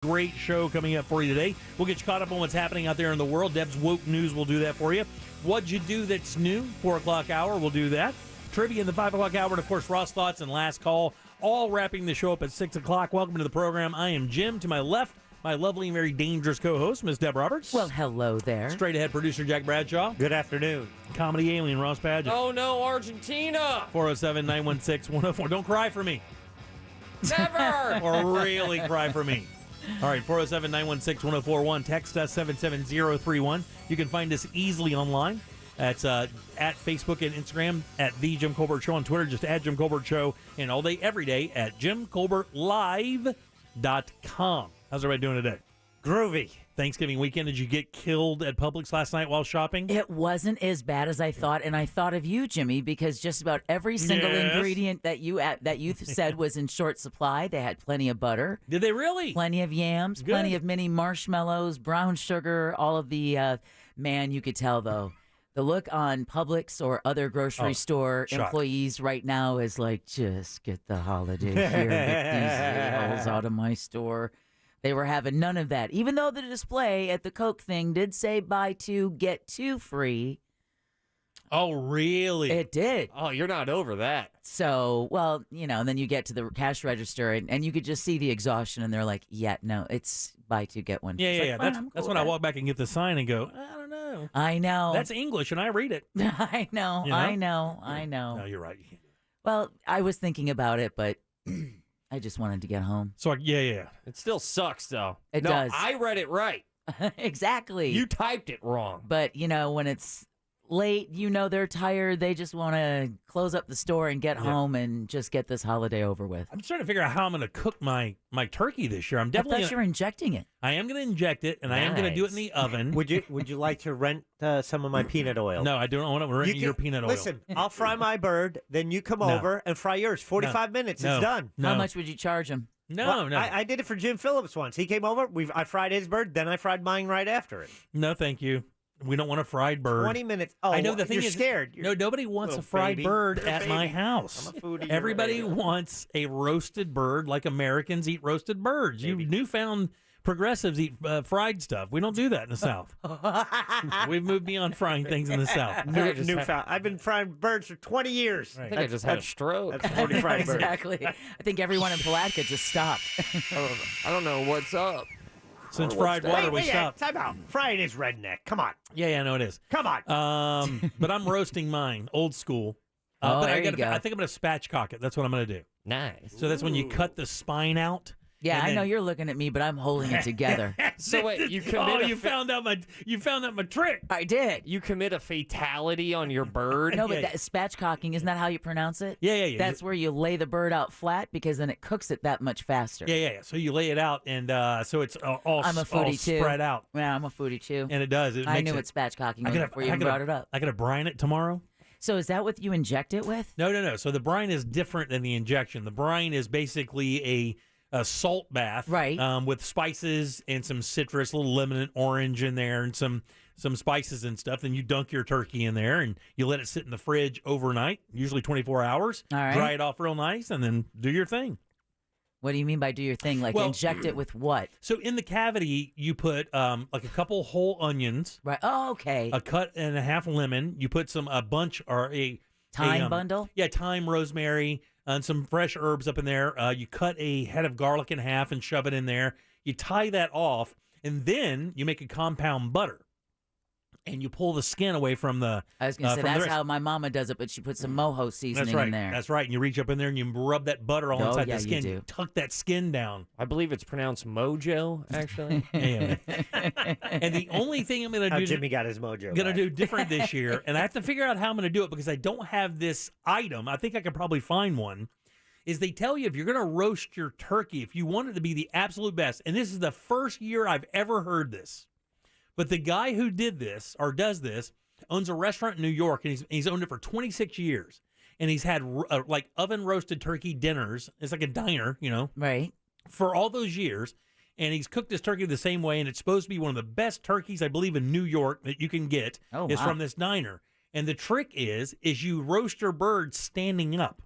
Great show coming up for you today. We'll get you caught up on what's happening out there in the world. Deb's Woke News will do that for you. What'd you do that's new? 4 o'clock hour, we'll do that. Trivia in the 5 o'clock hour, and of course, Ross Thoughts and Last Call, all wrapping the show up at 6 o'clock. Welcome to the program. I am Jim. To my left, my lovely and very dangerous co-host, Ms. Deb Roberts. Well, hello there. Straight ahead producer Jack Bradshaw. Good afternoon. Comedy alien Ross Padgett. Oh no, Argentina! 407-916-104. Don't cry for me. Never! Or really cry for me. All right, 407-916-1041. Text us 77031. You can find us easily online. That's at Facebook and Instagram, at The Jim Colbert Show. On Twitter, just at Jim Colbert Show. And all day, every day, at JimColbertLive.com. How's everybody doing today? Groovy. Thanksgiving weekend, did you get killed at Publix last night while shopping? It wasn't as bad as I thought, and I thought of you, Jimmy, because just about every single ingredient that you said was in short supply. They had plenty of butter. Did they really? Plenty of yams, Good. plenty of mini marshmallows, brown sugar, all of the, man, you could tell, though. The look on Publix or other grocery store shock. employees right now is like, just get the holiday here, get these a-holes out of my store. They were having none of that, even though the display at the Coke thing did say buy 2, get 2 free. Oh, really? It did. Oh, you're not over that. So, well, and then you get to the cash register and you could just see the exhaustion, and they're like, yeah, no, it's buy 2, get 1. Yeah, It's yeah, like, yeah. fine, That's I'm when I cool walk back and get the sign and go, I don't know. with that. I know. That's English, and I read it. I know, You know? I know. No, you're right. You can't do it. Well, I was thinking about it, but I just wanted to get home. So, yeah. It still sucks, though. It no, does. I read it right. Exactly. You typed it wrong. But, when it's late, they're tired. They just want to close up the store and get home and just get this holiday over with. I'm trying to figure out how I'm going to cook my turkey this year. I'm I definitely. thought you were injecting it. I am going to inject it, and I am going to do it in the oven. Would you like to rent some of my peanut oil? No, I don't want to rent your peanut oil. Listen, I'll fry my bird, then you come over and fry yours. 45 minutes, No. it's done. No. How much would you charge him? No, Well, no. I did it for Jim Phillips once. He came over, I fried his bird, then I fried mine right after it. No, thank you. We don't want a fried bird. 20 minutes. Oh, I know the thing you're is scared. No, nobody wants a little fried baby. bird You're a at my baby. house. I'm a foodie, you're a Everybody baby. wants a roasted bird like Americans eat roasted birds. You newfound progressives eat fried stuff. We don't do that in the South. We've moved beyond frying things in the South. I've been frying birds for 20 years. I think I just had a stroke. That's 40 fried birds. Exactly. I think everyone in Palatka just stopped. I don't know what's up. Since fried water, we stopped. Time out. Frying is redneck. Come on. Yeah, I know it is. Come on. But I'm roasting mine, old school. Oh, but there you go. I think I'm going to spatchcock it. That's what I'm going to do. Nice. So that's when you cut the spine out. Yeah, and I then- know you're looking at me, but I'm holding it together. So wait, you commit Oh, a you found out my trick. I did. You commit a fatality on your bird? No, but that spatchcocking, isn't that how you pronounce it? Yeah. That's where you lay the bird out flat because then it cooks it that much faster. Yeah. So you lay it out, and so it's all I'm a foodie too. spread out, Yeah, I'm a foodie too. and it does. It I makes knew it, what spatchcocking was before you even brought it up. I got to brine it tomorrow. So is that what you inject it with? No. So the brine is different than the injection. The brine is basically a salt bath, Right. With spices and some citrus, a little lemon and orange in there, and some spices and stuff. Then you dunk your turkey in there, and you let it sit in the fridge overnight, usually 24 hours. All right. Dry it off real nice, and then do your thing. What do you mean by do your thing? Like Well- inject it with what? So in the cavity, you put like a couple whole onions, Right. Oh, okay. a cut and a half lemon. You put a bunch or a Thyme bundle? Yeah, thyme, rosemary, and some fresh herbs up in there. You cut a head of garlic in half and shove it in there. You tie that off, and then you make a compound butter. And you pull the skin away from the. I was going to say from the that's rest. how my mama does it, but she puts some mojo seasoning That's right. in there. That's right. And you reach up in there and you rub that butter all Oh, inside yeah, the you skin. do. Tuck that skin down. I believe it's pronounced mojo, actually. Yeah. And the only thing I'm going to How do. Jimmy got his mojo. Going to back. do different this year, and I have to figure out how I'm going to do it because I don't have this item. I think I could probably find one. Is they tell you if you're going to roast your turkey, if you want it to be the absolute best, and this is the first year I've ever heard this, but the guy who did this or does this owns a restaurant in New York, and he's owned it for 26 years, and he's had like oven roasted turkey dinners. It's like a diner, Right. for all those years. And he's cooked this turkey the same way, and it's supposed to be one of the best turkeys, I believe, in New York that you can get. Oh, is wow. from this diner. And the trick is you roast your bird standing up.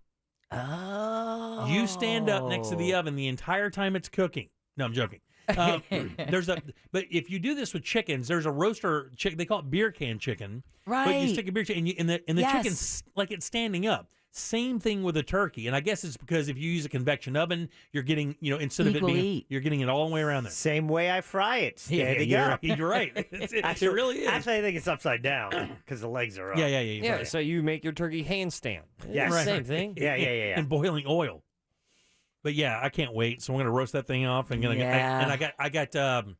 Oh. You stand up next to the oven the entire time it's cooking. No, I'm joking. But if you do this with chickens, there's a roaster chicken. They call it beer can chicken. Right. But you stick a beer chicken, and the Yes. chicken's like it's standing up. Same thing with a turkey, and I guess it's because if you use a convection oven, you're getting, instead of it Equal being, heat. you're getting it all the way around there. Same way I fry it. Standing you're up. right. You're right. It really is. Actually, I think it's upside down because the legs are up. yeah. Yeah, Right. so you make your turkey handstand. Yes. It's the Right. same thing. Yeah. And boiling oil. But yeah, I can't wait. So I'm gonna roast that thing off, and I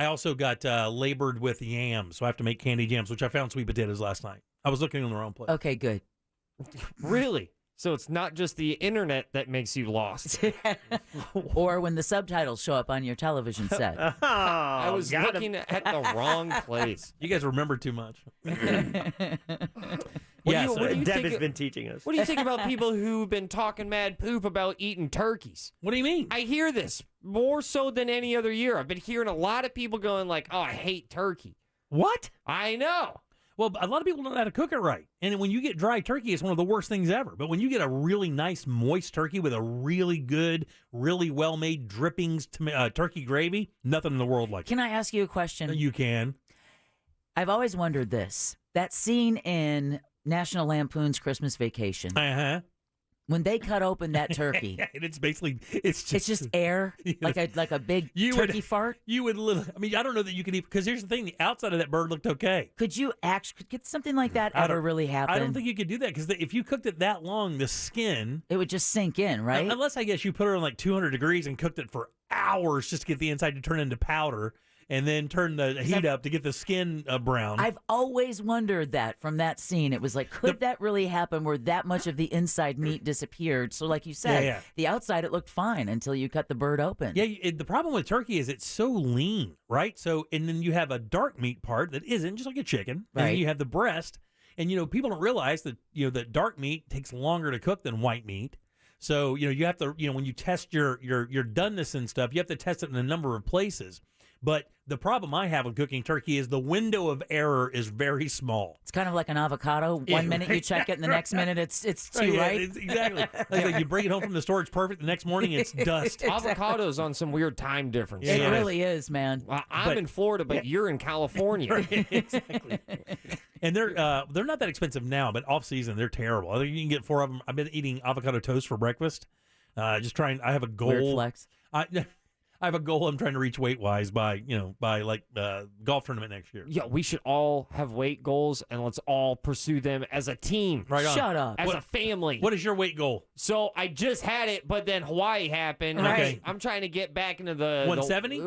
also got labored with yams, so I have to make candied yams, which I found sweet potatoes last night. I was looking in the wrong place. Okay, good. Really? So it's not just the internet that makes you lost. Or when the subtitles show up on your television set. I was got him. looking at the wrong place. You guys remember too much. What Yeah, do you, so- what do you Deb think? has been teaching us. What do you think about people who've been talking mad poop about eating turkeys? What do you mean? I hear this more so than any other year. I've been hearing a lot of people going like, "Oh, I hate turkey." What? I know. Well, a lot of people don't know how to cook it right. And when you get dry turkey, it's one of the worst things ever. But when you get a really nice, moist turkey with a really good, really well-made drippings turkey gravy, nothing in the world like Can I ask you a question? it. You can. I've always wondered this. That scene in National Lampoon's Christmas Vacation, Uh-huh. when they cut open that turkey, Yeah, and it's basically, it's it's just air, like a big You would- turkey fart. You would literally, I don't know that you could even, because here's the thing, the outside of that bird looked okay. Could you actually get something like that I ever don't- really happen? I don't think you could do that, because if you cooked it that long, the skin, it would just sink in, right? unless I guess you put it on like 200 degrees and cooked it for hours just to get the inside to turn into powder, and then turn the heat up to get the skin brown. I've always wondered that from that scene. It was like, could that really happen where that much of the inside meat disappeared? So like you said, Yeah. the outside, it looked fine until you cut the bird open. Yeah, the problem with turkey is it's so lean, right? So, and then you have a dark meat part that isn't, just like a chicken. And then Right. you have the breast. And, people don't realize that, that dark meat takes longer to cook than white meat. So, you have to, when you test your doneness and stuff, you have to test it in a number of places. But the problem I have with cooking turkey is the window of error is very small. It's kind of like an avocado. One minute you check it, and the next minute it's two, Yeah, right? exactly. Like you bring it home from the store, it's perfect. The next morning, it's dust. Avocado's on some weird time difference. It Yeah. really is, man. Well, I'm But- in Florida, but you're in California. Exactly. And they're not that expensive now, but off season they're terrible. I think you can get 4 of them. I've been eating avocado toast for breakfast. Just trying. I have a goal. Weird flex. I have a goal I'm trying to reach weight wise by golf tournament next year. Yeah, we should all have weight goals and let's all pursue them as a team, Right on. Shut up. as a family. What is your weight goal? So I just had it, but then Hawaii happened. Right. I'm trying to get back into the 170?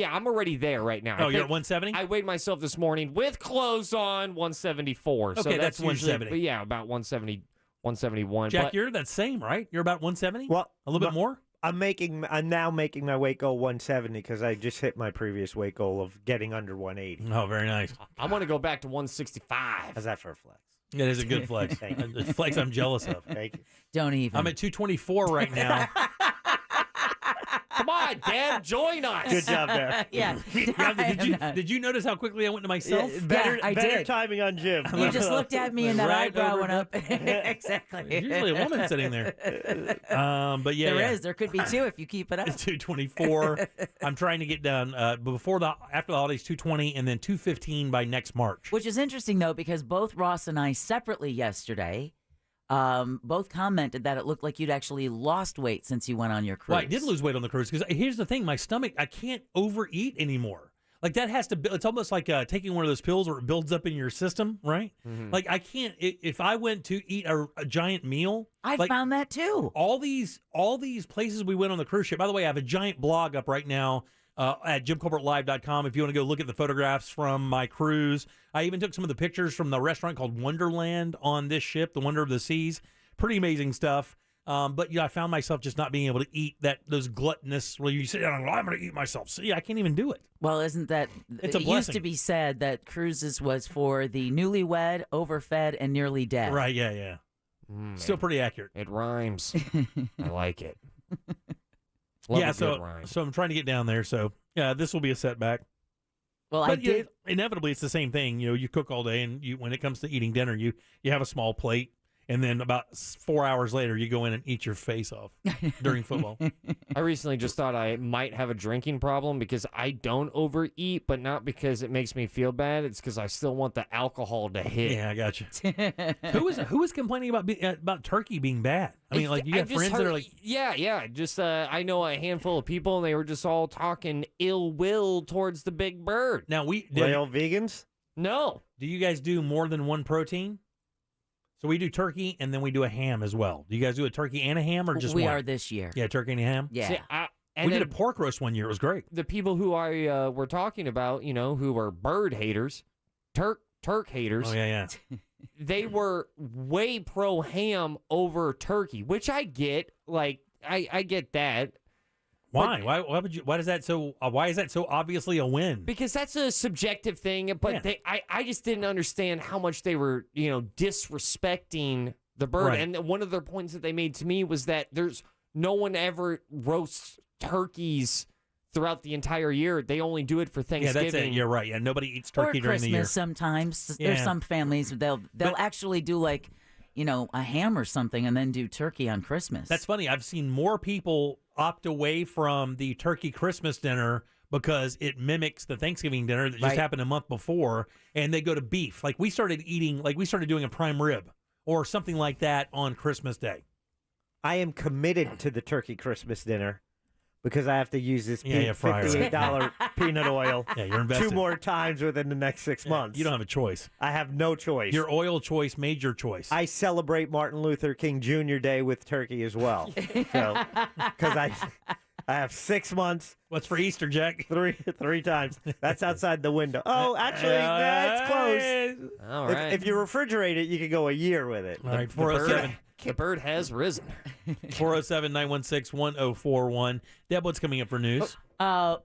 I'm already there right now. Oh, I you're think at 170. I weighed myself this morning with clothes on 174. So Okay, that's that's usually 170. but yeah, about 170, 171. Jack, but you're that same, right? You're about 170. Well, a little bit more. I'm now making my weight goal 170 because I just hit my previous weight goal of getting under 180. Oh, very nice. I want to go back to 165. How's that for a flex? It is a good flex. Thank you. A flex I'm jealous of. Thank you. Don't even. I'm at 224 right now. Come on, Dad, join us. Good job there. yeah. Did you notice how quickly I went to myself? Better, I better did. timing on Jim. You just looked at me and that Right eyebrow over went up. Exactly. There's usually a woman sitting there. But yeah, There is. There could be two if you keep it up. It's 224. I'm trying to get down after the holidays 220 and then 215 by next March. Which is interesting, though, because both Ross and I separately yesterday both commented that it looked like you'd actually lost weight since you went on your cruise. Well, I did lose weight on the cruise because here's the thing: my stomach, I can't overeat anymore. Like that has to. It's almost like taking one of those pills where it builds up in your system, right? Mm-hmm. Like I can't. If I went to eat a giant meal, I like, found that too. all these places we went on the cruise ship. By the way, I have a giant blog up right now at JimColbertLive.com if you want to go look at the photographs from my cruise. I even took some of the pictures from the restaurant called Wonderland on this ship, the Wonder of the Seas. Pretty amazing stuff. But I found myself just not being able to eat those gluttonous where you sit down and go, I'm going to eat myself. See, I can't even do it. Well, isn't that It's a it used blessing. to be said that cruises was for the newlywed, overfed, and nearly dead. Right, yeah. Still pretty accurate. It rhymes. I like it. Love Yeah, a good rhyme. so I'm trying to get down there. So, yeah, this will be a setback. Well, I But did. inevitably, it's the same thing. You cook all day, and when it comes to eating dinner, you have a small plate, And then about 4 hours later, you go in and eat your face off during football. I recently just thought I might have a drinking problem because I don't overeat, but not because it makes me feel bad. It's because I still want the alcohol to hit. Yeah, I got you. Who was complaining about turkey being bad? I mean, like you got friends that are like, yeah. Just I know a handful of people, and they were just all talking ill will towards the big bird. now They all vegans? No, do you guys do more than one protein? So we do turkey and then we do a ham as well. Do you guys do a turkey and a ham or just we one? are this year. Yeah, turkey and a ham. Yeah. See, and We did then a pork roast one year. It was great. the people who I were talking about, who are bird haters, Turk haters. Oh yeah. They were way pro ham over turkey, which I get. Like I get that. Why? Why would you? Why is that so? Why is that so obviously a win? Because that's a subjective thing, but Yeah. I just didn't understand how much they were, disrespecting the bird. Right. And one of their points that they made to me was that there's no one ever roasts turkeys throughout the entire year. They only do it for Yeah, Thanksgiving. that's it. You're right. Yeah, nobody eats Or turkey during the Christmas year. sometimes. Yeah. There's some families they'll But- actually do like, a ham or something and then do turkey on Christmas. That's funny. I've seen more people opt away from the turkey Christmas dinner because it mimics the Thanksgiving dinner that just Right. happened a month before, and they go to beef. Like we started doing a prime rib or something like that on Christmas Day. I am committed to the turkey Christmas dinner because I have to use this fryer. $58 peanut oil Yeah, you're invested. 2 more times within the next 6 months. You don't have a choice. I have no choice. Your oil choice made your choice. I celebrate Martin Luther King Jr. Day with turkey as well. So, because I have 6 months, What's for Easter, Jack? three times. That's outside the window. Oh, actually, it's close. All right. If you refrigerate it, you can go a year with it. All right, the bird, 407. the bird has risen. 407-916-1041. Deb, what's coming up for news?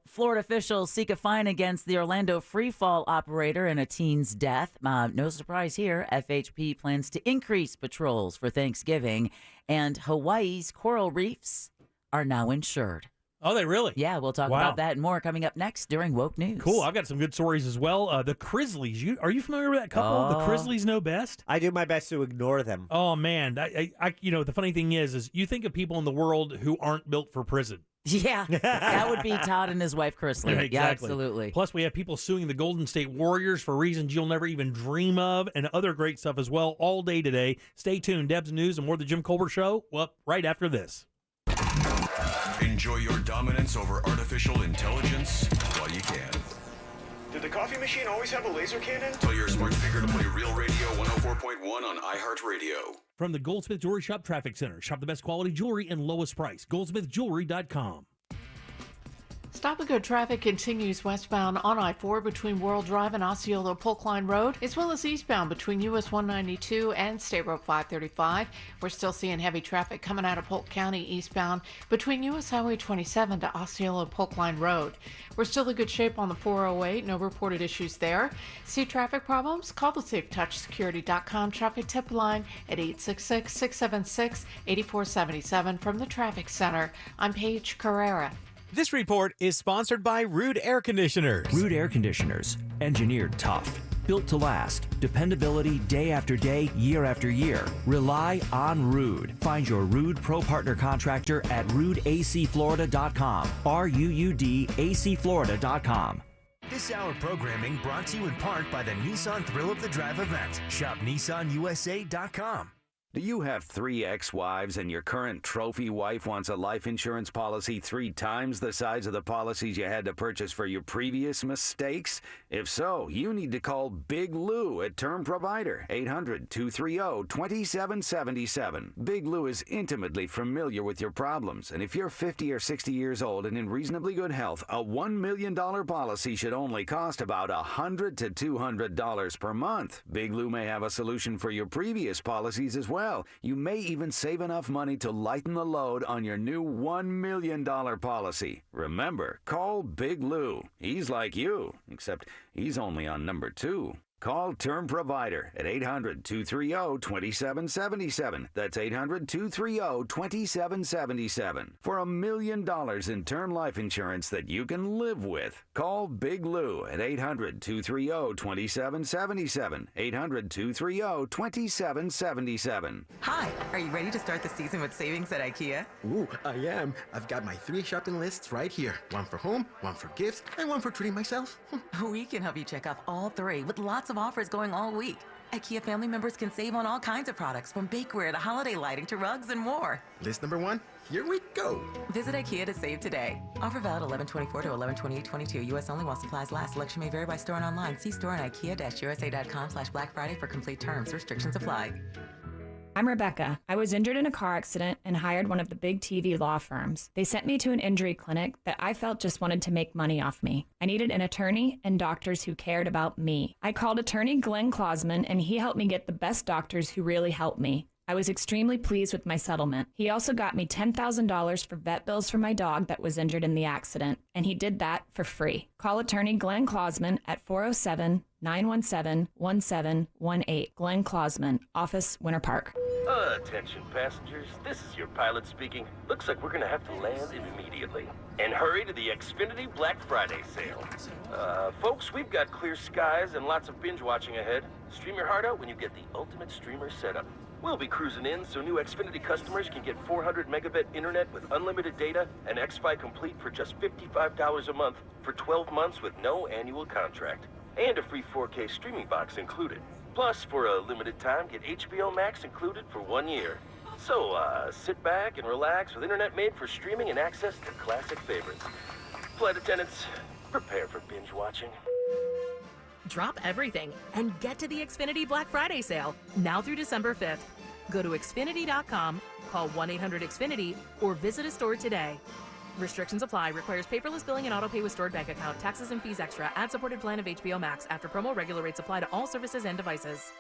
Florida officials seek a fine against the Orlando freefall operator in a teen's death. No surprise here. FHP plans to increase patrols for Thanksgiving, and Hawaii's coral reefs are now insured. Oh, they really? Yeah, we'll talk Wow. about that and more coming up next during Woke News. Cool. I've got some good stories as well. The Grizzlies. Are you familiar with that couple? The Oh. Grizzlies Know Best? I do my best to ignore them. Oh, man. The funny thing is you think of people in the world who aren't built for prison. Yeah, that would be Todd and his wife, Chrisley. Exactly. Yeah, absolutely. Plus, we have people suing the Golden State Warriors for reasons you'll never even dream of, and other great stuff as well all day today. Stay tuned. Deb's News and more of the Jim Colbert Show. Well, right after this. Enjoy your dominance over artificial intelligence while you can. Did the coffee machine always have a laser cannon? Tell your smart speaker to play Real Radio 104.1 on iHeartRadio. From the Goldsmith Jewelry Shop Traffic Center. Shop the best quality jewelry and lowest price. GoldsmithJewelry.com. Stop and go traffic continues westbound on I-4 between World Drive and Osceola Polk Line Road, as well as eastbound between US 192 and State Road 535. We're still seeing heavy traffic coming out of Polk County eastbound between US Highway 27 to Osceola Polk Line Road. We're still in good shape on the 408, no reported issues there. See traffic problems? Call the SafeTouchSecurity.com traffic tip line at 866-676-8477 from the Traffic Center. I'm Paige Carrera. This report is sponsored by Rude Air Conditioners. Rude Air Conditioners, engineered tough, built to last, dependability day after day, year after year. Rely on Rude. Find your Rude Pro Partner contractor at rudeacflorida.com. RUUDACFlorida.com. This hour programming brought to you in part by the Nissan Thrill of the Drive event. Shop NissanUSA.com. Do you have 3 ex-wives and your current trophy wife wants a life insurance policy 3 times the size of the policies you had to purchase for your previous mistakes? If so, you need to call Big Lou at Term Provider, 800-230-2777. Big Lou is intimately familiar with your problems, and if you're 50 or 60 years old and in reasonably good health, a $1 million policy should only cost about $100 to $200 per month. Big Lou may have a solution for your previous policies as well. You may even save enough money to lighten the load on your new $1 million policy. Remember, call Big Lou. He's like you, except he's only on number 2. Call Term Provider at 800-230-2777. That's 800-230-2777 for $1 million in term life insurance that you can live with. Call Big Lou at 800-230-2777. 800-230-2777. Hi, are you ready to start the season with savings at IKEA? Ooh, I am. I've got my 3 shopping lists right here. One for home, one for gifts, and one for treating myself. We can help you check off all 3 with lots of offers going all week. IKEA family members can save on all kinds of products, from bakeware to holiday lighting to rugs and more. List number 1, here we go. Visit IKEA to save today. Offer valid 11/24 to 11/28/22. U.S. only while supplies last. Selection may vary by store and online. See store on IKEA-USA.com/Black Friday for complete terms. Restrictions apply. I'm Rebecca. I was injured in a car accident and hired one of the big TV law firms. They sent me to an injury clinic that I felt just wanted to make money off me. I needed an attorney and doctors who cared about me. I called attorney Glenn Klausman, and he helped me get the best doctors who really helped me. I was extremely pleased with my settlement. He also got me $10,000 for vet bills for my dog that was injured in the accident, and he did that for free. Call attorney Glenn Klausman at 407-917-1718. Glenn Klausman, office, Winter Park. Attention passengers, this is your pilot speaking. Looks like we're gonna have to land immediately. And hurry to the Xfinity Black Friday sale. Folks, we've got clear skies and lots of binge watching ahead. Stream your heart out when you get the ultimate streamer setup. We'll be cruising in so new Xfinity customers can get 400 megabit internet with unlimited data and X-Fi Complete for just $55 a month for 12 months with no annual contract. And a free 4K streaming box included. Plus, for a limited time, get HBO Max included for 1 year. So, sit back and relax with internet made for streaming and access to classic favorites. Flight attendants, prepare for binge watching. Drop everything and get to the Xfinity Black Friday sale now through December 5th. Go to Xfinity.com, call 1-800-XFINITY, or visit a store today. Restrictions apply. Requires paperless billing and auto pay with stored bank account. Taxes and fees extra. Ad-supported plan of HBO Max. After promo, regular rates apply to all services and devices.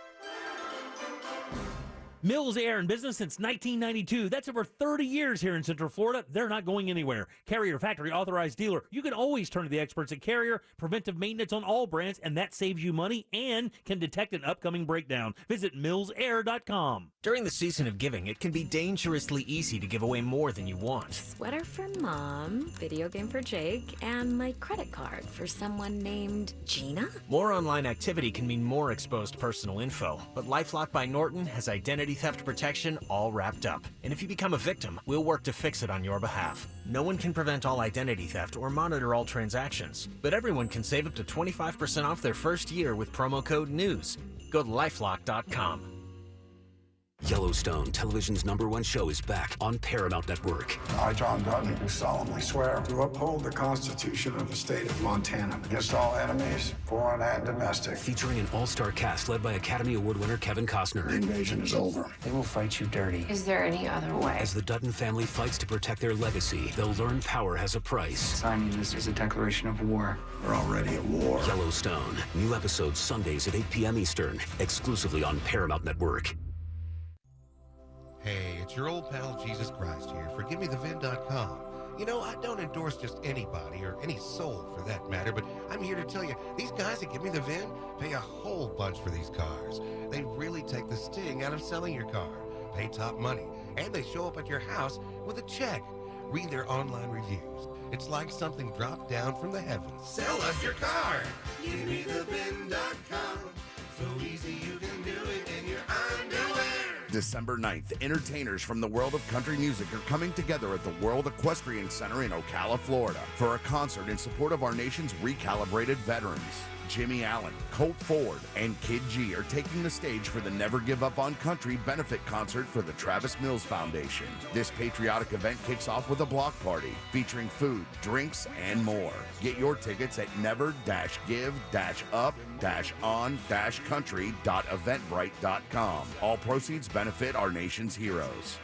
Mills Air in business since 1992. That's over 30 years here in Central Florida. They're not going anywhere. Carrier factory authorized dealer. You can always turn to the experts at Carrier. Preventive maintenance on all brands, and that saves you money and can detect an upcoming breakdown. Visit millsair.com. During the season of giving, it can be dangerously easy to give away more than you want. Sweater for Mom, video game for Jake, and my credit card for someone named Gina? More online activity can mean more exposed personal info, but LifeLock by Norton has identity theft protection all wrapped up. And if you become a victim, we'll work to fix it on your behalf. No one can prevent all identity theft or monitor all transactions, but everyone can save up to 25% off their first year with promo code NEWS. Go to lifelock.com. Yellowstone, television's #1 show, is back on Paramount Network. I, John Dutton, do solemnly swear to uphold the Constitution of the state of Montana against all enemies, foreign and domestic. Featuring an all-star cast led by Academy Award winner Kevin Costner. The invasion is over. They will fight you dirty. Is there any other way? As the Dutton family fights to protect their legacy, they'll learn power has a price. Signing this is a declaration of war. We're already at war. Yellowstone. New episodes Sundays at 8 p.m. Eastern, exclusively on Paramount Network. Hey, it's your old pal Jesus Christ here for GiveMeTheVin.com. You know, I don't endorse just anybody or any soul for that matter, but I'm here to tell you, these guys at Give Me the Vin pay a whole bunch for these cars. They really take the sting out of selling your car, pay top money, and they show up at your house with a check. Read their online reviews. It's like something dropped down from the heavens. Sell us your car! GiveMeTheVin.com. So easy you can do it in your underwear. December 9th, entertainers from the world of country music are coming together at the World Equestrian Center in Ocala, Florida, for a concert in support of our nation's recalibrated veterans. Jimmy Allen, Colt Ford, and Kid G are taking the stage for the Never Give Up on Country benefit concert for the Travis Mills Foundation. This patriotic event kicks off with a block party featuring food, drinks, and more. Get your tickets at never-give-up-on-country.eventbrite.com. All proceeds benefit our nation's heroes.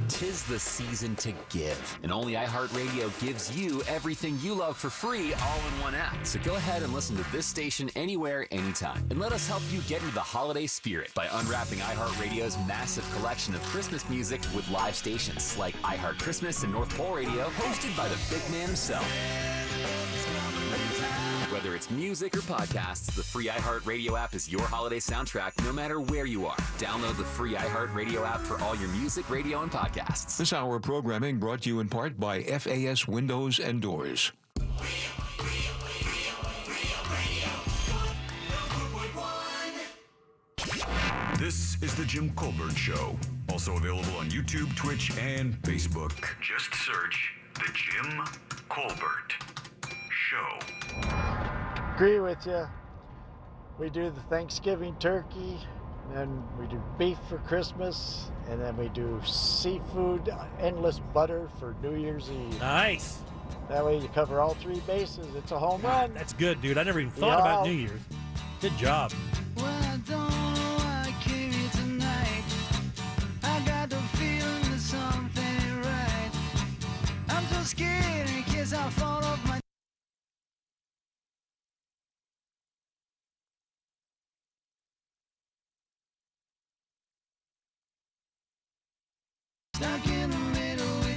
'Tis the season to give, and only iHeartRadio gives you everything you love for free all in one app. So go ahead and listen to this station anywhere, anytime. And let us help you get into the holiday spirit by unwrapping iHeartRadio's massive collection of Christmas music with live stations like iHeart Christmas and North Pole Radio, hosted by the big man himself. Whether it's it's music or podcasts, the free iHeartRadio app is your holiday soundtrack no matter where you are. Download the free iHeartRadio app for all your music, radio, and podcasts. This hour of programming brought to you in part by FAS Windows and Doors. This is The Jim Colbert Show. Also available on YouTube, Twitch, and Facebook. Just search The Jim Colbert Show. Agree with you. We do the Thanksgiving turkey, and then we do beef for Christmas, and then we do seafood, endless butter for New Year's Eve. Nice. That way you cover all three bases. It's a home run. That's good, dude. I never even thought about New Year's. Good job. Well, I don't know why I came here tonight. I got the feeling that something ain't right. I'm so scared in case I fall off my...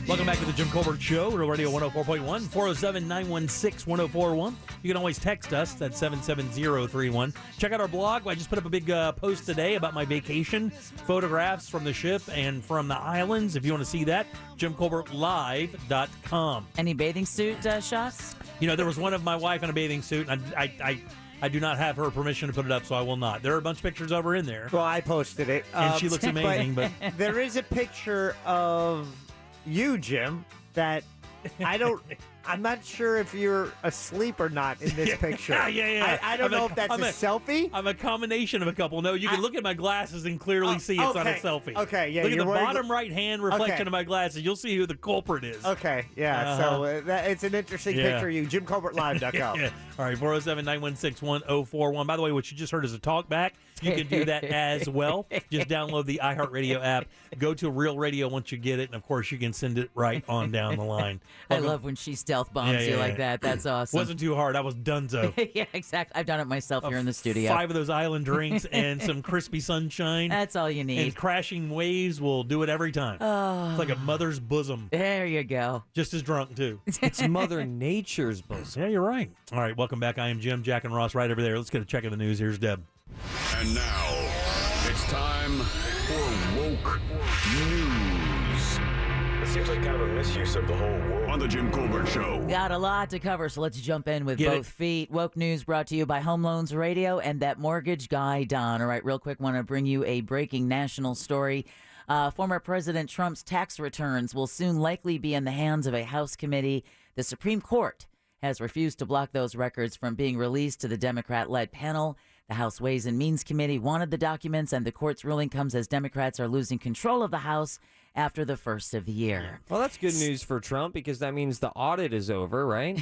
Welcome back to the Jim Colbert Show, Real Radio 104.1, 407-916-1041. You can always text us at 77031. Check out our blog. I just put up a big post today about my vacation, photographs from the ship and from the islands. If you want to see that, JimColbertLive.com. Any bathing suit shots? You know, there was one of my wife in a bathing suit, and I do not have her permission to put it up, so I will not. There are a bunch of pictures of her in there. Well, I posted it. And she looks amazing. but there is a picture of you, Jim, that I'm not sure if you're asleep or not in this picture. Yeah. I don't know if that's a selfie. I'm a combination of a couple. No, you can look at my glasses and clearly see it's not a selfie. Okay, yeah. Look at the bottom right-hand reflection of my glasses. You'll see who the culprit is. Okay, yeah. So it's an interesting picture of you. JimColbertLive.com. Yeah. All right, 407-916-1041. By the way, what you just heard is a talkback. You can do that as well. Just download the iHeartRadio app. Go to Real Radio once you get it, and of course, you can send it right on down the line. I love when she stealth bombs you like that. That's awesome. Wasn't too hard. I was donezo. Yeah, exactly. I've done it myself here in the studio. 5 of those island drinks and some crispy sunshine. That's all you need. And crashing waves will do it every time. Oh. It's like a mother's bosom. There you go. Just as drunk, too. It's Mother Nature's bosom. Yeah, you're right. All right, welcome back. I am Jim, Jack, and Ross right over there. Let's get a check of the news. Here's Deb. And now, it's time for Woke News. It seems like kind of a misuse of the whole world. On the Jim Colbert Show. Got a lot to cover, so let's jump in with both feet. Woke News brought to you by Home Loans Radio and that mortgage guy, Don. All right, real quick, want to bring you a breaking national story. Former President Trump's tax returns will soon likely be in the hands of a House committee. The Supreme Court has refused to block those records from being released to the Democrat-led panel. The House Ways and Means Committee wanted the documents, and the court's ruling comes as Democrats are losing control of the House after the first of the year. Well, that's good news for Trump because that means the audit is over, right?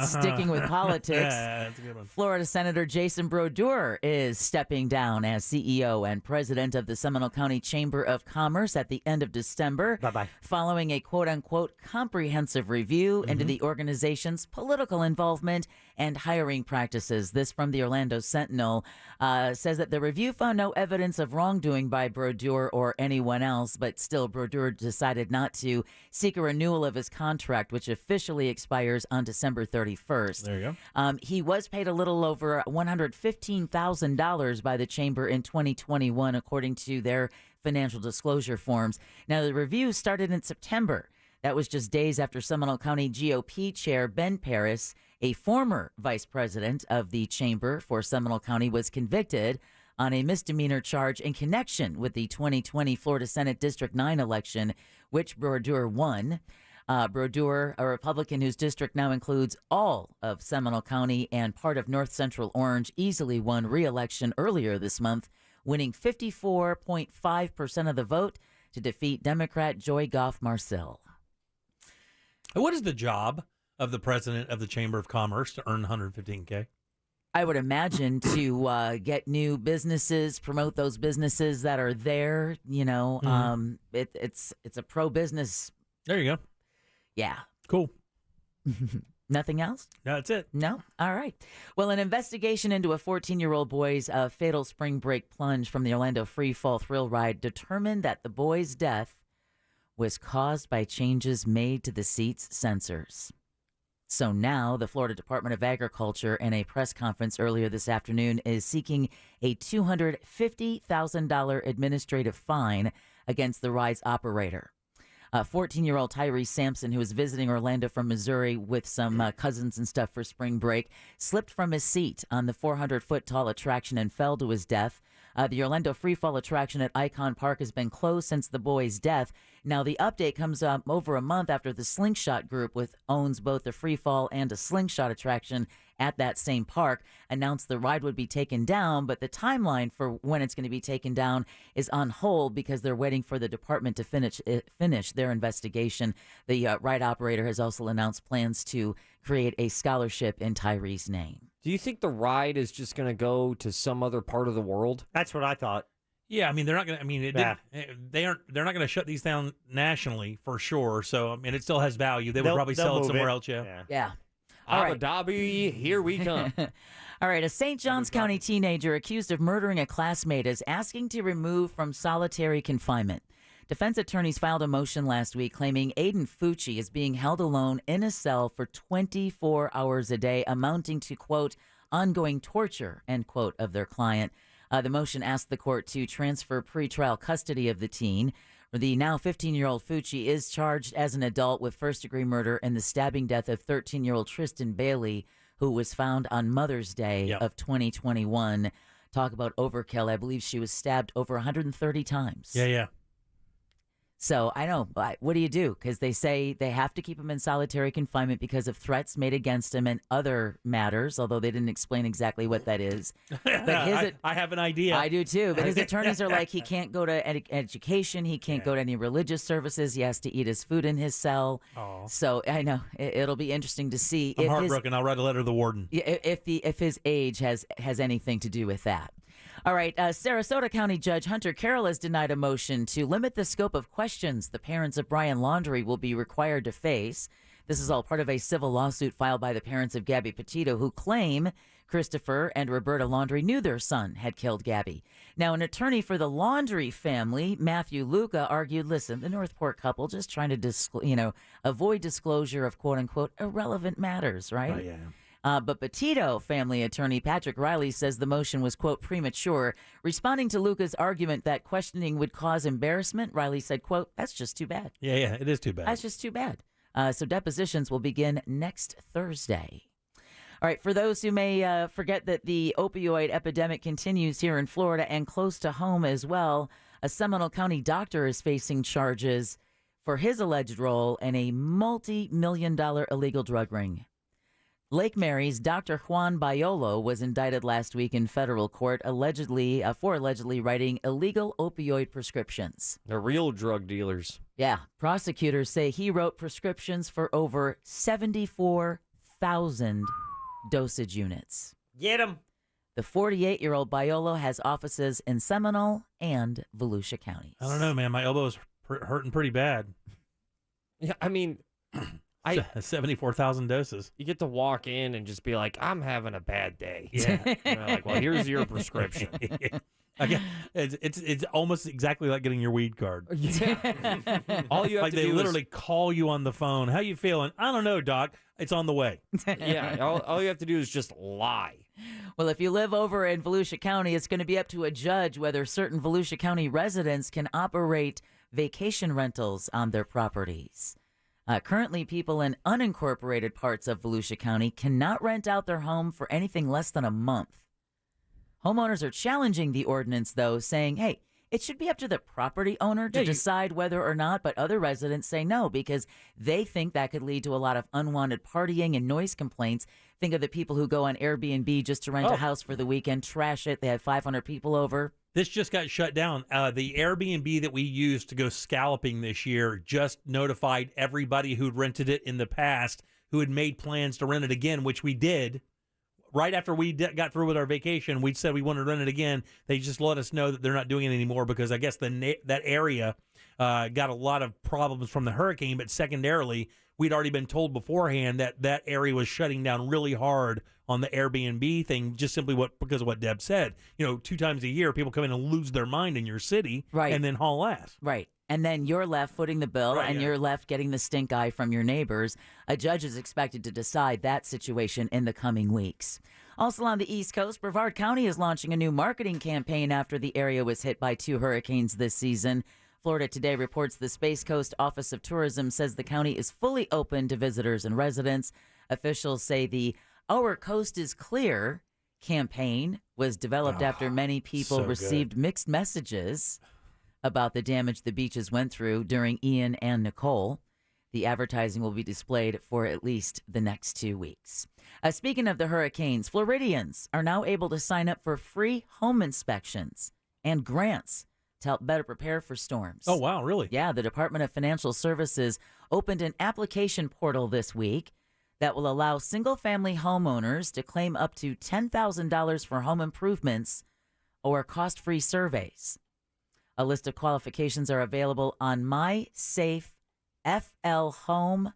Sticking with politics, that's a good one. Florida Senator Jason Brodeur is stepping down as CEO and president of the Seminole County Chamber of Commerce at the end of December. Bye-bye. Following a quote-unquote comprehensive review into the organization's political involvement and hiring practices. This from the Orlando Sentinel says that the review found no evidence of wrongdoing by Brodeur or anyone else, but still Brodeur decided not to seek a renewal of his contract, which officially expires on December 31st. There you go. He was paid a little over $115,000 by the chamber in 2021, according to their financial disclosure forms. Now, the review started in September. That was just days after Seminole County GOP Chair Ben Paris, a former vice president of the chamber for Seminole County, was convicted on a misdemeanor charge in connection with the 2020 Florida Senate District 9 election, which Brodeur won. Brodeur, a Republican whose district now includes all of Seminole County and part of North Central Orange, easily won re-election earlier this month, winning 54.5% of the vote to defeat Democrat Joy Goff Marcel. What is the job of the president of the Chamber of Commerce to earn $115K? I would imagine to get new businesses, promote those businesses that are there. You know, it's a pro-business. There you go. Yeah. Cool. Nothing else? No, that's it. No? All right. Well, an investigation into a 14-year-old boy's fatal spring break plunge from the Orlando Free Fall Thrill Ride determined that the boy's death was caused by changes made to the seat's sensors. So now the Florida Department of Agriculture, in a press conference earlier this afternoon, is seeking a $250,000 administrative fine against the ride's operator. 14-year-old Tyrese Sampson, who was visiting Orlando from Missouri with some cousins and stuff for spring break, slipped from his seat on the 400-foot-tall attraction and fell to his death. The Orlando Freefall attraction at Icon Park has been closed since the boy's death. Now, the update comes over a month after the Slingshot Group, which owns both the Freefall and a Slingshot attraction at that same park, announced the ride would be taken down, but the timeline for when it's going to be taken down is on hold because they're waiting for the department to finish their investigation. The ride operator has also announced plans to create a scholarship in Tyree's name. Do you think the ride is just going to go to some other part of the world? That's what I thought. Yeah, I mean they're not going to. I mean, they're not going to shut these down nationally for sure. So I mean, it still has value. They would probably sell it somewhere else. Yeah. All right. Abu Dhabi, here we come. All right, a St. Johns County teenager accused of murdering a classmate is asking to remove from solitary confinement. Defense attorneys filed a motion last week claiming Aiden Fucci is being held alone in a cell for 24 hours a day, amounting to, quote, ongoing torture, end quote, of their client. The motion asked the court to transfer pretrial custody of the teen. The now 15-year-old Fucci is charged as an adult with first-degree murder in the stabbing death of 13-year-old Tristan Bailey, who was found on Mother's Day of 2021. Talk about overkill. I believe she was stabbed over 130 times. Yeah. So I know, but what do you do? Because they say they have to keep him in solitary confinement because of threats made against him and other matters, although they didn't explain exactly what that is. But I have an idea. I do too. But his attorneys are like, he can't go to education. He can't go to any religious services. He has to eat his food in his cell. Aww. So I know it'll be interesting to see. I'm heartbroken. I'll write a letter to the warden. If his age has anything to do with that. All right, Sarasota County Judge Hunter Carroll has denied a motion to limit the scope of questions the parents of Brian Laundrie will be required to face. This is all part of a civil lawsuit filed by the parents of Gabby Petito, who claim Christopher and Roberta Laundrie knew their son had killed Gabby. Now, an attorney for the Laundrie family, Matthew Luca, argued, listen, the Northport couple just trying to, avoid disclosure of quote-unquote irrelevant matters, right? Oh, yeah. But Petito family attorney Patrick Riley says the motion was, quote, premature. Responding to Luca's argument that questioning would cause embarrassment, Riley said, quote, that's just too bad. Yeah, it is too bad. That's just too bad. So depositions will begin next Thursday. All right, for those who may forget that the opioid epidemic continues here in Florida and close to home as well, a Seminole County doctor is facing charges for his alleged role in a multi-million-dollar illegal drug ring. Lake Mary's Dr. Juan Baiolo was indicted last week in federal court for allegedly writing illegal opioid prescriptions. They're real drug dealers. Yeah. Prosecutors say he wrote prescriptions for over 74,000 dosage units. Get him. The 48-year-old Baiolo has offices in Seminole and Volusia counties. I don't know, man. My elbow's hurting pretty bad. Yeah, I mean... 74,000 doses. You get to walk in and just be like, I'm having a bad day. Yeah. And they're like, well, here's your prescription. It's almost exactly like getting your weed card. Yeah. All you have like to they do literally is... call you on the phone. How you feeling? I don't know, doc. It's on the way. Yeah. All you have to do is just lie. Well, if you live over in Volusia County, it's going to be up to a judge whether certain Volusia County residents can operate vacation rentals on their properties. Currently, people in unincorporated parts of Volusia County cannot rent out their home for anything less than a month. Homeowners are challenging the ordinance, though, saying, hey, it should be up to the property owner to decide whether or not, but other residents say no because they think that could lead to a lot of unwanted partying and noise complaints. Think of the people who go on Airbnb just to rent a house for the weekend, trash it, they have 500 people over. This just got shut down. The Airbnb that we used to go scalloping this year just notified everybody who'd rented it in the past who had made plans to rent it again, which we did. Right after we got through with our vacation, we said we wanted to rent it again. They just let us know that they're not doing it anymore because I guess that area got a lot of problems from the hurricane, but secondarily, we'd already been told beforehand that that area was shutting down really hard on the Airbnb thing, just simply because of what Deb said. 2 times a year, people come in and lose their mind in your city, right, and then haul ass. Right. and then you're left footing the bill, Right, and yeah. you're left getting the stink eye from your neighbors. A judge is expected to decide that situation in the coming weeks. Also on the East Coast, Brevard County is launching a new marketing campaign after the area was hit by 2 hurricanes this season. Florida Today reports the Space Coast Office of Tourism says the county is fully open to visitors and residents. Officials say the Our Coast is Clear campaign was developed after many people so good. received mixed messages about the damage the beaches went through during Ian and Nicole. The advertising will be displayed for at least the next 2 weeks. Speaking of the hurricanes, Floridians are now able to sign up for free home inspections and grants to help better prepare for storms. Oh, wow, really? Yeah, the Department of Financial Services opened an application portal this week that will allow single-family homeowners to claim up to $10,000 for home improvements or cost-free surveys. A list of qualifications are available on mysafeflhome.com.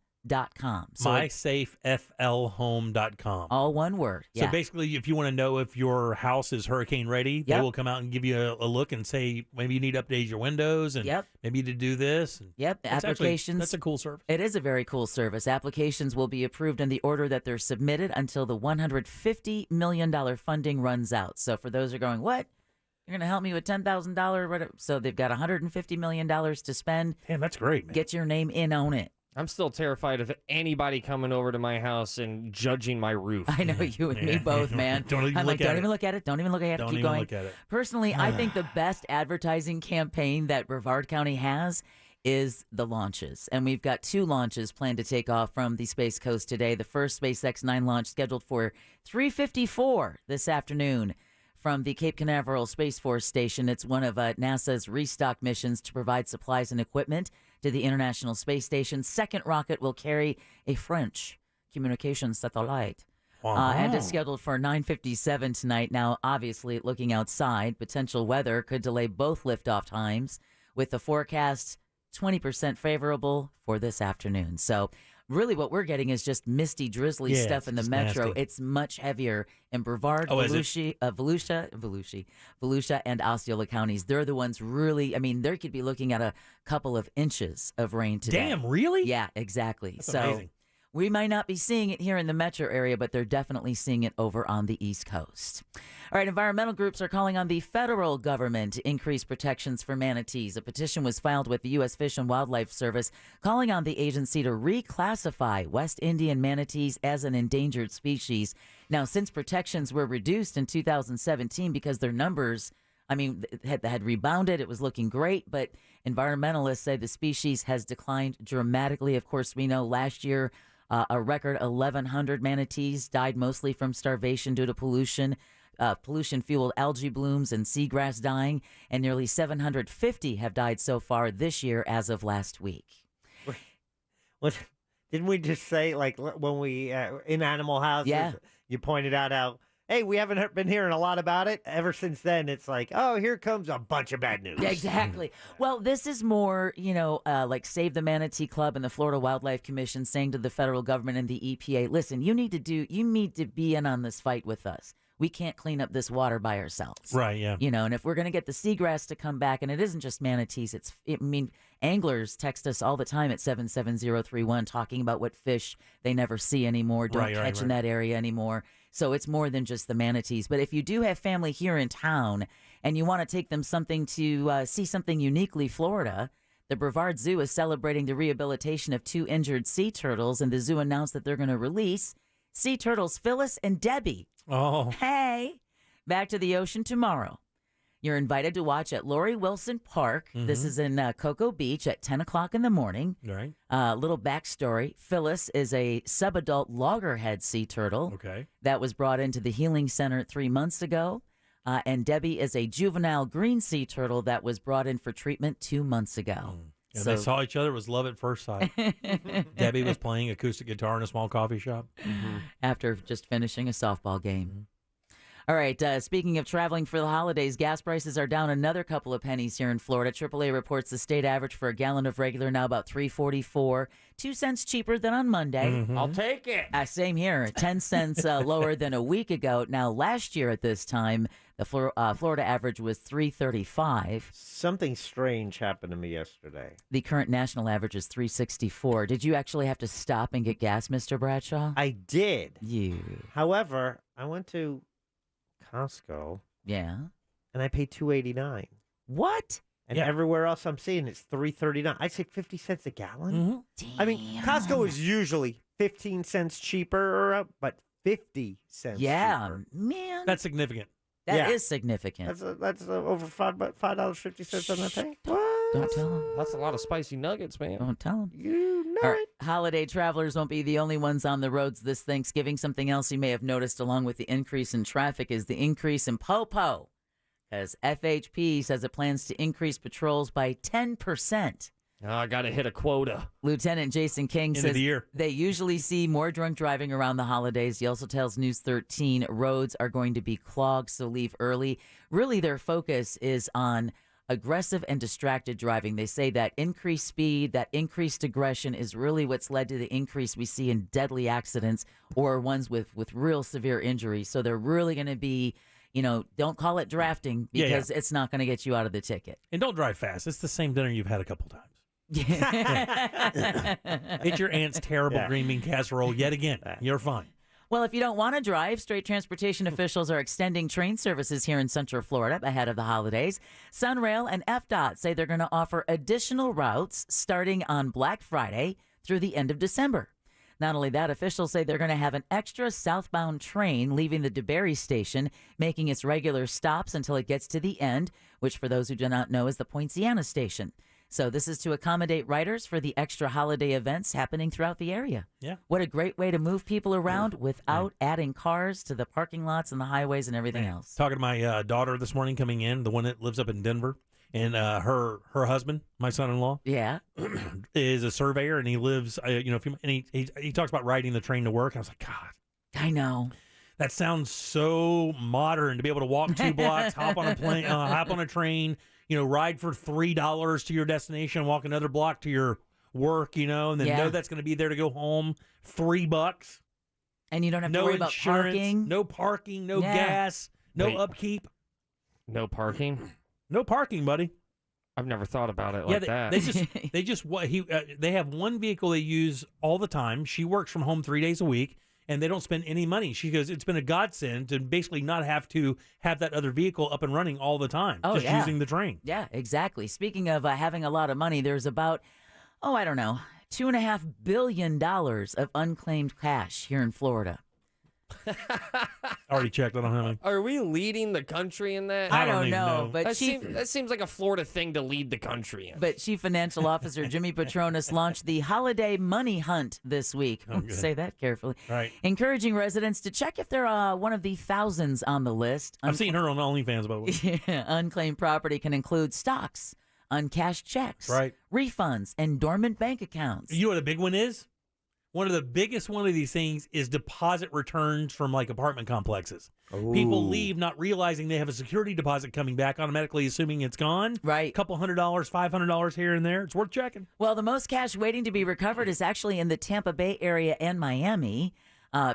So MySafeFLHome.com. all one word. So Yeah. basically, if you want to know if your house is hurricane ready, they Yep. will come out and give you a look and say maybe you need to update your windows and maybe to do this. And Yep, applications. That's a cool service. It is a very cool service. Applications will be approved in the order that they're submitted until the $150 million funding runs out. So for those who are going, what? You're going to help me with $10,000? So they've got $150 million to spend. Damn, that's great, man. Get your name in on it. I'm still terrified of anybody coming over to my house and judging my roof. I know you and me both, man. Don't even I'm look like, at don't it. even look at it. Don't even look at it. Don't Keep even going. look at it. Personally, I think the best advertising campaign that Brevard County has is the launches. And we've got 2 launches planned to take off from the Space Coast today. The first SpaceX 9 launch scheduled for 3:54 this afternoon from the Cape Canaveral Space Force Station. It's one of NASA's restock missions to provide supplies and equipment to the International Space Station. Second rocket will carry a French communications satellite. And it's scheduled for 9:57 tonight. Now, obviously, looking outside, potential weather could delay both liftoff times, with the forecast 20% favorable for this afternoon. So really what we're getting is just misty, drizzly stuff in the it's metro. nasty. It's much heavier in Brevard, Oh, is it? Volusia, and Osceola counties. They're the ones really, I mean, they could be looking at a couple of inches of rain today. Damn, really? Yeah, exactly. That's so amazing. we might not be seeing it here in the metro area, but they're definitely seeing it over on the East Coast. All right, environmental groups are calling on the federal government to increase protections for manatees. A petition was filed with the U.S. Fish and Wildlife Service calling on the agency to reclassify West Indian manatees as an endangered species. Now, since protections were reduced in 2017 because their numbers, I mean, had rebounded, it was looking great, but environmentalists say the species has declined dramatically. Of course, we know last year a record 1,100 manatees died mostly from starvation due to pollution. Pollution-fueled algae blooms and seagrass dying, and nearly 750 have died so far this year as of last week. What didn't we just say, like, when we in Animal House? Yeah. You pointed out how, hey, we haven't been hearing a lot about it. Ever since then, it's like, oh, here comes a bunch of bad news. Yeah, exactly. Well, this is more, like Save the Manatee Club and the Florida Wildlife Commission saying to the federal government and the EPA, listen, you need to be in on this fight with us. We can't clean up this water by ourselves. Right, yeah. And if we're going to get the seagrass to come back, and it isn't just manatees, anglers text us all the time at 77031 talking about what fish they never see anymore, don't catch in that area anymore. So it's more than just the manatees. But if you do have family here in town and you want to take them something to see something uniquely Florida, the Brevard Zoo is celebrating the rehabilitation of 2 injured sea turtles, and the zoo announced that they're going to release sea turtles Phyllis and Debbie. Oh. Hey, back to the ocean tomorrow. You're invited to watch at Lori Wilson Park. This is in Cocoa Beach at 10 o'clock in the morning. Right. Little backstory. Phyllis is a subadult loggerhead sea turtle that was brought into the Healing Center 3 months ago. And Debbie is a juvenile green sea turtle that was brought in for treatment 2 months ago. And they saw each other. It was love at first sight. Debbie was playing acoustic guitar in a small coffee shop. After just finishing a softball game. All right, speaking of traveling for the holidays, gas prices are down another couple of pennies here in Florida. AAA reports the state average for a gallon of regular now about $3.44, 2 cents cheaper than on Monday. I'll take it. Same here, 10 cents lower than a week ago. Now, last year at this time, The Florida average was 335. Something strange happened to me yesterday. The current national average is 364. Did you actually have to stop and get gas, Mr. Bradshaw? I did. You. However, I went to Costco. Yeah. And I paid $2.89. What? And everywhere else I'm seeing it's $3.39. I'd say 50 cents a gallon. I mean, Costco is usually 15 cents cheaper, but 50 cents cheaper. Man. That's significant. That is significant. That's over $5.50 on that tank. Don't tell them. That's a lot of spicy nuggets, man. Don't tell them. You know it. Holiday travelers won't be the only ones on the roads this Thanksgiving. Something else you may have noticed along with the increase in traffic is the increase in POPO. Because FHP says it plans to increase patrols by 10%. Oh, I got to hit a quota. Lieutenant Jason King says they usually see more drunk driving around the holidays. He also tells News 13 roads are going to be clogged, so leave early. Really, their focus is on aggressive and distracted driving. They say that increased speed, that increased aggression is really what's led to the increase we see in deadly accidents or ones with real severe injuries. So they're really going to be, don't call it drafting because it's not going to get you out of the ticket. And don't drive fast. It's the same dinner you've had a couple times. It's your aunt's terrible green bean casserole yet again. You're fine. Well, if you don't want to drive, state transportation officials are extending train services here in Central Florida ahead of the holidays. Sunrail and FDOT say they're going to offer additional routes starting on Black Friday through the end of December. Not only that, officials say they're going to have an extra southbound train leaving the DeBerry station, making its regular stops until it gets to the end, which for those who do not know is the Poinciana station. So this is to accommodate riders for the extra holiday events happening throughout the area. Yeah. What a great way to move people around without adding cars to the parking lots and the highways and everything else. Talking to my daughter this morning coming in, the one that lives up in Denver, and her husband, my son-in-law, is a surveyor, and he lives, he talks about riding the train to work. I was like, God, I know. That sounds so modern to be able to walk 2 blocks, hop on a plane, hop on a train, ride for $3 to your destination, walk another block to your work, and then know that's going to be there to go home. $3. And you don't have to worry about parking. No parking, no gas, no upkeep. No parking? No parking, buddy. I've never thought about it like that. They have one vehicle they use all the time. She works from home 3 days a week, and they don't spend any money. She goes, it's been a godsend to basically not have to have that other vehicle up and running all the time, using the train. Yeah, exactly. Speaking of having a lot of money, there's about, $2.5 billion of unclaimed cash here in Florida. Already checked. I don't have any. Are we leading the country in that? I don't know. But that seems like a Florida thing to lead the country in. But Chief Financial Officer Jimmy Petronas launched the Holiday Money Hunt this week. Say that carefully. Right. Encouraging residents to check if they're one of the thousands on the list. I've seen her on OnlyFans, by the way. Unclaimed property can include stocks, uncashed checks, refunds, and dormant bank accounts. You know what a big one is? One of the biggest one of these things is deposit returns from apartment complexes. Ooh. People leave not realizing they have a security deposit coming back, automatically assuming it's gone. Right. A couple $100, $500 here and there. It's worth checking. Well, the most cash waiting to be recovered is actually in the Tampa Bay area and Miami.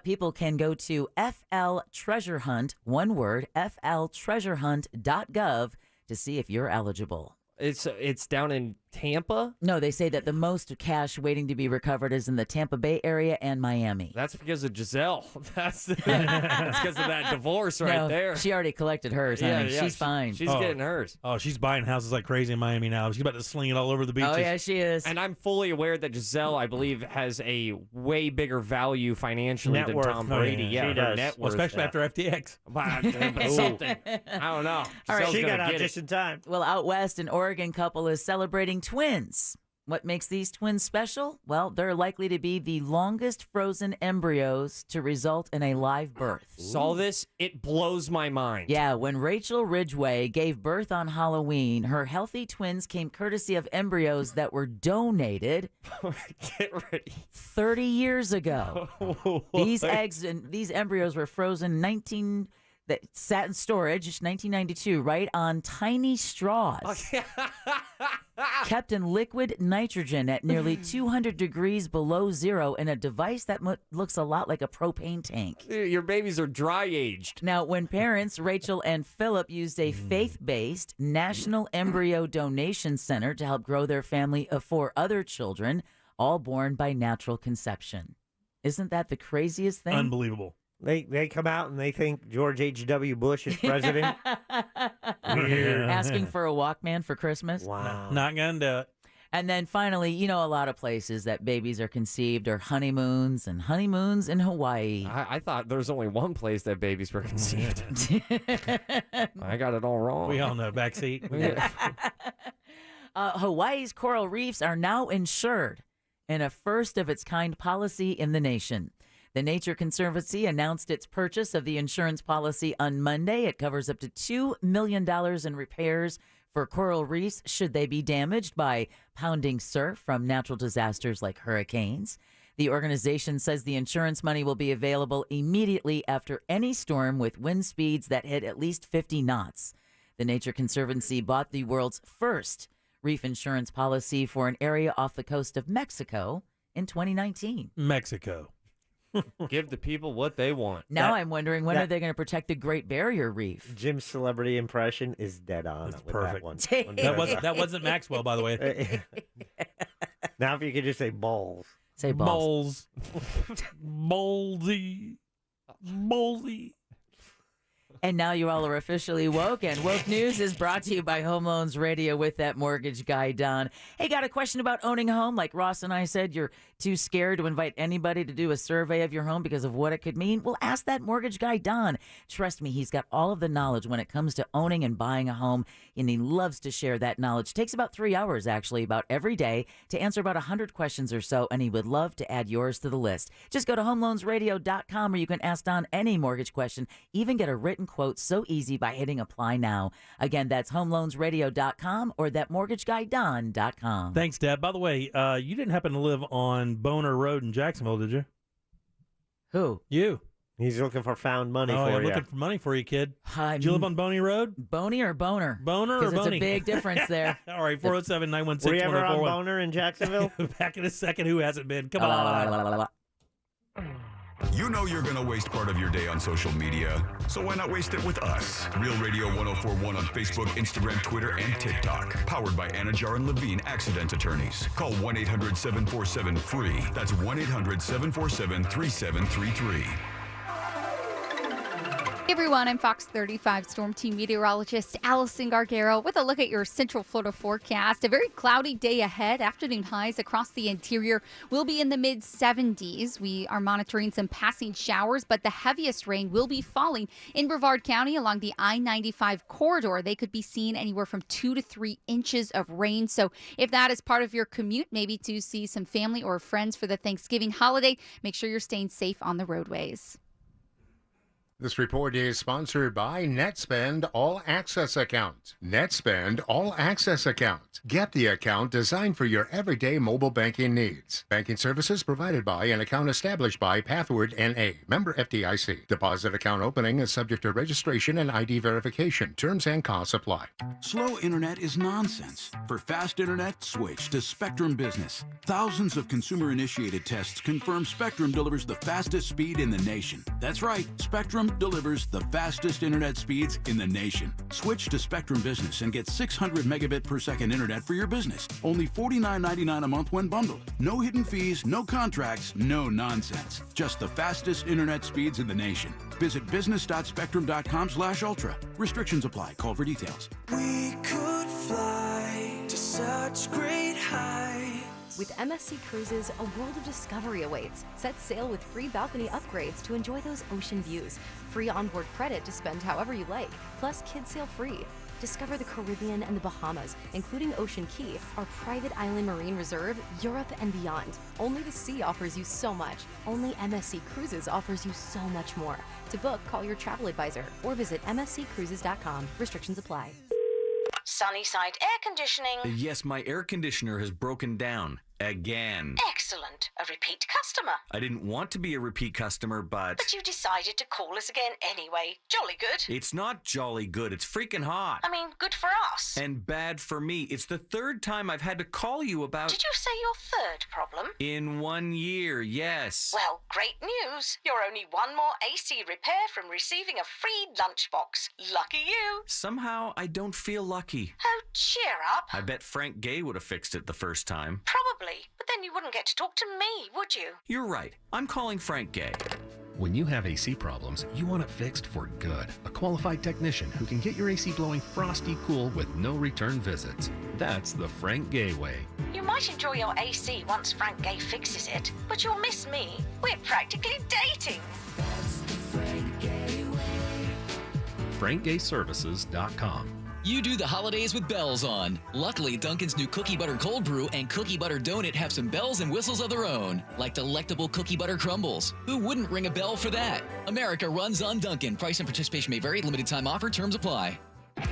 People can go to FL Treasure Hunt, one word, fltreasurehunt.gov to see if you're eligible. It's down in Tampa? No, they say that the most cash waiting to be recovered is in the Tampa Bay area and Miami. That's because of Giselle. That's because of that divorce there. She already collected hers, honey. She's fine. She's getting hers. Oh, she's buying houses like crazy in Miami now. She's about to sling it all over the beaches. Oh, yeah, she is. And I'm fully aware that Giselle, I believe, has a way bigger value financially than Tom Brady. She does. Net well, worth, especially after FTX. But something. I don't know. All right, she got out just in time. Well, out west, an Oregon couple is celebrating twins. What makes these twins special? Well, they're likely to be the longest frozen embryos to result in a live birth. Saw this? It blows my mind. Yeah, when Rachel Ridgway gave birth on Halloween, her healthy twins came courtesy of embryos that were donated Get ready. 30 years ago. These eggs and these embryos were frozen that sat in storage, 1992, right on tiny straws. kept in liquid nitrogen at nearly 200 degrees below zero in a device that looks a lot like a propane tank. Your babies are dry aged. Now, when parents Rachel and Philip used a faith-based National Embryo Donation Center to help grow their family of 4 other children, all born by natural conception. Isn't that the craziest thing? Unbelievable. They come out and they think George H.W. Bush is president. Weird. Asking for a Walkman for Christmas. Wow. Not gonna do it. And then finally, you know, a lot of places that babies are conceived are honeymoons in Hawaii. I thought there's only one place that babies were conceived. I got it all wrong. We all know. Backseat. Hawaii's coral reefs are now insured in a first-of-its-kind policy in the nation. The Nature Conservancy announced its purchase of the insurance policy on Monday. It covers up to $2 million in repairs for coral reefs should they be damaged by pounding surf from natural disasters like hurricanes. The organization says the insurance money will be available immediately after any storm with wind speeds that hit at least 50 knots. The Nature Conservancy bought the world's first reef insurance policy for an area off the coast of Mexico in 2019. Mexico. Give the people what they want. Now I'm wondering, when are they going to protect the Great Barrier Reef? Jim's celebrity impression is dead on. That's with perfect. That one. That wasn't Maxwell, by the way. Now if you could just say balls. Say balls. Moldy. And now you all are officially woke, and Woke News is brought to you by Home Loans Radio with that mortgage guy, Don. Hey, got a question about owning a home? Like Ross and I said, you're too scared to invite anybody to do a survey of your home because of what it could mean? Well, ask that mortgage guy, Don. Trust me, he's got all of the knowledge when it comes to owning and buying a home, and he loves to share that knowledge. Takes about 3 hours, actually, about every day to answer about 100 questions or so, and he would love to add yours to the list. Just go to homeloansradio.com where you can ask Don any mortgage question, even get a written quote so easy by hitting apply now. Again, that's homeloansradio.com or thatmortgageguyDon.com. Thanks, Deb. By the way, you didn't happen to live on Boner Road in Jacksonville, did you? Who? You. He's looking for found money for I'm you. looking for money for you, kid. Did you live on Boney Road? Boney or Boner? Boner or Because it's Boney? a big difference there. All right, 407-916-1041. Were you ever on Boner in Jacksonville? Back in a second. Who hasn't been? Come on. You know you're going to waste part of your day on social media, so why not waste it with us? Real Radio 1041 on Facebook, Instagram, Twitter, and TikTok. Powered by Anajar and Levine Accident Attorneys. Call 1-800-747-FREE. That's 1-800-747-3733. Hey everyone, I'm Fox 35 Storm Team meteorologist Allison Gargaro with a look at your Central Florida forecast. A very cloudy day ahead. Afternoon highs across the interior will be in the mid-70s. We are monitoring some passing showers, but the heaviest rain will be falling in Brevard County along the I-95 corridor. They could be seen anywhere from 2 to 3 inches of rain. So if that is part of your commute, maybe to see some family or friends for the Thanksgiving holiday, make sure you're staying safe on the roadways. This report is sponsored by NetSpend All Access Account. NetSpend All Access Account. Get the account designed for your everyday mobile banking needs. Banking services provided by an account established by Pathward NA. Member FDIC. Deposit account opening is subject to registration and ID verification. Terms and costs apply. Slow internet is nonsense. For fast internet, switch to Spectrum Business. Thousands of consumer-initiated tests confirm Spectrum delivers the fastest speed in the nation. That's right, Spectrum delivers the fastest internet speeds in the nation. Switch to Spectrum Business and get 600 megabit per second internet for your business. Only $49.99 a month when bundled. No hidden fees, no contracts, no nonsense. Just the fastest internet speeds in the nation. Visit business.spectrum.com/ultra. Restrictions apply. Call for details. We could fly to such great heights. With MSC Cruises, a world of discovery awaits. Set sail with free balcony upgrades to enjoy those ocean views. Free onboard credit to spend however you like, plus kids sail free. Discover the Caribbean and the Bahamas, including Ocean Key, our private island marine reserve, Europe, and beyond. Only the sea offers you so much. Only MSC Cruises offers you so much more. To book, call your travel advisor or visit msccruises.com. Restrictions apply. Sunnyside Air Conditioning. Yes, my air conditioner has broken down again. Excellent. A repeat customer. I didn't want to be a repeat customer, but But you decided to call us again anyway. Jolly good. it's not jolly good. It's freaking hot. I mean, good for us. And bad for me. It's the third time I've had to call you about... Did you say your third problem? In 1 year, yes. Well, great news. You're only one more AC repair from receiving a free lunchbox. Lucky you. Somehow, I don't feel lucky. Oh, cheer up. I bet Frank Gay would have fixed it the first time. Probably. But then you wouldn't get to talk to me, would you? You're right. I'm calling Frank Gay. When you have AC problems, you want it fixed for good. A qualified technician who can get your AC blowing frosty cool with no return visits. That's the Frank Gay way. You might enjoy your AC once Frank Gay fixes it, but you'll miss me. We're practically dating. FrankGayServices.com. You do the holidays with bells on. Luckily, Dunkin's new Cookie Butter Cold Brew and Cookie Butter Donut have some bells and whistles of their own, like delectable Cookie Butter Crumbles. Who wouldn't ring a bell for that? America runs on Dunkin'. Price and participation may vary. Limited time offer. Terms apply.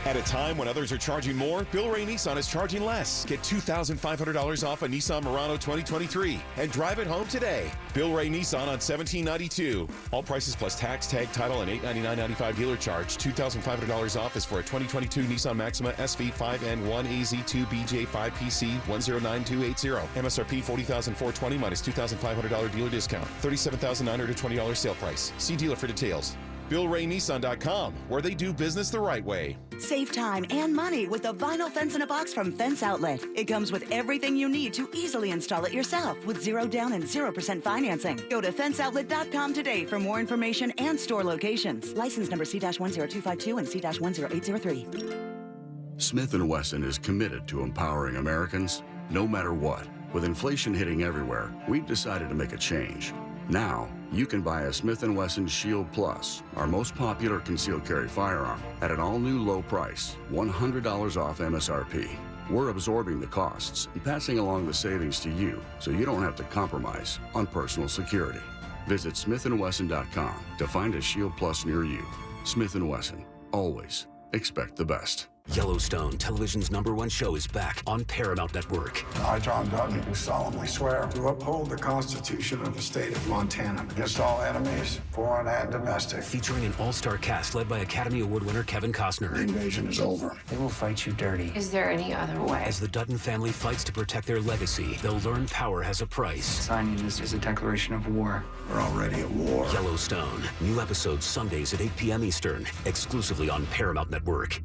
At a time when others are charging more, Bill Ray Nissan is charging less. Get $2,500 off a Nissan Murano 2023 and drive it home today. Bill Ray Nissan on 1792. All prices plus tax, tag, title, and $899.95 dealer charge. $2,500 off is for a 2022 Nissan Maxima SV5N1 AZ2 BJ5PC 109280. MSRP $40,420 minus $2,500 dealer discount. $37,920 sale price. See dealer for details. BillRayNissan.com, where they do business the right way. Save time and money with the vinyl fence in a box from Fence Outlet. It comes with everything you need to easily install it yourself with 0 down and 0% financing. Go to FenceOutlet.com today for more information and store locations. License number C-10252 and C-10803. Smith & Wesson is committed to empowering Americans no matter what. With inflation hitting everywhere, we've decided to make a change. Now, you can buy a Smith & Wesson Shield Plus, our most popular concealed carry firearm, at an all-new low price, $100 off MSRP. We're absorbing the costs and passing along the savings to you so you don't have to compromise on personal security. Visit smithandwesson.com to find a Shield Plus near you. Smith & Wesson. Always expect the best. Yellowstone, television's #1 show, is back on Paramount Network. I, John Dutton, do solemnly swear to uphold the Constitution of the state of Montana against all enemies, foreign and domestic. Featuring an all-star cast led by Academy Award winner Kevin Costner. The invasion is over. They will fight you dirty. Is there any other way? As the Dutton family fights to protect their legacy, they'll learn power has a price. Signing this is a declaration of war. We're already at war. Yellowstone. New episodes Sundays at 8 p.m. Eastern, exclusively on Paramount Network.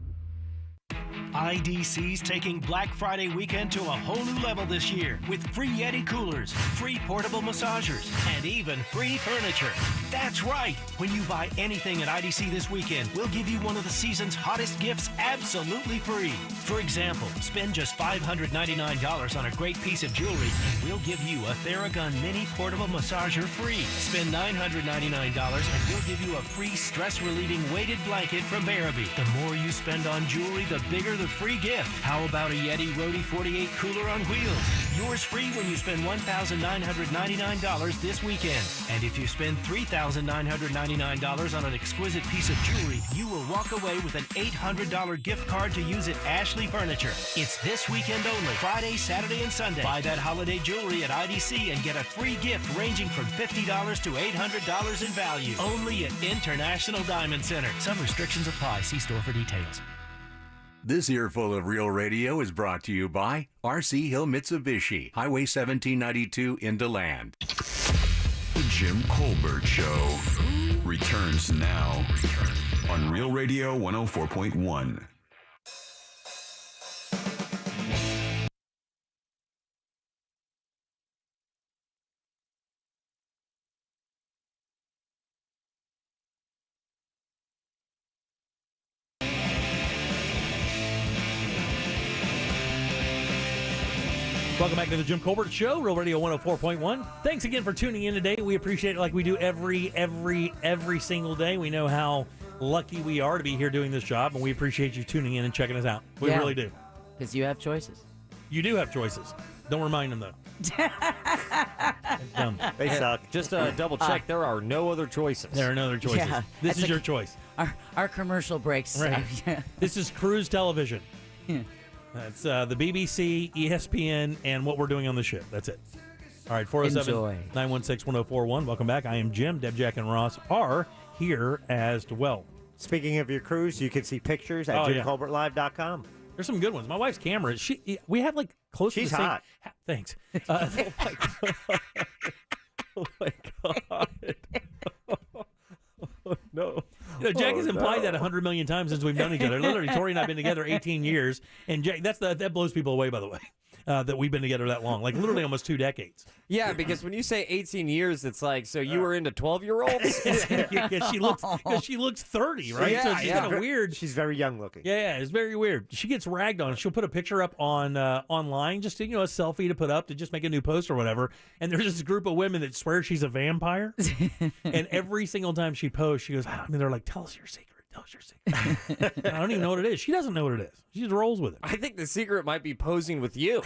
IDC's taking Black Friday weekend to a whole new level this year with free Yeti coolers, free portable massagers, and even free furniture. That's right. When you buy anything at IDC this weekend, we'll give you one of the season's hottest gifts absolutely free. For example, spend just $599 on a great piece of jewelry, and we'll give you a Theragun Mini portable massager free. Spend $999 and we'll give you a free stress-relieving weighted blanket from Barabee. The more you spend on jewelry, the bigger the free gift. How about a Yeti Rody 48 cooler on wheels? Yours free when you spend $1,999 this weekend. And if you spend $3,999 on an exquisite piece of jewelry, you will walk away with an $800 gift card to use at Ashley Furniture. It's this weekend only, Friday, Saturday, and Sunday. Buy that holiday jewelry at IDC and get a free gift ranging from $50 to $800 in value. Only at International Diamond Center. Some restrictions apply. See store for details. This earful of Real Radio is brought to you by RC Hill Mitsubishi, Highway 1792 in DeLand. The Jim Colbert Show returns now on Real Radio 104.1. Welcome back to the Jim Colbert Show, Real Radio 104.1. Thanks again for tuning in today. We appreciate it like we do every single day. We know how lucky we are to be here doing this job, and we appreciate you tuning in and checking us out. We really do. Because you have choices. You do have choices. Don't remind them, though. Dumb. They suck. Just double check. There are no other choices. There are no other choices. Yeah, this is your choice. Our commercial breaks. Right. This is cruise television. That's the BBC, ESPN, and what we're doing on the ship. That's it. All right, 407-916-1041. Welcome back. I am Jim. Deb, Jack, and Ross are here as well. Speaking of your cruise, you can see pictures at JimColbertLive.com. There's some good ones. My wife's camera, we have like close She's to the same. hot. Thanks. Oh my God. Oh, no. You know, Jack has implied that 100 million times since we've known each other. Literally, Tori and I have been together 18 years. And Jack, that blows people away, by the way, that we've been together that long. Like literally almost 2 decades. Yeah, because when you say 18 years, it's like, so you were into 12-year-olds? Because she looks 30, right? Yeah, so she's kind of weird. She's very young looking. Yeah, it's very weird. She gets ragged on. She'll put a picture up on online, just to, a selfie to put up to just make a new post or whatever. And there's this group of women that swear she's a vampire. And every single time she posts, she goes, they're like, tell us your secret. Tell us your secret. I don't even know what it is. She doesn't know what it is. She just rolls with it. I think the secret might be posing with you.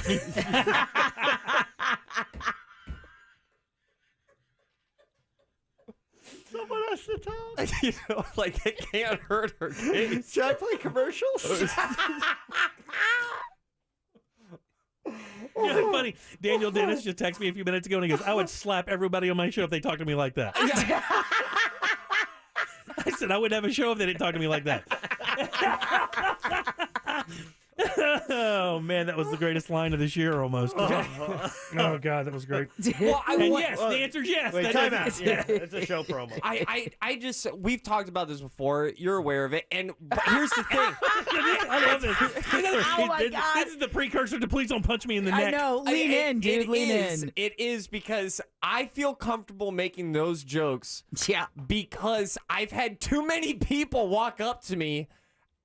Someone has to talk. It can't hurt her case. Should I play commercials? Funny. Daniel Dennis just texted me a few minutes ago and he goes, I would slap everybody on my show if they talked to me like that. I said I would have a show if they didn't talk to me like that. Oh, man, that was the greatest line of this year almost. Oh, God, that was great. Well, yes, the answer is yes. Wait, time out. Yeah, it's a show promo. I just, we've talked about this before. You're aware of it. And here's the thing. I love this. Oh, my God. This is the precursor to Please Don't Punch Me in the Neck. I know. Lean in, dude. Lean in. It is because I feel comfortable making those jokes. Yeah. Because I've had too many people walk up to me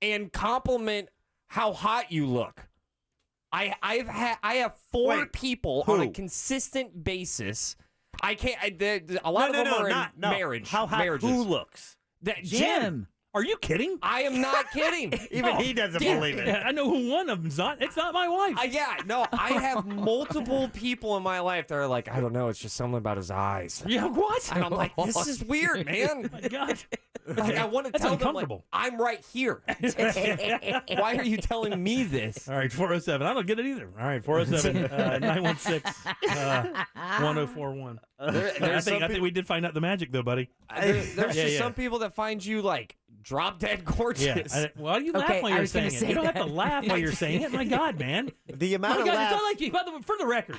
and compliment how hot you look. I have 4 people on a consistent basis. I can't. A lot of them are in marriage. How hot? Marriages. Who looks? Jim. Are you kidding? I am not kidding. Even he doesn't believe it. I know who one of them's not. It's not my wife. I have multiple people in my life that are like, I don't know, it's just something about his eyes. Yeah, what? And I'm like, this is weird, man. Oh my God. Like, I want to tell them, like, I'm right here. Why are you telling me this? All right, 407. I don't get it either. All right, 407-916-1041. I think we did find out the magic, though, buddy. There's just some people that find you, like, drop dead gorgeous. Yeah. Why do you laugh while you're saying it? You don't have to laugh while you're saying it. My God, man. The amount of laughs. It's not like you. By the way, for the record.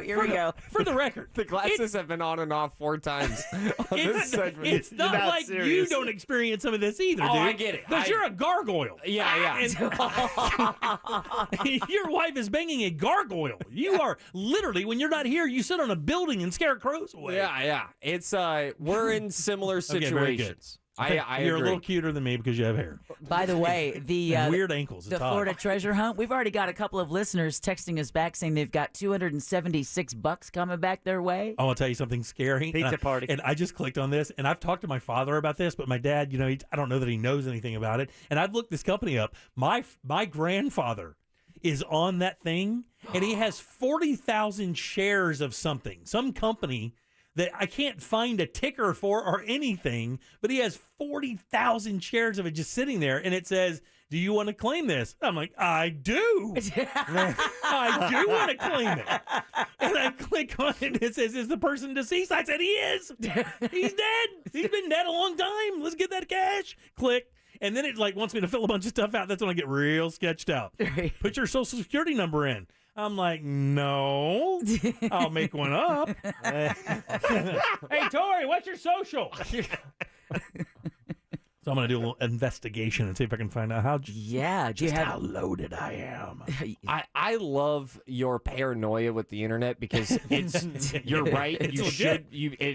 Here we go. For the record. The glasses have been on and off 4 times on this segment. It's not like serious. You don't experience some of this either, dude. I get it. Because you're a gargoyle. Yeah. And your wife is banging a gargoyle. You are literally, when you're not here, you sit on a building and scare crows away. Yeah. It's we're in similar situations. I You're agree. a little cuter than me because you have hair. By the way, the weird ankles. The Florida treasure hunt. We've already got a couple of listeners texting us back saying they've got $276 coming back their way. I want to tell you something scary. Pizza party. And I just clicked on this, and I've talked to my father about this, but my dad, I don't know that he knows anything about it. And I've looked this company up. My grandfather is on that thing, and he has 40,000 shares of something, some company that I can't find a ticker for or anything, but he has 40,000 shares of it just sitting there, and it says, do you want to claim this? I'm like, I do. I do want to claim it. And I click on it, and it says, is the person deceased? I said, he is. He's dead. He's been dead a long time. Let's get that cash. Click. And then it wants me to fill a bunch of stuff out. That's when I get real sketched out. Put your social security number in. I'm like, no, I'll make one up. Hey, Tori, what's your social? So I'm going to do a little investigation and see if I can find out how loaded I am. I love your paranoia with the internet because you're right. It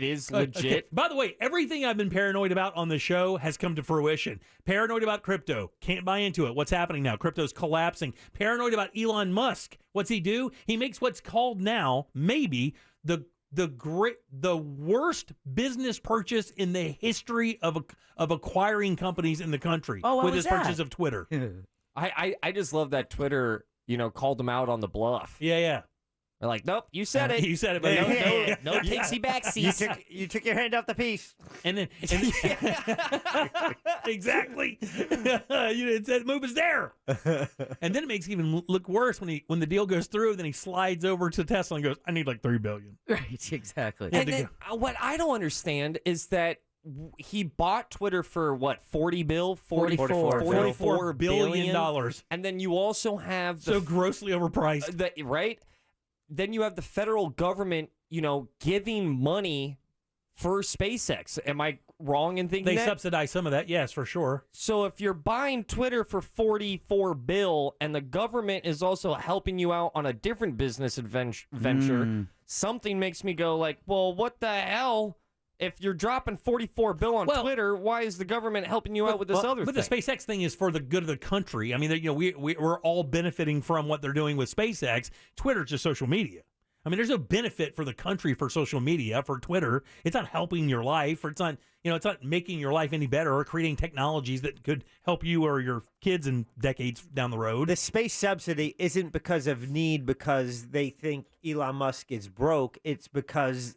is legit. Okay. By the way, everything I've been paranoid about on the show has come to fruition. Paranoid about crypto. Can't buy into it. What's happening now? Crypto's collapsing. Paranoid about Elon Musk. What's he do? He makes what's called now, maybe, the worst business purchase in the history of acquiring companies in the country with his purchase of Twitter. I just love that Twitter, called him out on the bluff. Yeah. They're like, nope, you said it. You said it, but no takesy backsies. You took your hand off the piece. And then exactly. It said move is there. And then it makes it even look worse when the deal goes through. Then he slides over to Tesla and goes, "I need like $3 billion." Right, exactly. And then, what I don't understand is that he bought Twitter for what, $44 billion. And then you also have so grossly overpriced. Right? Then you have the federal government, giving money for SpaceX. Am I wrong in thinking They that? subsidize some of that, yes, for sure. So if you're buying Twitter for $44 billion and the government is also helping you out on a different business venture, something makes me go like, well, what the hell? If you're dropping $44 billion on Twitter, why is the government helping you out with this other thing? But the SpaceX thing is for the good of the country. I mean, we're all benefiting from what they're doing with SpaceX. Twitter's just social media. I mean, there's no benefit for the country for social media, for Twitter. It's not helping your life, or it's not making your life any better, or creating technologies that could help you or your kids in decades down the road. The space subsidy isn't because of need, because they think Elon Musk is broke. It's because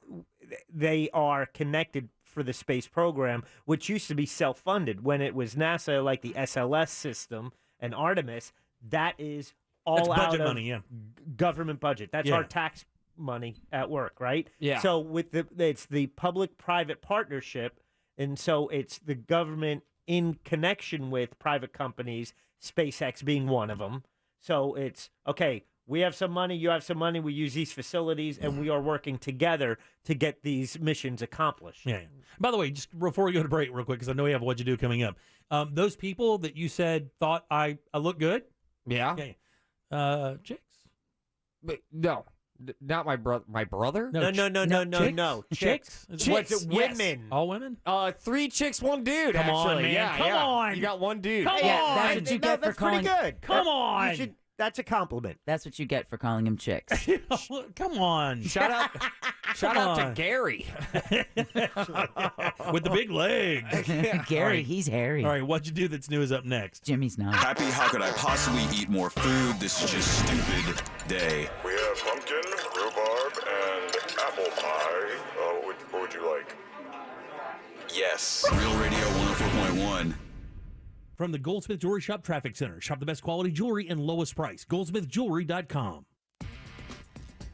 they are connected for the space program, which used to be self-funded. When it was NASA, like the SLS system and Artemis, that is all That's out budget of money, yeah. government budget. That's Yeah. our tax money at work, right? Yeah. So with it's the public-private partnership, and so it's the government in connection with private companies, SpaceX being one of them. So it's, okay, we have some money, you have some money, we use these facilities, and we are working together to get these missions accomplished. Yeah. By the way, just before we go to break real quick, because I know we have What You Do coming up. Those people that you said thought I look good? Yeah. Chicks? But no, not my brother. My brother? No. Chicks? What's it, Yes. women? All women? 3 chicks, 1 dude. Come on, actually. man. Yeah, Come yeah. on. You got 1 dude. Come on. That's what you get for That's calling. pretty good. Come on. You should, that's a compliment. That's what you get for calling him chicks. Come on. Shout out to Gary. With the big legs. Gary, All right. he's hairy. All right, What You Do That's New is up next. Jimmy's not. Happy, how could I possibly eat more food? This is just stupid day. We have pumpkin, rhubarb, and apple pie. What would you like? Yes. Real Radio 104.1. From the Goldsmith Jewelry Shop Traffic Center. Shop the best quality jewelry and lowest price. GoldsmithJewelry.com.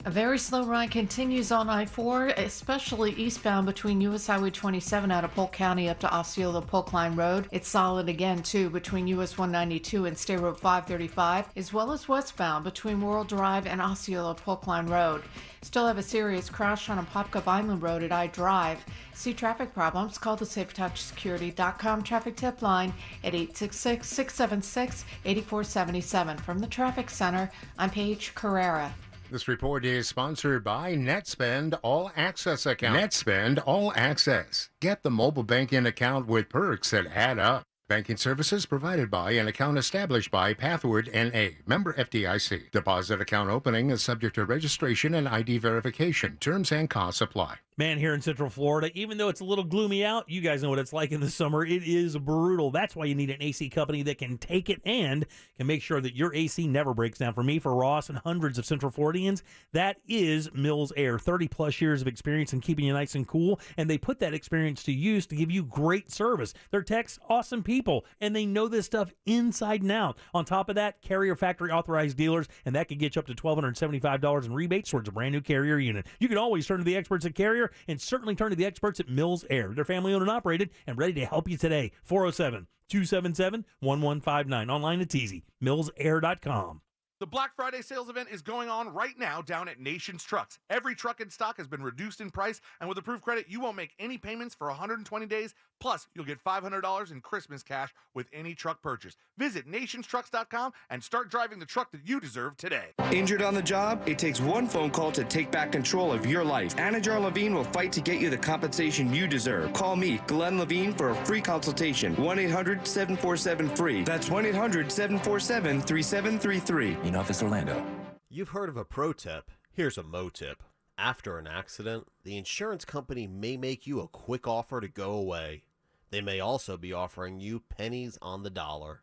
A very slow ride continues on I-4, especially eastbound between US Highway 27 out of Polk County up to Osceola Polk Line Road. It's solid again, too, between US 192 and State Road 535, as well as westbound between World Drive and Osceola Polk Line Road. Still have a serious crash on Apopka Vineland Road at I-Drive. See traffic problems? Call the SafeTouchSecurity.com traffic tip line at 866-676-8477. From the Traffic Center, I'm Paige Carrera. This report is sponsored by NetSpend All Access account. NetSpend All Access. Get the mobile banking account with perks that add up. Banking services provided by and account established by Pathward NA. Member FDIC. Deposit account opening is subject to registration and ID verification. Terms and costs apply. Man, here in Central Florida, even though it's a little gloomy out, you guys know what it's like in the summer. It is brutal. That's why you need an AC company that can take it and can make sure that your AC never breaks down. For me, for Ross, and hundreds of Central Floridians, that is Mills Air. 30-plus years of experience in keeping you nice and cool, and they put that experience to use to give you great service. Their techs, awesome people, and they know this stuff inside and out. On top of that, Carrier factory authorized dealers, and that could get you up to $1,275 in rebates towards a brand new Carrier unit. You can always turn to the experts at Carrier, and certainly turn to the experts at Mills Air. They're family owned and operated and ready to help you today. 407-277-1159. Online it's easy. MillsAir.com. The Black Friday sales event is going on right now down at Nation's Trucks. Every truck in stock has been reduced in price, and with approved credit, you won't make any payments for 120 days. Plus, you'll get $500 in Christmas cash with any truck purchase. Visit nationstrucks.com and start driving the truck that you deserve today. Injured on the job? It takes one phone call to take back control of your life. Anajar Levine will fight to get you the compensation you deserve. Call me, Glenn Levine, for a free consultation. 1-800-747-FREE. That's 1-800-747-3733. In Office Orlando. You've heard of a pro tip. Here's a mo tip. After an accident, the insurance company may make you a quick offer to go away. They may also be offering you pennies on the dollar.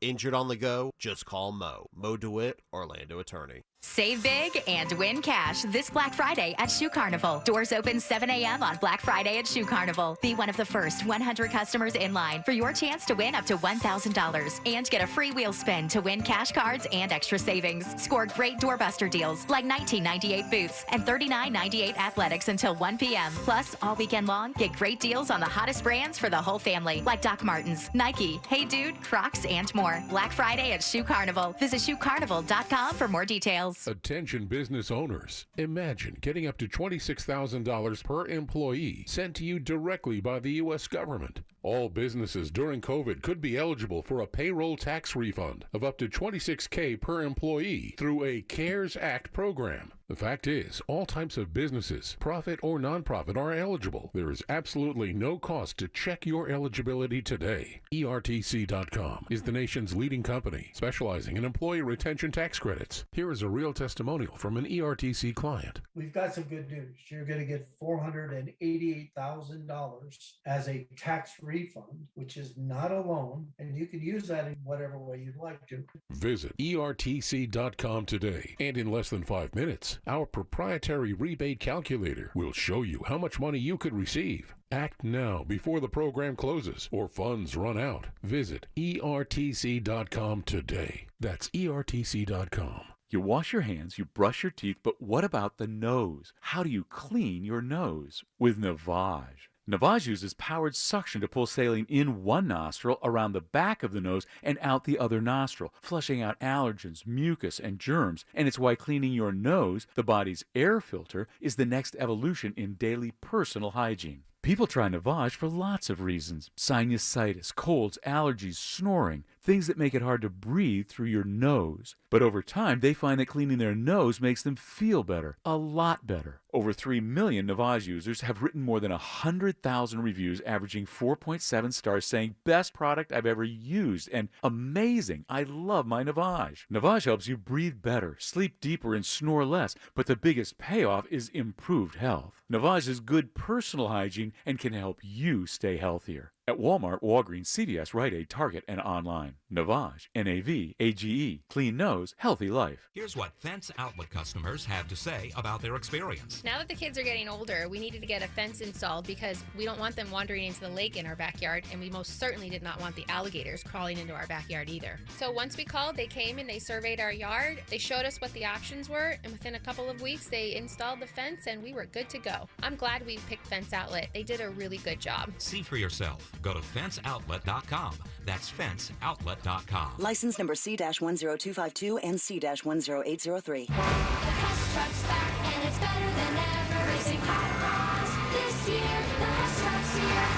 Injured on the go? Just call Mo. Mo DeWitt, Orlando attorney. Save big and win cash this Black Friday at Shoe Carnival. Doors open 7 a.m. on Black Friday at Shoe Carnival. Be one of the first 100 customers in line for your chance to win up to $1,000 and get a free wheel spin to win cash cards and extra savings. Score great doorbuster deals like $19.98 boots and $39.98 athletics until 1 p.m. Plus, all weekend long, get great deals on the hottest brands for the whole family like Doc Martens, Nike, Hey Dude, Crocs, and more. Black Friday at Shoe Carnival. Visit shoecarnival.com for more details. Attention business owners. Imagine getting up to $26,000 per employee sent to you directly by the U.S. government. All businesses during COVID could be eligible for a payroll tax refund of up to $26K per employee through a CARES Act program. The fact is, all types of businesses, profit or nonprofit, are eligible. There is absolutely no cost to check your eligibility today. ERTC.com is the nation's leading company specializing in employee retention tax credits. Here is a real testimonial from an ERTC client. We've got some good news. You're going to get $488,000 as a tax refund, which is not a loan, and you can use that in whatever way you'd like to. Visit ERTC.com today, and in less than 5 minutes, our proprietary rebate calculator will show you how much money you could receive. Act now before the program closes or funds run out. Visit ERTC.com today. That's ERTC.com. You wash your hands, you brush your teeth, but what about the nose? How do you clean your nose? With Navage. Navage uses powered suction to pull saline in one nostril, around the back of the nose, and out the other nostril, flushing out allergens, mucus, and germs. And it's why cleaning your nose, the body's air filter, is the next evolution in daily personal hygiene. People try Navage for lots of reasons. Sinusitis, colds, allergies, snoring, things that make it hard to breathe through your nose. But over time, they find that cleaning their nose makes them feel better, a lot better. Over 3 million Navage users have written more than 100,000 reviews, averaging 4.7 stars, saying, "Best product I've ever used," and "Amazing, I love my Navage." Navage helps you breathe better, sleep deeper, and snore less, but the biggest payoff is improved health. Navage is good personal hygiene and can help you stay healthier. At Walmart, Walgreens, CVS, Rite Aid, Target, and online. Navage, N-A-V-A-G-E. Clean nose, healthy life. Here's what Fence Outlet customers have to say about their experience. Now that the kids are getting older, we needed to get a fence installed because we don't want them wandering into the lake in our backyard, and we most certainly did not want the alligators crawling into our backyard either. So once we called, they came and they surveyed our yard. They showed us what the options were, and within a couple of weeks, they installed the fence, and we were good to go. I'm glad we picked Fence Outlet. They did a really good job. See for yourself. Go to fenceoutlet.com. That's fenceoutlet.com. License number C-10252 and C-10803. The Hess Truck's back and it's better than ever. Racing hot rods this year. The Hess Truck's here.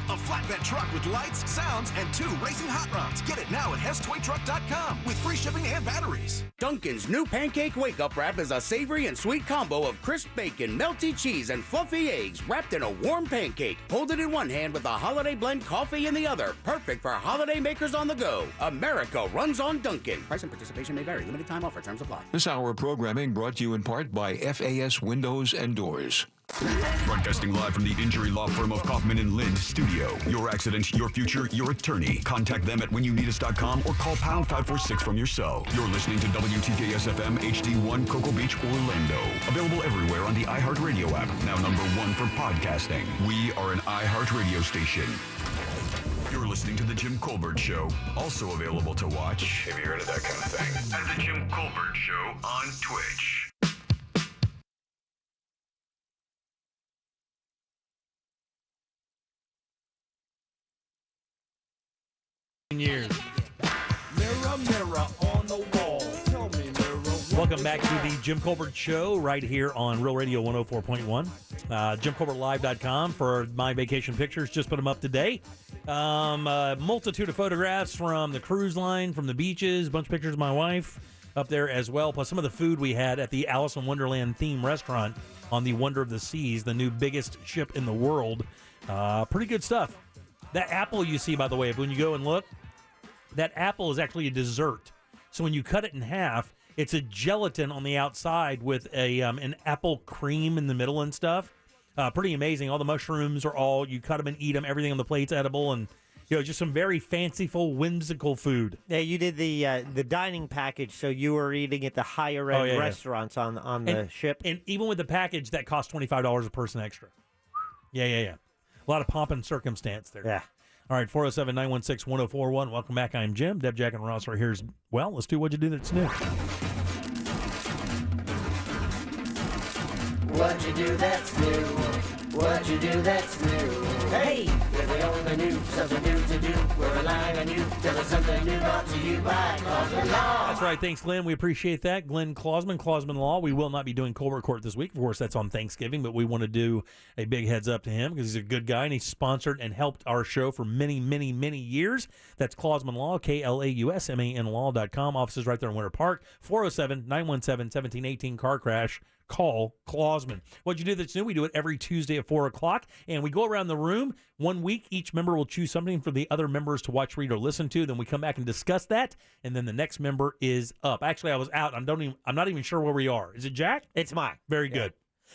A flatbed truck with lights, sounds, and 2 racing hot rods. Get it now at HessToyTruck.com with free shipping and batteries. Dunkin's new pancake wake-up wrap is a savory and sweet combo of crisp bacon, melty cheese, and fluffy eggs wrapped in a warm pancake. Hold it in one hand with a holiday blend coffee in the other. Perfect for holiday makers on the go. America runs on Dunkin'. Price and participation may vary. Limited time offer. Terms apply. This hour of programming brought to you in part by FAS Windows and Doors. Broadcasting live from the injury law firm of Kaufman and Lind studio. Your accident, your future, your attorney. Contact them at whenyounneedus.com or call pound 546 from your cell. You're listening to WTKS FM HD1 Cocoa Beach, Orlando. Available everywhere on the iHeartRadio app. Now #1 for podcasting. We are an iHeartRadio station. You're listening to The Jim Colbert Show. Also available to watch, if you're into that kind of thing, at The Jim Colbert Show on Twitch. Years. Mirror, mirror on the wall. Tell me, mirror. Welcome back to the Jim Colbert Show right here on Real Radio 104.1. JimColbertLive.com for my vacation pictures. Just put them up today. A multitude of photographs from the cruise line, from the beaches, a bunch of pictures of my wife up there as well, plus some of the food we had at the Alice in Wonderland theme restaurant on the Wonder of the Seas, the new biggest ship in the world. Pretty good stuff. That apple you see, by the way, when you go and look, that apple is actually a dessert. So when you cut it in half, it's a gelatin on the outside with an apple cream in the middle and stuff. Pretty amazing. All the mushrooms are you cut them and eat them. Everything on the plate's edible. And Just some very fanciful, whimsical food. Yeah, you did the dining package, so you were eating at the higher end restaurants on the ship. And even with the package, that cost $25 a person extra. Yeah. A lot of pomp and circumstance there. Yeah. All right, 407-916-1041. Welcome back. I'm Jim. Deb, Jack, and Ross are here as well. Let's do What'd You Do That's New. What'd you do that's new? What'd you do that's new? Hey! If we only knew something new to do, we're relying on you. Tell us something new brought to you by Clausman Law. That's right. Thanks, Glenn. We appreciate that. Glenn Clausman Law. We will not be doing Colbert Court this week. Of course, that's on Thanksgiving, but we want to do a big heads up to him because he's a good guy and he's sponsored and helped our show for many, many, many years. That's Clausman Law, KLAUSMAN law.com. Offices right there in Winter Park. 407-917-1718. Car crash. Call Clausman. What'd you do that's new? We do it every Tuesday at 4 o'clock, and we go around the room. 1 week, each member will choose something for the other members to watch, read, or listen to. Then we come back and discuss that, and then the next member is up. Actually, I was out. I'm not even sure where we are. Is it Jack? It's mine. Very good.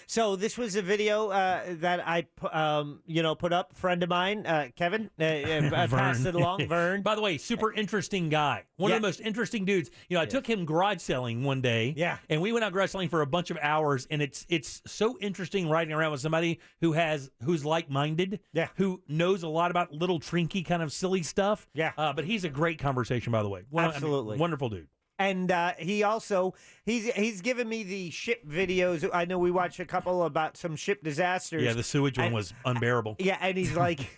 So this was a video that I put up. A friend of mine, Kevin, passed it along. Vern. By the way, super interesting guy. One of the most interesting dudes. I took him garage selling one day. Yeah. And we went out garage selling for a bunch of hours, and it's so interesting riding around with somebody who's like-minded. Yeah. Who knows a lot about little trinky kind of silly stuff. Yeah. But he's a great conversation, by the way. Absolutely. Wonderful dude. And he also he's given me the ship videos. I know we watched a couple about some ship disasters. Yeah, the sewage one was unbearable. Yeah, and he's like,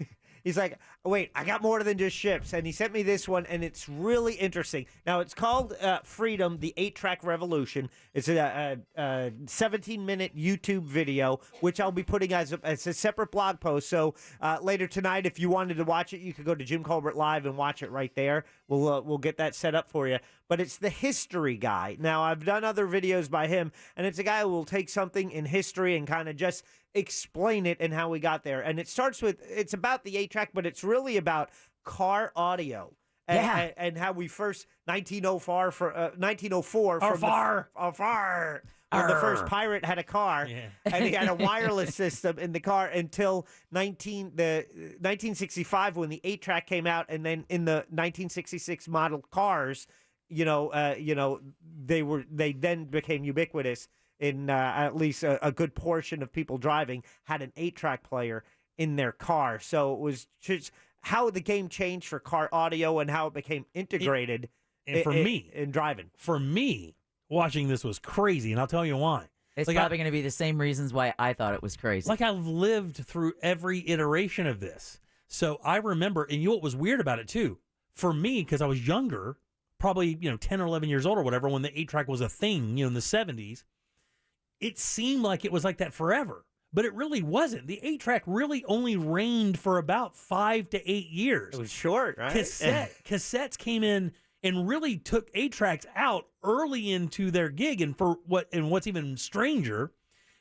wait, I got more than just ships. And he sent me this one, and it's really interesting. Now, it's called Freedom, the 8-Track Revolution. It's a 17-minute YouTube video, which I'll be putting as a separate blog post. So later tonight, if you wanted to watch it, you could go to Jim Colbert Live and watch it right there. We'll get that set up for you. But it's the history guy. Now, I've done other videos by him, and it's a guy who will take something in history and kind of just explain it and how we got there. And it's about the 8-track, but it's really about car audio. And how we first, 1904 when the first pirate had a car, and he had a wireless system in the car until 1965 when the 8-track came out, and then in the 1966 model cars, they then became ubiquitous. In at least a good portion of people driving had an 8-track player in their car. So it was just how the game changed for car audio and how it became integrated in driving. For me, watching this was crazy, and I'll tell you why. It's probably going to be the same reasons why I thought it was crazy. Like I've lived through every iteration of this. So I remember, and you know what was weird about it too? For me, because I was younger, probably 10 or 11 years old or whatever, when the 8-track was a thing, in the 70s, it seemed like it was like that forever, but it really wasn't. The 8-track really only reigned for about 5 to 8 years. It was short, right? Cassettes came in and really took 8-tracks out early into their gig. And what's even stranger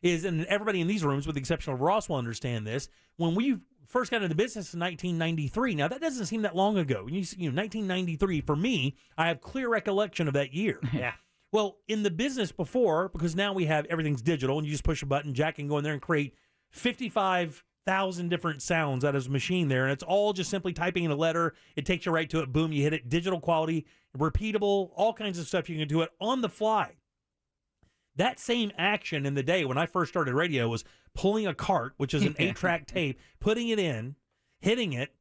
is, and everybody in these rooms, with the exception of Ross, will understand this, when we first got into business in 1993. Now, that doesn't seem that long ago. 1993, for me, I have clear recollection of that year. Yeah. Well, in the business before, because now we have everything's digital and you just push a button, Jack can go in there and create 55,000 different sounds out of his machine there, and it's all just simply typing in a letter. It takes you right to it. Boom, you hit it. Digital quality, repeatable, all kinds of stuff. You can do it on the fly. That same action in the day when I first started radio was pulling a cart, which is an 8-track tape, putting it in, hitting it,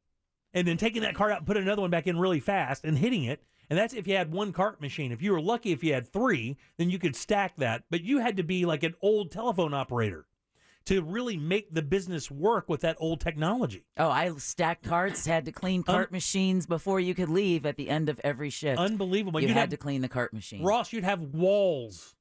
and then taking that cart out and putting another one back in really fast and hitting it. And that's if you had one cart machine. If you were lucky, if you had 3, then you could stack that. But you had to be like an old telephone operator to really make the business work with that old technology. Oh, I stacked carts, had to clean cart machines before you could leave at the end of every shift. Unbelievable. You had to clean the cart machine. Ross, you'd have walls.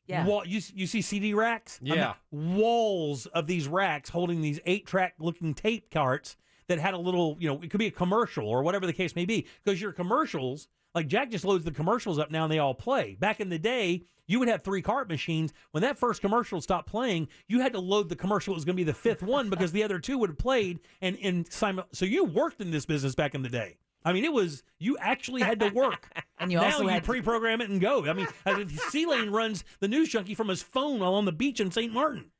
Yeah. You see CD racks? Yeah. Walls of these racks holding these 8-track looking tape carts that had a little, it could be a commercial or whatever the case may be. Because your commercials, like Jack just loads the commercials up now and they all play. Back in the day, you would have 3 cart machines. When that first commercial stopped playing, you had to load the commercial. It was going to be the 5th one because the other 2 would have played. So you worked in this business back in the day. I mean, you actually had to work. And you now also had to pre-program it and go. I mean, C-Lane runs the News Junkie from his phone while on the beach in St. Martin.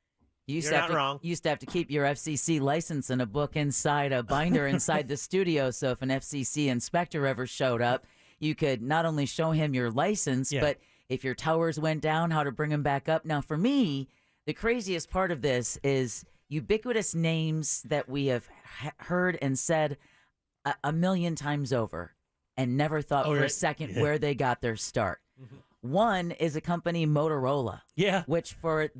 You're not wrong. You used to have to keep your FCC license in a book inside a binder inside the studio. So if an FCC inspector ever showed up, you could not only show him your license, but if your towers went down, how to bring them back up. Now, for me, the craziest part of this is ubiquitous names that we have heard and said a million times over and never thought for a second where they got their start. One is a company, Motorola. Yeah. Which for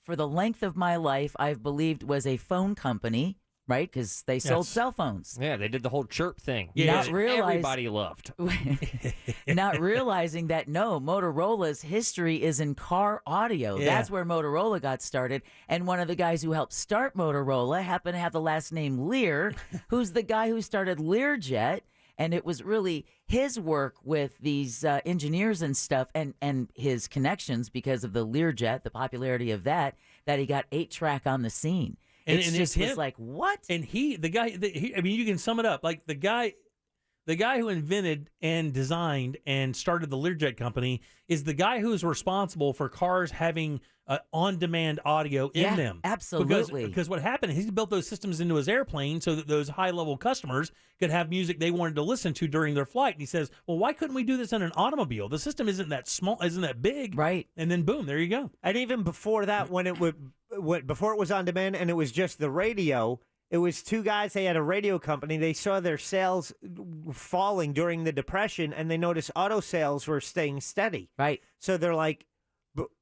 the length of my life, I've believed was a phone company, right? Because they sold cell phones. Yeah, they did the whole chirp thing. Yeah. Everybody loved. Not realizing that, no, Motorola's history is in car audio. Yeah. That's where Motorola got started. And one of the guys who helped start Motorola happened to have the last name Lear, who's the guy who started Learjet. And it was really his work with these engineers and stuff and his connections because of the Learjet, the popularity of that he got 8-track on the scene. And It just was like, what? And I mean, you can sum it up. Like the guy who invented and designed and started the Learjet company is the guy who is responsible for cars having on-demand audio in them. Absolutely. Because what happened is he built those systems into his airplane so that those high-level customers could have music they wanted to listen to during their flight. And he says, well, why couldn't we do this in an automobile? The system isn't that small, isn't that big. Right. And then, boom, there you go. And even before that, before it was on demand and it was just the radio, it was two guys. They had a radio company. They saw their sales falling during the Depression, and they noticed auto sales were staying steady. Right. So they're like,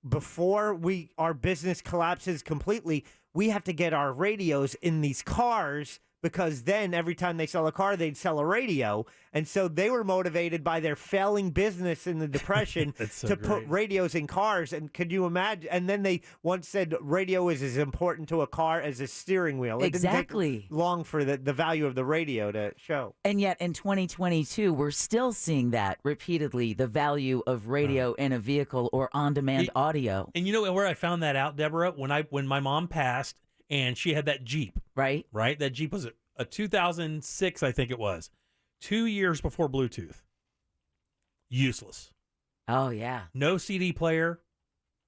before our business collapses completely, we have to get our radios in these cars, because then every time they sell a car, they'd sell a radio. And so they were motivated by their failing business in the Depression to put radios in cars. And could you imagine? And then they once said radio is as important to a car as a steering wheel. Exactly. It didn't take long for the value of the radio to show. And yet in 2022, we're still seeing that repeatedly, the value of radio in a vehicle or on-demand audio. And you know where I found that out, Deborah? When my mom passed and she had that Jeep. Right. Right? That Jeep was a 2006, I think it was. 2 years before Bluetooth. Useless. Oh, yeah. No CD player.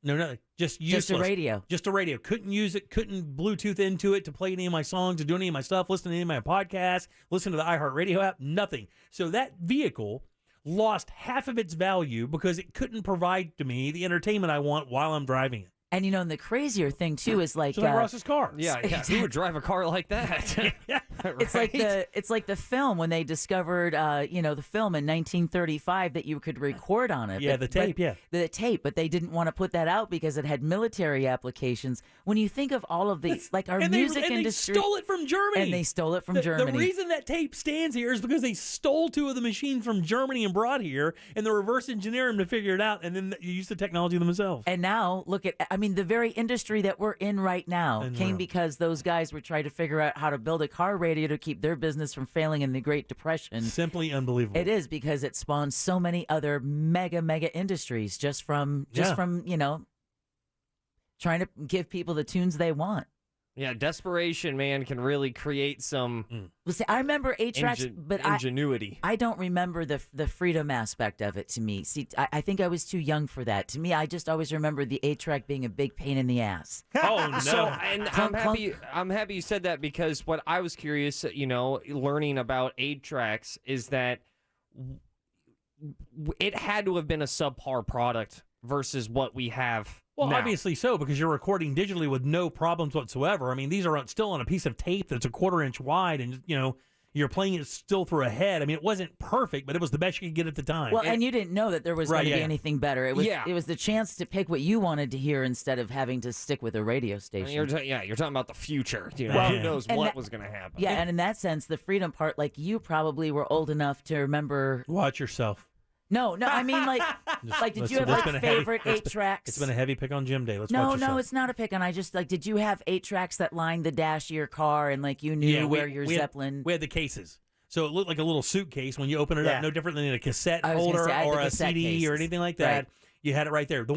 No, just useless. Just a radio. Just a radio. Couldn't use it, couldn't Bluetooth into it to play any of my songs, to do any of my stuff, listen to any of my podcasts, listen to the iHeartRadio app, nothing. So that vehicle lost half of its value because it couldn't provide to me the entertainment I want while I'm driving it. And you know, and the crazier thing too is like so Ross's car. Yeah, who would drive a car like that? It's like the film when they discovered, the film in 1935 that you could record on it. Yeah, the tape. The tape, but they didn't want to put that out because it had military applications. When you think of all of these, like our music industry, they stole it from Germany. And they stole it from Germany. The reason that tape stands here is because they stole 2 of the machines from Germany and brought here, and they reverse engineer them to figure it out, and then you use the technology themselves. And now look at, the very industry that we're in right now came because those guys were trying to figure out how to build a car radio to keep their business from failing in the Great Depression. Simply unbelievable. It is, because it spawned so many other mega industries just from trying to give people the tunes they want. Yeah, desperation, man, can really create some. Well, see, I remember 8-tracks, but ingenuity. I don't remember the freedom aspect of it. To me, see, I think I was too young for that. To me, I just always remember the 8-track being a big pain in the ass. Oh no! So, and I'm happy you said that, because what I was curious, learning about 8-tracks is that it had to have been a subpar product versus what we have. Well, now. Obviously so, because you're recording digitally with no problems whatsoever. I mean, these are still on a piece of tape that's a 1/4 inch wide, and you're playing it still through a head. I mean, it wasn't perfect, but it was the best you could get at the time. Well, and you didn't know that there was going to be anything better. It was the chance to pick what you wanted to hear instead of having to stick with a radio station. You're talking about the future. Who knows what was going to happen? Yeah, and in that sense, the freedom part, like you probably were old enough to remember. Watch yourself. No, I mean did you have favorite 8-tracks? It's been a heavy pick on Jim Day. No, it's not a pick on. I just did you have 8-tracks that lined the dash of your car and you knew where your Zeppelin? We had the cases. So it looked like a little suitcase when you open it up, no different than a cassette holder or a CD cases. Or anything like that. Right. You had it right there. The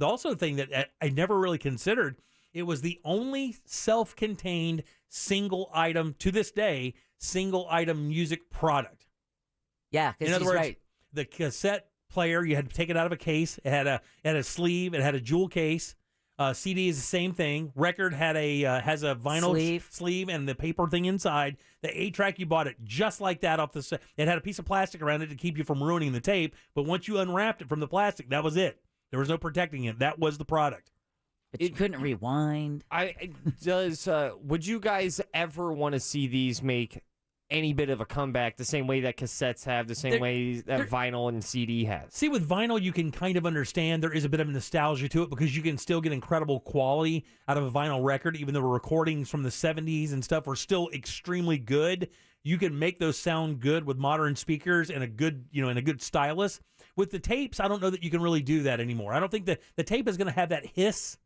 also thing that I never really considered, it was the only self-contained single item to this day, single item music product. Yeah, in other words, right. The cassette player, you had to take it out of a case. It had a sleeve. It had a jewel case. CD is the same thing. Record had has a vinyl sleeve and the paper thing inside. The 8-track, you bought it just like that off the. It had a piece of plastic around it to keep you from ruining the tape. But once you unwrapped it from the plastic, that was it. There was no protecting it. That was the product. But you couldn't rewind. Would you guys ever want to see these make any bit of a comeback the same way that cassettes have, the same way that vinyl and CD has? See, with vinyl, you can kind of understand there is a bit of nostalgia to it because you can still get incredible quality out of a vinyl record, even though recordings from the 70s and stuff are still extremely good. You can make those sound good with modern speakers and a good, and a good stylus. With the tapes, I don't know that you can really do that anymore. I don't think that the tape is going to have that hiss.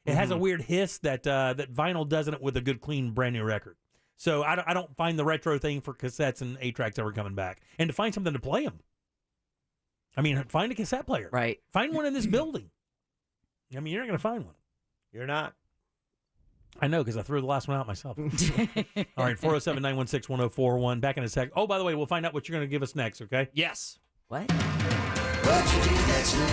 It has a weird hiss that vinyl doesn't with a good, clean, brand new record. So I don't find the retro thing for cassettes and 8-tracks ever coming back. And to find something to play them. I mean, find a cassette player. Right. Find one in this building. I mean, you're not going to find one. You're not. I know, because I threw the last one out myself. All right, 407-916-1041. Back in a sec. Oh, by the way, we'll find out what you're going to give us next, okay? Yes. What? What you do that's new,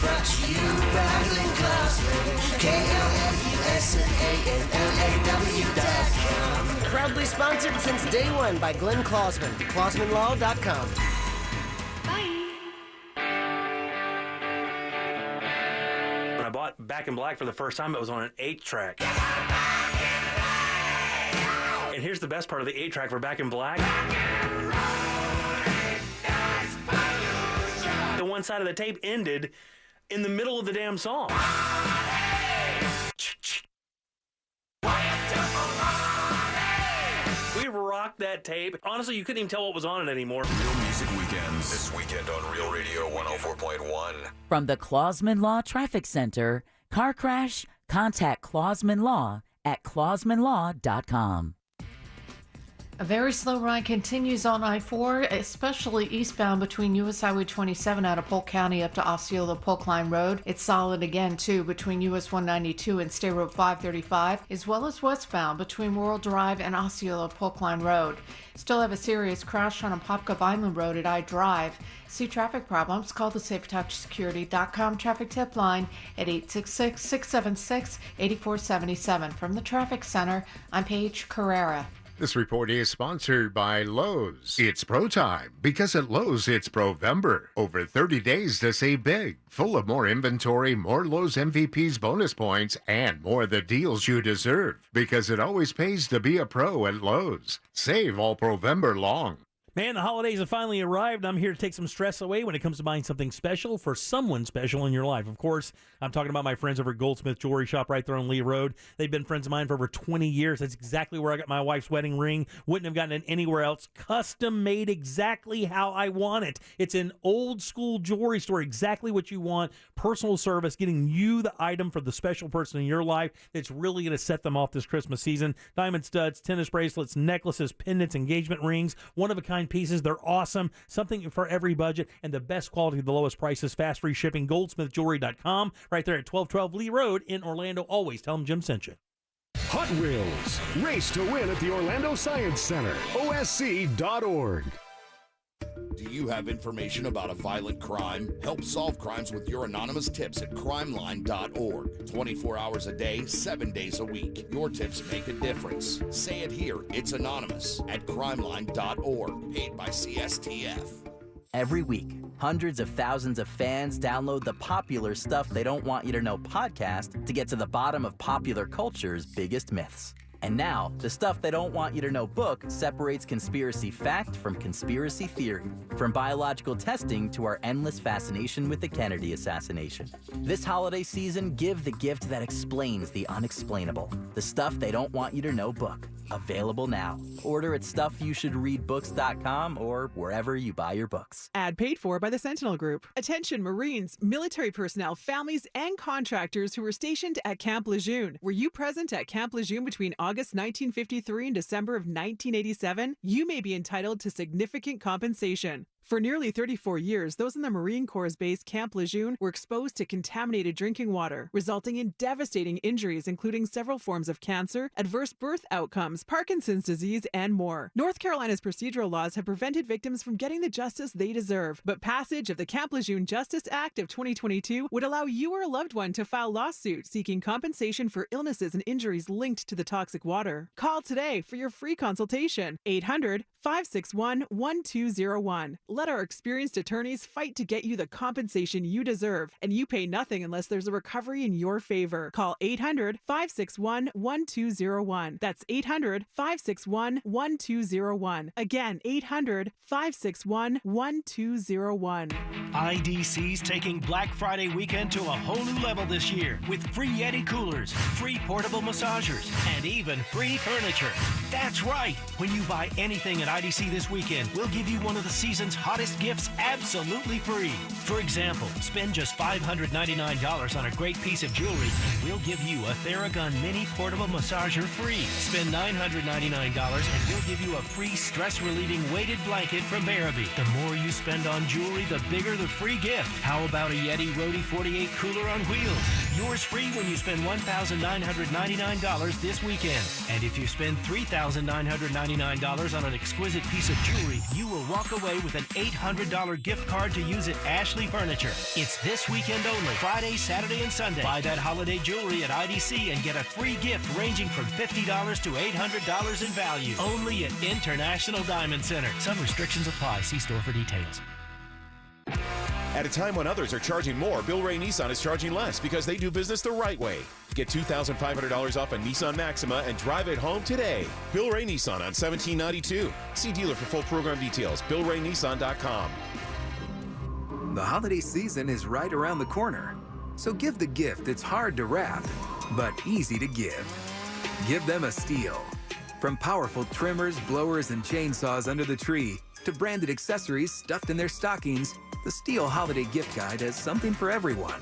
brought to you by Glenn Klossman. KLUSNANLAW.com. Proudly sponsored since day one by Glenn Klossman. KlossmanLaw.com. When I bought Back in Black for the first time, it was on an 8-track. And here's the best part of the 8-track for Back in Black. The one side of the tape ended in the middle of the damn song. We rocked that tape. Honestly, you couldn't even tell what was on it anymore. Real Music Weekends. This weekend on Real Radio 104.1. From the Klossman Law Traffic Center, car crash, contact Klossman Law at KlossmanLaw.com. A very slow ride continues on I-4, especially eastbound between U.S. Highway 27 out of Polk County up to Osceola Polk Line Road. It's solid again, too, between U.S. 192 and State Road 535, as well as westbound between Rural Drive and Osceola Polk Line Road. Still have a serious crash on Apopka Island Road at I-Drive. See traffic problems? Call the SafeTouchSecurity.com traffic tip line at 866-676-8477. From the Traffic Center, I'm Paige Carrera. This report is sponsored by Lowe's. It's pro time because at Lowe's it's Provember. Over 30 days to save big. Full of more inventory, more Lowe's MVP's bonus points, and more of the deals you deserve. Because it always pays to be a pro at Lowe's. Save all Provember long. Man, the holidays have finally arrived. I'm here to take some stress away when it comes to buying something special for someone special in your life. Of course, I'm talking about my friends over at Goldsmith Jewelry Shop right there on Lee Road. They've been friends of mine for over 20 years. That's exactly where I got my wife's wedding ring. Wouldn't have gotten it anywhere else. Custom made exactly how I want it. It's an old school jewelry store, exactly what you want. Personal service, getting you the item for the special person in your life that's really going to set them off this Christmas season. Diamond studs, tennis bracelets, necklaces, pendants, engagement rings, one-of-a-kind pieces. They're awesome. Something for every budget and the best quality, the lowest prices, fast free shipping. GoldsmithJewelry.com right there at 1212 Lee Road in Orlando. Always tell them Jim sent you. Hot Wheels. Race to win at the Orlando Science Center. OSC.org. Do you have information about a violent crime? Help solve crimes with your anonymous tips at crimeline.org. 24 hours a day, 7 days a week. Your tips make a difference. Say it here. It's anonymous at crimeline.org. Paid by CSTF. Every week, hundreds of thousands of fans download the Popular Stuff They Don't Want You to Know podcast to get to the bottom of popular culture's biggest myths. And now, the Stuff They Don't Want You to Know book separates conspiracy fact from conspiracy theory, from biological testing to our endless fascination with the Kennedy assassination. This holiday season, give the gift that explains the unexplainable. The Stuff They Don't Want You to Know book. Available now. Order at StuffYouShouldReadBooks.com or wherever you buy your books. Ad paid for by the Sentinel Group. Attention Marines, military personnel, families, and contractors who were stationed at Camp Lejeune. Were you present at Camp Lejeune between August 1953 and December of 1987? You may be entitled to significant compensation. For nearly 34 years, those in the Marine Corps' base Camp Lejeune were exposed to contaminated drinking water, resulting in devastating injuries, including several forms of cancer, adverse birth outcomes, Parkinson's disease, and more. North Carolina's procedural laws have prevented victims from getting the justice they deserve, but passage of the Camp Lejeune Justice Act of 2022 would allow you or a loved one to file lawsuits seeking compensation for illnesses and injuries linked to the toxic water. Call today for your free consultation. 800-561-1201. Let our experienced attorneys fight to get you the compensation you deserve, and you pay nothing unless there's a recovery in your favor. Call 800-561-1201. That's 800-561-1201. Again, 800-561-1201. IDC's taking Black Friday weekend to a whole new level this year with free Yeti coolers, free portable massagers, and even free furniture. That's right. When you buy anything at IDC this weekend, we'll give you one of the season's hottest gifts absolutely free. For example, spend just $599 on a great piece of jewelry, and we'll give you a Theragun mini portable massager free. Spend $999 and we'll give you a free stress-relieving weighted blanket from Barabee. The more you spend on jewelry, the bigger the free gift. How about a Yeti Rode 48 cooler on wheels? Yours free when you spend $1,999 this weekend. And if you spend $3,999 on an exquisite piece of jewelry, you will walk away with an $800 gift card to use at Ashley Furniture. It's this weekend only, Friday, Saturday, and Sunday. Buy that holiday jewelry at IDC and get a free gift ranging from $50 to $800 in value. Only at International Diamond Center. Some restrictions apply. See store for details. At a time when others are charging more, Bill Ray Nissan is charging less because they do business the right way. Get $2,500 off a Nissan Maxima and drive it home today. Bill Ray Nissan on 1792. See dealer for full program details. BillRayNissan.com. The holiday season is right around the corner. So give the gift that's hard to wrap, but easy to give. Give them a Stihl. From powerful trimmers, blowers, and chainsaws under the tree to branded accessories stuffed in their stockings, the Stihl Holiday Gift Guide has something for everyone.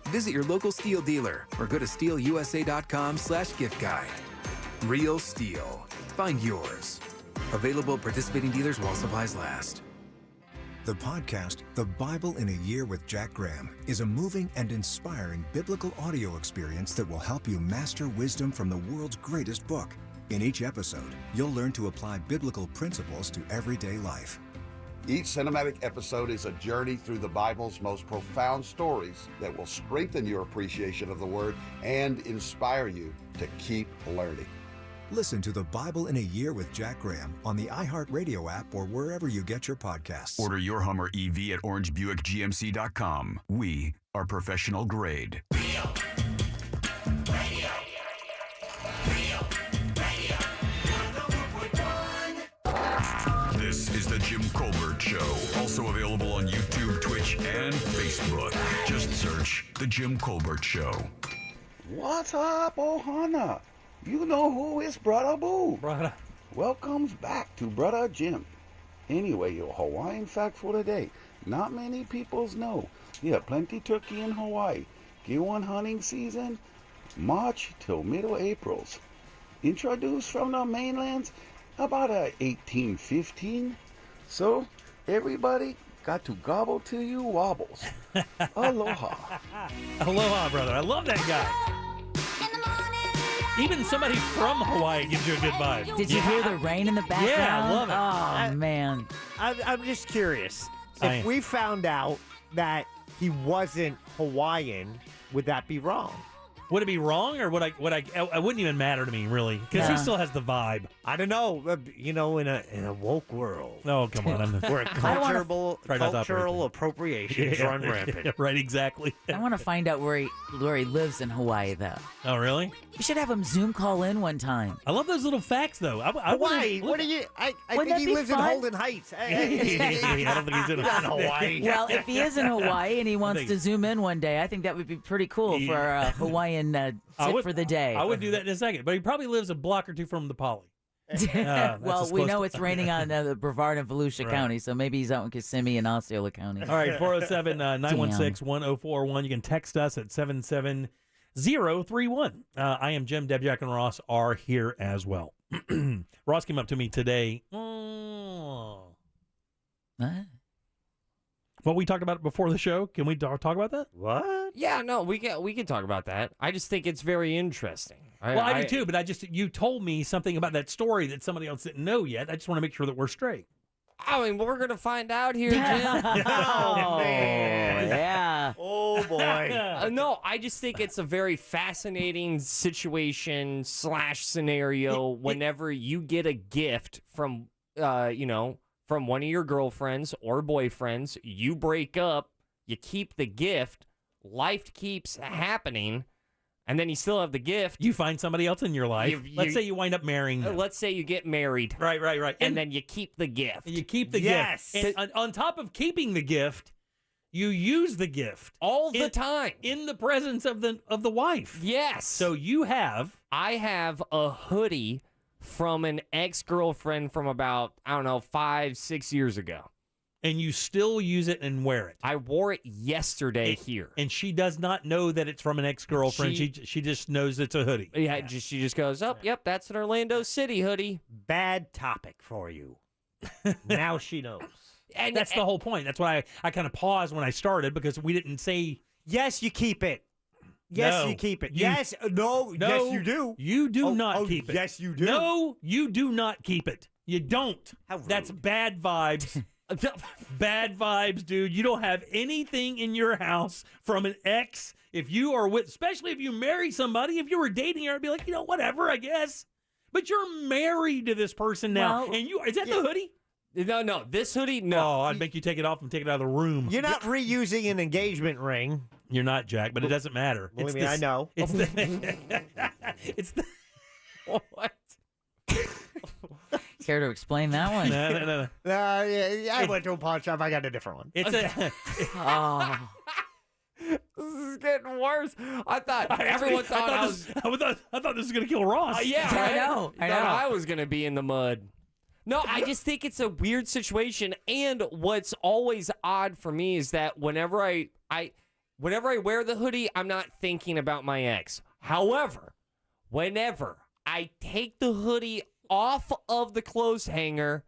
Visit your local Stihl dealer or go to stihlusa.com/gift guide. Real Stihl. Find yours. Available at participating dealers while supplies last. The podcast, The Bible in a Year with Jack Graham, is a moving and inspiring biblical audio experience that will help you master wisdom from the world's greatest book. In each episode, you'll learn to apply biblical principles to everyday life. Each cinematic episode is a journey through the Bible's most profound stories that will strengthen your appreciation of the Word and inspire you to keep learning. Listen to The Bible in a Year with Jack Graham on the iHeartRadio app or wherever you get your podcasts. Order your Hummer EV at orangebuickgmc.com. We are professional grade. This is the Jim Colbert Show. Also available on YouTube, Twitch, and Facebook. Just search The Jim Colbert Show. What's up, Ohana? You know who is Brother Boo. Brother. Welcomes back to Brother Jim. Anyway, your Hawaiian fact for the day. Not many peoples know. Yeah, plenty turkey in Hawaii. G1 hunting season, March till middle Aprils. Introduced from the mainlands about 1815. So, everybody got to gobble till you wobbles. Aloha. Aloha, brother. I love that guy. Even somebody from Hawaii gives you a good vibe. Did you hear the rain in the background? Yeah, I love it. Oh, man. I'm just curious. I If am. we found out that he wasn't Hawaiian, would that be wrong? Would it be wrong, or would I? It wouldn't even matter to me, really, because he still has the vibe. I don't know. In a woke world. Oh, come on! Where cultural appropriations Yeah, run rampant. Right, exactly. I want to find out where he lives in Hawaii, though. Oh, really? We should have him Zoom call in one time. I love those little facts, though. Hawaii? What are you? I Wouldn't think that he be lives in fun? Holden Heights. I don't think he's in Hawaii. Well, if he is in Hawaii and he wants to Zoom in one day, I think that would be pretty cool for a Hawaiian tip for the day. I would do that in a second, but he probably lives a block or two from the Poly. Well, we know it's raining on the Brevard and Volusia County, so maybe he's out in Kissimmee and Osceola County. All right, 407-916-1041. You can text us at 77031. I am Jim. Deb, Jack, and Ross are here as well. Ross came up to me today. What? What we talked about before the show? Can we talk about that? What? Yeah, no, we can talk about that. I just think it's very interesting. I do too, but you told me something about that story that somebody else didn't know yet. I just want to make sure that we're straight. I mean, we're going to find out here, Jim. Oh, man. Yeah. Oh, boy. No, I just think it's a very fascinating situation / scenario whenever you get a gift from, from one of your girlfriends or boyfriends, you break up, you keep the gift, life keeps happening, and then you still have the gift. You find somebody else in your life. Let's say you wind up marrying them. Let's say you get married. Right. And then you keep the gift. You keep the gift. And on top of keeping the gift, you use the gift. All the time. In the presence of the wife. Yes. So I have a hoodie from an ex-girlfriend from about, 5-6 years ago. And you still use it and wear it. I wore it yesterday here. And she does not know that it's from an ex-girlfriend. She just knows it's a hoodie. Yeah, she just goes, yep, that's an Orlando City hoodie. Bad topic for you. Now she knows. And that's the whole point. That's why I kind of paused when I started, because we didn't say... Yes, you keep it. Yes, No. you keep it. You- Yes, no, yes, you do. You do not keep it. Yes, you do. No, you do not keep it. You don't. That's bad vibes. Bad vibes, dude. You don't have anything in your house from an ex. If you are with, especially if you marry somebody, if you were dating her, I'd be like, whatever, I guess. But you're married to this person now. Well, and is that the hoodie? No, this hoodie, no. Oh, I'd make you take it off and take it out of the room. You're not reusing an engagement ring. You're not, Jack, but it doesn't matter. Believe me, I know. It's the What? Care to explain that one? No. I went to a pawn shop. I got a different one. It's a. Oh. This is getting worse. I thought everyone thought I was. I thought this was gonna kill Ross. Yeah, I right? know. I know. Thought I was gonna be in the mud. No, I just think it's a weird situation. And what's always odd for me is that whenever I wear the hoodie, I'm not thinking about my ex. However, whenever I take the hoodie off of the clothes hanger,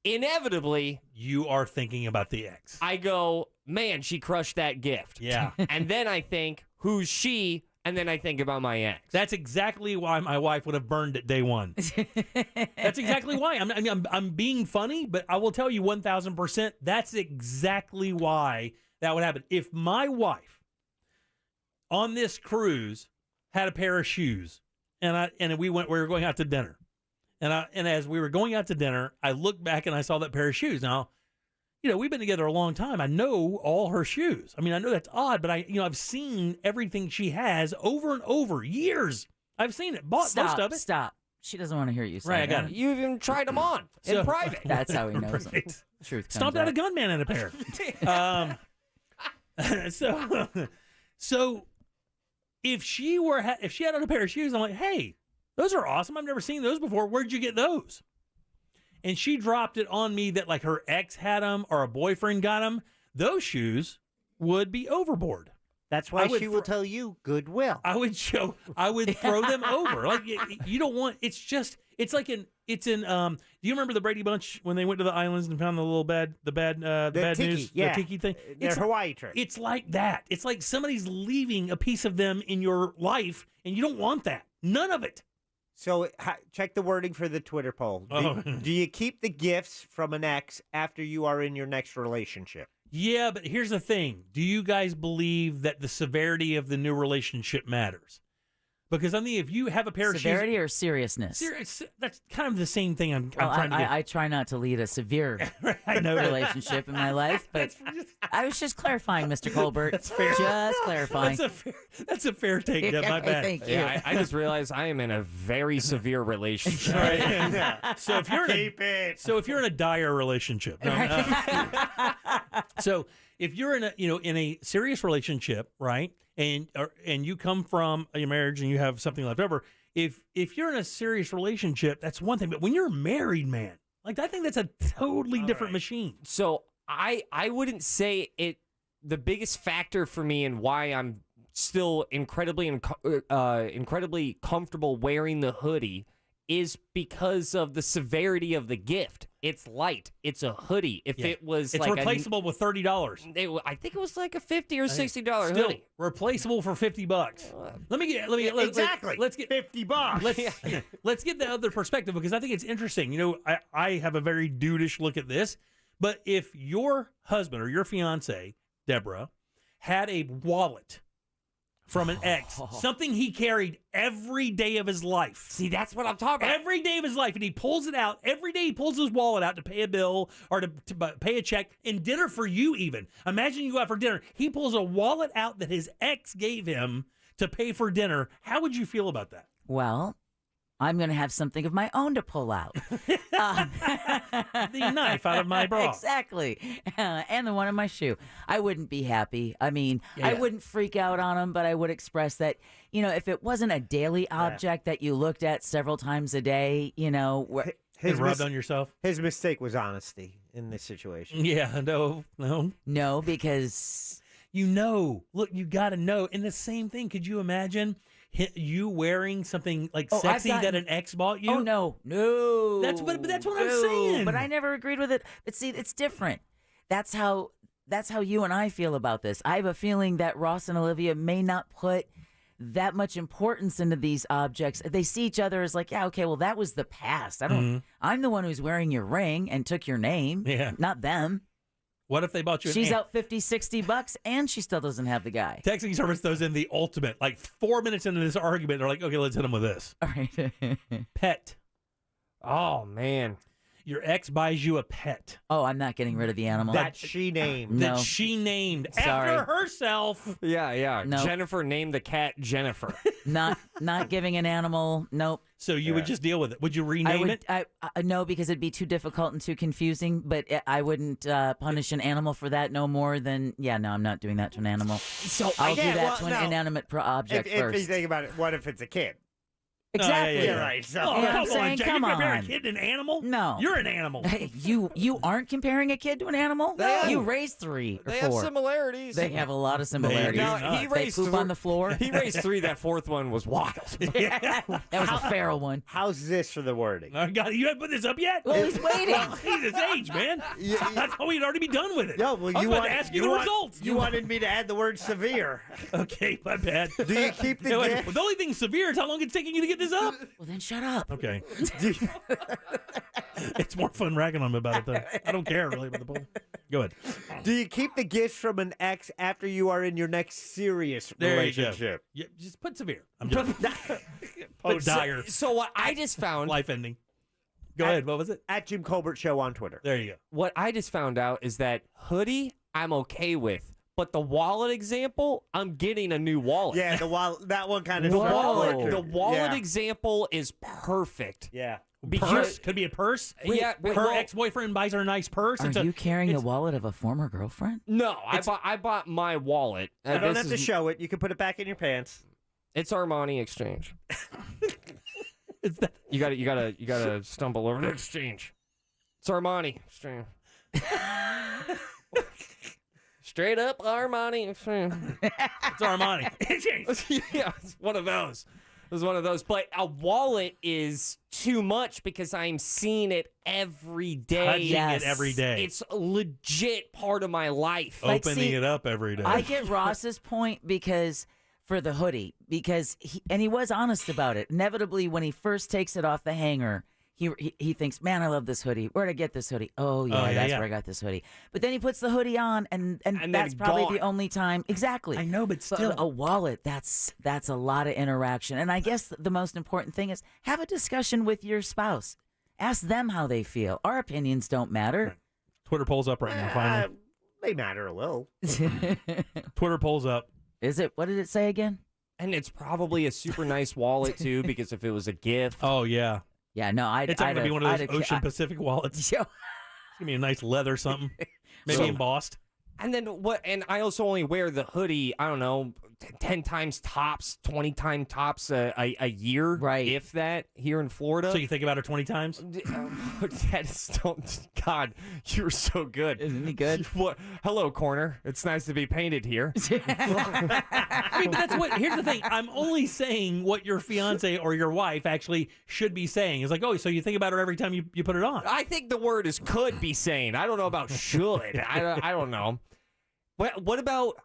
inevitably You are thinking about the ex. I go, man, she crushed that gift. Yeah. And then I think, who's she? And then I think about my ex. That's exactly why my wife would have burned it day one. That's exactly why. I'm being funny, but I will tell you 1,000%. That's exactly why that would happen. If my wife on this cruise had a pair of shoes, and we were going out to dinner, and as we were going out to dinner, I looked back and I saw that pair of shoes. Now, we've been together a long time. I know all her shoes. I mean, I know that's odd, but I've seen everything she has over and over, years. I've seen it, bought most of it. Stop. She doesn't want to hear you say Right, I got that. it. You even tried them on in private. That's how he knows. Right. Truth comes Stomped out a out. gunman in a pair. So if she had on a pair of shoes, I'm like, hey, those are awesome. I've never seen those before. Where'd you get those? And she dropped it on me that like her ex had them or a boyfriend got them. Those shoes would be overboard. That's why she will tell you goodwill. I would throw them over. Like you don't want. It's like do you remember the Brady Bunch when they went to the islands and found the bad tiki, news, yeah. the tiki thing? Their Hawaii trip. It's like that. It's like somebody's leaving a piece of them in your life, and you don't want that. None of it. So check the wording for the Twitter poll. Do you keep the gifts from an ex after you are in your next relationship? Yeah, but here's the thing. Do you guys believe that the severity of the new relationship matters? Because if you have a pair of shoes... Severity or seriousness? Serious, that's kind of the same thing I'm trying to get. I try not to lead a severe I know relationship in my life, but I was just clarifying, Mr. Colbert. That's fair. Just clarifying. That's a fair take, Deb. My bad. Thank you. Yeah, I just realized I am in a very severe relationship. Right. Yeah. So if you're in a dire relationship, so if you're in a serious relationship, right, and you come from a marriage and you have something left over, if you're in a serious relationship, that's one thing. But when you're married, man, like I think that's a totally different machine. So I wouldn't say it. The biggest factor for me and why I'm still incredibly comfortable wearing the hoodie is because of the severity of the gift. It's light. It's a hoodie. If it was it's like replaceable with $30. I think it was like a $50 or $60 Still hoodie. replaceable for $50. Exactly. Let's get $50. Let's get the other perspective, because I think it's interesting. You know, I have a very dude-ish look at this, but if your husband or your fiance, Deborah, had a wallet from an ex, something he carried every day of his life. See, that's what I'm talking about. Every day of his life, and he pulls it out. Every day he pulls his wallet out to pay a bill or to pay a check, and dinner for you even. Imagine you go out for dinner. He pulls a wallet out that his ex gave him to pay for dinner. How would you feel about that? Well, I'm going to have something of my own to pull out. The knife out of my bra. Exactly. And the one in my shoe. I wouldn't be happy. I mean, I wouldn't freak out on him, but I would express that, you know, if it wasn't a daily object that you looked at several times a day, you know. Rubbed on yourself? His mistake was honesty in this situation. Yeah, no. No, because... You know. Look, you got to know. And the same thing, could you imagine you wearing something like sexy that an ex bought you? Oh, no. That's what I'm saying. But I never agreed with it. But see, it's different. That's how you and I feel about this. I have a feeling that Ross and Olivia may not put that much importance into these objects. They see each other as like, yeah, okay, well, that was the past. I'm the one who's wearing your ring and took your name, not them. What if they bought you an She's out $50-$60 and she still doesn't have the guy. Texting service throws in the ultimate. Like 4 minutes into this argument, they're like, okay, let's hit him with this. All right. Pet. Oh, man. Your ex buys you a pet. Oh, I'm not getting rid of the animal. That she named. That she named after herself. Yeah. No. Jennifer named the cat Jennifer. Not giving an animal. Nope. So you would just deal with it. Would you rename it? No, because it'd be too difficult and too confusing. But I wouldn't punish an animal for that no more than, no, I'm not doing that to an animal. So I'll do that to an inanimate object first. If you think about it, what if it's a kid? Exactly. Yeah, right. So, come on, Jack. come you compare on. a kid to an animal? No. You're an animal. You aren't comparing a kid to an animal? You raised 3 or 4. They have similarities. They have a lot of similarities. He raised they poop on the floor. He raised 3. That 4th one was wild. That was a feral one. How's this for the wording? I got it. You haven't put this up yet? Well, he's waiting. He's his age, man. I thought we'd already be done with it. Yeah, well, I was about to ask you the results. You wanted me to add the word severe. Okay, my bad. Do you keep the Well, the only thing severe is how long it's taking you to get this up. Well, then shut up. Okay. It's more fun ragging on him about it, though. I don't care really about the poll. Go ahead. Do you keep the gifts from an ex after you are in your next serious relationship? Yeah, just put severe. I'm just dire. So what I just found... Life ending. Go ahead. What was it? At Jim Colbert Show on Twitter. There you go. What I just found out is that hoodie, I'm okay with. But the wallet example, I'm getting a new wallet. Yeah, the wallet. That one kind of. The wallet Yeah. example is perfect. Yeah. Could be a purse. Yeah, her ex-boyfriend buys her a nice purse. Are you carrying the wallet of a former girlfriend? No, I bought my wallet. You don't have to show it. You can put it back in your pants. It's Armani Exchange. You gotta stumble over the exchange. It's Armani Exchange. Straight up Armani Exchange. It's Armani. Yeah, it's one of those. It was one of those. But a wallet is too much because I'm seeing it every day. Touching it every day. It's a legit part of my life. Opening it up every day. I get Ross's point because for the hoodie, because he was honest about it. Inevitably, when he first takes it off the hanger, he thinks, man, I love this hoodie. Where'd I get this hoodie? Oh, yeah, that's where I got this hoodie. But then he puts the hoodie on, and that's probably the only time. Exactly. I know, but still. A wallet, that's a lot of interaction. And I guess the most important thing is have a discussion with your spouse. Ask them how they feel. Our opinions don't matter. Twitter polls up right now, finally. They matter a little. Twitter polls up. Is it? What did it say again? And it's probably a super nice wallet, too, because if it was a gift. Oh, yeah. Yeah, no, it's not going to be one of those Ocean Pacific wallets. It's going to be a nice leather something, maybe embossed. And then what? And I also only wear the hoodie, I don't know, 10 times tops, 20 times tops a year, right? If that, here in Florida. So you think about her 20 times? God, you're so good. Isn't he good? Hello, corner. It's nice to be painted here. I mean, but that's what. Here's the thing. I'm only saying what your fiance or your wife actually should be saying. It's like, oh, so you think about her every time you put it on. I think the word is could be saying. I don't know about should. I don't know. What about,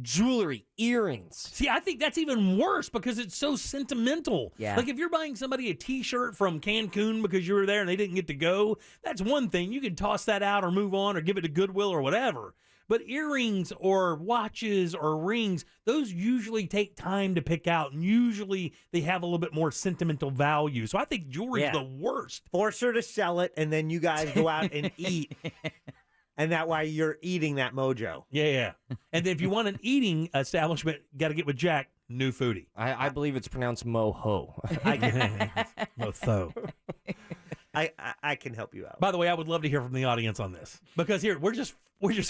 jewelry, earrings? See, I think that's even worse because it's so sentimental. Yeah. Like if you're buying somebody a T-shirt from Cancun because you were there and they didn't get to go, that's one thing. You could toss that out or move on or give it to Goodwill or whatever. But earrings or watches or rings, those usually take time to pick out, and usually they have a little bit more sentimental value. So I think jewelry's the worst. Force her to sell it, and then you guys go out and eat. And that why you're eating that mojo. Yeah. And then if you want an eating establishment, got to get with Jack, New Foodie. I believe it's pronounced Moho. Motho. I can help you out. By the way, I would love to hear from the audience on this because here we're just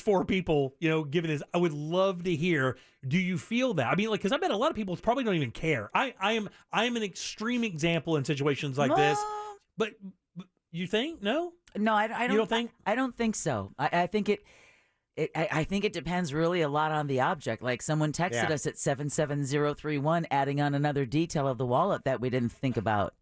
4 people, giving this. I would love to hear. Do you feel that? I mean, because I bet a lot of people probably don't even care. I am an extreme example in situations like this. But you think no? No, I don't. You don't think? I don't think so. I think I think it depends really a lot on the object. Like someone texted us at 77031, adding on another detail of the wallet that we didn't think about.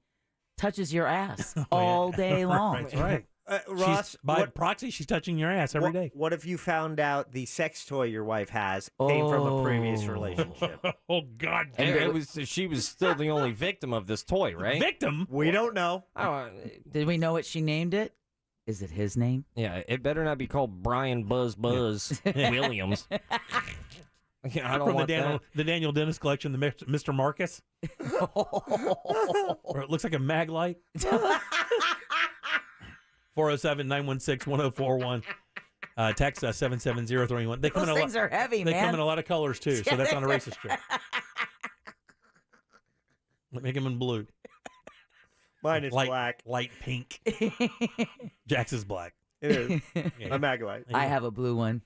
Touches your ass all day long. That's right. Ross, by proxy, she's touching your ass every day. What if you found out the sex toy your wife has came from a previous relationship? Oh, God. And she was still the only victim of this toy, right? Victim? We don't know. Did we know what she named it? Is it his name? Yeah, it better not be called Brian Buzz Williams. I don't From want the Daniel Dennis collection, the Mr. Marcus. Or it looks like a mag light. 407-916-1041. Text us 77031. Those things are heavy, They man. come in a lot of colors, too, so that's on a racist strip. Make them in blue. Mine is black. Light pink. Jack's is black. It is. A mag light. I have a blue one.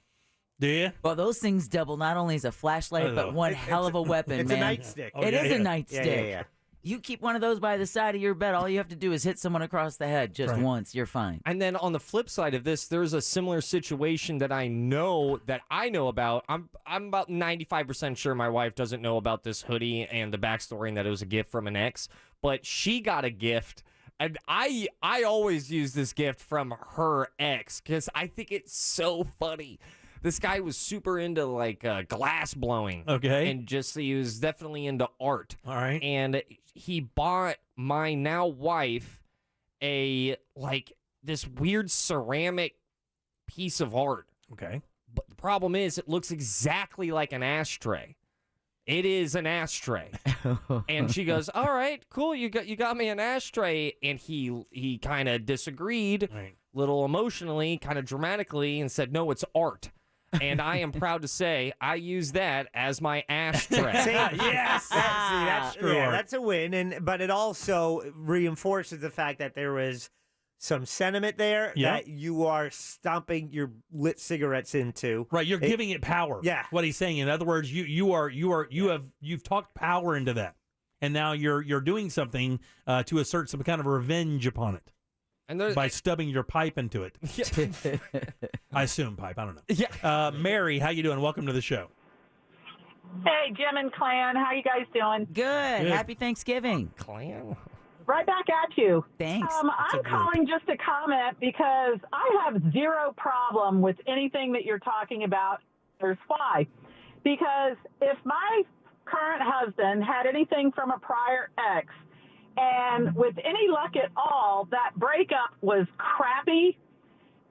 Do you? Well, those things double not only as a flashlight, but one hell of a weapon, it's man. a nightstick. It is a nightstick. Yeah. You keep one of those by the side of your bed, all you have to do is hit someone across the head just once. You're fine. And then on the flip side of this, there's a similar situation that I know about. I'm about 95% sure my wife doesn't know about this hoodie and the backstory and that it was a gift from an ex, but she got a gift. And I always use this gift from her ex because I think it's so funny. This guy was super into like glass blowing. Okay. And he was definitely into art. All right. And he bought my now wife this weird ceramic piece of art. Okay. But the problem is it looks exactly like an ashtray. It is an ashtray. And she goes, all right, cool. You got me an ashtray. And he kind of disagreed, little emotionally, kind of dramatically, and said, no, it's art. And I am proud to say I use that as my ashtray. Yes. That's a win. But it also reinforces the fact that there is some sentiment there that you are stomping your lit cigarettes into. Right, you're giving it power. Yeah. What he's saying. In other words, you've talked power into that. And now you're doing something to assert some kind of revenge upon it. And by stubbing your pipe into it. I assume pipe. I don't know. Yeah. Mary, how you doing? Welcome to the show. Hey, Jim and Clan. How you guys doing? Good. Happy Thanksgiving. Clan. Right back at you. Thanks. I'm calling just to comment because I have zero problem with anything that you're talking about. Here's why. Because if my current husband had anything from a prior ex, and with any luck at all, that breakup was crappy,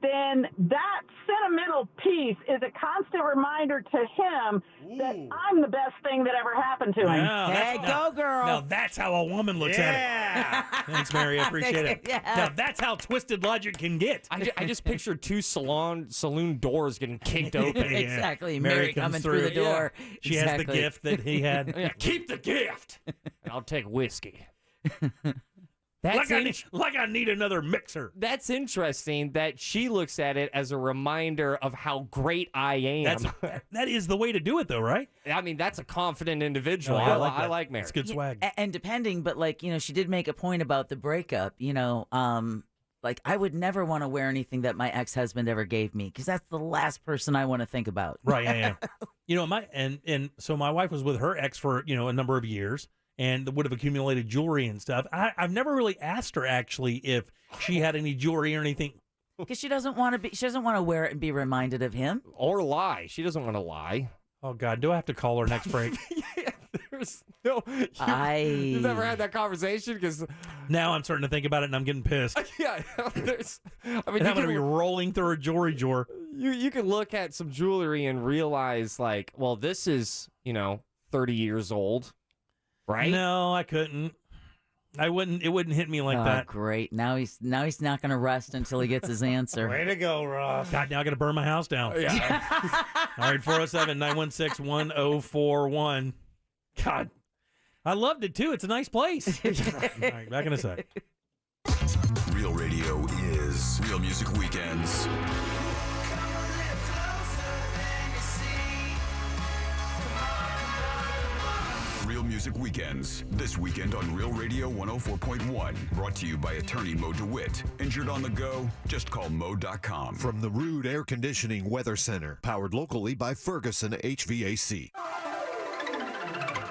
then that sentimental piece is a constant reminder to him that I'm the best thing that ever happened to him. Hey, go girl. Now that's how a woman looks at it. Thanks, Mary. I appreciate it. Yeah. Now that's how twisted logic can get. I just pictured two saloon doors getting kicked open. Exactly. Mary coming through the door. Yeah. She has the gift that he had. Yeah, keep the gift. And I'll take whiskey. That's like I need another mixer. That's interesting that she looks at it as a reminder of how great I am. That is the way to do it, though, right? I mean, that's a confident individual. Oh, yeah, I like Mary. It's good swag. And depending, but like, she did make a point about the breakup, like I would never want to wear anything that my ex-husband ever gave me because that's the last person I want to think about. Right, yeah. So my wife was with her ex for, a number of years and would have accumulated jewelry and stuff. I've never really asked her actually if she had any jewelry or anything. Because she doesn't want to wear it and be reminded of him. Or lie. She doesn't want to lie. Oh God, do I have to call her next break? There's no. You've never had that conversation because now I'm starting to think about it and I'm getting pissed. Yeah, there's. I mean, I'm going to be rolling through a jewelry drawer. You can look at some jewelry and realize, like, well, this is 30 years old, right? No, I couldn't. I wouldn't. It wouldn't hit me like that. Great. Now he's not going to rest until he gets his answer. Way to go, Ross. God, now I got to burn my house down. Yeah. All right, 407-916-1041. God, I loved it too. It's a nice place. All right, back in a sec. Real radio is Real Music Weekends. Real Music Weekends. This weekend on Real Radio 104.1. Brought to you by attorney Mo DeWitt. Injured on the go? Just call Mo.com. From the Rude Air Conditioning Weather Center. Powered locally by Ferguson HVAC.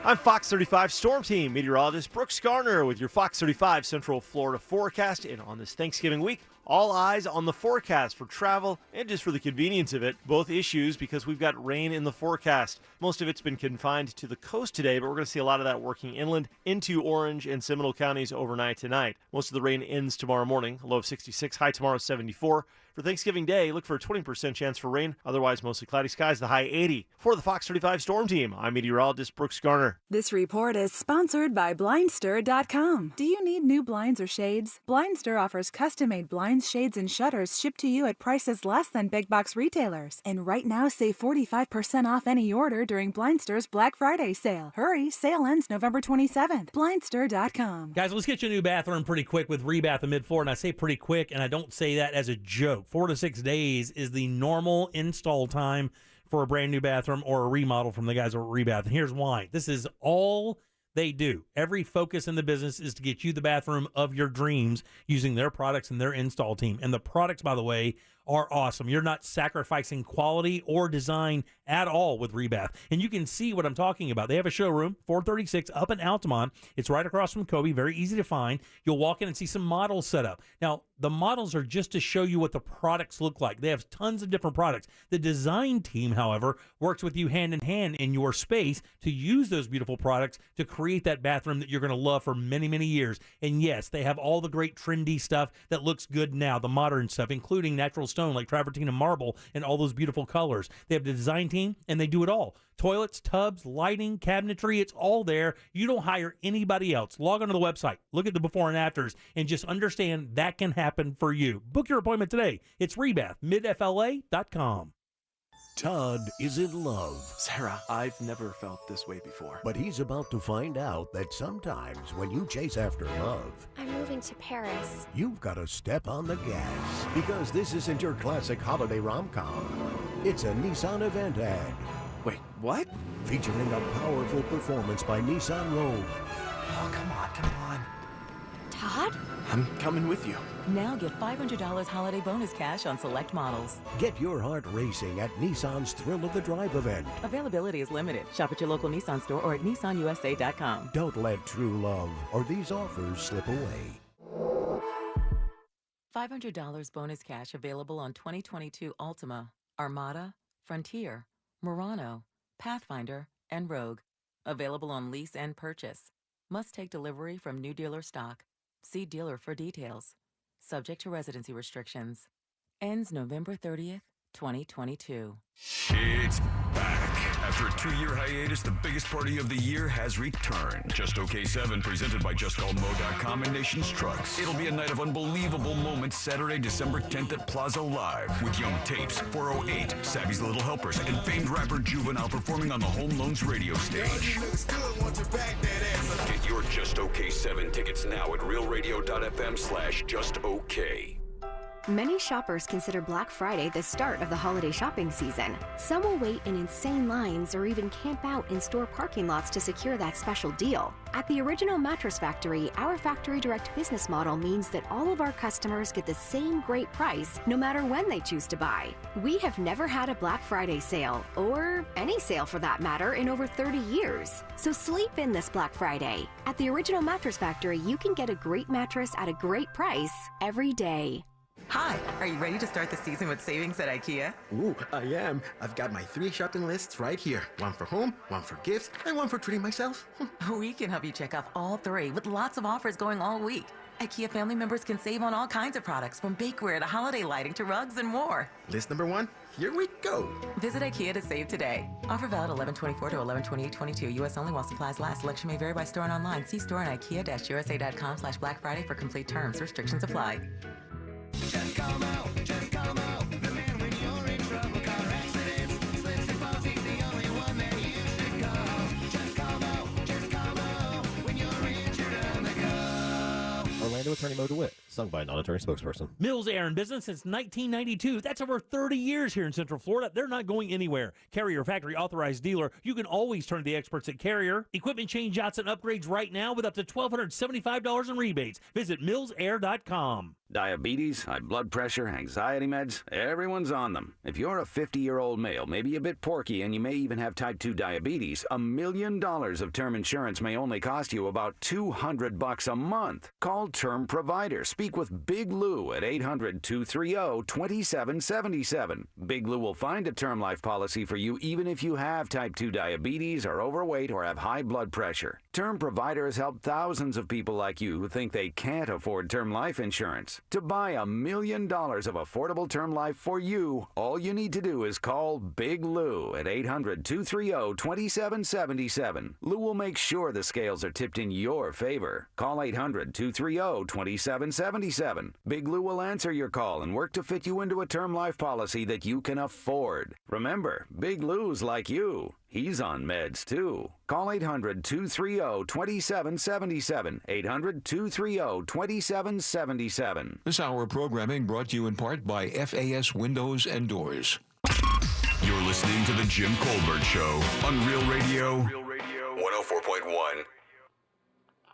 I'm Fox 35 Storm Team meteorologist Brooks Garner with your Fox 35 Central Florida forecast. And on this Thanksgiving week, all eyes on the forecast for travel and just for the convenience of it. Both issues because we've got rain in the forecast. Most of it's been confined to the coast today, but we're going to see a lot of that working inland into Orange and Seminole counties overnight tonight. Most of the rain ends tomorrow morning, a low of 66, high tomorrow 74. For Thanksgiving Day, look for a 20% chance for rain. Otherwise, mostly cloudy skies, the high 80. For the Fox 35 Storm Team, I'm meteorologist Brooks Garner. This report is sponsored by Blindster.com. Do you need new blinds or shades? Blindster offers custom-made blinds, shades, and shutters shipped to you at prices less than big box retailers. And right now, save 45% off any order during Blindster's Black Friday sale. Hurry, sale ends November 27th. Blindster.com. Guys, let's get you a new bathroom pretty quick with Rebath and Mid-Floor. And I say pretty quick, and I don't say that as a joke. 4 to 6 days is the normal install time for a brand new bathroom or a remodel from the guys over at Rebath. And here's why. This is all they do. Every focus in the business is to get you the bathroom of your dreams using their products and their install team. And the products, by the way, are awesome. You're not sacrificing quality or design at all with Rebath. And you can see what I'm talking about. They have a showroom, 436 up in Altamont. It's right across from Kobe, very easy to find. You'll walk in and see some models set up. Now, the models are just to show you what the products look like. They have tons of different products. The design team, however, works with you hand in hand in your space to use those beautiful products to create that bathroom that you're going to love for many, many years. And yes, they have all the great trendy stuff that looks good now, the modern stuff, including natural stone like travertine marble and all those beautiful colors. They have the design team and they do it all. Toilets, tubs, lighting, cabinetry, it's all there. You don't hire anybody else. Log onto the website, look at the before and afters, and just understand that can happen for you. Book your appointment today. It's Rebath, midfla.com. Todd is in love. Sarah, I've never felt this way before. But he's about to find out that sometimes when you chase after love, I'm moving to Paris. you've got to step on the gas. Because this isn't your classic holiday rom-com. It's a Nissan event ad. Wait, what? Featuring a powerful performance by Nissan Rogue. Oh, come on. Todd? I'm coming with you. Now get $500 holiday bonus cash on select models. Get your heart racing at Nissan's Thrill of the Drive event. Availability is limited. Shop at your local Nissan store or at nissanusa.com. Don't let true love or these offers slip away. $500 bonus cash available on 2022 Altima, Armada, Frontier, Murano, Pathfinder, and Rogue. Available on lease and purchase. Must take delivery from new dealer stock. See dealer for details. Subject to residency restrictions. Ends November 30th, 2022. It's back. After a 2-year hiatus, the biggest party of the year has returned. Just OK 7, presented by JustCallMo.com and Nations Trucks. It'll be a night of unbelievable moments Saturday, December 10th at Plaza Live, with Young Tapes, 408, Savvy's Little Helpers, and famed rapper Juvenile performing on the Home Loans radio stage. Get your Just OK 7 tickets now at realradio.fm/JustOK. Many shoppers consider Black Friday the start of the holiday shopping season. Some will wait in insane lines or even camp out in store parking lots to secure that special deal. At the Original Mattress Factory, our factory direct business model means that all of our customers get the same great price no matter when they choose to buy. We have never had a Black Friday sale, or any sale for that matter, in over 30 years. So sleep in this Black Friday. At the Original Mattress Factory, you can get a great mattress at a great price every day. Hi, are you ready to start the season with savings at IKEA? Ooh, I am. I've got my 3 shopping lists right here. One for home, one for gifts, and one for treating myself. We can help you check off all 3 with lots of offers going all week. IKEA family members can save on all kinds of products, from bakeware to holiday lighting to rugs and more. List number 1, here we go. Visit IKEA to save today. Offer valid 11/24 to 11/28/22. U.S. only while supplies last. Selection may vary by store and online. See store and IKEA-USA.com/Black Friday for complete terms. Restrictions apply. Just come out, the man when you're in trouble. Car accidents, slips and falls, he's the only one that you should call. Just come out, when you're injured on the go. Orlando attorney Mo DeWitt, sung by a non-attorney spokesperson. Mills Air in business since 1992. That's over 30 years here in Central Florida. They're not going anywhere. Carrier factory authorized dealer. You can always turn to the experts at Carrier. Equipment change-outs and upgrades right now with up to $1,275 in rebates. Visit millsair.com. Diabetes, high blood pressure, anxiety meds, everyone's on them. If you're a 50-year-old male, maybe a bit porky, and you may even have type 2 diabetes, $1 million of term insurance may only cost you about $200 a month. Call Term Provider. Speak with Big Lou at 800-230-2777. Big Lou will find a term life policy for you even if you have type 2 diabetes, are overweight, or have high blood pressure. Term Provider has helped thousands of people like you who think they can't afford term life insurance. To buy $1 million of affordable term life for you, all you need to do is call Big Lou at 800-230-2777. Lou will make sure the scales are tipped in your favor. Call 800-230-2777. Big Lou will answer your call and work to fit you into a term life policy that you can afford. Remember, Big Lou's like you. He's on meds, too. Call 800-230-2777. 800-230-2777. This hour of programming brought to you in part by FAS Windows and Doors. You're listening to The Jim Colbert Show on Real Radio 104.1.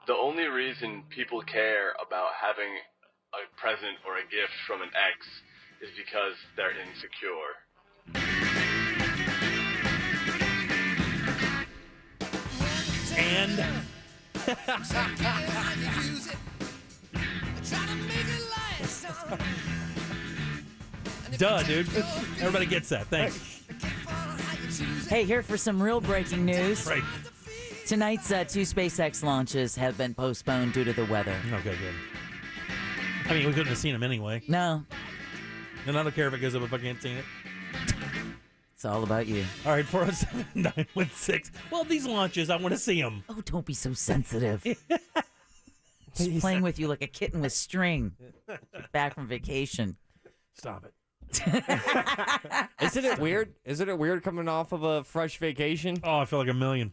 The only reason people care about having a present or a gift from an ex is because they're insecure. And duh, dude. Everybody gets that. Thanks. Hey, here for some real breaking news. Right. Tonight's 2 SpaceX launches have been postponed due to the weather. Okay, good. I mean, we couldn't have seen them anyway. No. And I don't care if it goes up if I can't see it. It's all about you. All right, 407-916. Well, these launches, I want to see them. Oh, don't be so sensitive. Just playing with you like a kitten with string. Back from vacation. Stop it. Isn't it weird? Isn't it weird coming off of a fresh vacation? Oh, I feel like a million.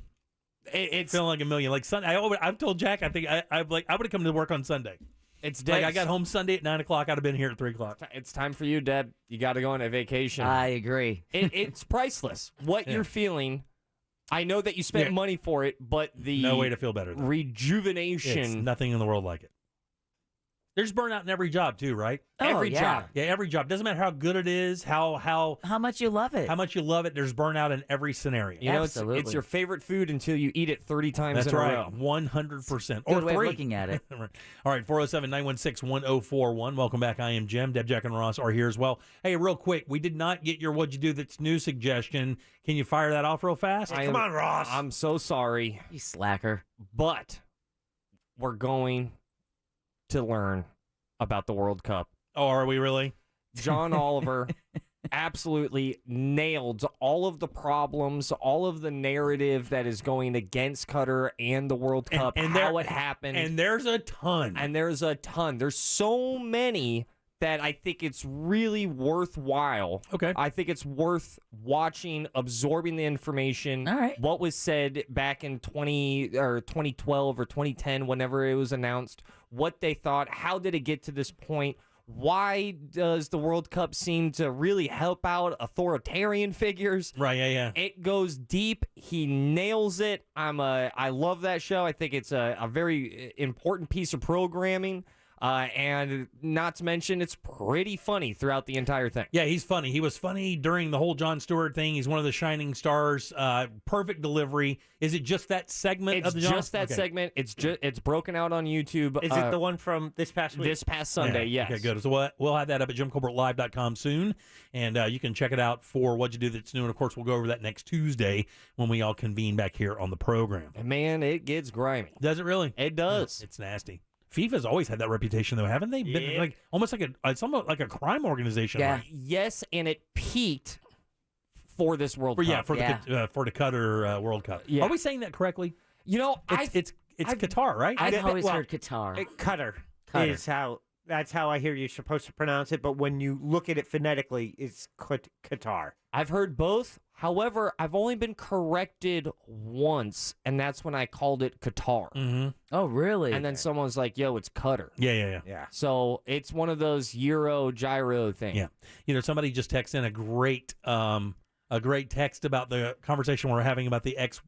It's feeling like a million. Like Sunday, I've told Jack I think I would have come to work on Sunday. It's like I got home Sunday at 9 o'clock. I'd have been here at 3 o'clock. It's time for you, Deb. You got to go on a vacation. I agree. It's priceless. What you're feeling. I know that you spent money for it, but the no way to feel better. Rejuvenation. It's nothing in the world like it. There's burnout in every job too, right? Every job. Yeah, every job. Doesn't matter how good it is, how much you love it. How much you love it. There's burnout in every scenario. You know, it's your favorite food until you eat it 30 times in a row. 100%. Good Or way of 3. looking at it. All right, 407-916-1041. Welcome back. I am Jim. Deb, Jack, and Ross are here as well. Hey, real quick, we did not get your What'd You Do That's New suggestion. Can you fire that off real fast? Come on, Ross. I'm so sorry. You slacker. But we're going to learn about the World Cup. Oh, are we really? John Oliver absolutely nailed all of the problems, all of the narrative that is going against Qatar and the World Cup, and how it happened. And there's a ton. There's so many that I think it's really worthwhile. Okay. I think it's worth watching, absorbing the information. All right. What was said back in 2012 or 2010, whenever it was announced, what they thought, how did it get to this point? Why does the World Cup seem to really help out authoritarian figures? Right, yeah. It goes deep. He nails it. I love that show. I think it's a very important piece of programming. And not to mention, it's pretty funny throughout the entire thing. Yeah, he's funny. He was funny during the whole Jon Stewart thing. He's one of the shining stars. Perfect delivery. Is it just that segment of the It's just that segment. It's broken out on YouTube. Is it the one from this past week? This past Sunday, yes. Okay, good. So we'll have that up at JimColbertLive.com soon, and you can check it out for What'd You Do That's New. And, of course, we'll go over that next Tuesday when we all convene back here on the program. And man, it gets grimy. Does it really? It does. Yeah, it's nasty. FIFA's always had that reputation, though, haven't they? Been like almost like it's almost like a crime organization. Yeah. Right? Yes, and it peaked for this World Cup. For the Qatar World Cup. Yeah. Are we saying that correctly? You know, it's Qatar, right? I've always heard Qatar. Qatar is that's how I hear you're supposed to pronounce it, but when you look at it phonetically, it's Qatar. I've heard both. However, I've only been corrected once, and that's when I called it Qatar. Mm-hmm. Oh, really? And then someone was like, yo, it's Qatar. Yeah. So it's one of those Euro gyro things. Yeah. You know, somebody just texted in a great text about the conversation we're having about the ex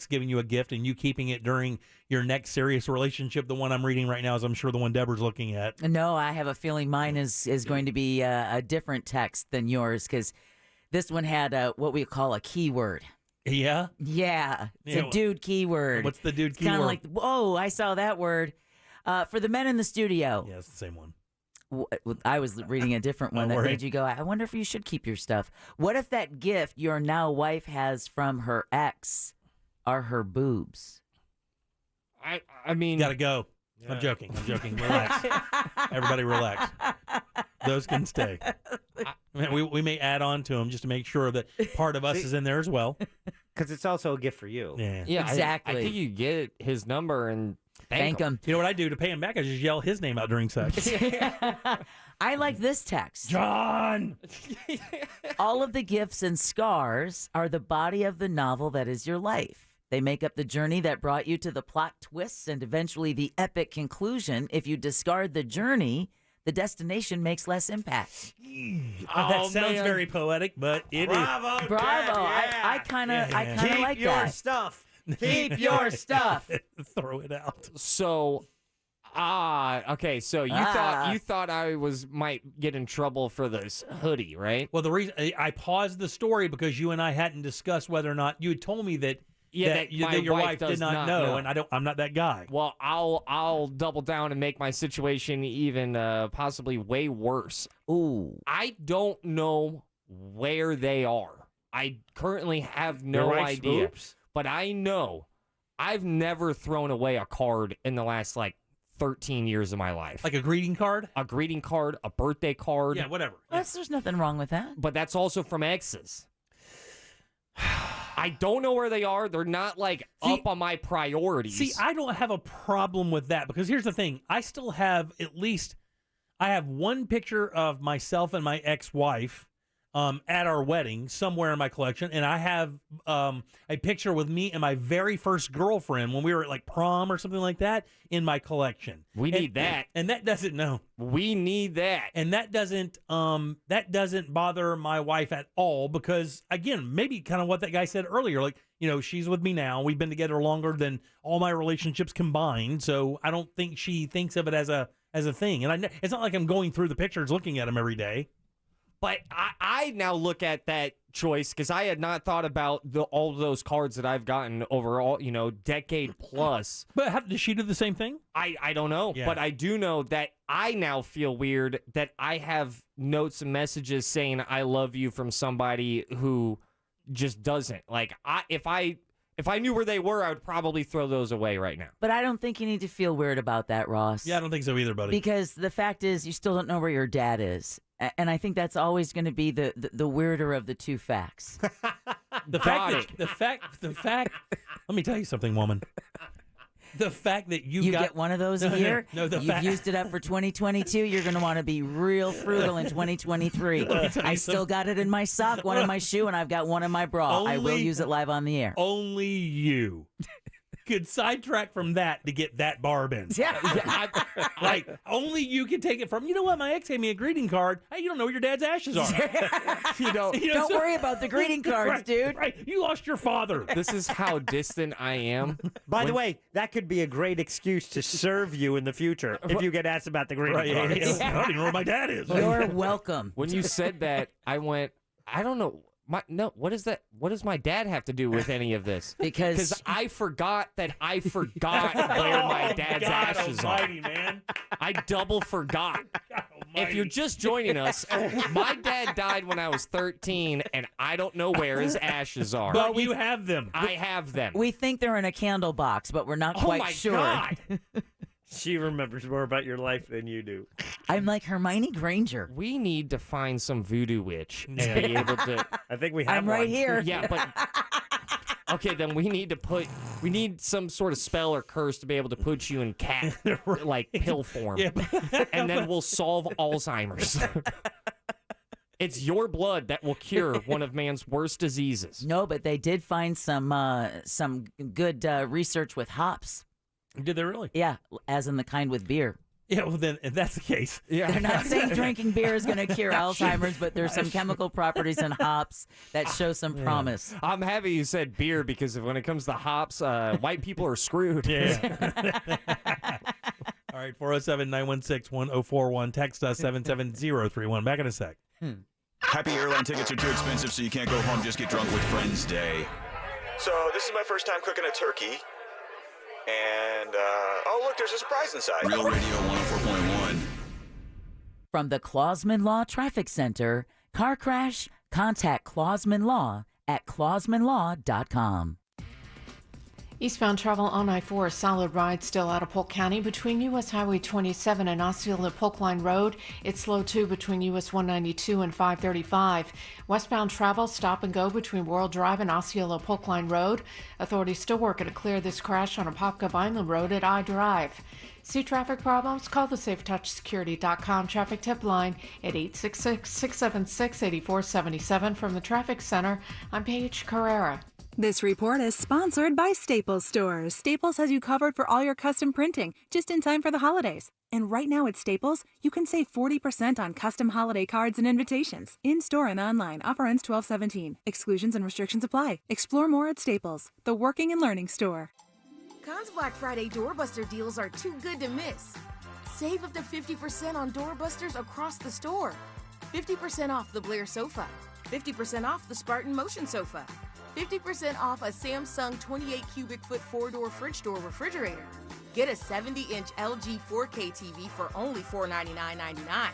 giving you a gift and you keeping it during your next serious relationship. The one I'm reading right now is, I'm sure, the one Deborah's looking at. No, I have a feeling mine is going to be a different text than yours, because this one had what we call a keyword. Yeah? Yeah. It's a dude keyword. What's the dude keyword? Kind of like, whoa, I saw that word. For the men in the studio. Yeah, it's the same one. I was reading a different one that made you go, I wonder if you should keep your stuff. What if that gift your now wife has from her ex are her boobs? I mean... Gotta go. Yeah. I'm joking. Relax. Everybody relax. Those can stay. We may add on to them just to make sure that part of us is in there as well. Because it's also a gift for you. Yeah, exactly. I think you get his number and thank him. him. You know what I do to pay him back? I just yell his name out during sex. I like this text. John! All of the gifts and scars are the body of the novel that is your life. They make up the journey that brought you to the plot twists and eventually the epic conclusion. If you discard the journey, the destination makes less impact. That sounds very poetic, but it is. Bravo! I kind of like that. Keep your stuff. Keep your stuff. Throw it out. So, okay. So you thought I might get in trouble for this hoodie, right? Well, the reason I paused the story because you and I hadn't discussed whether or not you had told me that that your wife did not know, and I'm not that guy. Well, I'll double down and make my situation even possibly way worse. Ooh, I don't know where they are. I currently have no idea. Oops. But I know I've never thrown away a card in the last 13 years of my life. Like a greeting card? A greeting card, a birthday card. Yeah, whatever. There's nothing wrong with that. But that's also from exes. I don't know where they are. They're not up on my priorities. See, I don't have a problem with that because here's the thing. I still have I have one picture of myself and my ex-wife at our wedding somewhere in my collection, and I have a picture with me and my very first girlfriend when we were at prom or something like that in my collection. We need that. And that doesn't we need that. And that doesn't bother my wife at all because, again, maybe kind of what that guy said earlier, she's with me now. We've been together longer than all my relationships combined, so I don't think she thinks of it as a thing. And it's not like I'm going through the pictures looking at them every day. But I now look at that choice because I had not thought about all of those cards that I've gotten over all, decade plus. But does she do the same thing? I don't know. Yeah. But I do know that I now feel weird that I have notes and messages saying I love you from somebody who just doesn't. If I knew where they were, I would probably throw those away right now. But I don't think you need to feel weird about that, Ross. Yeah, I don't think so either, buddy. Because the fact is, you still don't know where your dad is. And I think that's always going to be the weirder of the two facts. The fact. Let me tell you something, woman. The fact that you get one of those a year. No, you've used it up for 2022. You're going to want to be real frugal in 2023. I still got it in my sock, one in my shoe, and I've got one in my bra. I will use it live on the air. Only you could sidetrack from that to get that barb in. Like, only you can take it from, you know what, my ex gave me a greeting card. Hey, you don't know where your dad's ashes are. Don't worry about the greeting cards, right, dude. Right, you lost your father. This is how distant I am. By the way, that could be a great excuse to serve you in the future if you get asked about the greeting cards. I don't even know where my dad is. You're welcome. When you said that, I went, I don't know. What is that? What does my dad have to do with any of this? Because I forgot that I forgot where my dad's ashes almighty, are. Man. I double forgot. If you're just joining us, my dad died when I was 13, and I don't know where his ashes are. But you have them. I have them. We think they're in a candle box, but we're not quite sure. God. She remembers more about your life than you do. I'm like Hermione Granger. We need to find some voodoo witch to be able to. I think we have I'm right one. here. Yeah, but okay, then we need some sort of spell or curse to be able to put you in cat like pill form, and then we'll solve Alzheimer's. It's your blood that will cure one of man's worst diseases. No, but they did find some good research with hops. Did they really? Yeah, as in the kind with beer. Yeah, well then, if that's the case. Yeah. They're not saying drinking beer is going to cure Alzheimer's, but there's some chemical properties in hops that show some promise. I'm happy you said beer because when it comes to hops, white people are screwed. Yeah. All right, 407-916-1041. Text us 77031. Back in a sec. Happy airline tickets are too expensive, so you can't go home. Just get drunk with Friends Day. So this is my first time cooking a turkey. And, oh, look, there's a surprise inside. Real Radio 104.1. From the Clausman Law Traffic Center, car crash, contact Clausman Law at clausmanlaw.com. Eastbound travel on I-4, solid ride still out of Polk County between U.S. Highway 27 and Osceola Polk Line Road. It's slow too between U.S. 192 and 535. Westbound travel stop and go between World Drive and Osceola Polk Line Road. Authorities still working to clear this crash on Apopka Island Road at I-Drive. See traffic problems? Call the SafeTouchSecurity.com traffic tip line at 866-676-8477. From the Traffic Center, I'm Paige Carrera. This report is sponsored by Staples Stores. Staples has you covered for all your custom printing, just in time for the holidays. And right now at Staples, you can save 40% on custom holiday cards and invitations. In-store and online. Offer ends 12/17. Exclusions and restrictions apply. Explore more at Staples, the working and learning store. Conn's Black Friday doorbuster deals are too good to miss. Save up to 50% on doorbusters across the store. 50% off the Blair sofa. 50% off the Spartan Motion sofa. 50% off a Samsung 28 cubic foot 4-door fridge door refrigerator. Get a 70-inch LG 4K TV for only $499.99.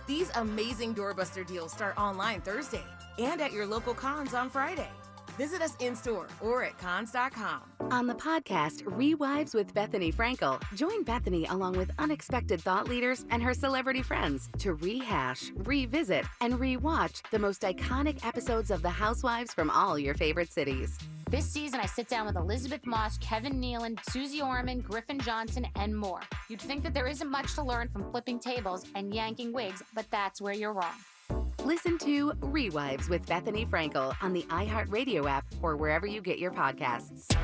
These amazing doorbuster deals start online Thursday and at your local Cons on Friday. Visit us in-store or at cons.com. On the podcast Rewives with Bethany Frankel, join Bethany along with unexpected thought leaders and her celebrity friends to rehash, revisit, and rewatch the most iconic episodes of The Housewives from all your favorite cities. This season, I sit down with Elizabeth Moss, Kevin Nealon, Susie Orman, Griffin Johnson, and more. You'd think that there isn't much to learn from flipping tables and yanking wigs, but that's where you're wrong. Listen to Rewives with Bethany Frankel on the iHeartRadio app or wherever you get your podcasts.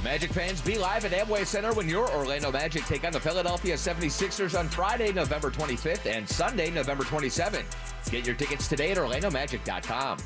Magic fans, be live at Amway Center when your Orlando Magic take on the Philadelphia 76ers on Friday, November 25th and Sunday, November 27th. Get your tickets today at OrlandoMagic.com.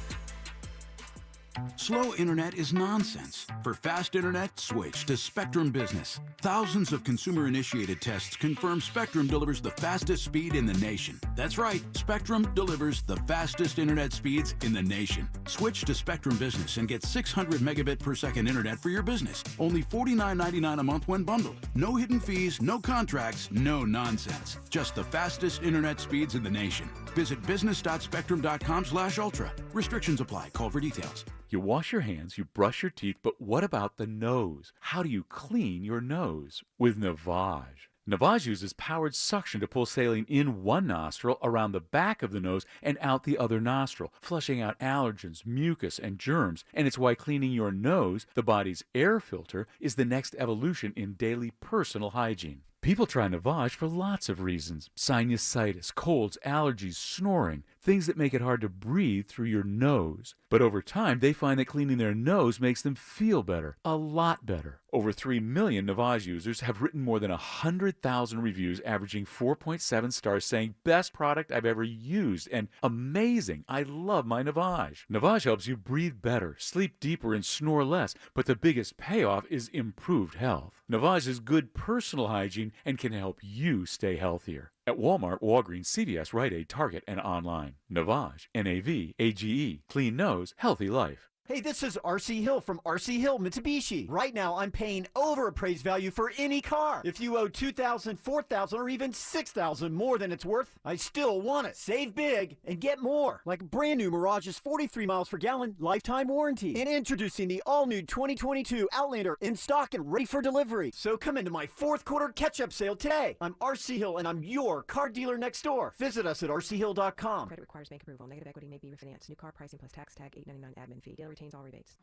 Slow internet is nonsense. For fast internet, switch to Spectrum Business. Thousands of consumer-initiated tests confirm Spectrum delivers the fastest speed in the nation. That's right, Spectrum delivers the fastest internet speeds in the nation. Switch to Spectrum Business and get 600 megabit per second internet for your business. Only $49.99 a month when bundled. No hidden fees, no contracts, no nonsense. Just the fastest internet speeds in the nation. Visit business.spectrum.com/ultra. Restrictions apply. Call for details. You wash your hands, you brush your teeth, but what about the nose? How do you clean your nose? With Navage. Navage uses powered suction to pull saline in one nostril, around the back of the nose, and out the other nostril, flushing out allergens, mucus, and germs. And it's why cleaning your nose, the body's air filter, is the next evolution in daily personal hygiene. People try Navage for lots of reasons. Sinusitis, colds, allergies, snoring, things that make it hard to breathe through your nose. But over time, they find that cleaning their nose makes them feel better, a lot better. Over 3 million Navage users have written more than 100,000 reviews, averaging 4.7 stars, saying, best product I've ever used, and amazing, I love my Navage. Navage helps you breathe better, sleep deeper, and snore less, but the biggest payoff is improved health. Navage is good personal hygiene and can help you stay healthier. At Walmart, Walgreens, CVS, Rite Aid, Target, and online. Navage, N-A-V-A-G-E. Clean nose, healthy life. Hey, this is RC Hill from RC Hill Mitsubishi. Right now, I'm paying over appraised value for any car. If you owe $2,000, $4,000, or even $6,000 more than it's worth, I still want it. Save big and get more. Like brand new Mirage's 43 miles per gallon lifetime warranty. And introducing the all-new 2022 Outlander in stock and ready for delivery. So come into my fourth quarter catch-up sale today. I'm RC Hill and I'm your car dealer next door. Visit us at rchill.com. Credit requires bank approval. Negative equity may be refinanced. New car pricing plus tax tag $8.99 admin fee. Dealer retains all rebates.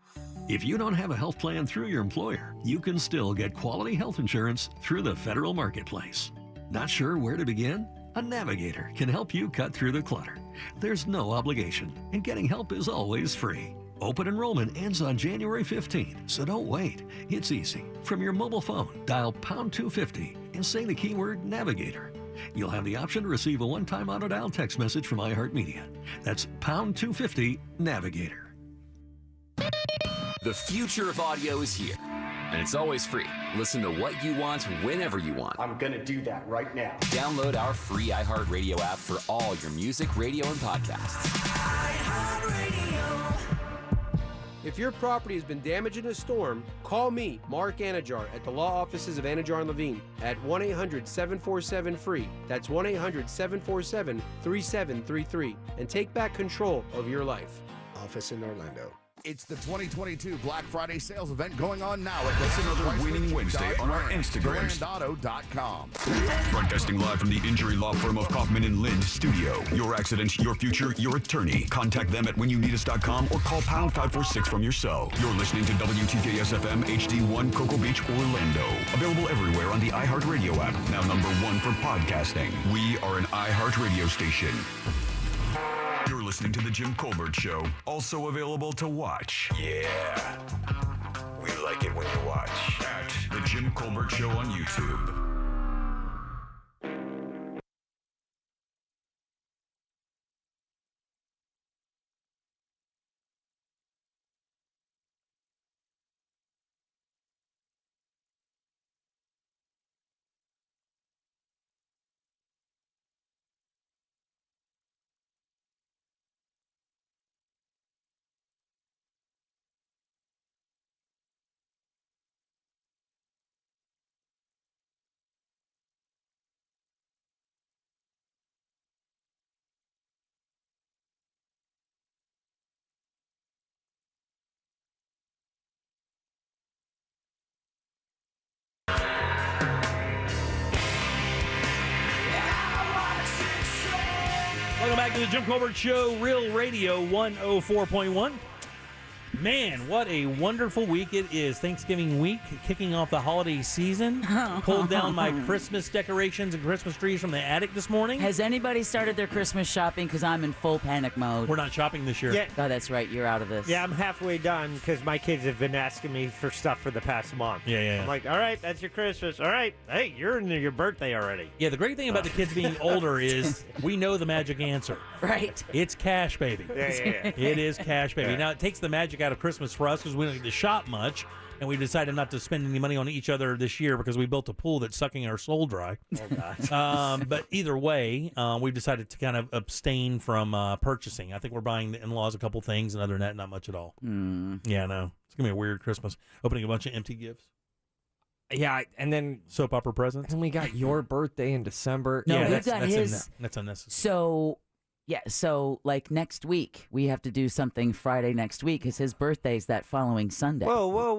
If you don't have a health plan through your employer, you can still get quality health insurance through the federal marketplace. Not sure where to begin? A navigator can help you cut through the clutter. There's no obligation, and getting help is always free. Open enrollment ends on January 15th, so don't wait. It's easy. From your mobile phone, dial pound 250 and say the keyword navigator. You'll have the option to receive a one-time auto-dial text message from iHeartMedia. That's pound 250 navigator. The future of audio is here, and it's always free. Listen to what you want whenever you want. I'm going to do that right now. Download our free iHeartRadio app for all your music, radio, and podcasts. If your property has been damaged in a storm, call me, Mark Anajar, at the law offices of Anajar & Levine at 1-800-747-FREE. That's 1-800-747-3733. And take back control of your life. Office in Orlando. It's the 2022 Black Friday sales event going on now at It's another winning Wednesday on our Instagram. GrandAuto.com. Broadcasting live from the injury law firm of Kaufman and Lind studio. Your accident, your future, your attorney. Contact them at whenyouneedus.com or call pound 546 from your cell. You're listening to WTKS FM HD1 Cocoa Beach, Orlando. Available everywhere on the iHeartRadio app. Now #1 for podcasting. We are an iHeartRadio station. You're listening to The Jim Colbert Show, also available to watch. Yeah. We like it when you watch. At The Jim Colbert Show on YouTube. Welcome back to the Jim Colbert Show, Real Radio 104.1. Man, what a wonderful week it is. Thanksgiving week, kicking off the holiday season. Pulled down my Christmas decorations and Christmas trees from the attic this morning. Has anybody started their Christmas shopping? Because I'm in full panic mode. We're not shopping this year. Yeah. Oh, that's right. You're out of this. Yeah, I'm halfway done because my kids have been asking me for stuff for the past month. Yeah. I'm like, all right, that's your Christmas. All right, hey, you're in your birthday already. Yeah, the great thing about the kids being older is we know the magic answer. Right. It's cash, baby. Yeah. It is cash, baby. Yeah. Now, it takes the magic out of Christmas for us because we don't get to shop much, and we decided not to spend any money on each other this year because we built a pool that's sucking our soul dry. Oh, God. But either way, we've decided to kind of abstain from purchasing. I think we're buying the in-laws a couple things, and other than that, not much at all. Yeah, no. It's going to be a weird Christmas. Opening a bunch of empty gifts. Yeah, and then soap opera presents. And we got your birthday in December. No, yeah, we've got his. That's unnecessary. So Yeah, so like next week, we have to do something Friday next week because his birthday's that following Sunday. Whoa.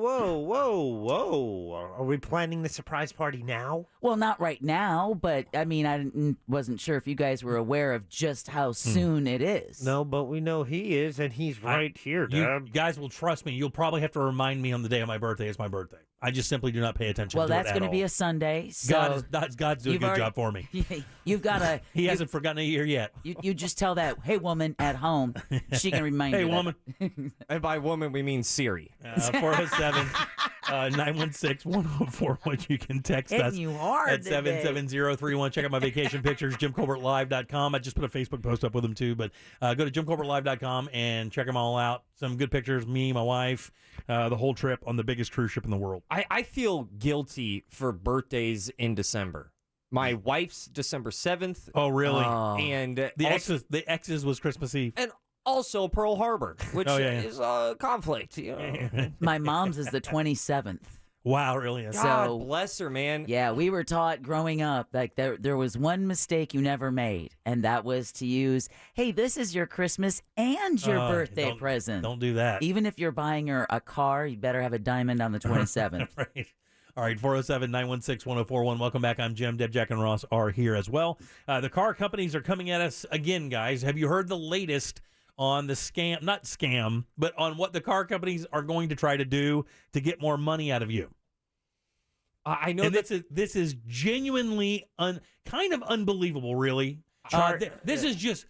Are we planning the surprise party now? Well, not right now, but I mean, wasn't sure if you guys were aware of just how soon it is. No, but we know he is, and he's right here, Dad. You guys will trust me. You'll probably have to remind me on the day of my birthday is my birthday. I just simply do not pay attention Well, to it that's going to be a Sunday. So God's doing a good job for me. You've got to. He hasn't forgotten a year yet. You just tell that, hey, woman at home, she can remind you. Hey, woman. And by woman, we mean Siri. 407-916-1041. You can text us you hard at today. 77031. Check out my vacation pictures, JimColbertLive.com. I just put a Facebook post up with them, too. But go to JimColbertLive.com and check them all out. Some good pictures, me, my wife, the whole trip on the biggest cruise ship in the world. I feel guilty for birthdays in December. My wife's December 7th. Oh, really? And the X's was Christmas Eve. And also Pearl Harbor, which is a conflict. You know? My mom's is the 27th. Wow, really? God bless her, man. Yeah, we were taught growing up, like there was one mistake you never made, and that was to use, hey, this is your Christmas and your birthday present. Don't do that. Even if you're buying her a car, you better have a diamond on the 27th. Right. All right, 407-916-1041. Welcome back. I'm Jim. Deb, Jack, and Ross are here as well. The car companies are coming at us again, guys. Have you heard the latest on the scam, not scam, but on what the car companies are going to try to do to get more money out of you? I know and this is genuinely kind of unbelievable, really. This is just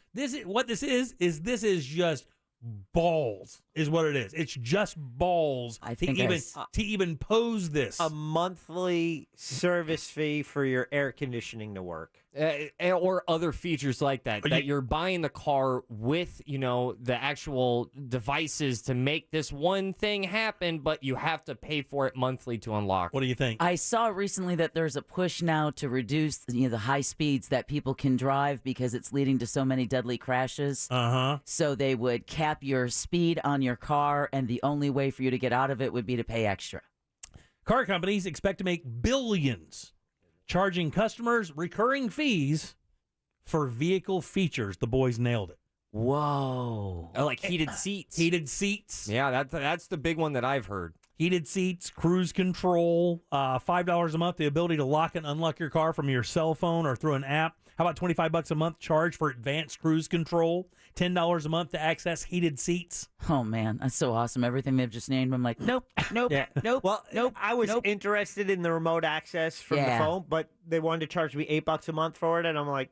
balls is what it is. It's just balls to even pose this. A monthly service fee for your air conditioning to work. Or other features like that, that you're buying the car with, the actual devices to make this one thing happen, but you have to pay for it monthly to unlock. What do you think? I saw recently that there's a push now to reduce the high speeds that people can drive because it's leading to so many deadly crashes. So they would cap your speed on your car, and the only way for you to get out of it would be to pay extra. Car companies expect to make billions charging customers recurring fees for vehicle features. The boys nailed it. Whoa. Like heated seats. Heated seats. Yeah, that's the big one that I've heard. Heated seats, cruise control, $5 a month, the ability to lock and unlock your car from your cell phone or through an app. How about $25 a month charge for advanced cruise control? $10 a month to access heated seats. Oh, man, that's so awesome. Everything they've just named, I'm like, nope. Well, I was interested in the remote access from the phone, but they wanted to charge me $8 a month for it, and I'm like,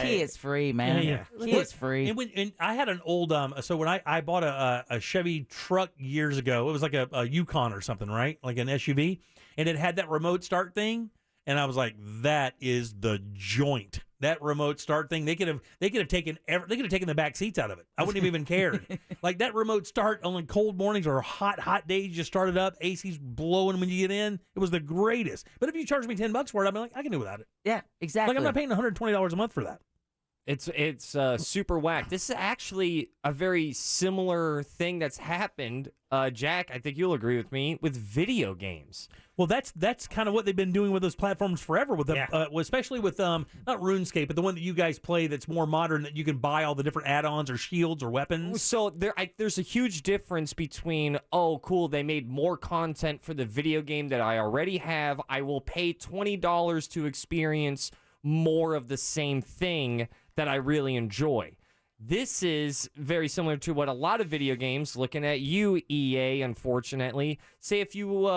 Key is free, man. Key is free. And I had an old, so when I bought a Chevy truck years ago, it was like a Yukon or something, right? Like an SUV, and it had that remote start thing. And I was like, that is the joint. That remote start thing, they could have taken the back seats out of it. I wouldn't have even cared. Like that remote start on like cold mornings or hot days, you just start it up, AC's blowing when you get in. It was the greatest. But if you charge me $10 for it, I'm like, I can do without it. Yeah, exactly. Like I'm not paying $120 a month for that. It's super whack. This is actually a very similar thing that's happened, Jack. I think you'll agree with me with video games. Well, that's kind of what they've been doing with those platforms forever. With them, especially with not RuneScape, but the one that you guys play that's more modern, that you can buy all the different add-ons or shields or weapons. So there's a huge difference between, oh, cool, they made more content for the video game that I already have. I will pay $20 to experience more of the same thing that I really enjoy. This is very similar to what a lot of video games, looking at you, EA, unfortunately, say if you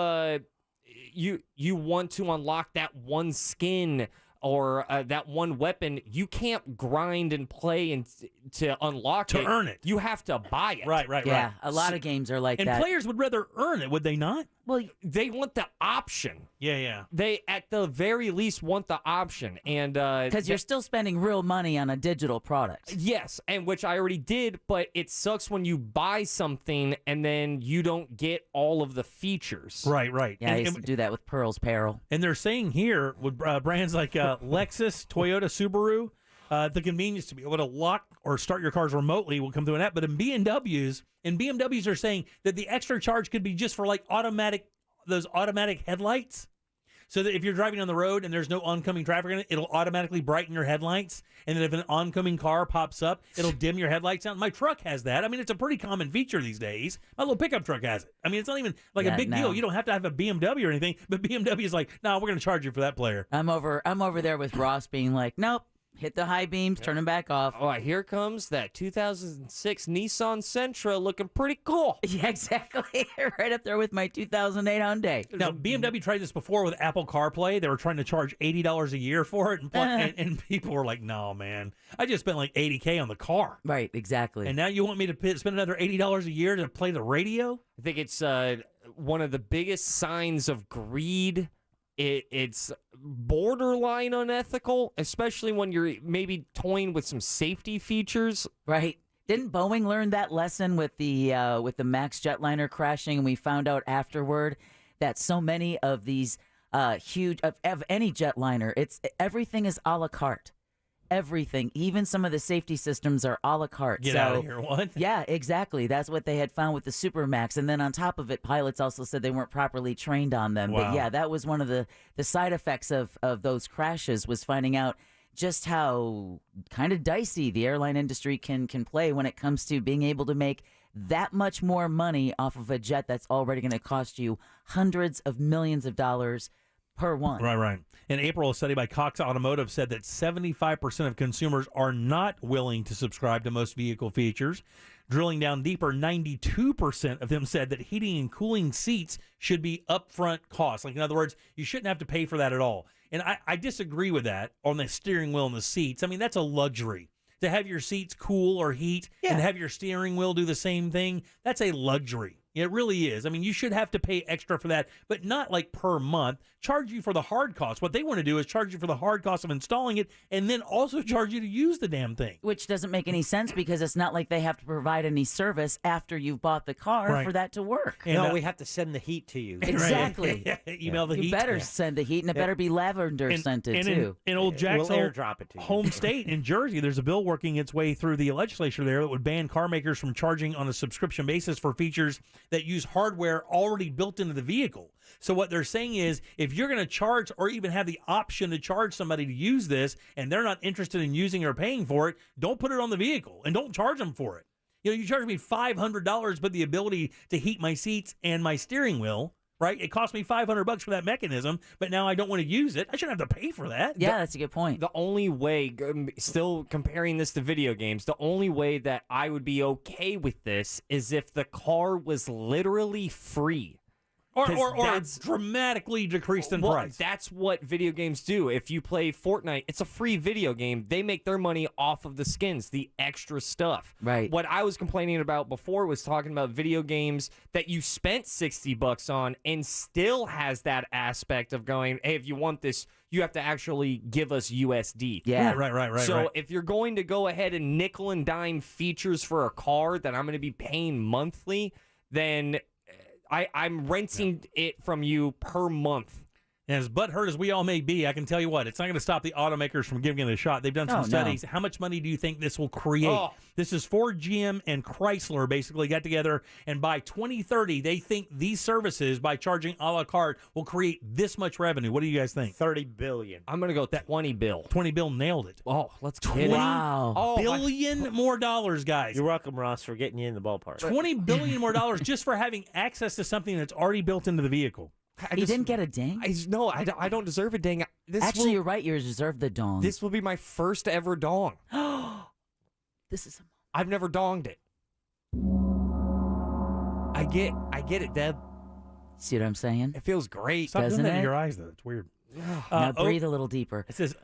you want to unlock that one skin or that one weapon, you can't grind and play and to unlock it. To earn it. You have to buy it. Right. Yeah, a lot of games are like and that. And players would rather earn it, would they not? Well, they want the option. Yeah. They, at the very least, want the option. And because you're still spending real money on a digital product. Yes, and which I already did, but it sucks when you buy something and then you don't get all of the features. Right. Yeah, I used to do that with Pearl's Peril. And they're saying here, with brands like Lexus, Toyota, Subaru, the convenience to be able to lock or start your cars remotely will come through an app. But in BMWs are saying that the extra charge could be just for like those automatic headlights. so that if you're driving on the road and there's no oncoming traffic in it, it'll automatically brighten your headlights. And then if an oncoming car pops up, it'll dim your headlights down. My truck has that. I mean, it's a pretty common feature these days. My little pickup truck has it. I mean, it's not even like a big deal. You don't have to have a BMW or anything, but BMW is like, no, we're going to charge you for that player. I'm over there with Ross being like, nope. Hit the high beams, turn them back off. All right, here comes that 2006 Nissan Sentra looking pretty cool. Yeah, exactly. Right up there with my 2008 Hyundai. Now, BMW tried this before with Apple CarPlay. They were trying to charge $80 a year for it, and people were like, no, man. I just spent like $80K on the car. Right, exactly. And now you want me to spend another $80 a year to play the radio? I think it's one of the biggest signs of greed. It's borderline unethical, especially when you're maybe toying with some safety features. Right. Didn't Boeing learn that lesson with the Max jetliner crashing? And we found out afterward that so many of these huge of any jetliner, everything is a la carte. Everything, even some of the safety systems are a la carte. Get out of here, what? Yeah, exactly. That's what they had found with the Supermax. And then on top of it, pilots also said they weren't properly trained on them. Wow. But yeah, that was one of the side effects of those crashes, was finding out just how kind of dicey the airline industry can play when it comes to being able to make that much more money off of a jet that's already going to cost you hundreds of millions of dollars per one. Right. In April, a study by Cox Automotive said that 75% of consumers are not willing to subscribe to most vehicle features. Drilling down deeper, 92% of them said that heating and cooling seats should be upfront costs. Like, in other words, you shouldn't have to pay for that at all. And I disagree with that on the steering wheel and the seats. I mean, that's a luxury. To have your seats cool or heat and have your steering wheel do the same thing, that's a luxury. It really is. I mean, you should have to pay extra for that, but not like per month. Charge you for the hard cost. What they want to do is charge you for the hard cost of installing it and then also charge you to use the damn thing. Which doesn't make any sense because it's not like they have to provide any service after you've bought the car for that to work. And, no, we have to send the heat to you. Exactly. Email the heat. You better send the heat, and it better be lavender scented, too. In old Jack's we'll airdrop it to you. home state in Jersey, there's a bill working its way through the legislature there that would ban car makers from charging on a subscription basis for features that use hardware already built into the vehicle. So what they're saying is, if you're going to charge or even have the option to charge somebody to use this and they're not interested in using or paying for it, don't put it on the vehicle and don't charge them for it. You know, you charge me $500, but the ability to heat my seats and my steering wheel, right? It cost me $500 for that mechanism, but now I don't want to use it. I shouldn't have to pay for that. Yeah, that's a good point. The only way, still comparing this to video games, the only way that I would be okay with this is if the car was literally free. Or dramatically decreased in price. That's what video games do. If you play Fortnite, it's a free video game. They make their money off of the skins, the extra stuff. Right. What I was complaining about before was talking about video games that you spent $60 on and still has that aspect of going, hey, if you want this, you have to actually give us USD. Yeah. Right. So if you're going to go ahead and nickel and dime features for a car that I'm going to be paying monthly, then I'm renting it from you per month. And as butthurt as we all may be, I can tell you what, it's not going to stop the automakers from giving it a shot. They've done some studies. How much money do you think this will create? This is Ford, GM, and Chrysler basically got together, and by 2030, they think these services, by charging a la carte, will create this much revenue. What do you guys think? $30 billion. I'm going to go 20 bill. 20 bill nailed it. Oh, let's get 20 Wow. billion more dollars, guys. You're welcome, Ross, for getting you in the ballpark. $20 billion more dollars just for having access to something that's already built into the vehicle. You didn't get a ding? No, I don't deserve a ding. Actually, you're right. You deserve the dong. This will be my first ever dong. This is. I've never donged it. I get it, Deb. See what I'm saying? It feels great. Stop Doesn't doing that in it? your eyes, though. It's weird. Now breathe a little deeper. It says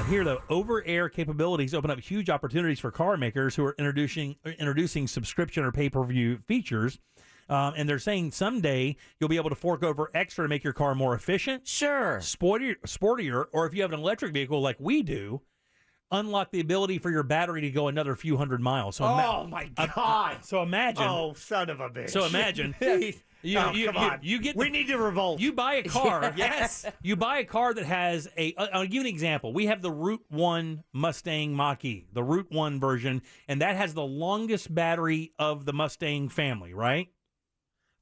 here, though, over-air capabilities open up huge opportunities for car makers who are introducing subscription or pay-per-view features. And they're saying someday you'll be able to fork over extra to make your car more efficient, sportier, or if you have an electric vehicle like we do, unlock the ability for your battery to go another few hundred miles. So my God. So imagine. Oh, son of a bitch. So imagine. Come on. You get we need to revolt. You buy a car. Yes. You buy a car that has I'll give you an example. We have the Route 1 Mustang Mach-E, the Route 1 version, and that has the longest battery of the Mustang family, right?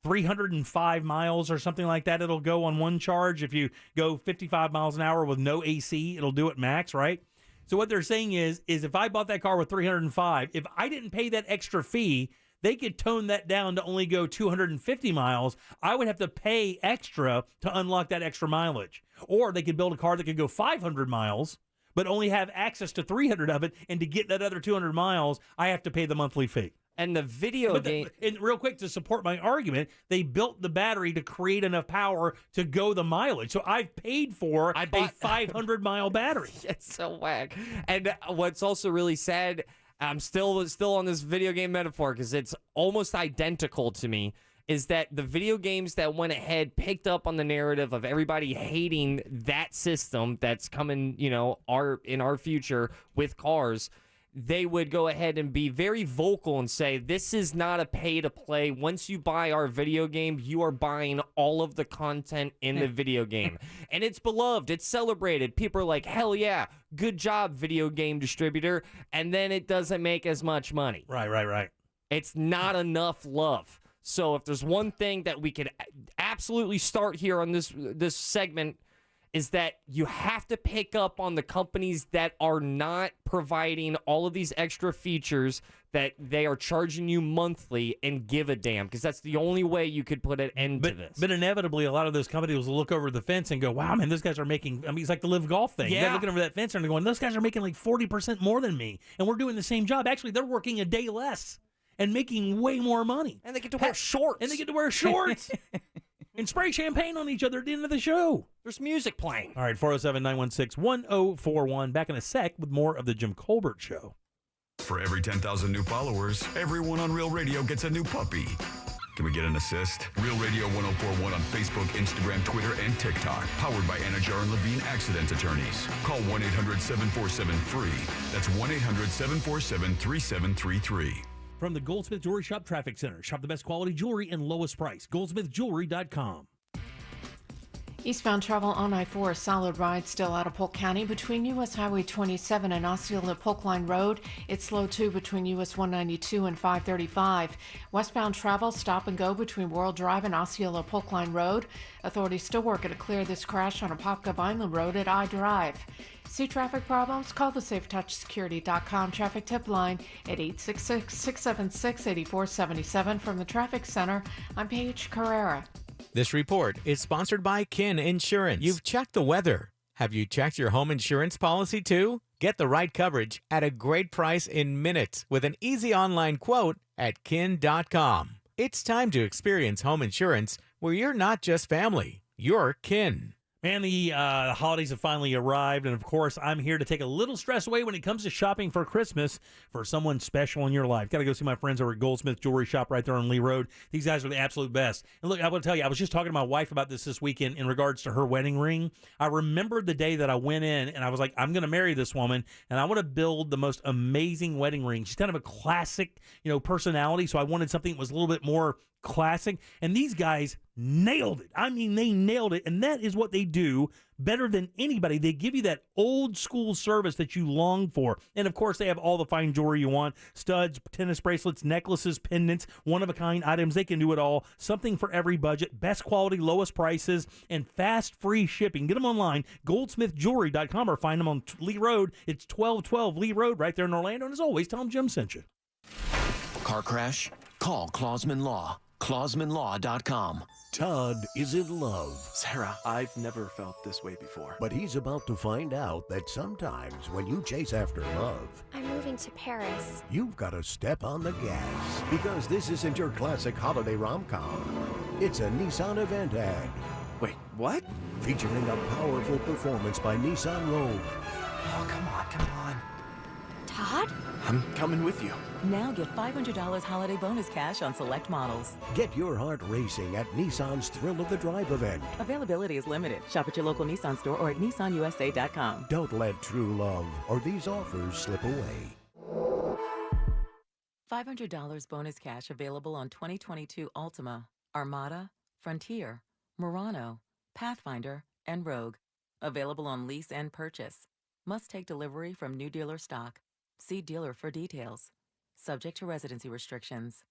305 miles or something like that, it'll go on one charge. If you go 55 miles an hour with no AC, it'll do it max, right? So what they're saying is if I bought that car with 305, if I didn't pay that extra fee, they could tone that down to only go 250 miles. I would have to pay extra to unlock that extra mileage. Or they could build a car that could go 500 miles, but only have access to 300 of it. And to get that other 200 miles, I have to pay the monthly fee. And the video game... And real quick, to support my argument, they built the battery to create enough power to go the mileage. So I've paid for a 500-mile battery. It's so whack. And what's also really sad... I'm still on this video game metaphor because it's almost identical to me, is that the video games that went ahead picked up on the narrative of everybody hating that system that's coming, in our future with cars. They would go ahead and be very vocal and say, this is not a pay-to-play. Once you buy our video game, you are buying all of the content in the video game. And it's beloved. It's celebrated. People are like, hell yeah, good job, video game distributor. And then it doesn't make as much money. Right. It's not enough love. So if there's one thing that we could absolutely start here on this segment, is that you have to pick up on the companies that are not providing all of these extra features that they are charging you monthly and give a damn, because that's the only way you could put an end to this. But inevitably, a lot of those companies will look over the fence and go, wow, man, those guys are making, it's like the Live Golf thing. Yeah. They're looking over that fence and they're going, those guys are making like 40% more than me, and we're doing the same job. Actually, they're working a day less and making way more money. And they get to wear shorts. And spray champagne on each other at the end of the show. There's music playing. All right, 407-916-1041. Back in a sec with more of the Jim Colbert Show. For every 10,000 new followers, everyone on Real Radio gets a new puppy. Can we get an assist? Real Radio 1041 on Facebook, Instagram, Twitter, and TikTok. Powered by Anajar and Levine Accident Attorneys. Call 1-800-747-FREE. That's 1-800-747-3733. From the Goldsmith Jewelry Shop Traffic Center. Shop the best quality jewelry and lowest price. GoldsmithJewelry.com. Eastbound travel on I-4, solid ride still out of Polk County between U.S. Highway 27 and Osceola Polk Line Road. It's slow too between U.S. 192 and 535. Westbound travel stop and go between World Drive and Osceola Polk Line Road. Authorities still working to clear this crash on Apopka Island Road at I-Drive. See traffic problems? Call the SafeTouchSecurity.com traffic tip line at 866-676-8477. From the Traffic Center, I'm Paige Carrera. This report is sponsored by Kin Insurance. You've checked the weather. Have you checked your home insurance policy too? Get the right coverage at a great price in minutes with an easy online quote at kin.com. It's time to experience home insurance where you're not just family, you're kin. Man, the holidays have finally arrived, and of course, I'm here to take a little stress away when it comes to shopping for Christmas for someone special in your life. Got to go see my friends over at Goldsmith Jewelry Shop right there on Lee Road. These guys are the absolute best. And look, I want to tell you, I was just talking to my wife about this weekend in regards to her wedding ring. I remembered the day that I went in, and I was like, I'm going to marry this woman, and I want to build the most amazing wedding ring. She's kind of a classic, personality, so I wanted something that was a little bit more classic, and these guys nailed it. I mean, they nailed it, and that is what they do better than anybody. They give you that old school service that you long for, and of course, they have all the fine jewelry you want: studs, tennis bracelets, necklaces, pendants, one-of-a-kind items. They can do it all. Something for every budget, best quality, lowest prices, and fast, free shipping. Get them online, goldsmithjewelry.com, or find them on Lee Road. It's 1212 Lee Road right there in Orlando, and as always, tell them Jim sent you. Car crash? Call Clausman Law. ClausmanLaw.com. Todd is in love. Sarah, I've never felt this way before. But he's about to find out that sometimes when you chase after love, I'm moving to Paris. You've got to step on the gas. Because this isn't your classic holiday rom-com. It's a Nissan event ad. Wait, what? Featuring a powerful performance by Nissan Rogue. Oh, come on. Todd? I'm coming with you. Now get $500 holiday bonus cash on select models. Get your heart racing at Nissan's Thrill of the Drive event. Availability is limited. Shop at your local Nissan store or at nissanusa.com. Don't let true love or these offers slip away. $500 bonus cash available on 2022 Altima, Armada, Frontier, Murano, Pathfinder, and Rogue. Available on lease and purchase. Must take delivery from new dealer stock. See dealer for details. Subject to residency restrictions.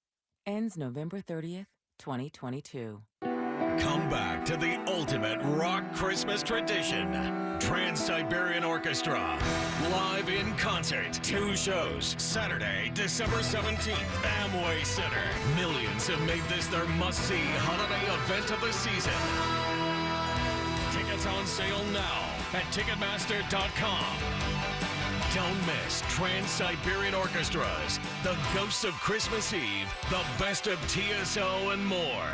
Ends November 30th, 2022. Come back to the ultimate rock Christmas tradition. Trans-Siberian Orchestra, live in concert. 2 shows. Saturday, December 17th, Amway Center. Millions have made this their must-see holiday event of the season. Tickets on sale now at Ticketmaster.com. Don't miss Trans-Siberian Orchestras, The Ghosts of Christmas Eve, The Best of TSO, and more.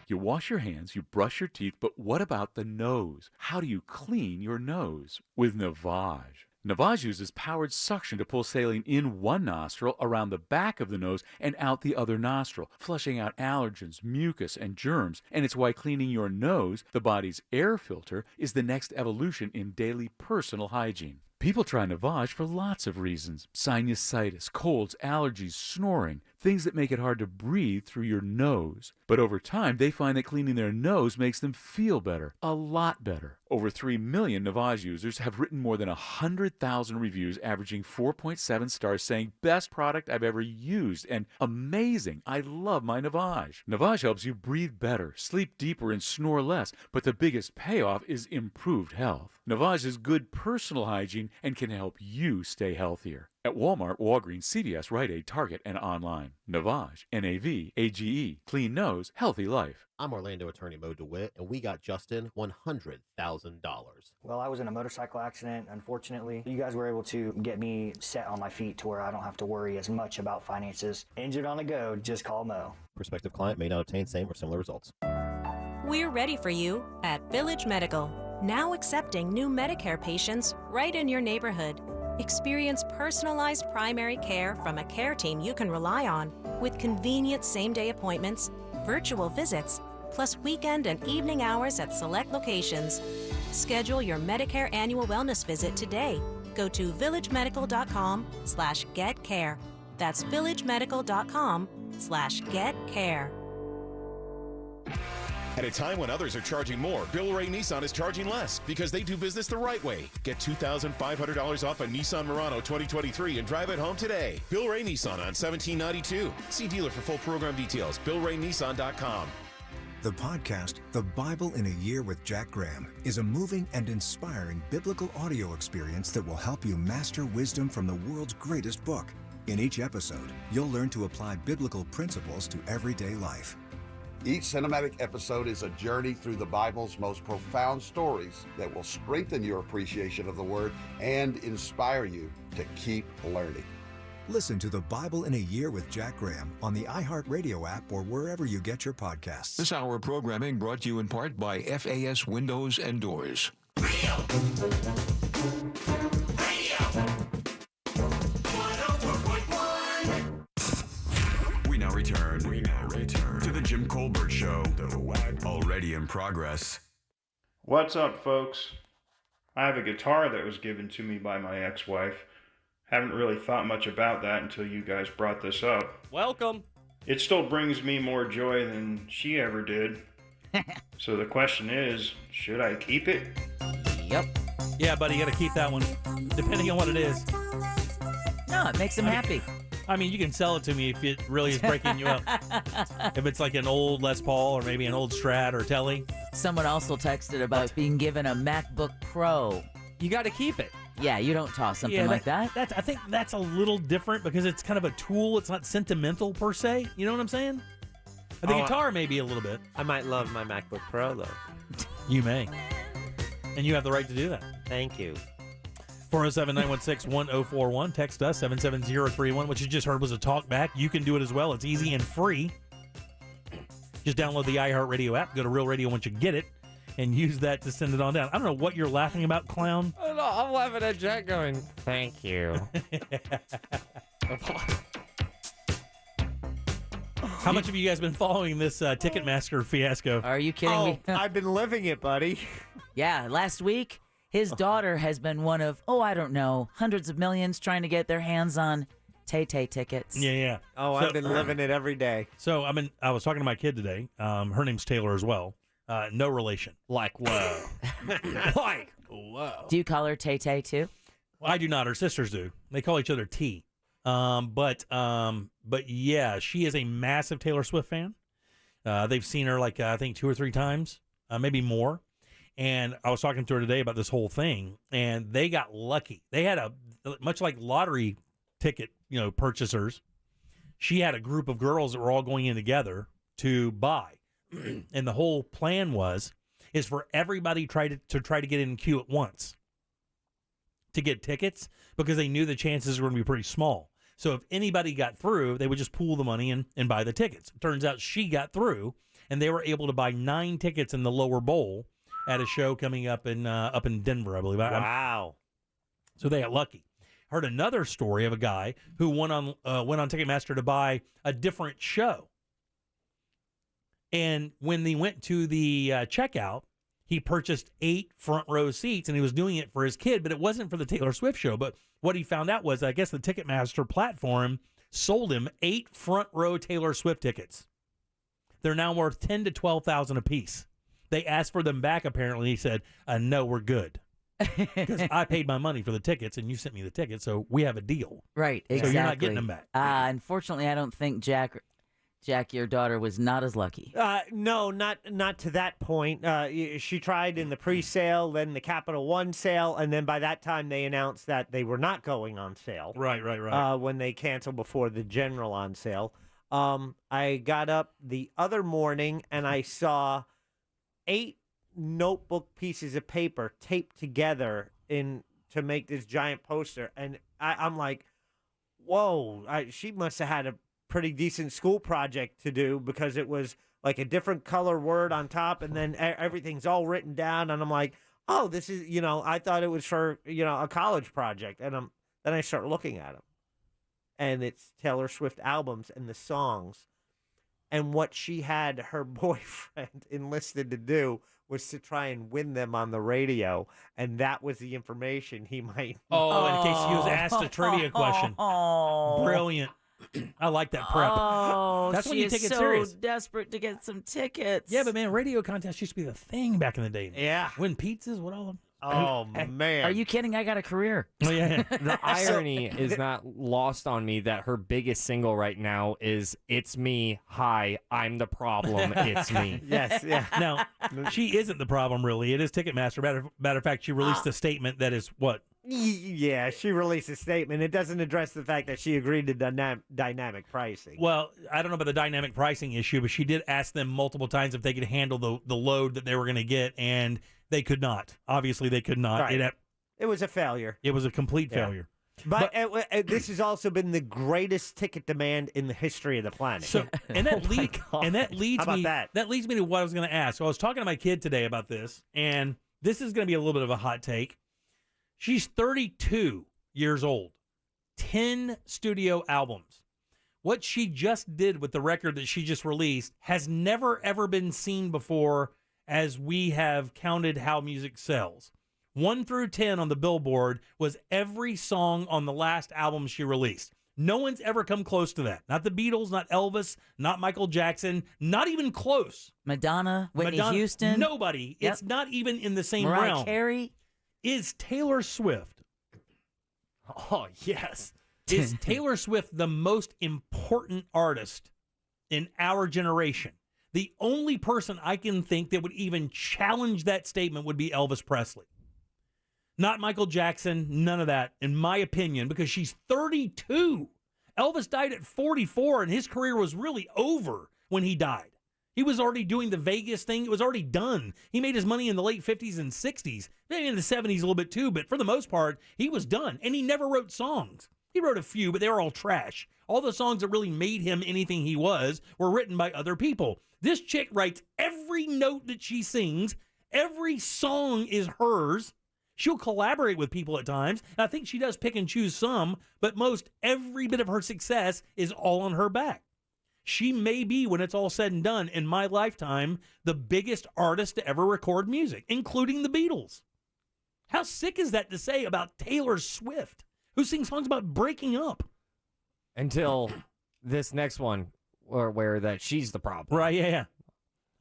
You wash your hands, you brush your teeth, but what about the nose? How do you clean your nose? With Navage. Navage uses powered suction to pull saline in one nostril, around the back of the nose, and out the other nostril, flushing out allergens, mucus, and germs. And it's why cleaning your nose, the body's air filter, is the next evolution in daily personal hygiene. People try Navage for lots of reasons. Sinusitis, colds, allergies, snoring, things that make it hard to breathe through your nose. But over time, they find that cleaning their nose makes them feel better, a lot better. Over 3 million Navage users have written more than 100,000 reviews, averaging 4.7 stars, saying, best product I've ever used, and amazing, I love my Navage. Navage helps you breathe better, sleep deeper, and snore less, but the biggest payoff is improved health. Navage is good personal hygiene and can help you stay healthier. At Walmart, Walgreens, CVS, Rite Aid, Target, and online. Navage, N-A-V-A-G-E. Clean nose, healthy life. I'm Orlando attorney Mo DeWitt, and we got Justin $100,000. Well, I was in a motorcycle accident, unfortunately. You guys were able to get me set on my feet to where I don't have to worry as much about finances. Injured on the go, just call Mo. Prospective client may not obtain same or similar results. We're ready for you at Village Medical. Now accepting new Medicare patients right in your neighborhood. Experience personalized primary care from a care team you can rely on with convenient same-day appointments, virtual visits, plus weekend and evening hours at select locations. Schedule your Medicare annual wellness visit today. Go to villagemedical.com/getcare. That's villagemedical.com/getcare. At a time when others are charging more, Bill Ray Nissan is charging less because they do business the right way. Get $2,500 off a Nissan Murano 2023 and drive it home today. Bill Ray Nissan on 1792. See dealer for full program details. BillRayNissan.com. The podcast, The Bible in a Year with Jack Graham, is a moving and inspiring biblical audio experience that will help you master wisdom from the world's greatest book. In each episode, you'll learn to apply biblical principles to everyday life. Each cinematic episode is a journey through the Bible's most profound stories that will strengthen your appreciation of the Word and inspire you to keep learning. Listen to The Bible in a Year with Jack Graham on the iHeartRadio app or wherever you get your podcasts. This hour of programming brought to you in part by FAS Windows and Doors. We now return to the Jim Colbert Show, already in progress. What's up, folks? I have a guitar that was given to me by my ex-wife. Haven't really thought much about that until you guys brought this up. Welcome. It still brings me more joy than she ever did. So the question is, should I keep it? Yep. Yeah, buddy, you got to keep that one, depending on what it is. No, it makes him happy. I mean, you can sell it to me if it really is breaking you up. If it's like an old Les Paul or maybe an old Strat or Telly. Someone also texted about being given a MacBook Pro. You got to keep it. Yeah, you don't toss something like that. I think that's a little different because it's kind of a tool. It's not sentimental per se. You know what I'm saying? The guitar maybe a little bit. I might love my MacBook Pro, though. You may. And you have the right to do that. Thank you. 407-916-1041. Text us, 77031. What you just heard was a talk back. You can do it as well. It's easy and free. Just download the iHeartRadio app. Go to Real Radio once you get it. And use that to send it on down. I don't know what you're laughing about, clown. I don't know, I'm laughing at Jack going, thank you. How much have you guys been following this Ticketmaster fiasco? Are you kidding me? I've been living it, buddy. Yeah, last week, his daughter has been one of, I don't know, hundreds of millions trying to get their hands on Tay-Tay tickets. Yeah. Oh, I've been living it every day. So I was talking to my kid today. Her name's Taylor as well. No relation. Like, whoa. Like, whoa. Do you call her Tay-Tay too? Well, I do not. Her sisters do. They call each other T. But yeah, she is a massive Taylor Swift fan. They've seen her like I think 2 or 3 times, maybe more. And I was talking to her today about this whole thing, and they got lucky. They had much like lottery ticket, purchasers. She had a group of girls that were all going in together to buy, and the whole plan is for everybody to try to get in queue at once to get tickets, because they knew the chances were going to be pretty small. So if anybody got through, they would just pool the money and buy the tickets. It turns out she got through, and they were able to buy 9 tickets in the lower bowl at a show coming up in Denver, I believe. Wow. So they got lucky. Heard another story of a guy who went on Ticketmaster to buy a different show. And when they went to the checkout, he purchased 8 front row seats, and he was doing it for his kid, but it wasn't for the Taylor Swift show. But what he found out was, I guess the Ticketmaster platform sold him 8 front row Taylor Swift tickets. They're now worth $10,000 to $12,000 a piece. They asked for them back, apparently. He said, no, we're good. Because I paid my money for the tickets, and you sent me the tickets, so we have a deal. Right, exactly. So you're not getting them back. Unfortunately, I don't think Jack, your daughter, was not as lucky. No, not to that point. She tried in the pre-sale, then the Capital One sale, and then by that time they announced that they were not going on sale. Right. When they canceled before the general on sale. I got up the other morning and I saw 8 notebook pieces of paper taped together to make this giant poster, and I'm like, whoa, she must have had a pretty decent school project to do, because it was like a different color word on top, and then everything's all written down, and I'm like, oh, this is, I thought it was for, a college project, and then I start looking at them, and it's Taylor Swift albums and the songs, and what she had her boyfriend enlisted to do was to try and win them on the radio, and that was the information he might. Oh, in case he was asked a trivia question. Brilliant. I like that prep. Oh, that's when you take it so serious. Desperate to get some tickets. Yeah, but man, radio contests used to be the thing back in the day. Yeah. Win pizzas, what all? Oh, man. Are you kidding? I got a career. Oh, yeah. The irony is not lost on me that her biggest single right now is "It's Me, Hi, I'm the Problem, It's Me." Yes, yeah. Now, she isn't the problem, really. It is Ticketmaster. Matter of fact, she released a statement that is what? Yeah, she released a statement. It doesn't address the fact that she agreed to dynamic pricing. Well, I don't know about the dynamic pricing issue, but she did ask them multiple times if they could handle the load that they were going to get, and they could not. Obviously, they could not. Right. It was a failure. It was a complete failure. But this has also been the greatest ticket demand in the history of the planet. So, and that leads How about me. that? Leads me to what I was going to ask. So I was talking to my kid today about this, and this is going to be a little bit of a hot take. She's 32 years old, 10 studio albums. What she just did with the record that she just released has never, ever been seen before, as we have counted how music sells. 1 through 10 on the Billboard was every song on the last album she released. No one's ever come close to that. Not the Beatles, not Elvis, not Michael Jackson, not even close. Madonna, Whitney Houston. Nobody. Yep. It's not even in the same Mariah realm. Carey. Is Taylor Swift? Oh, yes. Is Taylor Swift the most important artist in our generation? The only person I can think that would even challenge that statement would be Elvis Presley. Not Michael Jackson, none of that, in my opinion, because she's 32. Elvis died at 44, and his career was really over when he died. He was already doing the Vegas thing. It was already done. He made his money in the late 50s and 60s, maybe in the 70s a little bit too, but for the most part, he was done. And he never wrote songs. He wrote a few, but they were all trash. All the songs that really made him anything he was were written by other people. This chick writes every note that she sings. Every song is hers. She'll collaborate with people at times. I think she does pick and choose some, but every bit of her success is all on her back. She may be, when it's all said and done, in my lifetime, the biggest artist to ever record music, including the Beatles. How sick is that to say about Taylor Swift, who sings songs about breaking up? Until this next one, where that she's the problem. Right, yeah.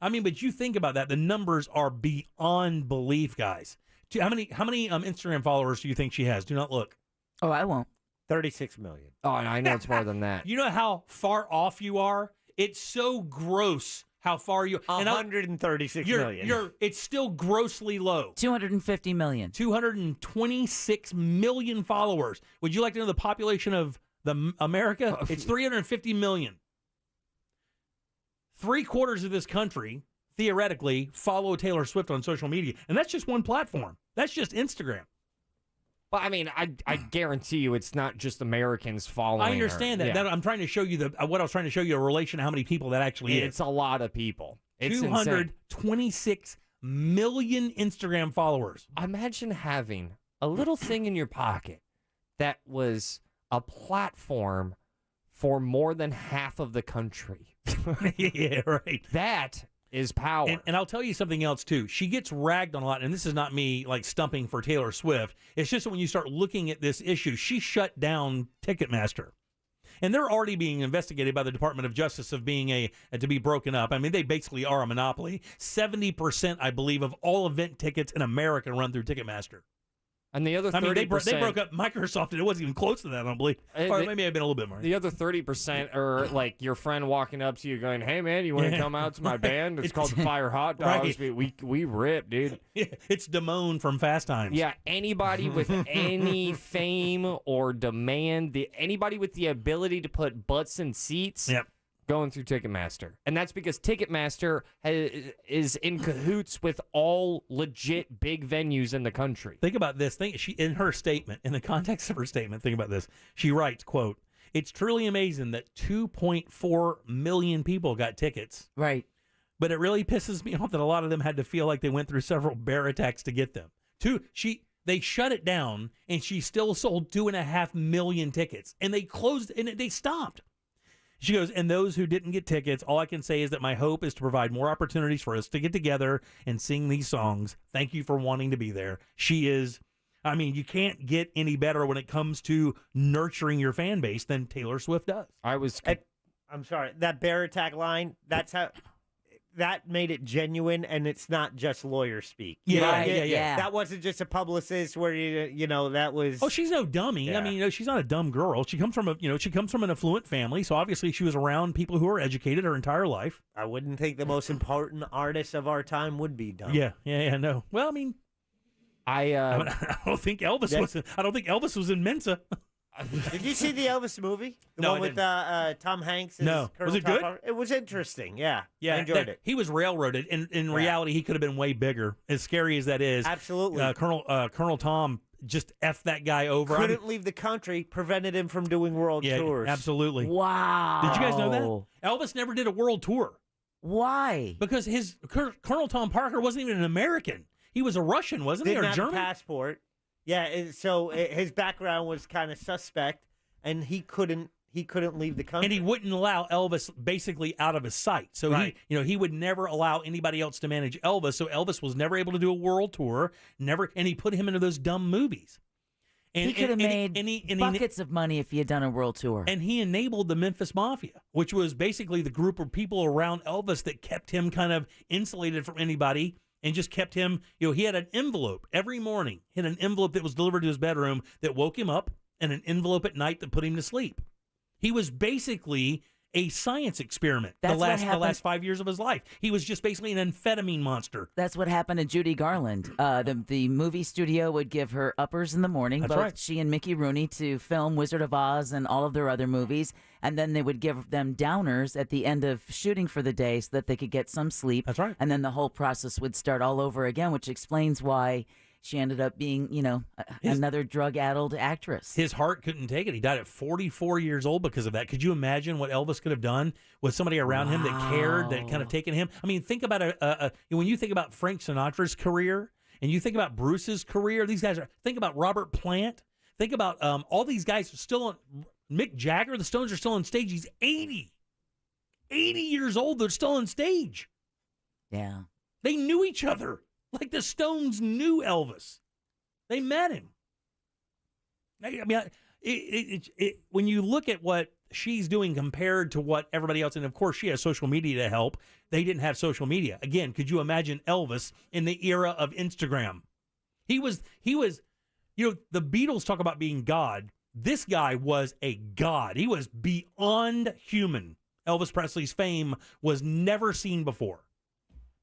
I mean, but you think about that. The numbers are beyond belief, guys. How many Instagram followers do you think she has? Do not look. Oh, I won't. 36 million. Oh, and I know it's more than that. You know how far off you are? It's so gross how far you... 136 million. It's still grossly low. 250 million. 226 million followers. Would you like to know the population of America? It's 350 million. 3/4 of this country, theoretically, follow Taylor Swift on social media. And that's just one platform. That's just Instagram. Well, I mean, I guarantee you it's not just Americans following I understand her. that. Yeah. I'm trying to show you what I was trying to show you, a relation to how many people that actually is. It's a lot of people. It's 226 million Instagram followers. Imagine having a little thing in your pocket that was a platform for more than half of the country. Yeah, right. That is power. And I'll tell you something else, too. She gets ragged on a lot, and this is not me, like, stumping for Taylor Swift. It's just that when you start looking at this issue, she shut down Ticketmaster. And they're already being investigated by the Department of Justice of being to be broken up. I mean, they basically are a monopoly. 70%, I believe, of all event tickets in America run through Ticketmaster. And the other 30%... I mean, they broke up Microsoft, and it wasn't even close to that, I don't believe. Or maybe I've been a little bit more. The other 30% are like your friend walking up to you going, hey, man, you want to come out to my band? It's called the Fire Hot Dogs. Right. We rip, dude. Yeah, it's Damone from Fast Times. Yeah, anybody with any fame or demand, anybody with the ability to put butts in seats... Yep. Going through Ticketmaster. And that's because Ticketmaster is in cahoots with all legit big venues in the country. Think about this. She, in her statement, in the context of her statement, think about this. She writes, quote, "It's truly amazing that 2.4 million people got tickets. Right. But it really pisses me off that a lot of them had to feel like they went through several bear attacks to get them. They shut it down, and she still sold 2.5 million tickets. And they closed, and they stopped. She goes, and those who didn't get tickets, all I can say is that my hope is to provide more opportunities for us to get together and sing these songs. Thank you for wanting to be there." She is, I mean, you can't get any better when it comes to nurturing your fan base than Taylor Swift does. I'm sorry, that bear attack line, that made it genuine, and it's not just lawyer speak. Yeah. That wasn't just a publicist where that was. Oh, she's no dummy. Yeah. I mean, she's not a dumb girl. She comes from an affluent family, so obviously she was around people who are educated her entire life. I wouldn't think the most important artist of our time would be dumb. Yeah, no. Well, I mean, I don't think Elvis was. I don't think Elvis was in Mensa. Did you see the Elvis movie? The No, one I with Tom Hanks? No. Was it good? It was interesting. Yeah. Yeah, I enjoyed it. He was railroaded. In reality, he could have been way bigger. As scary as that is, absolutely. Colonel Tom just effed that guy over. Couldn't leave the country, prevented him from doing world tours. Absolutely. Wow. Did you guys know that? Elvis never did a world tour. Why? Because Colonel Tom Parker wasn't even an American. He was a Russian, wasn't he, or Didn't have German? a passport. Yeah, so his background was kind of suspect, and he couldn't leave the country. And he wouldn't allow Elvis basically out of his sight. So he would never allow anybody else to manage Elvis. So Elvis was never able to do a world tour. And he put him into those dumb movies. And he could have made buckets of money if he had done a world tour. And he enabled the Memphis Mafia, which was basically the group of people around Elvis that kept him kind of insulated from anybody. And just kept him, he had an envelope every morning. He had an envelope that was delivered to his bedroom that woke him up, and an envelope at night that put him to sleep. He was basically a science experiment the last 5 years of his life. He was just basically an amphetamine monster. That's what happened to Judy Garland. The movie studio would give her uppers in the morning, That's both right. she and Mickey Rooney, to film Wizard of Oz and all of their other movies, and then they would give them downers at the end of shooting for the day so that they could get some sleep. That's right. And then the whole process would start all over again, which explains why she ended up being, another drug-addled actress. His heart couldn't take it. He died at 44 years old because of that. Could you imagine what Elvis could have done with somebody around him that cared, that kind of taken him? I mean, think about when you think about Frank Sinatra's career and you think about Bruce's career, think about Robert Plant. Think about all these guys are still on. Mick Jagger, the Stones are still on stage. He's 80. 80 years old. They're still on stage. Yeah. They knew each other. Like the Stones knew Elvis. They met him. I mean, when you look at what she's doing compared to what everybody else, and of course she has social media to help, they didn't have social media. Again, could you imagine Elvis in the era of Instagram? He was, the Beatles talk about being God. This guy was a god. He was beyond human. Elvis Presley's fame was never seen before.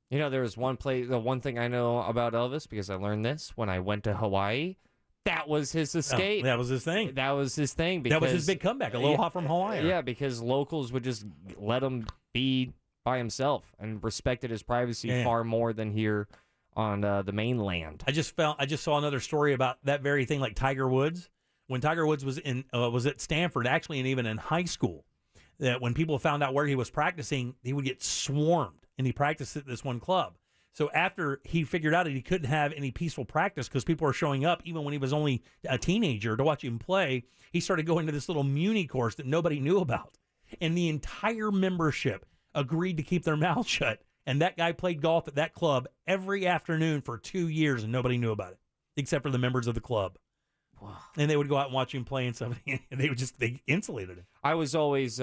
You know, there was the one thing I know about Elvis, because I learned this when I went to Hawaii. That was his escape. That was his thing. That was his thing. Because, that was his big comeback, Aloha from Hawaii. Yeah, because locals would just let him be by himself and respected his privacy far more than here on the mainland. I just saw another story about that very thing, like Tiger Woods. When Tiger Woods was at Stanford, actually, and even in high school, that when people found out where he was practicing, he would get swarmed, and he practiced at this one club. So after he figured out that he couldn't have any peaceful practice because people were showing up, even when he was only a teenager, to watch him play, he started going to this little Muni course that nobody knew about. And the entire membership agreed to keep their mouth shut. And that guy played golf at that club every afternoon for 2 years, and nobody knew about it, except for the members of the club. Wow. And they would go out and watch him play and stuff, and they insulated him. I was always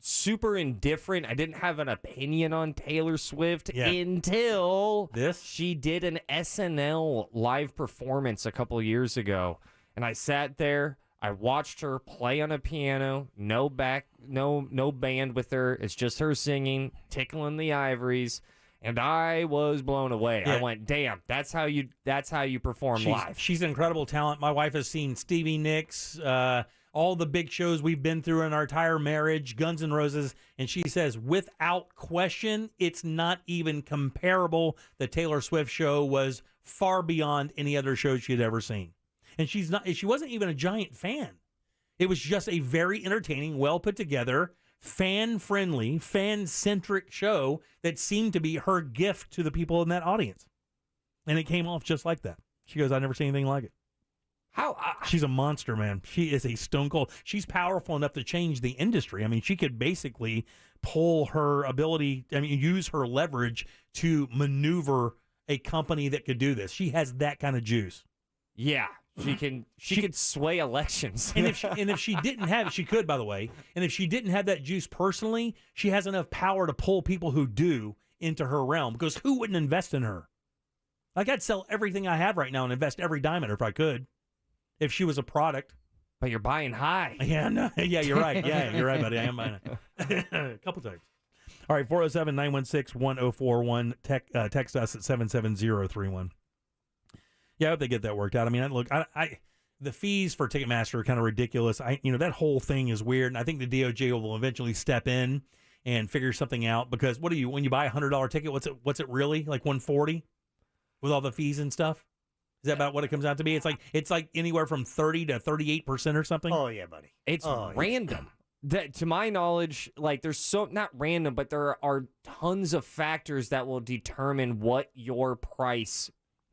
super indifferent. I didn't have an opinion on Taylor Swift until she did an SNL live performance a couple of years ago. And I sat there, I watched her play on a piano, no band with her. It's just her singing, tickling the ivories. And I was blown away. Yeah. I went, damn, that's how you perform live. She's an incredible talent. My wife has seen Stevie Nicks, all the big shows we've been through in our entire marriage, Guns N' Roses, and she says, without question, it's not even comparable. The Taylor Swift show was far beyond any other show she had ever seen. And she wasn't even a giant fan. It was just a very entertaining, well put together, fan-friendly, fan-centric show that seemed to be her gift to the people in that audience. And it came off just like that. She goes, I've never seen anything like it. She's a monster, man. She is a stone cold. She's powerful enough to change the industry. I mean, she could basically pull her ability, use her leverage to maneuver a company that could do this. She has that kind of juice. Yeah. She could sway elections. And if she didn't have it, she could, by the way. And if she didn't have that juice personally, she has enough power to pull people who do into her realm, because who wouldn't invest in her? Like, I'd sell everything I have right now and invest every dime in her if I could, if she was a product. But you're buying high. Yeah, no, yeah, you're right. Yeah, you're right, buddy. I am buying it. A couple times. All right, 407-916-1041. Text us at 77031. Yeah, I hope they get that worked out. I mean, look, the fees for Ticketmaster are kind of ridiculous. That whole thing is weird, and I think the DOJ will eventually step in and figure something out, because when you buy a $100 ticket, what's it really, like $140 with all the fees and stuff? Is that about what it comes out to be? It's like anywhere from 30 to 38% or something. Oh yeah, buddy. It's random. That, to my knowledge, like, there's not random, but there are tons of factors that will determine what your price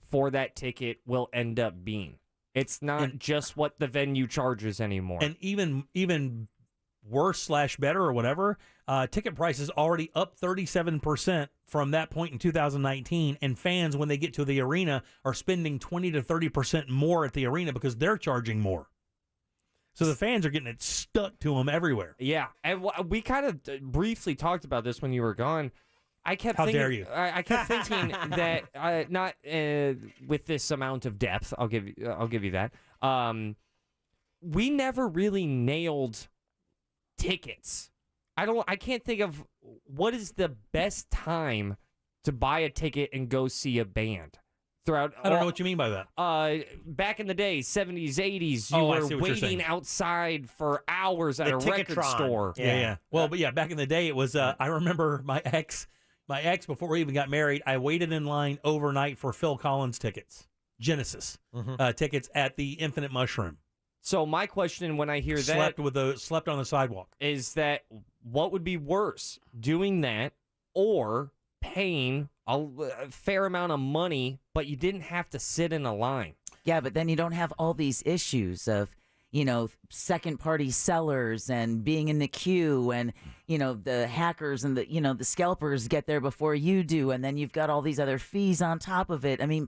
for that ticket will end up being. It's not just what the venue charges anymore. And even worse / better or whatever, ticket prices already up 37% from that point in 2019, and fans, when they get to the arena, are spending 20 to 30% more at the arena because they're charging more. So the fans are getting it stuck to them everywhere. Yeah, and we kind of briefly talked about this when you were gone. I kept How thinking, dare you? I kept thinking that not with this amount of depth. I'll give you that. We never really nailed tickets. I can't think of what is the best time to buy a ticket and go see a band. Throughout, I don't know what you mean by that. Back in the day, 70s, 80s, you were waiting outside for hours at a record store. Yeah. Well, but yeah, back in the day, it was. I remember my ex, before we even got married, I waited in line overnight for Phil Collins tickets, Genesis tickets at the Infinite Mushroom. So my question when I hear slept on the sidewalk is that what would be worse, doing that or paying a fair amount of money, but you didn't have to sit in a line? Yeah, but then you don't have all these issues of, second party sellers and being in the queue, and, the hackers and the scalpers get there before you do. And then you've got all these other fees on top of it. I mean,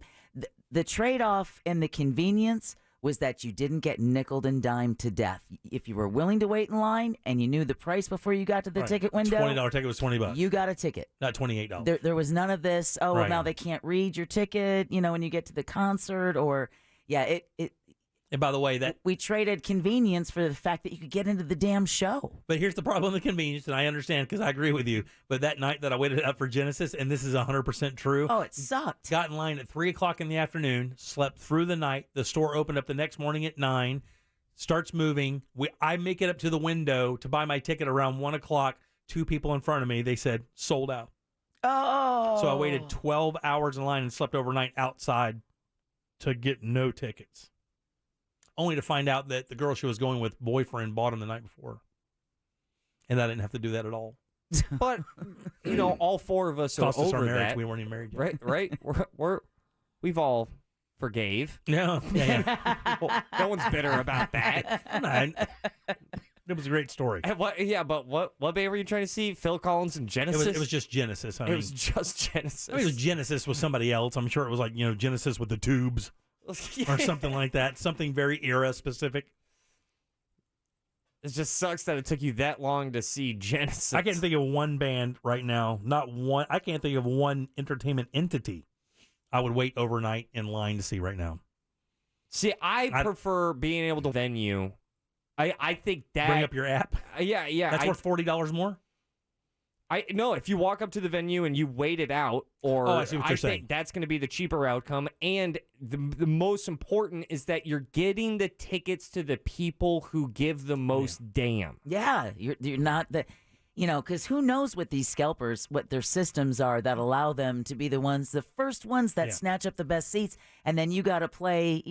the trade-off and the convenience was that you didn't get nickeled and dimed to death. If you were willing to wait in line and you knew the price before you got to the ticket window, $20 ticket was $20. You got a ticket. Not $28. There was none of this, well, now they can't read your ticket, when you get to the concert, or, it And by the way, that we traded convenience for the fact that you could get into the damn show. But here's the problem with convenience, and I understand because I agree with you. But that night that I waited up for Genesis, and this is 100% true. Oh, it sucked. Got in line at 3 o'clock in the afternoon, slept through the night. The store opened up the next morning at 9, starts moving. I make it up to the window to buy my ticket around 1 o'clock. 2 people in front of me, they said, sold out. Oh. So I waited 12 hours in line and slept overnight outside to get no tickets. Only to find out that the girl she was going with, boyfriend, bought them the night before. And I didn't have to do that at all. But, all 4 of us Cost are us over our marriage. that. We weren't even married yet. Right? We've all forgave. No, No one's bitter about that. It was a great story. But what band were you trying to see? Phil Collins and Genesis? It was just Genesis. It was just Genesis. I mean, it was Genesis with somebody else. I'm sure it was like, Genesis with the Tubes or something like that. Something very era specific. It just sucks that it took you that long to see Genesis. I can't think of one band right now. Not one. I can't think of one entertainment entity I would wait overnight in line to see right now. See, I prefer being able to venue. I think that bring up your app. Yeah. That's worth $40 more. No, if you walk up to the venue and you wait it out, or I see what you're saying. think that's going to be the cheaper outcome. And the most important is that you're getting the tickets to the people who give the most damn. Yeah, you're not the, because who knows what these scalpers, what their systems are that allow them to be the first ones that snatch up the best seats, and then you got to play,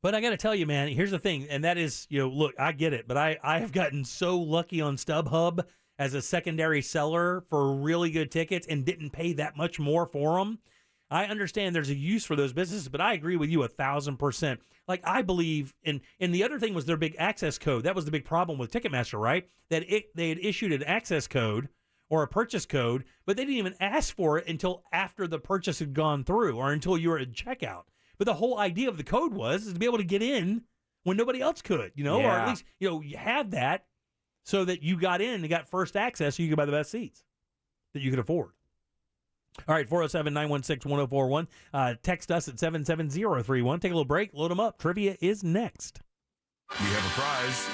But I got to tell you, man, here's the thing, and that is, look, I get it, but I have gotten so lucky on StubHub as a secondary seller for really good tickets and didn't pay that much more for them. I understand there's a use for those businesses, but I agree with you 1,000%. Like, I believe and the other thing was their big access code. That was the big problem with Ticketmaster, right? That they had issued an access code or a purchase code, but they didn't even ask for it until after the purchase had gone through or until you were at checkout. But the whole idea of the code was to be able to get in when nobody else could, or at least, you have that so that you got in and got first access so you could buy the best seats that you could afford. All right, 407-916-1041. Text us at 77031. Take a little break, load them up. Trivia is next. We have a prize.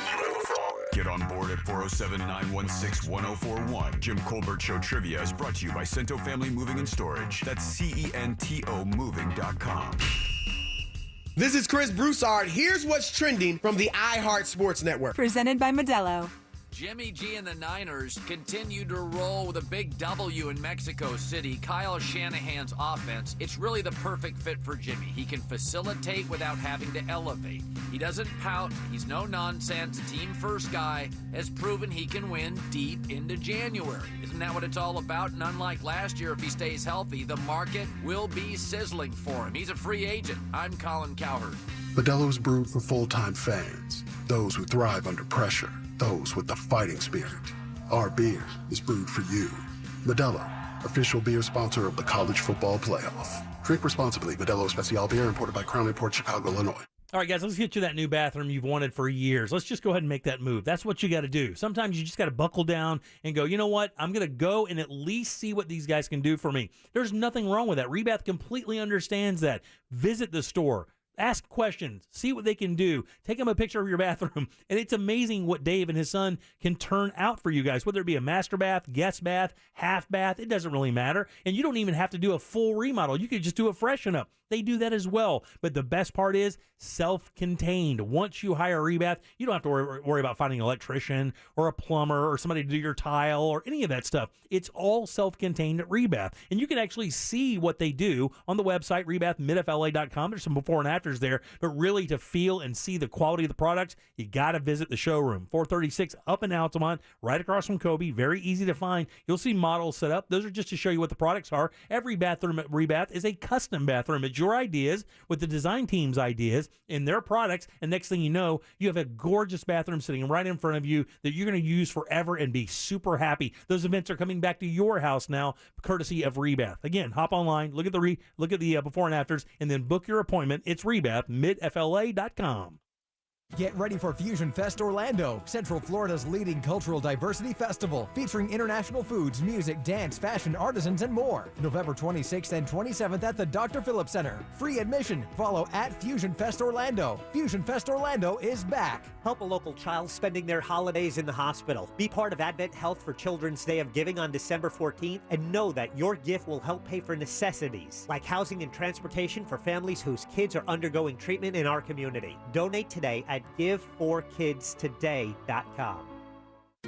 Get on board at 407-916-1041. Jim Colbert Show Trivia is brought to you by Cento Family Moving and Storage. That's CENTO Moving.com. This is Chris Broussard. Here's what's trending from the iHeart Sports Network. Presented by Modelo. Jimmy G and the Niners continue to roll with a big W in Mexico City. Kyle Shanahan's offense, it's really the perfect fit for Jimmy. He can facilitate without having to elevate. He doesn't pout. He's no nonsense. Team first guy has proven he can win deep into January. Isn't that what it's all about? And unlike last year, if he stays healthy, the market will be sizzling for him. He's a free agent. I'm Colin Cowherd. Modelo's brewed for full-time fans, those who thrive under pressure, those with the fighting spirit. Our beer is brewed for you. Modelo, official beer sponsor of the College Football Playoff. Drink responsibly. Modelo Especial Beer, imported by Crown Imports, Chicago, Illinois. All right, guys, let's get you that new bathroom you've wanted for years. Let's just go ahead and make that move. That's what you got to do. Sometimes you just got to buckle down and go, you know what? I'm going to go and at least see what these guys can do for me. There's nothing wrong with that. Rebath completely understands that. Visit the store. Ask questions, see what they can do, take them a picture of your bathroom, and it's amazing what Dave and his son can turn out for you guys, whether it be a master bath, guest bath, half bath, it doesn't really matter, and you don't even have to do a full remodel. You could just do a freshen up. They do that as well, but the best part is self-contained. Once you hire Rebath, you don't have to worry about finding an electrician or a plumber or somebody to do your tile or any of that stuff. It's all self-contained at Rebath, and you can actually see what they do on the website, rebathmidfla.com. There's some before and afters there, but really to feel and see the quality of the products, you got to visit the showroom. 436 up in Altamont, right across from Kobe. Very easy to find. You'll see models set up. Those are just to show you what the products are. Every bathroom at Rebath is a custom bathroom. It's your ideas with the design team's ideas and their products, and next thing you know, you have a gorgeous bathroom sitting right in front of you that you're going to use forever and be super happy. Those events are coming back to your house now, courtesy of Rebath. Again, hop online, look at the before and afters, and then book your appointment. It's rebathmidfla.com. Get ready for Fusion Fest Orlando, Central Florida's leading cultural diversity festival, featuring international foods, music, dance, fashion, artisans, and more. November 26th and 27th at the Dr. Phillips Center. Free admission. Follow at Fusion Fest Orlando. Fusion Fest Orlando is back. Help a local child spending their holidays in the hospital. Be part of Advent Health for Children's Day of Giving on December 14th, and know that your gift will help pay for necessities like housing and transportation for families whose kids are undergoing treatment in our community. Donate today at GiveForKidsToday.com.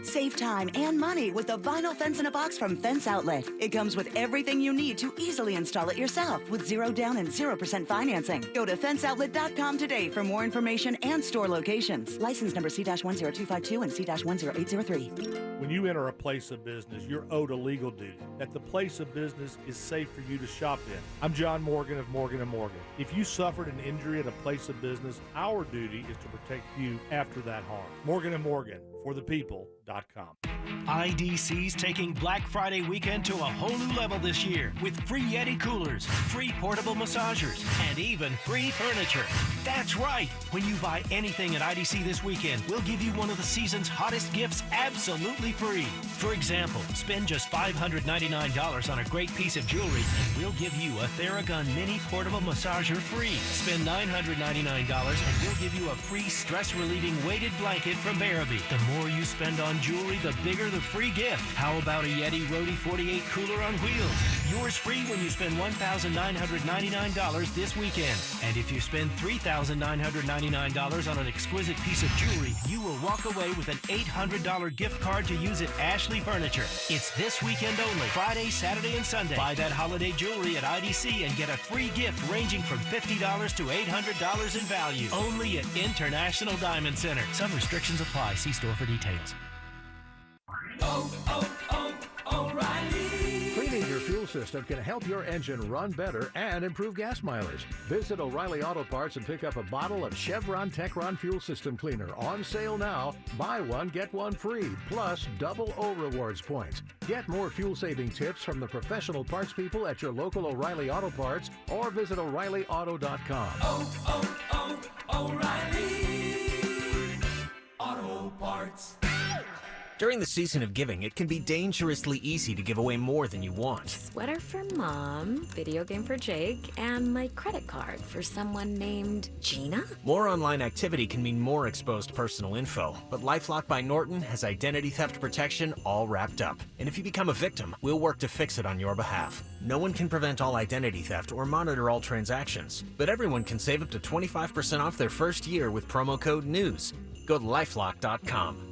Save time and money with the vinyl fence in a box from Fence Outlet. It comes with everything you need to easily install it yourself with 0 down and 0% financing. Go to fenceoutlet.com today for more information and store locations. License number C-10252 and C-10803. When you enter a place of business, you're owed a legal duty that the place of business is safe for you to shop in. I'm John Morgan of Morgan & Morgan. If you suffered an injury at a place of business, our duty is to protect you after that harm. Morgan & Morgan, for the people.com. IDC's taking Black Friday weekend to a whole new level this year with free Yeti coolers, free portable massagers, and even free furniture. That's right. When you buy anything at IDC this weekend, we'll give you one of the season's hottest gifts absolutely free. For example, spend just $599 on a great piece of jewelry, and we'll give you a Theragun mini portable massager free. Spend $999 and we'll give you a free stress-relieving weighted blanket from Barabee. The more you spend on jewelry, the bigger the free gift. How about a Yeti Rode 48 cooler on wheels? Yours free when you spend $1,999 this weekend. And if you spend $3,999 on an exquisite piece of jewelry, you will walk away with an $800 gift card to use at Ashley Furniture. It's this weekend only, Friday, Saturday, and Sunday. Buy that holiday jewelry at IDC and get a free gift ranging from $50 to $800 in value. Only at International Diamond Center. Some restrictions apply. See store for details. O'Reilly. Cleaning your fuel system can help your engine run better and improve gas mileage. Visit O'Reilly Auto Parts and pick up a bottle of Chevron Techron Fuel System Cleaner. On sale now. Buy one, get one free, plus double O Rewards points. Get more fuel-saving tips from the professional parts people at your local O'Reilly Auto Parts or visit O'ReillyAuto.com. O'Reilly Auto Parts. During the season of giving, it can be dangerously easy to give away more than you want. Sweater for Mom, video game for Jake, and my credit card for someone named Gina? More online activity can mean more exposed personal info, but LifeLock by Norton has identity theft protection all wrapped up. And if you become a victim, we'll work to fix it on your behalf. No one can prevent all identity theft or monitor all transactions, but everyone can save up to 25% off their first year with promo code NEWS. Go to LifeLock.com.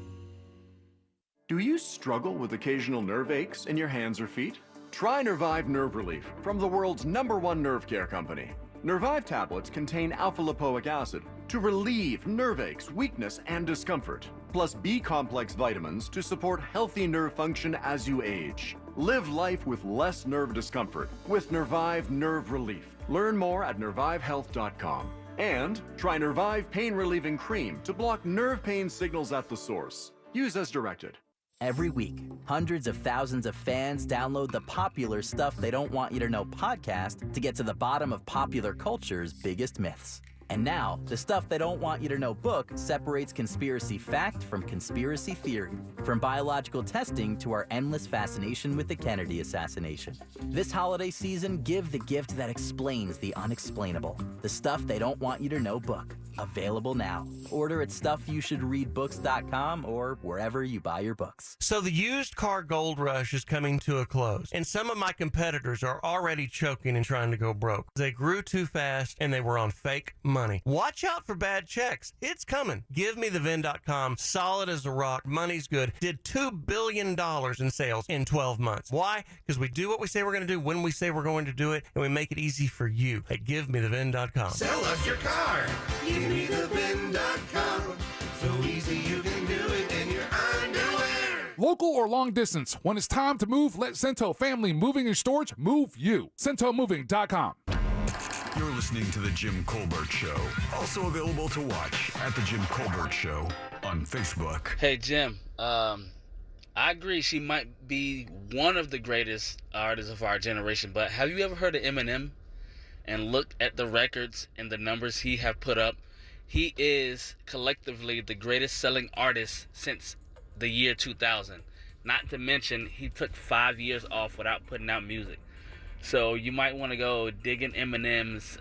Do you struggle with occasional nerve aches in your hands or feet? Try Nervive Nerve Relief from the world's #1 nerve care company. Nervive tablets contain alpha-lipoic acid to relieve nerve aches, weakness, and discomfort, plus B-complex vitamins to support healthy nerve function as you age. Live life with less nerve discomfort with Nervive Nerve Relief. Learn more at nervivehealth.com. And try Nervive Pain Relieving Cream to block nerve pain signals at the source. Use as directed. Every week, hundreds of thousands of fans download the popular Stuff They Don't Want You to Know podcast to get to the bottom of popular culture's biggest myths. And now, the Stuff They Don't Want You to Know book separates conspiracy fact from conspiracy theory, from biological testing to our endless fascination with the Kennedy assassination. This holiday season, give the gift that explains the unexplainable. The Stuff They Don't Want You to Know book. Available now. Order at StuffYouShouldReadBooks.com or wherever you buy your books. So the used car gold rush is coming to a close, and some of my competitors are already choking and trying to go broke. They grew too fast, and they were on fake money. Watch out for bad checks. It's coming. GiveMeTheVin.com, solid as a rock, money's good, did $2 billion in sales in 12 months. Why? Because we do what we say we're going to do when we say we're going to do it, and we make it easy for you at GiveMeTheVin.com. Sell us your car. GiveMeTheVin.com. So easy you can do it in your underwear. Local or long distance, when it's time to move, let Cento Family Moving and Storage move you. CentoMoving.com. You're listening to The Jim Colbert Show. Also available to watch at The Jim Colbert Show on Facebook. Hey, Jim. I agree she might be one of the greatest artists of our generation, but have you ever heard of Eminem and looked at the records and the numbers he have put up? He is collectively the greatest selling artist since the year 2000. Not to mention, he took 5 years off without putting out music. So you might want to go dig in Eminem's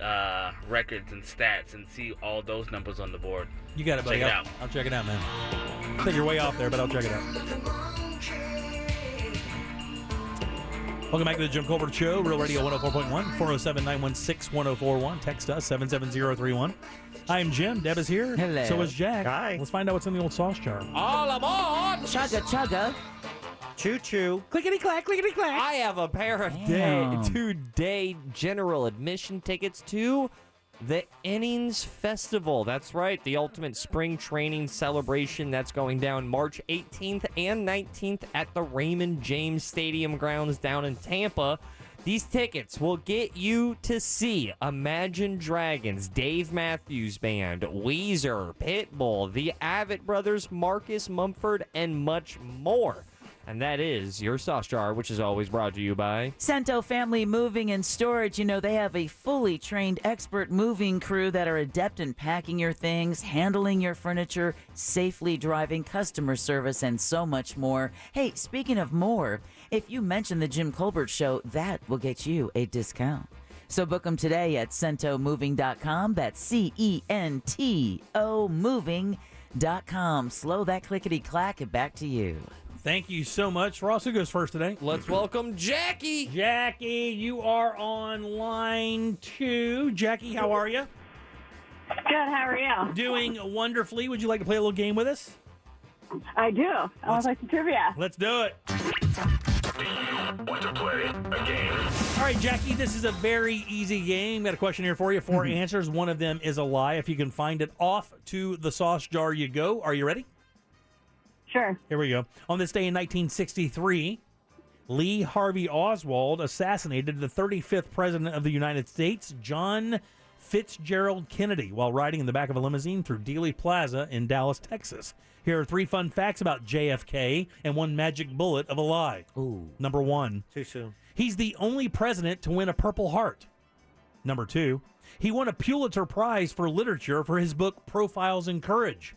records and stats and see all those numbers on the board. You got it, buddy. Check it out. I'll check it out, man. I think you're way off there, but I'll check it out. Welcome back to the Jim Colbert Show, Real Radio 104.1, 407-916-1041. Text us, 77031. I'm Jim. Deb is here. Hello. So is Jack. Hi. Let's find out what's in the old sauce jar. All aboard! Chugga, chugga. Choo choo. Clickety clack, clickety clack. I have a pair of Damn. two-day general admission tickets to the Innings Festival. That's right, the ultimate spring training celebration that's going down March 18th and 19th at the Raymond James Stadium grounds down in Tampa. These tickets will get you to see Imagine Dragons, Dave Matthews Band, Weezer, Pitbull, the Avett Brothers, Marcus Mumford, and much more. And that is your sauce jar, which is always brought to you by Cento Family Moving and Storage. You know, they have a fully trained expert moving crew that are adept in packing your things, handling your furniture, safely driving, customer service, and so much more. Hey, speaking of more, if you mention the Jim Colbert Show, that will get you a discount. So book them today at CentoMoving.com. That's CENTO Moving.com. Slow that clickety-clack and back to you. Thank you so much. Ross, who goes first today? Let's welcome Jackie. Jackie, you are on line 2. Jackie, how are you? Good. How are you? Doing wonderfully. Would you like to play a little game with us? I do. I want to play some trivia. Let's do it. Want to play a game? All right, Jackie, this is a very easy game. Got a question here for you. 4 answers. One of them is a lie. If you can find it, off to the sauce jar you go. Are you ready? Sure. Here we go. On this day in 1963, Lee Harvey Oswald assassinated the 35th President of the United States, John Fitzgerald Kennedy, while riding in the back of a limousine through Dealey Plaza in Dallas, Texas. Here are 3 fun facts about JFK and 1 magic bullet of a lie. Ooh. Number 1. Too soon. He's the only president to win a Purple Heart. Number 2. He won a Pulitzer Prize for Literature for his book Profiles in Courage.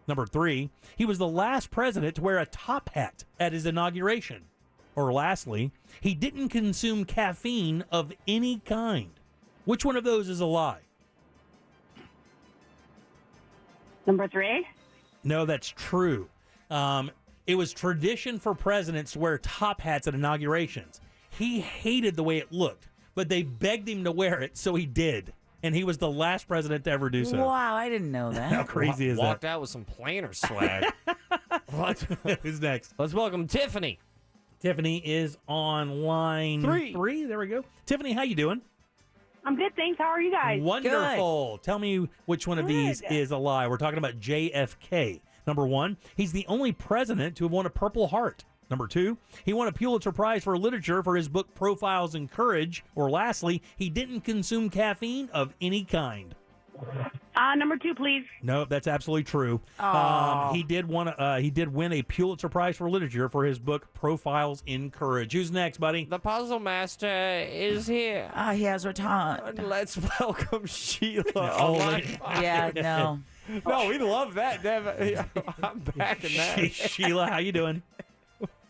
Number 3, he was the last president to wear a top hat at his inauguration. Or lastly, he didn't consume caffeine of any kind. Which one of those is a lie? Number 3? No, that's true. It was tradition for presidents to wear top hats at inaugurations. He hated the way it looked, but they begged him to wear it, so he did. And he was the last president to ever do so. Wow, I didn't know that. How crazy is that? Walked out with some planner swag. What? Who's next? Let's welcome Tiffany. Tiffany is on line 3. There we go. Tiffany, how you doing? I'm good, thanks. How are you guys? Wonderful. Tell me which one of these is a lie. We're talking about JFK. Number 1, he's the only president to have won a Purple Heart. Number 2, he won a Pulitzer Prize for Literature for his book Profiles in Courage. Or lastly, he didn't consume caffeine of any kind. Number 2, please. No, that's absolutely true. He did win a Pulitzer Prize for Literature for his book Profiles in Courage. Who's next, buddy? The Puzzle Master is here. He has returned. Let's welcome Sheila. Yeah, no. No, we love that. I'm back in that. Sheila, how you doing?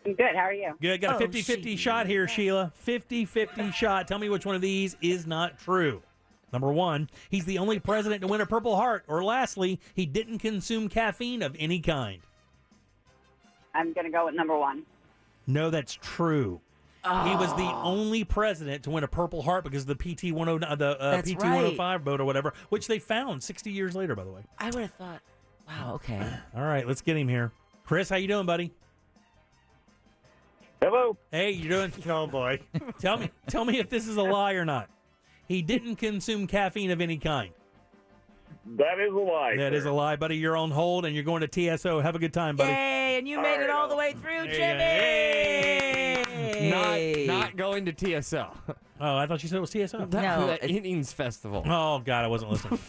I'm good. How are you? Good. Got a 50-50 shot here, Sheila. 50-50 shot. Tell me which one of these is not true. Number 1, he's the only president to win a Purple Heart. Or lastly, he didn't consume caffeine of any kind. I'm going to go with number 1. No, that's true. He was the only president to win a Purple Heart because of the PT-109, the PT-105 boat or whatever, which they found 60 years later, by the way. I would have thought, wow, okay. All right, let's get him here. Chris, how you doing, buddy? Hello. Hey, you doing? Oh, boy. Tell me if this is a lie or not. He didn't consume caffeine of any kind. That is a lie. That is a lie, buddy. You're on hold, and you're going to TSO. Have a good time, buddy. Yay, and you made it all the way through, Jimmy! Not going to TSO. Oh, I thought you said it was TSO. No, the Innings Festival. Oh, God, I wasn't listening.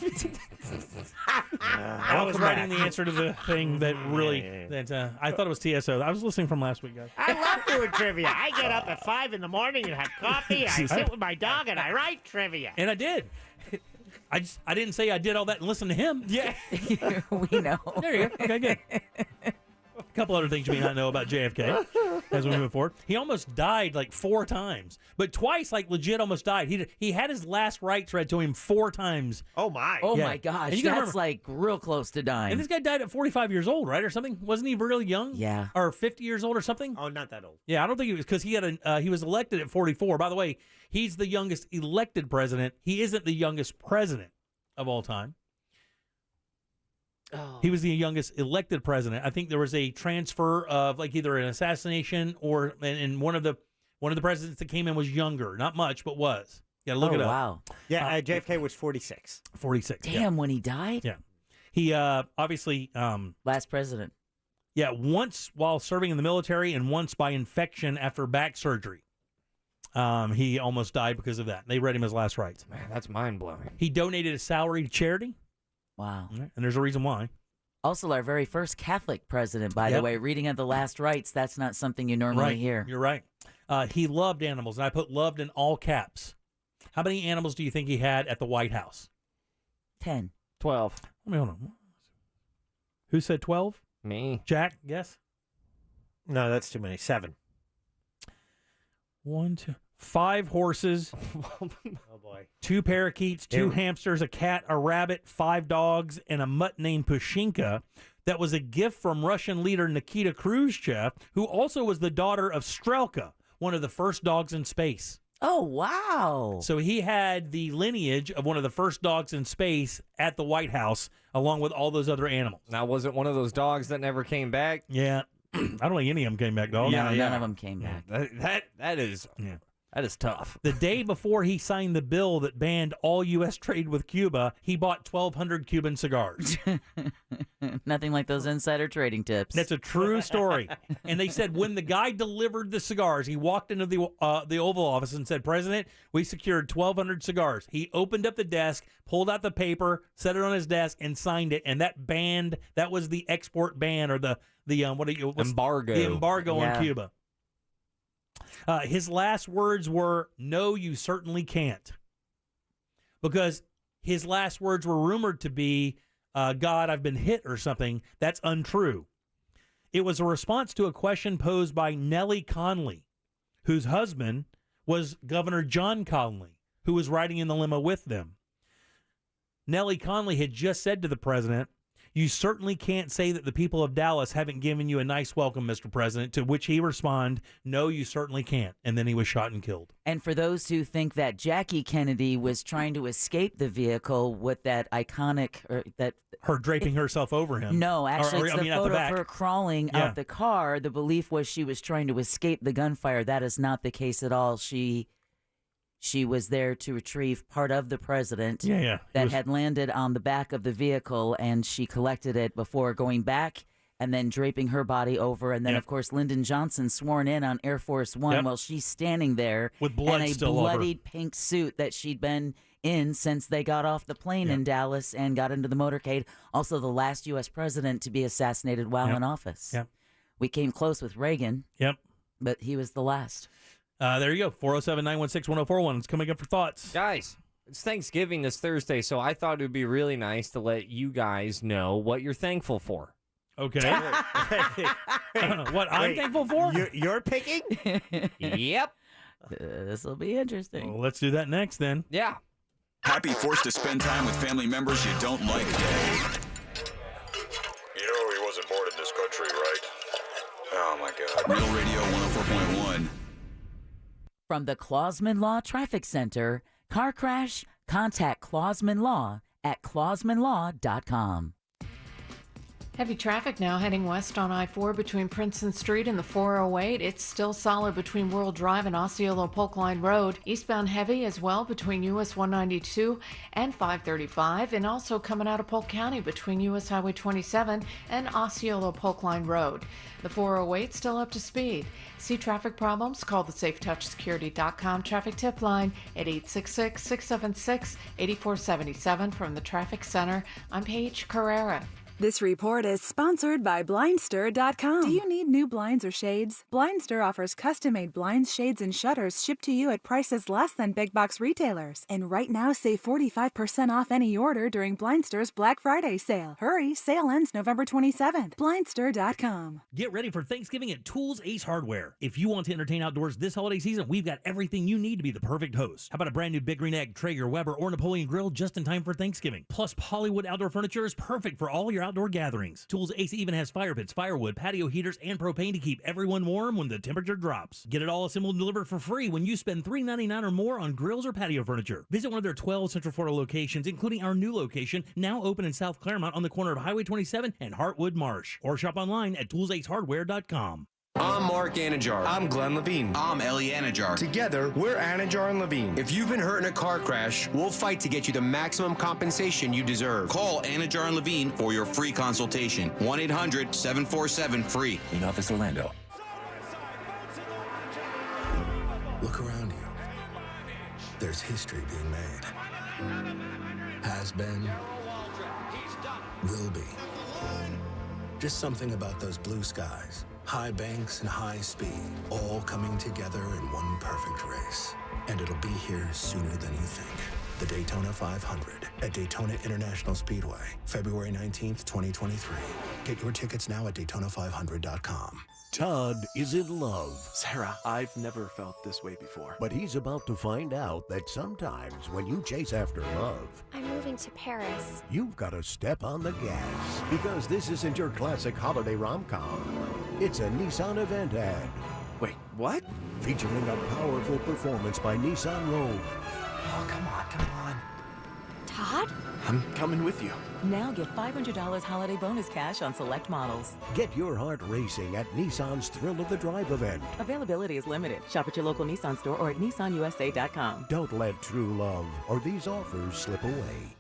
I was writing the answer to the thing that really, I thought it was TSO. I was listening from last week, guys. I love doing trivia. I get up at 5 in the morning and have coffee. I sit with my dog and I write trivia. And I did. I didn't say I did all that and listen to him. Yeah. We know. There you go. Okay, good. A couple other things you may not know about JFK as we move forward. He almost died like 4 times, but twice like legit almost died. He had his last rites read to him 4 times. Oh my! Oh Yeah. my gosh, And you gotta that's remember- like real close to dying. And this guy died at 45 years old, right, or something? Wasn't he really young? Yeah. Or 50 years old or something? Oh, not that old. Yeah, I don't think he was, because he was elected at 44. By the way, he's the youngest elected president. He isn't the youngest president of all time. Oh. He was the youngest elected president. I think there was a transfer of like either an assassination or and one of the presidents that came in was younger, not much, but was. Yeah, look it up. Wow. Yeah, JFK was 46. 46. Damn, when he died? Yeah. He obviously last president. Yeah, once while serving in the military and once by infection after back surgery. He almost died because of that. They read him his last rites. Man, that's mind-blowing. He donated his salary to charity. Wow. And there's a reason why. Also, our very first Catholic president, by the way, reading of the last rites, that's not something you normally hear. You're right. He loved animals, and I put loved in all caps. How many animals do you think he had at the White House? 10. 12. Let me hold on. Who said 12? Me. Jack, guess? No, that's too many. 7. 1, 2, 5 horses. Oh boy. 2 parakeets, 2 hamsters, a cat, a rabbit, 5 dogs, and a mutt named Pushinka. That was a gift from Russian leader Nikita Khrushchev, who also was the daughter of Strelka, one of the first dogs in space. Oh, wow. So he had the lineage of one of the first dogs in space at the White House, along with all those other animals. Now, was it one of those dogs that never came back? Yeah. I don't think any of them came back, dog. No, none of them came back. That is tough. The day before he signed the bill that banned all U.S. trade with Cuba, he bought 1,200 Cuban cigars. Nothing like those insider trading tips. That's a true story. And they said when the guy delivered the cigars, he walked into the Oval Office and said, "President, we secured 1,200 cigars." He opened up the desk, pulled out the paper, set it on his desk, and signed it. And that was the export ban or the embargo. The embargo Yeah. on Cuba. His last words were, "No, you certainly can't." Because his last words were rumored to be, "God, I've been hit," or something. That's untrue. It was a response to a question posed by Nellie Conley, whose husband was Governor John Conley, who was riding in the limo with them. Nellie Conley had just said to the president, "You certainly can't say that the people of Dallas haven't given you a nice welcome, Mr. President," to which he responded, "No, you certainly can't." And then he was shot and killed. And for those who think that Jackie Kennedy was trying to escape the vehicle with that iconic, her draping herself over him. No, actually, it's the out the photo back. of her crawling Yeah. out the car. The belief was she was trying to escape the gunfire. That is not the case at all. She was there to retrieve part of the president that had landed on the back of the vehicle, and she collected it before going back and then draping her body over. And then, of course, Lyndon Johnson sworn in on Air Force One while she's standing there with blood in a still over. bloodied pink suit that she'd been in since they got off the plane in Dallas and got into the motorcade. Also, the last U.S. president to be assassinated while in office. Yep. We came close with Reagan. Yep. But he was the last. There you go. 407-916-1041. It's coming up for thoughts. Guys, it's Thanksgiving this Thursday, so I thought it would be really nice to let you guys know what you're thankful for. Okay. What I'm thankful for? You're picking? Yep. This will be interesting. Well, let's do that next then. Yeah. Happy forced to spend time with family members you don't like day. You know he wasn't born in this country, right? Oh, my God. Real Radio 104.1. From the Clausman Law Traffic Center, car crash, contact Clausman Law at clausmanlaw.com. Heavy traffic now heading west on I-4 between Princeton Street and the 408. It's still solid between World Drive and Osceola Polk Line Road. Eastbound heavy as well between US 192 and 535, and also coming out of Polk County between US Highway 27 and Osceola Polk Line Road. The 408 still up to speed. See traffic problems? Call the SafeTouchSecurity.com traffic tip line at 866-676-8477 from the Traffic Center. I'm Paige Carrera. This report is sponsored by Blindster.com. Do you need new blinds or shades? Blindster offers custom-made blinds, shades, and shutters shipped to you at prices less than big box retailers. And right now, save 45% off any order during Blindster's Black Friday sale. Hurry, sale ends November 27th. Blindster.com. Get ready for Thanksgiving at Tools Ace Hardware. If you want to entertain outdoors this holiday season, we've got everything you need to be the perfect host. How about a brand new Big Green Egg, Traeger, Weber, or Napoleon grill just in time for Thanksgiving? Plus, Hollywood outdoor furniture is perfect for all your outdoor gatherings. Tools Ace even has fire pits, firewood, patio heaters, and propane to keep everyone warm when the temperature drops. Get it all assembled and delivered for free when you spend $3.99 or more on grills or patio furniture. Visit one of their 12 Central Florida locations, including our new location, now open in South Claremont on the corner of Highway 27 and Heartwood Marsh. Or shop online at toolsacehardware.com. I'm Mark Anajar. I'm Glenn Levine. I'm Ellie Anajar. Together, we're Anajar and Levine. If you've been hurt in a car crash, we'll fight to get you the maximum compensation you deserve. Call Anajar and Levine for your free consultation. 1-800-747-FREE. In Office Orlando. Look around you. There's history being made. Has been. Will be. Just something about those blue skies. High banks and high speed, all coming together in one perfect race. And it'll be here sooner than you think. The Daytona 500 at Daytona International Speedway, February 19th, 2023. Get your tickets now at DayTona500.com. Todd is in love. Sarah, I've never felt this way before. But he's about to find out that sometimes when you chase after love, I'm moving to Paris. you've got to step on the gas. Because this isn't your classic holiday rom-com. It's a Nissan event ad. Wait, what? Featuring a powerful performance by Nissan Rogue. Oh, come on. Todd? I'm coming with you. Now get $500 holiday bonus cash on select models. Get your heart racing at Nissan's Thrill of the Drive event. Availability is limited. Shop at your local Nissan store or at nissanusa.com. Don't let true love or these offers slip away.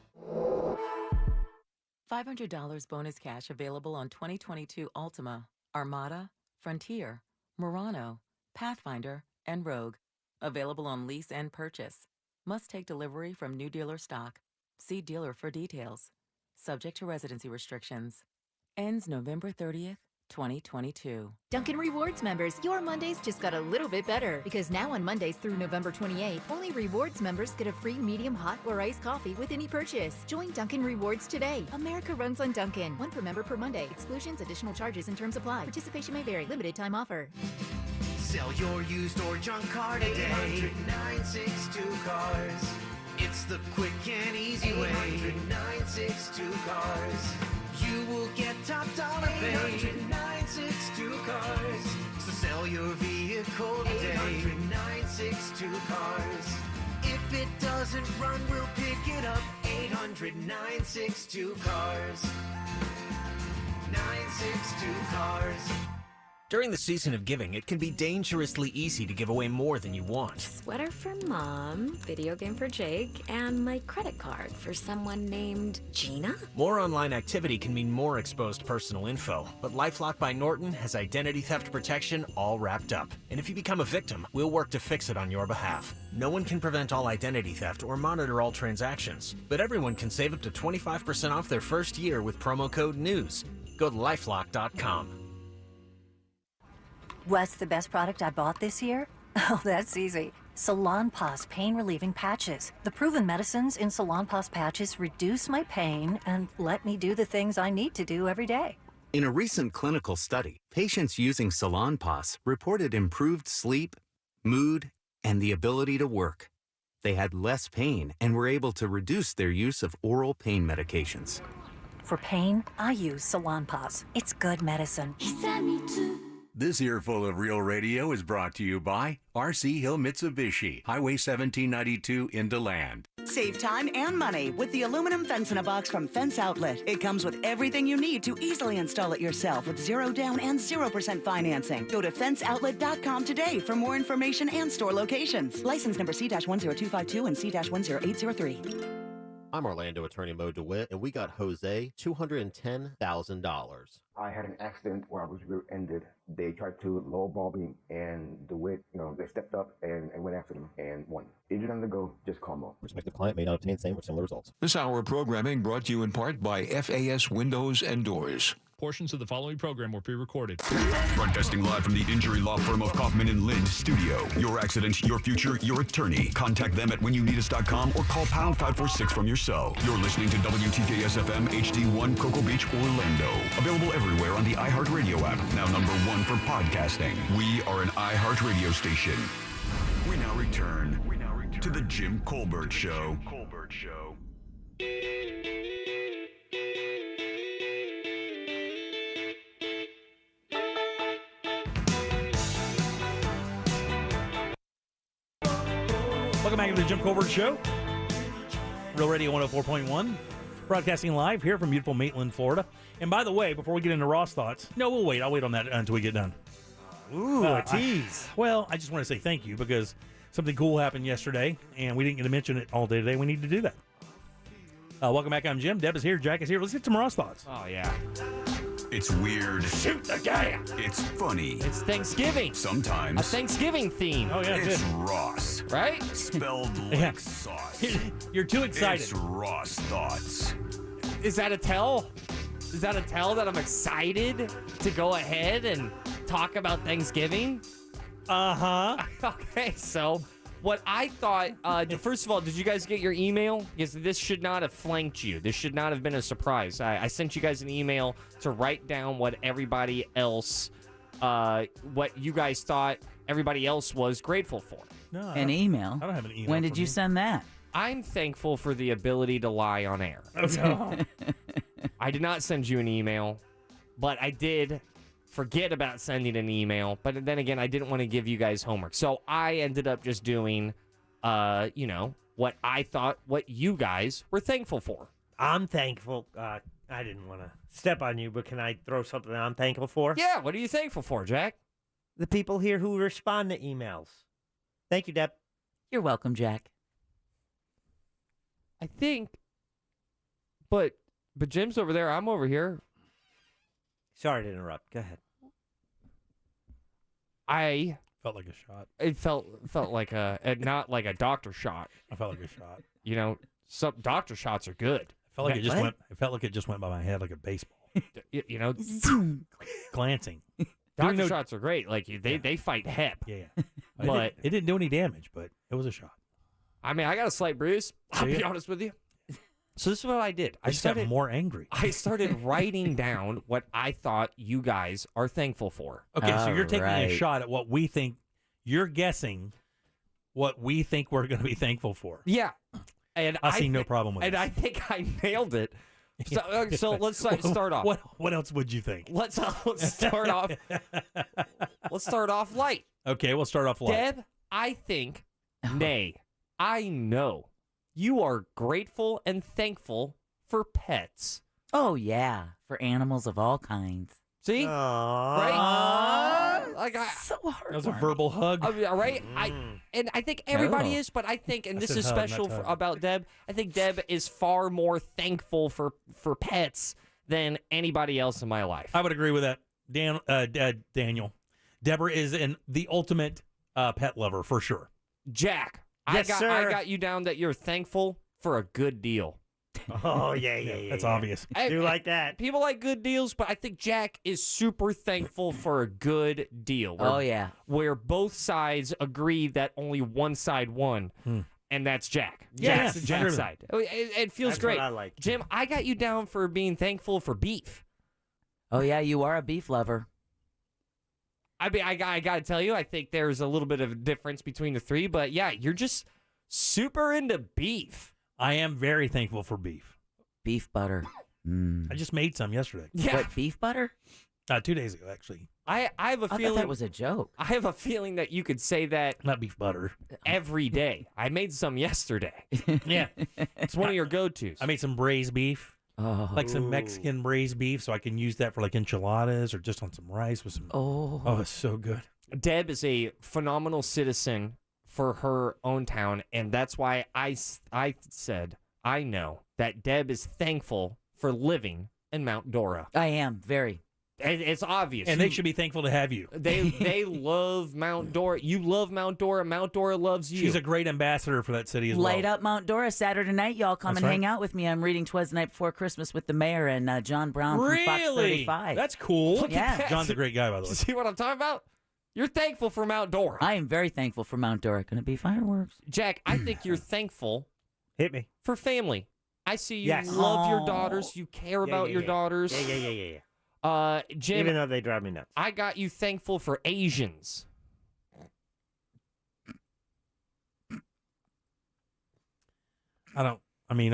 $500 bonus cash available on 2022 Altima, Armada, Frontier, Murano, Pathfinder, and Rogue. Available on lease and purchase. Must take delivery from new dealer stock. See dealer for details. Subject to residency restrictions. Ends November 30th, 2022. Dunkin' Rewards members, your Mondays just got a little bit better. Because now on Mondays through November 28th, only Rewards members get a free medium hot or iced coffee with any purchase. Join Dunkin' Rewards today. America runs on Dunkin'. One per member per Monday. Exclusions, additional charges, and terms apply. Participation may vary. Limited time offer. Sell your used or junk car today. 800-962-CARS. It's the quick and easy way. 800-962-CARS. You will get top dollar pay. 800-962-CARS. So sell your vehicle today. 800-962-CARS. If it doesn't run, we'll pick it up. 800-962-CARS. 962-CARS. During the season of giving, it can be dangerously easy to give away more than you want. Sweater for Mom, video game for Jake, and my credit card for someone named Gina? More online activity can mean more exposed personal info, but LifeLock by Norton has identity theft protection all wrapped up. And if you become a victim, we'll work to fix it on your behalf. No one can prevent all identity theft or monitor all transactions, but everyone can save up to 25% off their first year with promo code NEWS. Go to LifeLock.com. What's the best product I bought this year? Oh, that's easy. Salonpas pain-relieving patches. The proven medicines in Salonpas patches reduce my pain and let me do the things I need to do every day. In a recent clinical study, patients using Salonpas reported improved sleep, mood, and the ability to work. They had less pain and were able to reduce their use of oral pain medications. For pain, I use Salonpas. It's good medicine. He sent me to. This earful of Real Radio is brought to you by RC Hill Mitsubishi, Highway 1792 in DeLand. Save time and money with the aluminum fence in a box from Fence Outlet. It comes with everything you need to easily install it yourself with 0 down and 0% financing. Go to fenceoutlet.com today for more information and store locations. License number C-10252 and C-10803. I'm Orlando attorney Mo DeWitt, and we got Jose $210,000. I had an accident where I was rear-ended. They tried to lowball me, and DeWitt, they stepped up and went after them and won. Injured on the go, just call Mo. Prospective client may not obtain same or similar results. This hour of programming brought to you in part by FAS Windows and Doors. Portions of the following program were pre-recorded. Broadcasting live from the injury law firm of Kaufman and Lind studio. Your accident, your future, your attorney. Contact them at whenyouneedus.com or call pound 546 from your cell. You're listening to WTKS FM HD1 Cocoa Beach, Orlando. Available everywhere on the iHeartRadio app. Now number 1 for podcasting. We are an iHeartRadio station. We now return to the Jim Colbert Show. Welcome back to the Jim Colbert Show. Real Radio 104.1. Broadcasting live here from beautiful Maitland, Florida. And by the way, before we get into Ross thoughts, no, we'll wait. I'll wait on that until we get done. Ooh, a tease. I just want to say thank you because something cool happened yesterday, and we didn't get to mention it all day today. We need to do that. Welcome back. I'm Jim. Deb is here. Jack is here. Let's get some Ross thoughts. Oh, yeah. It's weird. Shoot the guy. It's funny. It's Thanksgiving. Sometimes. A Thanksgiving theme. Oh, yeah. It's Ross. Right? Spelled like sauce. You're too excited. It's Ross Thoughts. Is that a tell? Is that a tell that I'm excited to go ahead and talk about Thanksgiving? Uh-huh. Okay, so what I thought, first of all, did you guys get your email? Because this should not have flanked you. This should not have been a surprise. I sent you guys an email to write down what everybody else, what you guys thought everybody else was grateful for. No, An email? I don't have an email. When did you send that? I'm thankful for the ability to lie on air. Oh, no. I did not send you an email, but I did forget about sending an email. But then again, I didn't want to give you guys homework. So I ended up just doing, what I thought what you guys were thankful for. I'm thankful. I didn't want to step on you, but can I throw something I'm thankful for? Yeah, what are you thankful for, Jack? The people here who respond to emails. Thank you, Deb. You're welcome, Jack. I think, but Jim's over there. I'm over here. Sorry to interrupt. Go ahead. I felt like a shot. It felt like not like a doctor shot. I felt like a shot. Some doctor shots are good. I felt like it just went by my head like a baseball. Glancing. Doctor shots are great. Like they fight hep. Yeah. But it didn't do any damage, but it was a shot. I mean, I got a slight bruise. I'll be honest with you. So this is what I did. I started more angry. I started writing down what I thought you guys are thankful for. Okay, so you're taking a shot at what we think. You're guessing what we think we're going to be thankful for. Yeah. And I see no problem with it. And I think I nailed it. So let's start off. What else would you think? Let's start off. Let's start off light. Okay, we'll start off light. Deb, I think, I know you are grateful and thankful for pets. Oh, yeah. For animals of all kinds. See? Right? So hard. That was a verbal hug. Right? I think everybody is, but I think, and this is special about Deb, I think Deb is far more thankful for pets than anybody else in my life. I would agree with that. Daniel. Deborah is the ultimate pet lover, for sure. Jack, Yes, I sir. got you down that you're thankful for a good deal. Oh, yeah. That's obvious. I do like that. People like good deals, but I think Jack is super thankful for a good deal. Where both sides agree that only one side won, and that's Jack. Yeah, Jack's Jack's side. It feels That's great. what I like. Jim, I got you down for being thankful for beef. Oh, yeah, you are a beef lover. I mean, I got to tell you, I think there's a little bit of a difference between the three, but yeah, you're just super into beef. I am very thankful for beef. Beef butter. I just made some yesterday. Yeah. What, beef butter? 2 days ago, actually. I have a I feeling thought that was a joke. I have a feeling that you could say that Not beef butter. every day. I made some yesterday. Yeah. It's one of your go-tos. I made some braised beef. Oh. Like some Mexican braised beef, so I can use that for like enchiladas or just on some rice with some. Oh, it's so good. Deb is a phenomenal citizen for her own town, and that's why I said I know that Deb is thankful for living in Mount Dora. I am, very. It's obvious. And they should be thankful to have you. They love Mount Dora. You love Mount Dora. Mount Dora loves you. She's a great ambassador for that city as well. Light up Mount Dora Saturday night. Y'all come That's and right. hang out with me. I'm reading 'Twas the Night Before Christmas with the mayor and John Brown from Fox Really? 35. That's cool. Look at that. John's a great guy, by the way. See what I'm talking about? You're thankful for Mount Dora. I am very thankful for Mount Dora. Going to be fireworks. Jack, I think you're thankful Hit me. for family. I see you Yes. love your Aw. daughters. You care about your yeah. daughters. Yeah. Jim, Even though they drive me nuts. I got you thankful for Asians. I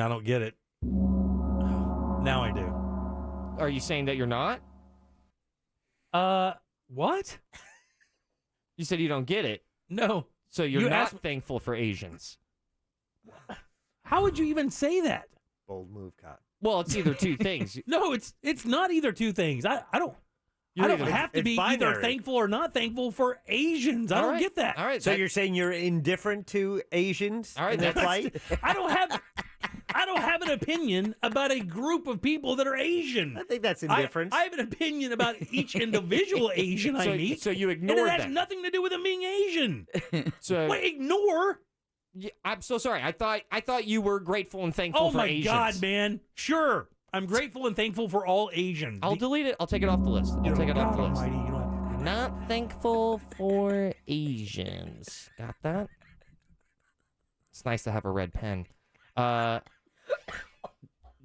don't get it. Now I do. Are you saying that you're not? What? You said you don't get it. No. So you're You not asked- thankful for Asians. How would you even say that? Bold move, Cotton. Well, it's either two things. No, it's not either two things. I don't have to it's be either binary. thankful or not thankful for Asians. I All don't right. get that. All right. So you're saying you're indifferent to Asians All right, in their that's- plight? I don't have an opinion about a group of people that are Asian. I think that's indifference. I have an opinion about each individual Asian I meet. So you and ignore it has that. nothing to do with them being Asian. So Wait, ignore? Yeah, I'm so sorry. I thought you were grateful and thankful Oh for my Asians. God, man! Sure, I'm grateful and thankful for all Asians. I'll delete it. I'll take it off the list. I'll take it off the list. Almighty, you know, Not thankful for Asians. Got that? It's nice to have a red pen.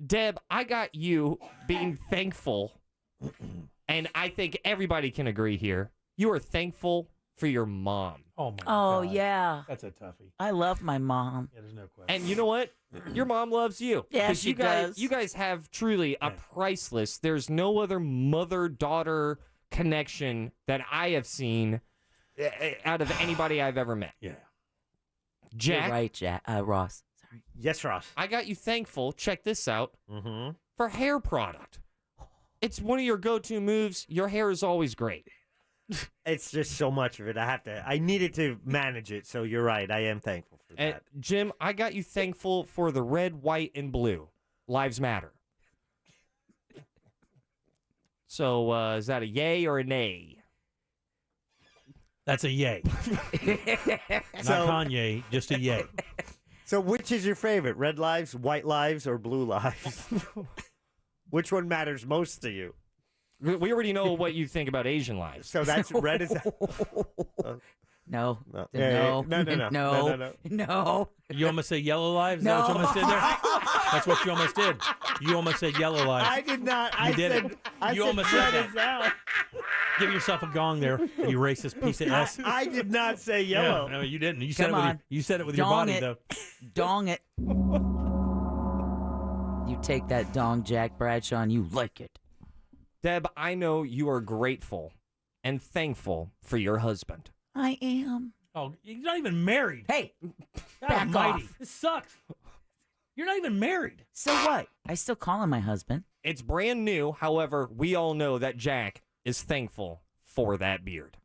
Deb, I got you being thankful, and I think everybody can agree here. You are thankful for your mom. Oh my Oh, God. yeah. That's a toughie. I love my mom. Yeah, there's no question. And you know what? Your mom loves you. Yeah, 'Cause she you guys, does. You guys have truly a priceless. There's no other mother-daughter connection that I have seen out of anybody I've ever met. Yeah. Jack, You're right, Ross. Sorry. Yes, Ross. I got you thankful. Check this out. Mm-hmm. For hair product. It's one of your go-to moves. Your hair is always great. It's just so much of it. I needed to manage it. So you're right. I am thankful for And that. Jim, I got you thankful for the red, white, and blue. Lives matter. So is that a yay or a nay? That's a yay. Not Kanye, just a yay. So which is your favorite? Red lives, white lives, or blue lives? Which one matters most to you? We already know what you think about Asian lives. So that's red is No. No. No. No. You almost said yellow lives? Is that what you almost did there? That's what you almost did. You almost said yellow lives. I did not. You I did said, it. I You said almost said red is out. Give yourself a gong there, you racist piece of ass. I did not say yellow. Yeah, no, you didn't. You Come on. said it with your Dong body, it. though. Dong it. You take that dong, Jack Bradshaw, and you like it. Deb, I know you are grateful and thankful for your husband. I am. Oh, you're not even married. Hey, God back almighty. off. This sucks. You're not even married. So what? I still call him my husband. It's brand new. However, we all know that Jack is thankful for that beard.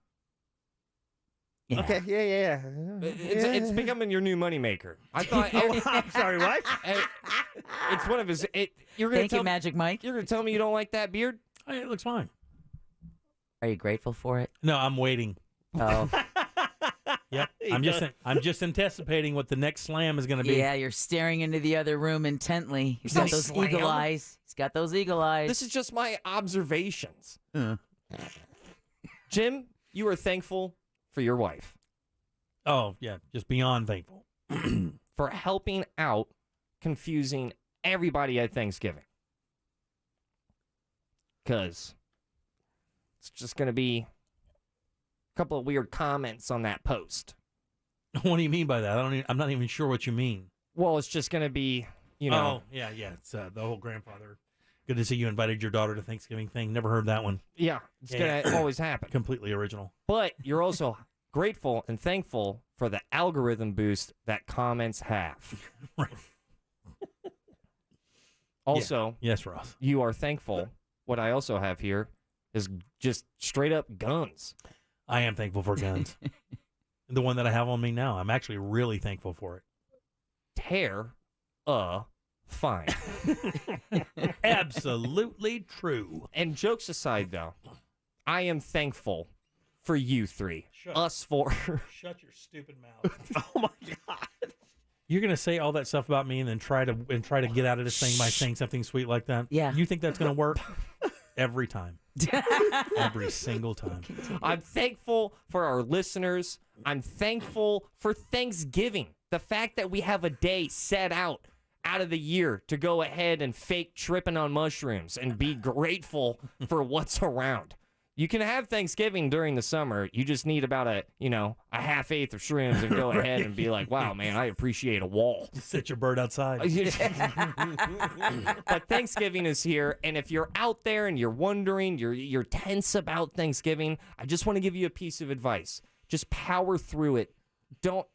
Yeah. Okay. Yeah. It's becoming your new moneymaker. I thought. Oh, I'm sorry. What? It's one of his. You're gonna Thank you, Magic Mike. You're gonna tell me you don't like that beard? Hey, it looks fine. Are you grateful for it? No, I'm waiting. Oh, Yep. I'm just anticipating what the next slam is going to be. yeah. You're staring into the other room intently. He's No got those slam. eagle eyes. He's got those eagle eyes. This is just my observations. Jim, you are thankful for your wife Oh, yeah, just beyond thankful. for helping out, confusing everybody at Thanksgiving. Because it's just going to be a couple of weird comments on that post. What do you mean by that? I'm not even sure what you mean. Well, it's just going to be, you know. Oh, yeah. It's the whole grandfather. Good to see you invited your daughter to Thanksgiving thing. Never heard that one. Yeah, it's Yeah. going to always happen. Completely original. But you're also grateful and thankful for the algorithm boost that comments have. Right. Also, Yes, Ross. you are thankful. What I also have here is just straight up guns. I am thankful for guns. The one that I have on me now. I'm actually really thankful for it. Tear a fine. Absolutely true. And jokes aside, though, I am thankful for you three. Us four. Shut your stupid mouth. Oh my God. You're gonna say all that stuff about me and then try to get out of this thing by saying something sweet like that? Yeah. You think that's gonna work? Every time. Every single time. I'm thankful for our listeners. I'm thankful for Thanksgiving. The fact that we have a day set out of the year to go ahead and fake tripping on mushrooms and be grateful for what's around. You can have Thanksgiving during the summer. You just need about a half-eighth of shrooms and go ahead and be like, wow, man, I appreciate a wall. Set your bird outside. But Thanksgiving is here, and if you're out there and you're wondering, you're tense about Thanksgiving, I just want to give you a piece of advice. Just power through it. Don't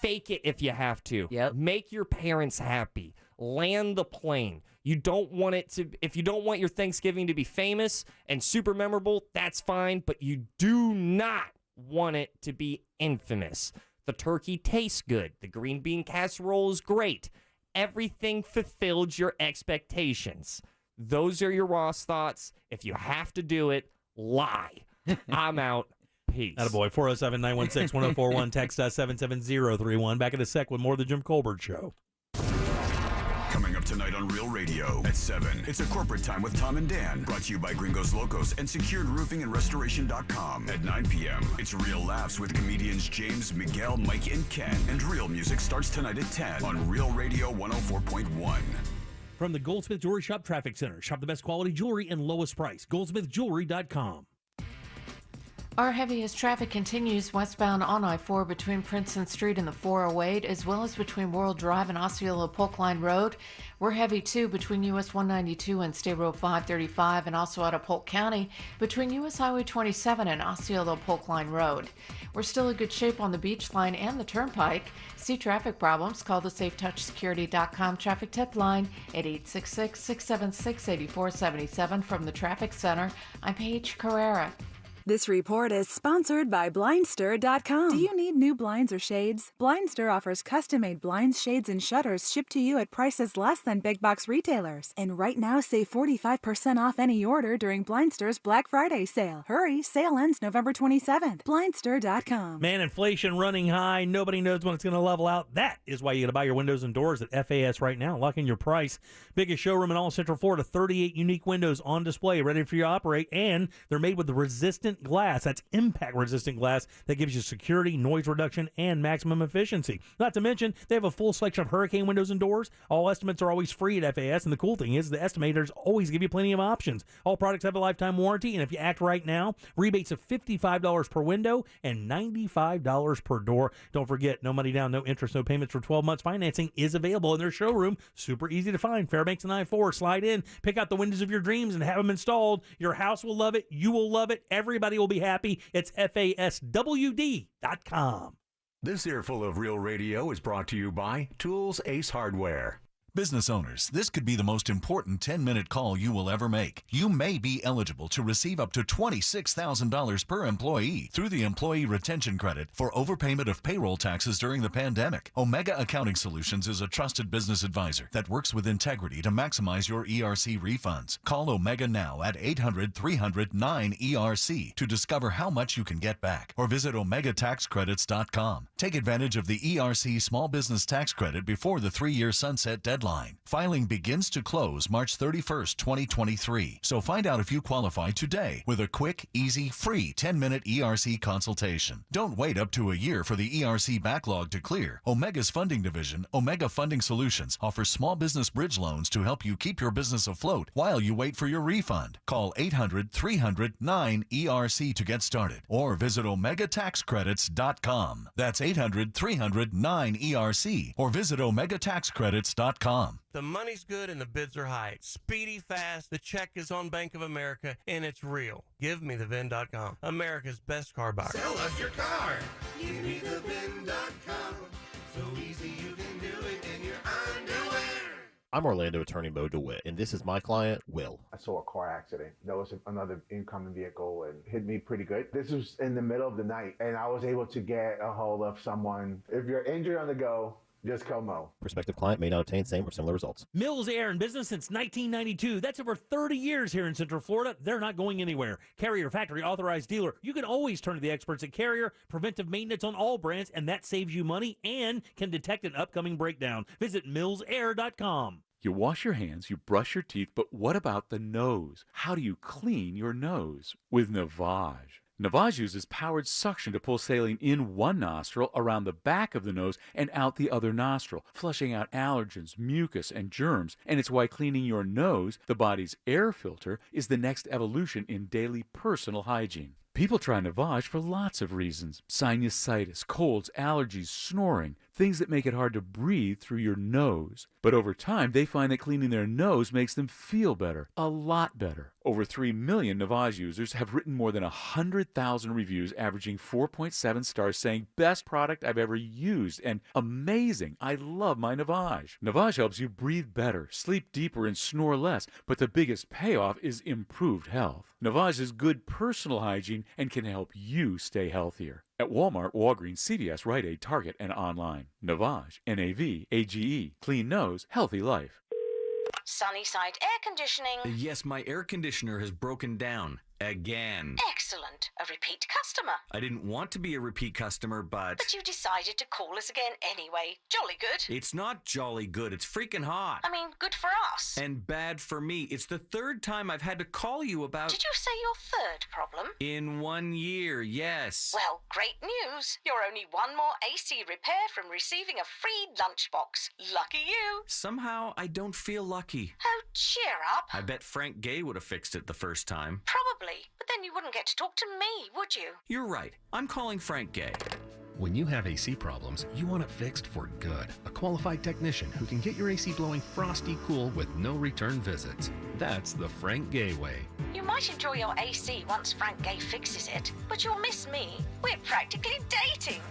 fake it if you have to. Yep. Make your parents happy. Land the plane. You don't want if you don't want your Thanksgiving to be famous and super memorable, that's fine, but you do not want it to be infamous. The turkey tastes good. The green bean casserole is great. Everything fulfilled your expectations. Those are your Ross thoughts. If you have to do it, lie. I'm out. Peace. Attaboy. 407-916-1041. Text us 77031. Back in a sec with more of the Jim Colbert Show. Coming up tonight on Real Radio at 7. It's a corporate time with Tom and Dan. Brought to you by Gringos Locos and SecuredRoofingAndRestoration.com. At 9 p.m., it's Real Laughs with comedians James, Miguel, Mike, and Ken. And Real Music starts tonight at 10 on Real Radio 104.1. From the Goldsmith Jewelry Shop Traffic Center. Shop the best quality jewelry and lowest price. GoldsmithJewelry.com. Our heaviest traffic continues westbound on I-4 between Princeton Street and the 408, as well as between World Drive and Osceola Polk Line Road. We're heavy, too, between US 192 and State Road 535, and also out of Polk County between US Highway 27 and Osceola Polk Line Road. We're still in good shape on the Beach Line and the Turnpike. See traffic problems? Call the SafeTouchSecurity.com traffic tip line at 866-676-8477 from the Traffic Center. I'm Paige Carrera. This report is sponsored by Blindster.com. Do you need new blinds or shades? Blindster offers custom-made blinds, shades, and shutters shipped to you at prices less than big box retailers. And right now, save 45% off any order during Blindster's Black Friday sale. Hurry, sale ends November 27th. Blindster.com. Man, inflation running high. Nobody knows when it's going to level out. That is why you got to buy your windows and doors at FAS right now. Lock in your price. Biggest showroom in all Central Florida. 38 unique windows on display, ready for you to operate. And they're made with the resistant glass. That's impact resistant glass that gives you security, noise reduction, and maximum efficiency. Not to mention, they have a full selection of hurricane windows and doors. All estimates are always free at FAS, and the cool thing is the estimators always give you plenty of options. All products have a lifetime warranty, and if you act right now, rebates of $55 per window and $95 per door. Don't forget, no money down, no interest, no payments for 12 months. Financing is available in their showroom. Super easy to find. Fairbanks and I-4. Slide in, pick out the windows of your dreams, and have them installed. Your house will love it. You will love it. Everybody will be happy. It's FASWD.com. This earful of Real Radio is brought to you by Tools Ace Hardware. Business owners, this could be the most important 10-minute call you will ever make. You may be eligible to receive up to $26,000 per employee through the Employee Retention Credit for overpayment of payroll taxes during the pandemic. Omega Accounting Solutions is a trusted business advisor that works with integrity to maximize your ERC refunds. Call Omega now at 800-300-9ERC to discover how much you can get back, or visit OmegaTaxCredits.com. Take advantage of the ERC Small Business Tax Credit before the 3-year sunset deadline. Filing begins to close March 31st, 2023. So find out if you qualify today with a quick, easy, free 10-minute ERC consultation. Don't wait up to a year for the ERC backlog to clear. Omega's funding division, Omega Funding Solutions, offers small business bridge loans to help you keep your business afloat while you wait for your refund. Call 800-300-9ERC to get started, or visit OmegaTaxCredits.com. That's 800-300-9ERC, or visit OmegaTaxCredits.com. The money's good and the bids are high. Speedy, fast, the check is on Bank of America, and it's real. Give me the VIN.com, America's best car buyer. Sell us your car. Give me the VIN.com. So easy you can do it in your underwear. I'm Orlando attorney Mo DeWitt, and this is my client, Will. I saw a car accident. There was another incoming vehicle and hit me pretty good. This was in the middle of the night, and I was able to get a hold of someone. If you're injured on the go, Just call Mo. Prospective client may not obtain same or similar results. Mills Air in business since 1992. That's over 30 years here in Central Florida. They're not going anywhere. Carrier factory authorized dealer. You can always turn to the experts at Carrier. Preventive maintenance on all brands, and that saves you money and can detect an upcoming breakdown. Visit millsair.com. You wash your hands, you brush your teeth, but what about the nose? How do you clean your nose? With Navage. Navage uses powered suction to pull saline in one nostril, around the back of the nose, and out the other nostril, flushing out allergens, mucus, and germs. And it's why cleaning your nose, the body's air filter, is the next evolution in daily personal hygiene. People try Navage for lots of reasons. Sinusitis, colds, allergies, snoring, things that make it hard to breathe through your nose. But over time, they find that cleaning their nose makes them feel better, a lot better. Over 3 million Navage users have written more than 100,000 reviews, averaging 4.7 stars, saying, best product I've ever used, and amazing, I love my Navage. Navage helps you breathe better, sleep deeper, and snore less, but the biggest payoff is improved health. Navage is good personal hygiene and can help you stay healthier. At Walmart, Walgreens, CVS, Rite Aid, Target, and online. Navage, N-A-V-A-G-E. Clean nose, healthy life. Sunnyside Air Conditioning. Yes, my air conditioner has broken down. Again. Excellent. A repeat customer. I didn't want to be a repeat customer, but you decided to call us again anyway. Jolly good. it's not jolly good. It's freaking hot. I mean, good for us. And bad for me. It's the third time I've had to call you about... Did you say your third problem? In 1 year, yes. Well, great news. You're only one more AC repair from receiving a free lunchbox. Lucky you. Somehow, I don't feel lucky. Oh, cheer up. I bet Frank Gay would have fixed it the first time. Probably. But then you wouldn't get to talk to me, would you? You're right. I'm calling Frank Gay. When you have AC problems, you want it fixed for good. A qualified technician who can get your AC blowing frosty cool with no return visits. That's the Frank Gay way. You might enjoy your AC once Frank Gay fixes it, but you'll miss me. We're practically dating.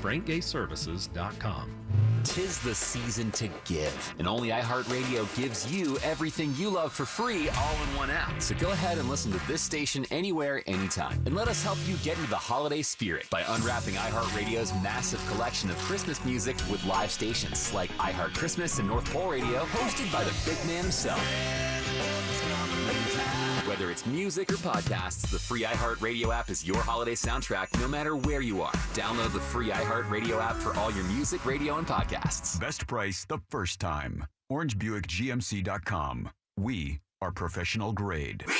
FrankGayServices.com. 'Tis the season to give, and only iHeartRadio gives you everything you love for free all in one app. So go ahead and listen to this station anywhere, anytime. And let us help you get into the holiday spirit by unwrapping iHeartRadio's massive collection of Christmas music with live stations like iHeart Christmas and North Pole Radio, hosted by the big man himself. Whether it's music or podcasts, the free iHeartRadio app is your holiday soundtrack no matter where you are. Download the free iHeartRadio app for all your music, radio, and podcasts. Best price the first time. OrangeBuickGMC.com. We are professional grade. Radio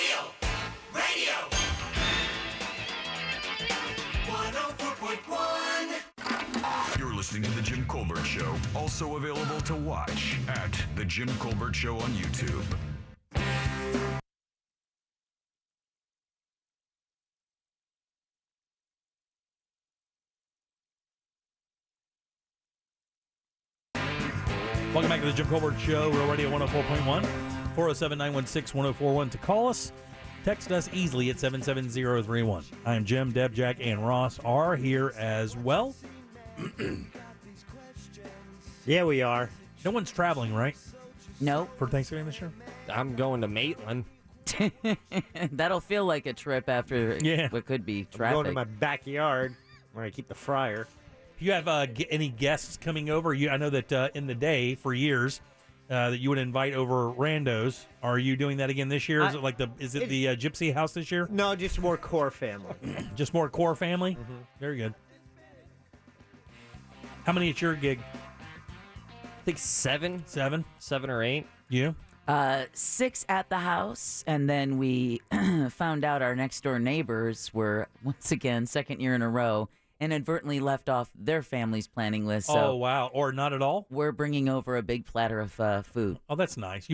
104.1. You're listening to The Jim Colbert Show, also available to watch at The Jim Colbert Show on YouTube. Welcome back to the Jim Colbert Show, Real Radio 104.1, 407-916-1041 to call us. Text us easily at 77031. I am Jim, Deb, Jack, and Ross are here as well. Yeah, we are. No one's traveling, right? Nope. For Thanksgiving this year? I'm going to Maitland. That'll feel like a trip after what could be traffic. I'm going to my backyard where I keep the fryer. If you have any guests coming over, I know that in the day for years that you would invite over randos. Are you doing that again this year? Is it the Gypsy house this year? No, just more core family. Just more core family? Mm-hmm. Very good. How many at your gig? I think 7. 7? 7 or 8. You? 6 at the house, and then we found out our next door neighbors were, once again, second year in a row, inadvertently left off their family's planning list. So oh, wow. Or not at all? We're bringing over a big platter of food. Oh, that's nice.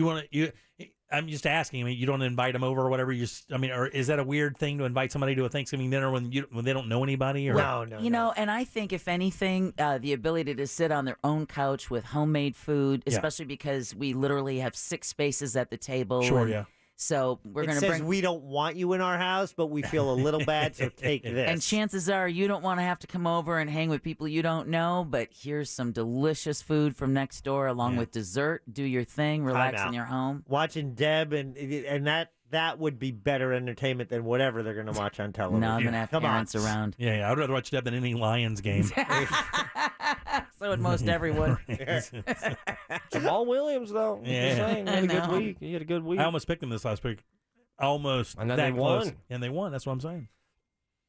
I'm just asking. I mean, you don't invite them over or whatever. Or is that a weird thing to invite somebody to a Thanksgiving dinner when they don't know anybody? Or? No. You know, and I think if anything, the ability to sit on their own couch with homemade food, especially because we literally have 6 spaces at the table. Sure, yeah. So we're going to bring. We don't want you in our house, but we feel a little bad, so take this. And chances are you don't want to have to come over and hang with people you don't know, but here's some delicious food from next door along with dessert. Do your thing, relax in your home. Watching Deb and that would be better entertainment than whatever they're going to watch on television. No, I'm going to have Come on. parents around. Yeah, I'd rather watch that than any Lions game. So would most everyone. Jamal Williams, though. Yeah. Just saying, he had a good week. He had a good week. I almost picked them this last week. Almost. And then that they close. won. And they won. That's what I'm saying.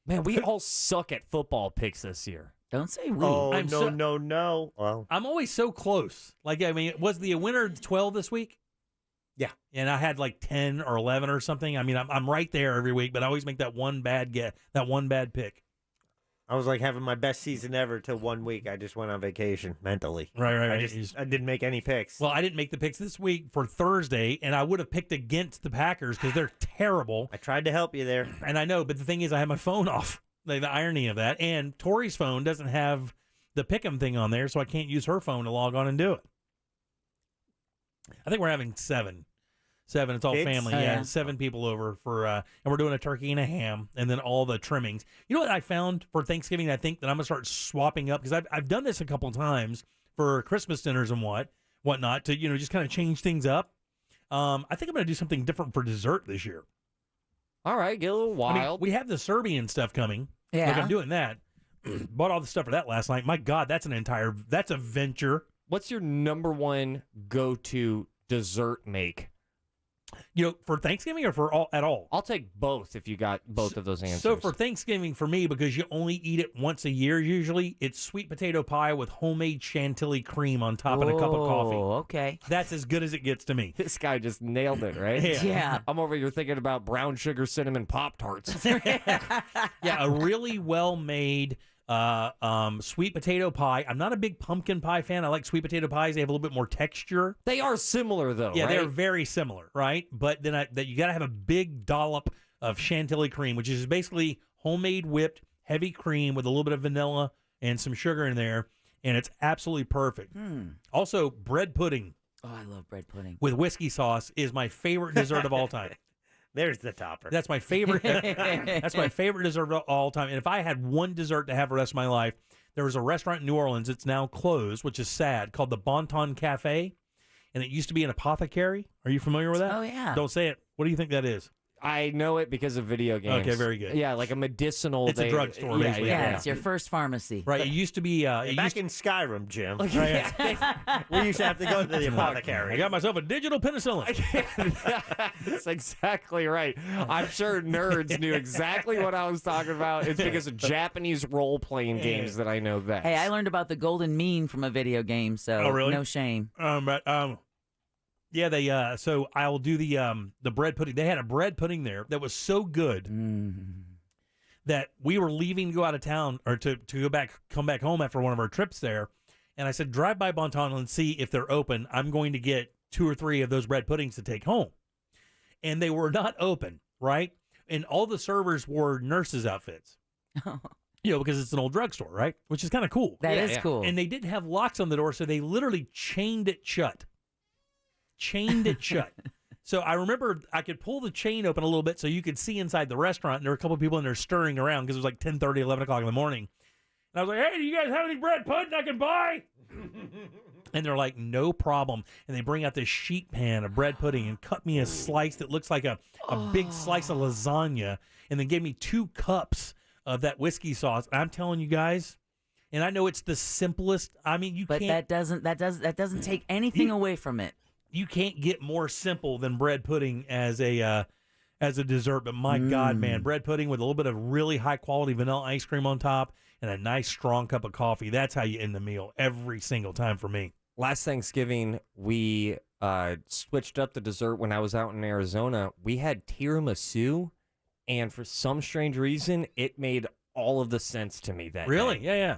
Man, we all suck at football picks this year. Don't say we. Oh, I'm no. Well, I'm always so close. Like, I mean, was the winner 12 this week? Yeah. And I had like 10 or 11 or something. I mean, I'm right there every week, but I always make that one bad pick. I was like having my best season ever till 1 week. I just went on vacation mentally. Right. I didn't make any picks. Well, I didn't make the picks this week for Thursday, and I would have picked against the Packers because they're terrible. I tried to help you there. And I know, but the thing is, I have my phone off. The irony of that. And Tori's phone doesn't have the Pick'em thing on there, so I can't use her phone to log on and do it. I think we're having seven. It's all Kids? family. Oh, Yeah, yeah. 7 people over for, and we're doing a turkey and a ham, and then all the trimmings. You know what I found for Thanksgiving? I think that I'm gonna start swapping up because I've done this a couple of times for Christmas dinners and whatnot to just kind of change things up. I think I'm gonna do something different for dessert this year. All right, get a little wild. I mean, we have the Serbian stuff coming. Yeah. Like I'm doing that. Bought all the stuff for that last night. My God, that's a venture. What's your number one go-to dessert make? For Thanksgiving or for at all? I'll take both if you got both of those answers. So for Thanksgiving for me, because you only eat it once a year usually, it's sweet potato pie with homemade chantilly cream on top and a cup of coffee. Oh, okay. That's as good as it gets to me. This guy just nailed it, right? Yeah. I'm over here thinking about brown sugar cinnamon Pop-Tarts. Yeah, a really well-made sweet potato pie. I'm not a big pumpkin pie fan. I like sweet potato pies. They have a little bit more texture. They are similar, though, Yeah, right? they're very similar, right? But then that you got to have a big dollop of chantilly cream, which is basically homemade whipped heavy cream with a little bit of vanilla and some sugar in there, and it's absolutely perfect. Also, bread pudding. Oh, I love bread pudding. With whiskey sauce is my favorite dessert of all time. There's the topper. That's my favorite. That's my favorite dessert of all time. And if I had one dessert to have the rest of my life, there was a restaurant in New Orleans. It's now closed, which is sad, called the Bon Ton Cafe, and it used to be an apothecary. Are you familiar with that? Oh, yeah. Don't say it. What do you think that is? I know it because of video games. Okay, very good. Yeah, like a medicinal. It's a drugstore, basically. Yeah, it's your first pharmacy. Right. It used to be. Back in Skyrim, Jim. Right. We used to have to go to the apothecary. I got myself a digital penicillin. That's exactly right. I'm sure nerds knew exactly what I was talking about. It's because of Japanese role-playing games that I know that. Hey, I learned about the golden mean from a video game, so Oh, really? no shame. Yeah, they. So I'll do the bread pudding. They had a bread pudding there that was so good that we were leaving to go out of town or to come back home after one of our trips there, and I said, drive by Bon Ton and see if they're open. I'm going to get 2 or 3 of those bread puddings to take home, and they were not open. Right, and all the servers wore nurses' outfits. Because it's an old drugstore, right? Which is kind of cool. That is cool. And they didn't have locks on the door, so they literally chained it shut. So I remember I could pull the chain open a little bit so you could see inside the restaurant. And there were a couple of people in there stirring around because it was like 10:30, 11 o'clock in the morning. And I was like, hey, do you guys have any bread pudding I can buy? And they're like, no problem. And they bring out this sheet pan of bread pudding and cut me a slice that looks like a big slice of lasagna, and then gave me 2 cups of that whiskey sauce. And I'm telling you guys, and I know it's the simplest. I mean, you But can't. that doesn't take anything away from it. You can't get more simple than bread pudding as a dessert. But my God, man, bread pudding with a little bit of really high quality vanilla ice cream on top and a nice strong cup of coffee. That's how you end the meal every single time for me. Last Thanksgiving, we switched up the dessert when I was out in Arizona. We had tiramisu, and for some strange reason, it made all of the sense to me that Really? day. Yeah.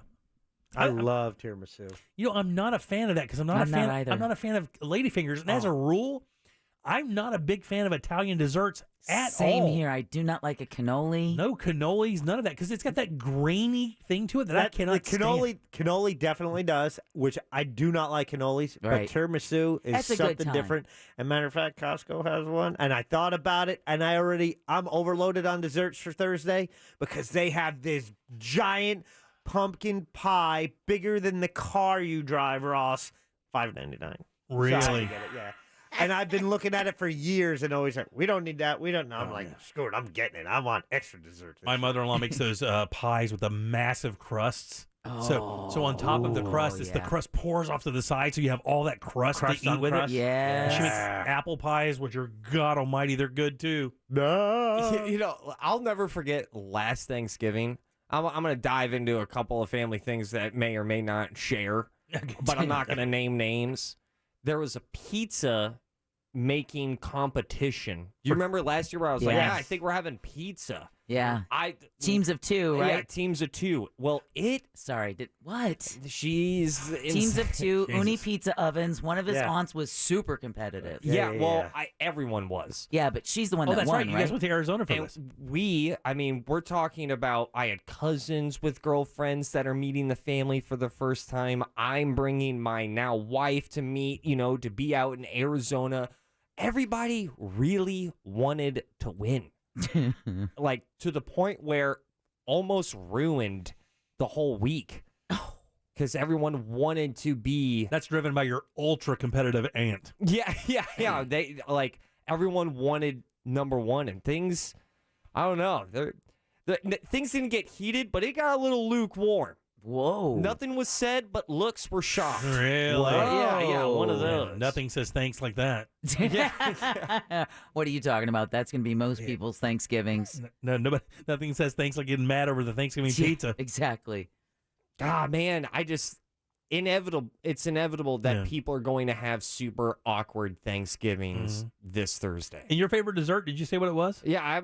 I love tiramisu. I'm not a fan of that because I'm not either. I'm not a fan of ladyfingers, and as a rule, I'm not a big fan of Italian desserts at all. Same here. I do not like a cannoli. No cannolis, none of that, because it's got that grainy thing to it that I cannot stand. Cannoli definitely does, which I do not like cannolis, Right. but tiramisu is That's a good something time. different. And matter of fact, Costco has one, and I thought about it, and I'm overloaded on desserts for Thursday because they have this giant pumpkin pie, bigger than the car you drive, Ross, $5.99. Really? So I get it, yeah. And I've been looking at it for years and always like, we don't need that. We don't know. I'm like, yeah. screw it. I'm getting it. I want extra dessert. My mother-in-law makes those pies with the massive crusts. So on top of the crust, it's the crust pours off to the side, so you have all that crust to eat with it. Yeah. And she makes apple pies, which are God Almighty, they're good too. No. You know, I'll never forget last Thanksgiving. I'm going to dive into a couple of family things that may or may not share, but I'm not going to name names. There was a pizza making competition. Do you remember last year where I was like, Yes. yeah, I think we're having pizza. Yeah. Teams of two, right? Yeah, teams of two. Well, what? She's Teams of two, Jesus. Uni Pizza Ovens. One of his Yeah. aunts was super competitive. Yeah, everyone was. Yeah, but she's the one Oh, that that's won, right. You guys went to Arizona for And this. we're talking about, I had cousins with girlfriends that are meeting the family for the first time. I'm bringing my now wife to meet, to be out in Arizona. Everybody really wanted to win. Like, to the point where almost ruined the whole week. Because everyone wanted to be... That's driven by your ultra-competitive aunt. Yeah. They everyone wanted number one, and things, I don't know. Things didn't get heated, but it got a little lukewarm. Whoa. Nothing was said, but looks were shocked. Really? Yeah, one of those. Yeah, nothing says thanks like that. What are you talking about? That's going to be most people's Thanksgivings. No, nothing says thanks like getting mad over the Thanksgiving pizza. Exactly. Ah, man, it's inevitable that people are going to have super awkward Thanksgivings this Thursday. And your favorite dessert, did you say what it was? Yeah,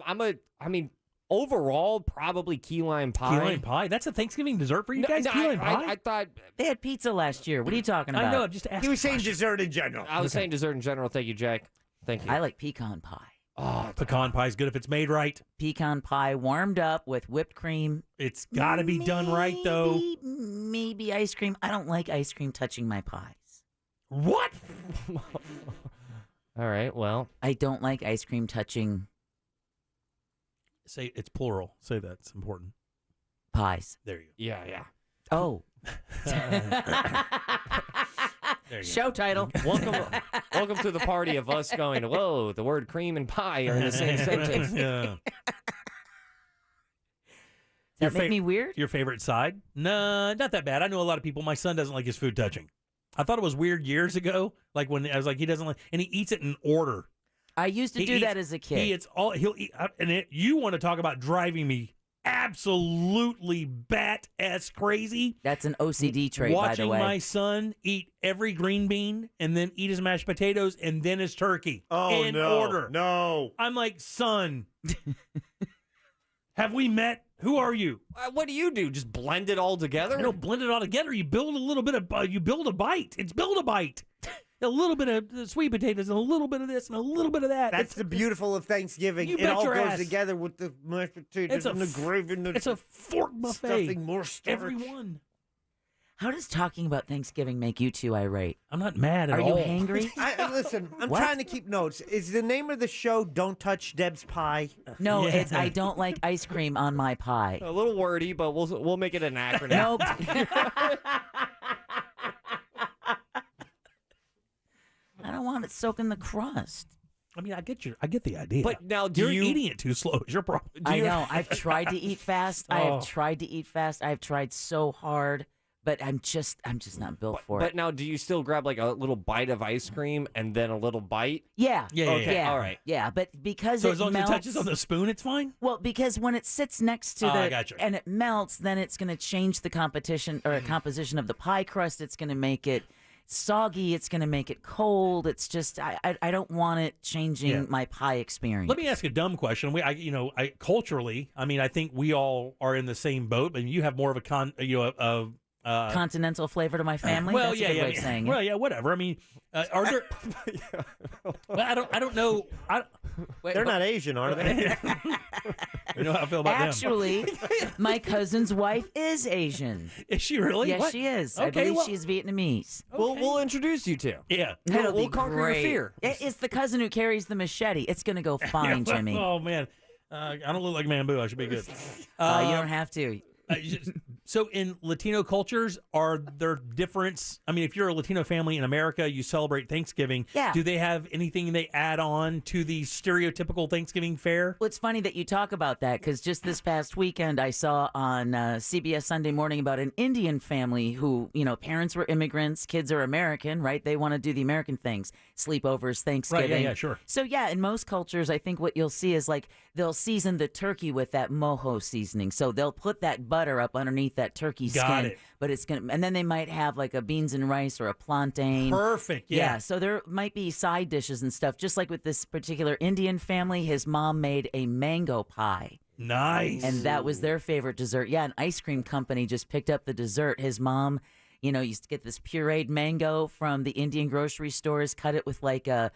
overall, probably key lime pie. Key lime pie? That's a Thanksgiving dessert for you guys? Key lime pie? I thought... They had pizza last year. What are you talking about? I know, I'm just asking. He was saying dessert in general. I was saying dessert in general. Thank you, Jack. Thank you. I like pecan pie. Oh, pecan pie is good if it's made right. Pecan pie warmed up with whipped cream. It's got to be done right, though. Maybe ice cream. I don't like ice cream touching my pies. What? All right, well. I don't like ice cream touching Say it's plural. Say that. It's important. pies. There you go. Yeah. Oh. There you Show go. title. Welcome to the party of us going, whoa, the word cream and pie are in the same sentence. Yeah. Does that make me weird? Your favorite side? No, not that bad. I know a lot of people. My son doesn't like his food touching. I thought it was weird years ago. Like when I was like, he doesn't like, and he eats it in order. I used to do that as a kid. He'll eat, and you want to talk about driving me absolutely bat-ass crazy. That's an OCD trait, by the way. Watching my son eat every green bean and then eat his mashed potatoes and then his turkey in order. No. I'm like, son, have we met? Who are you? What do you do? Just blend it all together? No, blend it all together. You build a little bit of, you build a bite. It's build a bite. A little bit of sweet potatoes and a little bit of this and a little bit of that. That's the beautiful of Thanksgiving. You It bet all your goes ass. together with the mashed potatoes and the gravy and the It's a fork buffet. stuffing, more starch. Everyone. How does talking about Thanksgiving make you two irate? I'm not mad at Are all. you hangry? Listen, I'm What? trying to keep notes. Is the name of the show Don't Touch Deb's Pie? No, Yeah. it's I don't like ice cream on my pie. A little wordy, but we'll make it an acronym. Nope. I don't want it soaking the crust. I mean, I get the idea. But now, you're eating it too slow. Is your problem? I know. I've tried to eat fast. I Oh. have tried to eat fast. I've tried so hard, but I'm just not built for But it. now, do you still grab like a little bite of ice cream and then a little bite? Yeah. Yeah, Okay, yeah. all right. Yeah, but because So it as long melts, as it touches on the spoon, it's fine. well, because when it sits next to I the gotcha. and it melts, then it's going to change the competition or composition of the pie crust. It's going to make it soggy. It's going to make it cold. It's just I don't want it changing Yeah. my pie experience. Let me ask a dumb question. Culturally, I mean, I think we all are in the same boat, but you have more of a Continental flavor to my family. Well, That's yeah, a good yeah, way of yeah. saying Well, it. yeah, whatever. I mean, are there? Well, I don't know. They're not Asian, are they? You know how I feel about Actually, my cousin's wife is Asian. them. Is she really? Yes, What? she is. I Okay, believe well- she's Vietnamamese. We'll introduce you to. Yeah. That'll we'll be conquer great. your fear. It's the cousin who carries the machete. It's going to go fine, Yeah, Jimmy. Oh man, I don't look like Mambo. I should be good. You don't have to. So in Latino cultures, are there difference? I mean, if you're a Latino family in America, you celebrate Thanksgiving. Yeah. Do they have anything they add on to the stereotypical Thanksgiving fare? Well, it's funny that you talk about that because just this past weekend I saw on CBS Sunday Morning about an Indian family who, parents were immigrants, kids are American, right? They want to do the American things, sleepovers, Thanksgiving. Right, yeah, sure. So, in most cultures, I think what you'll see is like they'll season the turkey with that mojo seasoning. So they'll put that butter up underneath that turkey Got skin. it. But it's going to, and then they might have like a beans and rice or a plantain. Perfect, yeah. So there might be side dishes and stuff. Just like with this particular Indian family, his mom made a mango pie. Nice. And that was their favorite dessert. Yeah, an ice cream company just picked up the dessert. His mom, used to get this pureed mango from the Indian grocery stores, cut it with like a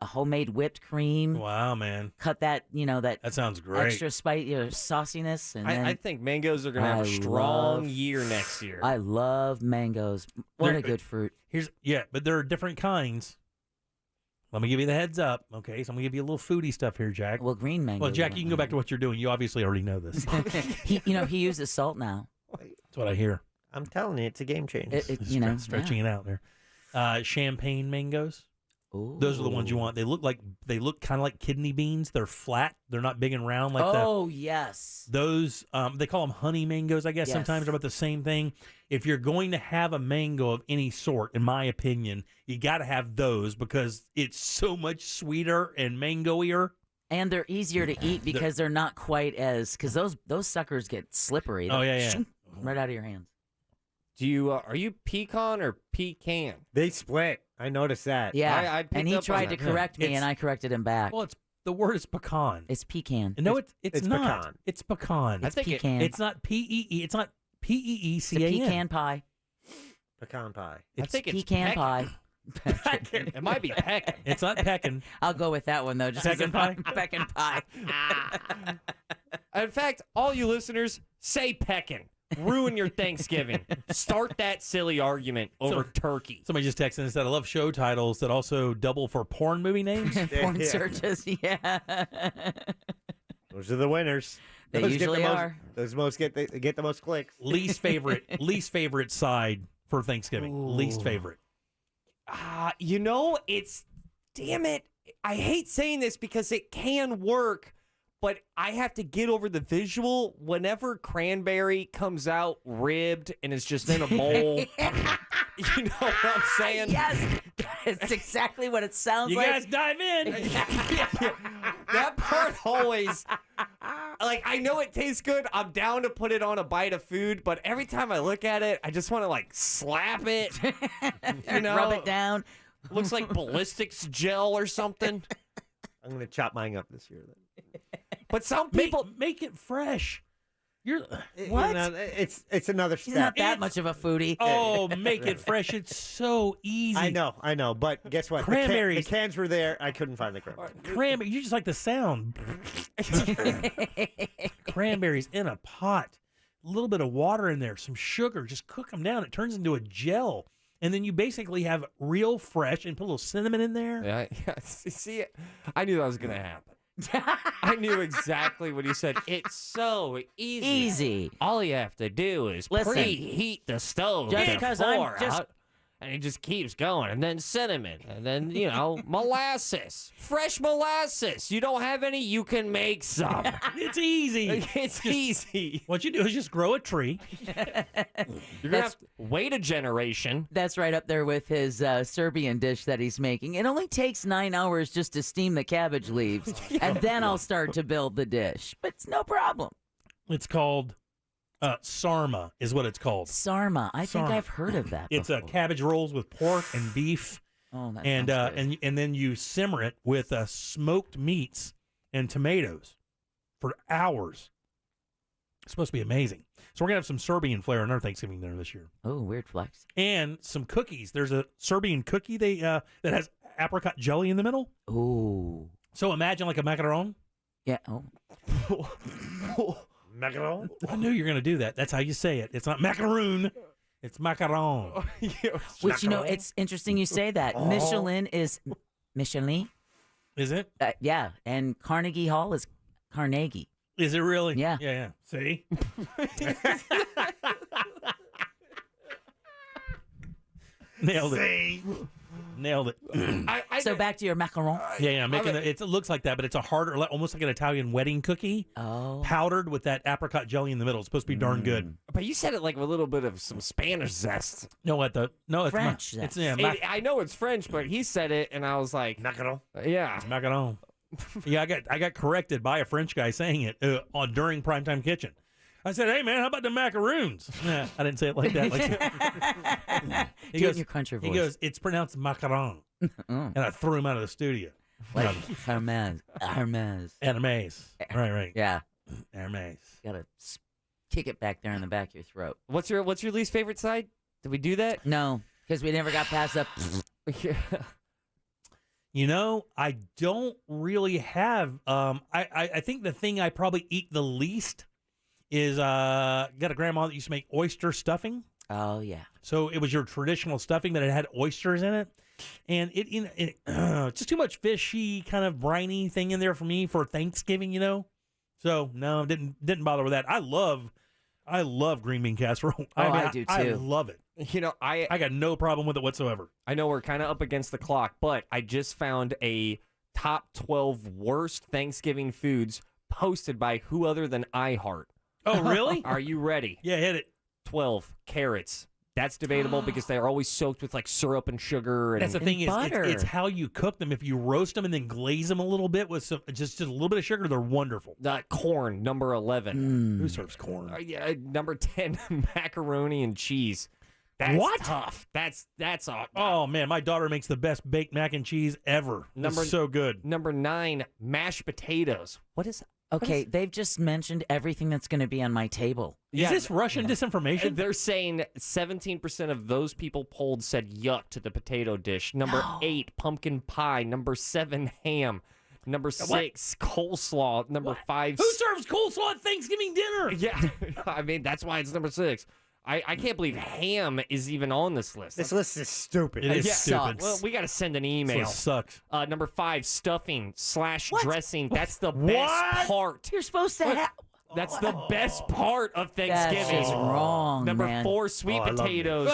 homemade whipped cream. Wow, man. Cut that, that sounds great. Extra spice, sauciness. And I think mangoes are going to have a strong year next year. I love mangoes. What a good fruit. But there are different kinds. Let me give you the heads up. Okay, so I'm going to give you a little foodie stuff here, Jack. Well, green mango. Well, Jack, you can go back to what you're doing. You obviously already know this. He uses salt now. That's what I hear. I'm telling you, it's a game changer. Stretching it out there. Champagne mangoes. Ooh. Those are the ones you want. They look kind of like kidney beans. They're flat. They're not big and round like that. Oh, yes. Those, they call them honey mangoes, I guess. Yes. Sometimes they're about the same thing. If you're going to have a mango of any sort, in my opinion, you got to have those because it's so much sweeter and mangoier. And they're easier to eat because they're not quite as, because those suckers get slippery. Oh, yeah. Right out of your hands. Do you are you pecan or pecan? They split. I noticed that. Yeah, I and he tried to correct me, It's- and I corrected him back. Well, the word is pecan. It's pecan. No, it's not. pecan. It's pecan. I think pecan. It's not P-E-E. It's not It's a P-E-E-C-A-N. pecan pie. Pecan pie. I think it's pecan peckin'. pie. It might be peckin'. It's not peckin'. I'll go with that one though. Just Pecan pie? Pecan pie. In fact, all you listeners, say peckin'. Ruin your Thanksgiving. Start that silly argument over turkey. Somebody just texted and said, I love show titles that also double for porn movie names. Porn searches. Yeah. Those are the winners. They Those get the usually most- are. Those get the most clicks. least favorite side for Thanksgiving. Least favorite. It's, damn it. I hate saying this because it can work, but I have to get over the visual whenever cranberry comes out ribbed and it's just in a bowl. You know what I'm saying? Yes. It's exactly what it sounds You like. guys dive in. That part always, like, I know it tastes good. I'm down to put it on a bite of food, but every time I look at it, I just want to, slap it. Rub it down. Looks like ballistics gel or something. I'm going to chop mine up this year. Then. But some people make it fresh. You're what? It's another He's step. not that much of a foodie. Oh, make it fresh. It's so easy. I know. But guess what? Cranberries. The cans were there. I couldn't find the cranberries. Cranberry. You just like the sound. Cranberries in a pot. A little bit of water in there. Some sugar. Just cook them down. It turns into a gel. And then you basically have real fresh and put a little cinnamon in there. Yeah. See, I knew that was going to happen. I knew exactly what he said. It's so easy. Easy. All you have to do is Listen. preheat the stove. Just get because a I'm floor just- out, and it just keeps going. And then cinnamon. And then, molasses. Fresh molasses. You don't have any? You can make some. It's easy. It's easy. What you do is just grow a tree. You're going to have to wait a generation. That's right up there with his Serbian dish that he's making. It only takes 9 hours just to steam the cabbage leaves, and then I'll start to build the dish. But it's no problem. It's called sarma is what it's called. Sarma. I think Sarma. I've heard of that. It's before. cabbage rolls with pork and beef. Oh, that and sounds great. and then you simmer it with smoked meats and tomatoes for hours. It's supposed to be amazing. So we're gonna have some Serbian flair in our Thanksgiving dinner this year, Oh, weird flex. and some cookies. There's a Serbian cookie that has apricot jelly in the middle. Ooh. So imagine like a macaron. Yeah. Oh. Macaron? I knew you were gonna do that. That's how you say it. It's not macaroon. It's macaron. Which, it's interesting you say that. Oh. Michelin is Michelin. Is it? Yeah. And Carnegie Hall is Carnegie. Is it really? Yeah. Yeah. See. Nailed it. Nailed it. So back to your macaron. Yeah, making it looks like that, but it's a harder, almost like an Italian wedding cookie, powdered with that apricot jelly in the middle. It's supposed to be darn good. But you said it like with a little bit of some Spanish zest. No, it's French zest. I know it's French, but he said it, and I was like, macaron. Yeah, macaron. Yeah, I got corrected by a French guy saying it during Primetime Kitchen. I said, "Hey man, how about the macaroons?" Nah, I didn't say it like that. He Do it goes, in your country voice. He goes, "It's pronounced macaron," and I threw him out of the studio. Like Hermes. Right. Yeah. Hermes. Gotta kick it back there in the back of your throat. What's your least favorite side? Did we do that? No, because we never got past that. You know, I don't really have. I think the thing I probably eat the least is got a grandma that used to make oyster stuffing. Oh yeah. So it was your traditional stuffing, but it had oysters in it, and it's just too much fishy kind of briny thing in there for me for Thanksgiving. You know, so no, didn't bother with that. I love green bean casserole. I do too. I love it. You know, I got no problem with it whatsoever. I know we're kind of up against the clock, but I just found a top 12 worst Thanksgiving foods posted by who other than iHeart. Oh, really? Are you ready? Yeah, hit it. 12, carrots. That's debatable because they're always soaked with like syrup and sugar. And That's the thing is, butter. it's how you cook them. If you roast them and then glaze them a little bit with just a little bit of sugar, they're wonderful. Corn, number 11. Who serves corn? Yeah, number 10, macaroni and cheese. That's What? tough. That's a Oh man, my daughter makes the best baked mac and cheese ever. It's so good. Number 9, mashed potatoes. What is? Okay, they've just mentioned everything that's going to be on my table. Is this Russian disinformation? They're saying 17% of those people polled said yuck to the potato dish. Number 8, pumpkin pie. Number 7, ham. Number 6, coleslaw. Number 5. Who serves coleslaw at Thanksgiving dinner? Yeah, I mean that's why it's number 6. I can't believe ham is even on this list. This list is stupid. It is stupid. Well, we got to send an email. This list sucks. Number 5, stuffing / dressing. That's the What? best part. You're supposed to have. That's the best part of Thanksgiving. That's just wrong, Number man. 4, sweet potatoes.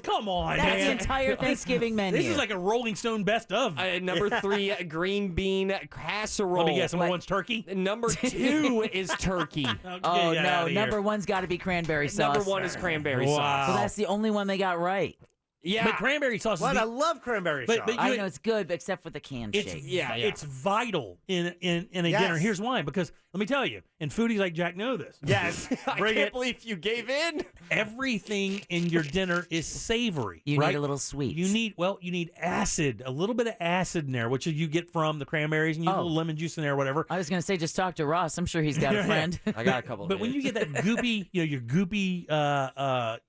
Come on, That's man. the entire Thanksgiving menu. This is like a Rolling Stone best of. Number 3, green bean casserole. Let me guess, number 1's turkey? Number 2 is turkey. Oh, no. Number 1's got to be cranberry sauce. Number 1 is cranberry Wow. sauce. So that's the only one they got right. Yeah. But cranberry sauce What? is I love cranberry But- sauce. but I know it's good, but except for the canned it's, shape. it's vital in a dinner. Here's why. Because let me tell you, and foodies like Jack know this. Yes. I Bring can't it. believe you gave in. Everything in your dinner is savory. You right? need a little sweet. You need acid, a little bit of acid in there, which you get from the cranberries, and you get a little lemon juice in there, or whatever. I was going to say, just talk to Ross. I'm sure he's got a friend. I got a couple. But when you get that goopy, your goopy,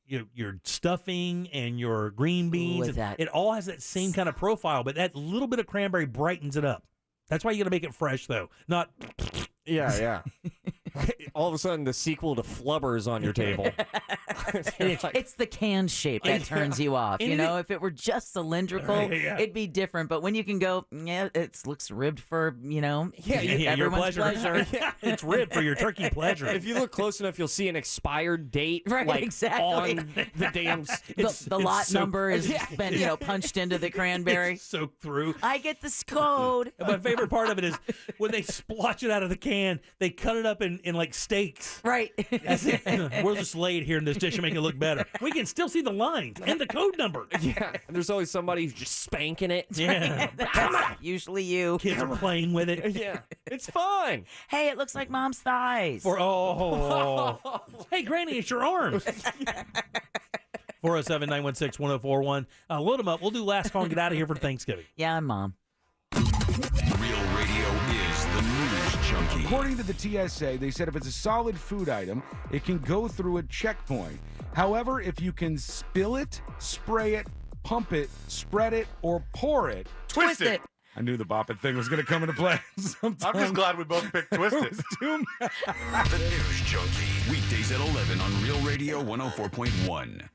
your stuffing and your green beans, With that. it all has that same kind of profile. But that little bit of cranberry brightens it up. That's why you got to make it fresh, though, not. Yeah. All of a sudden, the sequel to Flubbers on your table. It's the canned shape that turns you off. You know, if it were just cylindrical, it'd be different. But when you can go, it looks ribbed for, your everyone's pleasure. It's ribbed for your turkey pleasure. If you look close enough, you'll see an expired date, Right, like exactly. on the damn. The lot number has been, punched into the cranberry. It's soaked through. I get this code. My favorite part of it is when they splotch it out of the can, they cut it up in like steaks. Right. That's it. We'll just lay it here in this dish and make it look better. We can still see the lines and the code number. Yeah, and there's always somebody who's just spanking it. Yeah. Come on. Usually you. Kids are playing with it. Yeah, it's fun. Hey, it looks like mom's thighs. Hey, Granny, it's your arms. 407-916-1041. Load them up. We'll do last call and get out of here for Thanksgiving. Yeah, I'm mom. Real radio is the news junkie. According to the TSA, they said if it's a solid food item, it can go through a checkpoint. However, if you can spill it, spray it, pump it, spread it, or pour it, Twist it. I knew the bop it thing was going to come into play. I'm just glad we both picked Twist It. The News Junkie. Weekdays at 11 on Real Radio 104.1.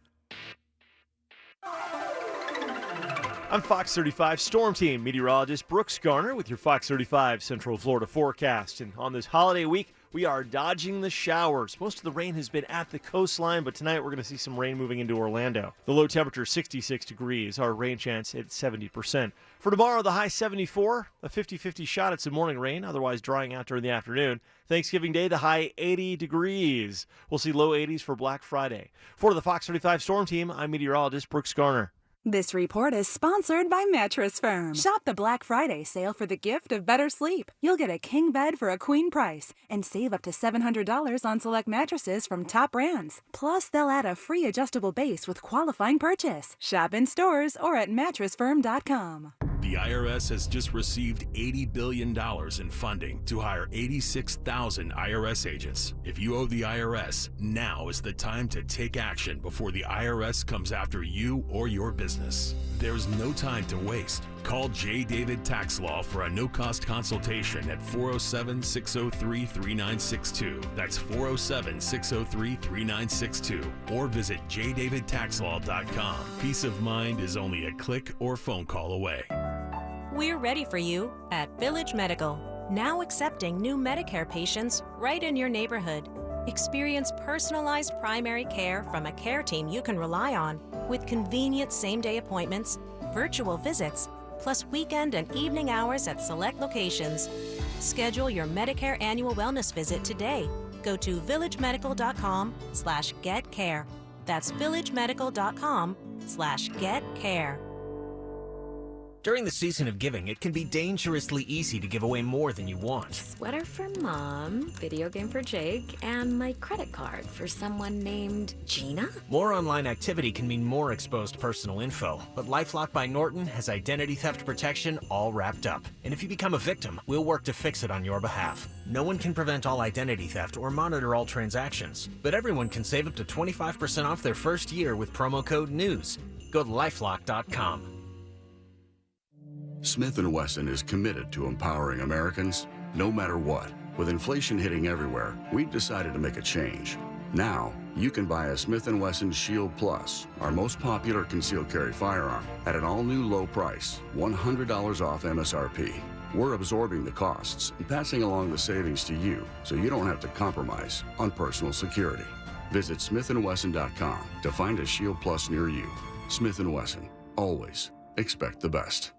I'm Fox 35 Storm Team meteorologist Brooks Garner with your Fox 35 Central Florida forecast. And on this holiday week, We are dodging the showers. Most of the rain has been at the coastline, but tonight we're going to see some rain moving into Orlando. The low temperature 66 degrees, our rain chance at 70%. For tomorrow, the high 74, a 50-50 shot at some morning rain, otherwise drying out during the afternoon. Thanksgiving Day, the high 80 degrees. We'll see low 80s for Black Friday. For the Fox 35 Storm Team, I'm meteorologist Brooks Garner. This report is sponsored by Mattress Firm. Shop the Black Friday sale for the gift of better sleep. You'll get a king bed for a queen price and save up to $700 on select mattresses from top brands. Plus, they'll add a free adjustable base with qualifying purchase. Shop in stores or at mattressfirm.com. The IRS has just received $80 billion in funding to hire 86,000 IRS agents. If you owe the IRS, now is the time to take action before the IRS comes after you or your business. There's no time to waste. Call J. David Tax Law for a no-cost consultation at 407-603-3962. That's 407-603-3962. Or visit jdavidtaxlaw.com. Peace of mind is only a click or phone call away. We're ready for you at Village Medical, now accepting new Medicare patients right in your neighborhood. Experience personalized primary care from a care team you can rely on, with convenient same-day appointments, virtual visits, plus weekend and evening hours at select locations. Schedule your Medicare annual wellness visit today. Go to villagemedical.com/getcare. That's villagemedical.com/getcare. During the season of giving, it can be dangerously easy to give away more than you want. Sweater for Mom, video game for Jake, and my credit card for someone named Gina? More online activity can mean more exposed personal info, but LifeLock by Norton has identity theft protection all wrapped up. And if you become a victim, we'll work to fix it on your behalf. No one can prevent all identity theft or monitor all transactions, but everyone can save up to 25% off their first year with promo code NEWS. Go to lifelock.com. Smith & Wesson is committed to empowering Americans, no matter what. With inflation hitting everywhere, we've decided to make a change. Now, you can buy a Smith & Wesson Shield Plus, our most popular concealed carry firearm, at an all-new low price, $100 off MSRP. We're absorbing the costs and passing along the savings to you, so you don't have to compromise on personal security. Visit smithandwesson.com to find a Shield Plus near you. Smith & Wesson, always expect the best.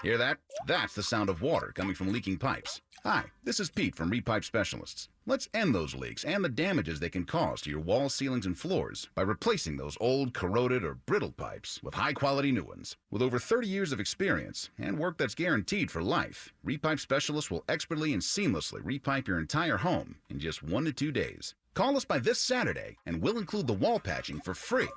Hear that? That's the sound of water coming from leaking pipes. Hi, this is Pete from Repipe Specialists. Let's end those leaks and the damages they can cause to your walls, ceilings, and floors by replacing those old, corroded, or brittle pipes with high-quality new ones. With over 30 years of experience and work that's guaranteed for life, Repipe Specialists will expertly and seamlessly repipe your entire home in just 1 to 2 days. Call us by this Saturday, and we'll include the wall patching for free.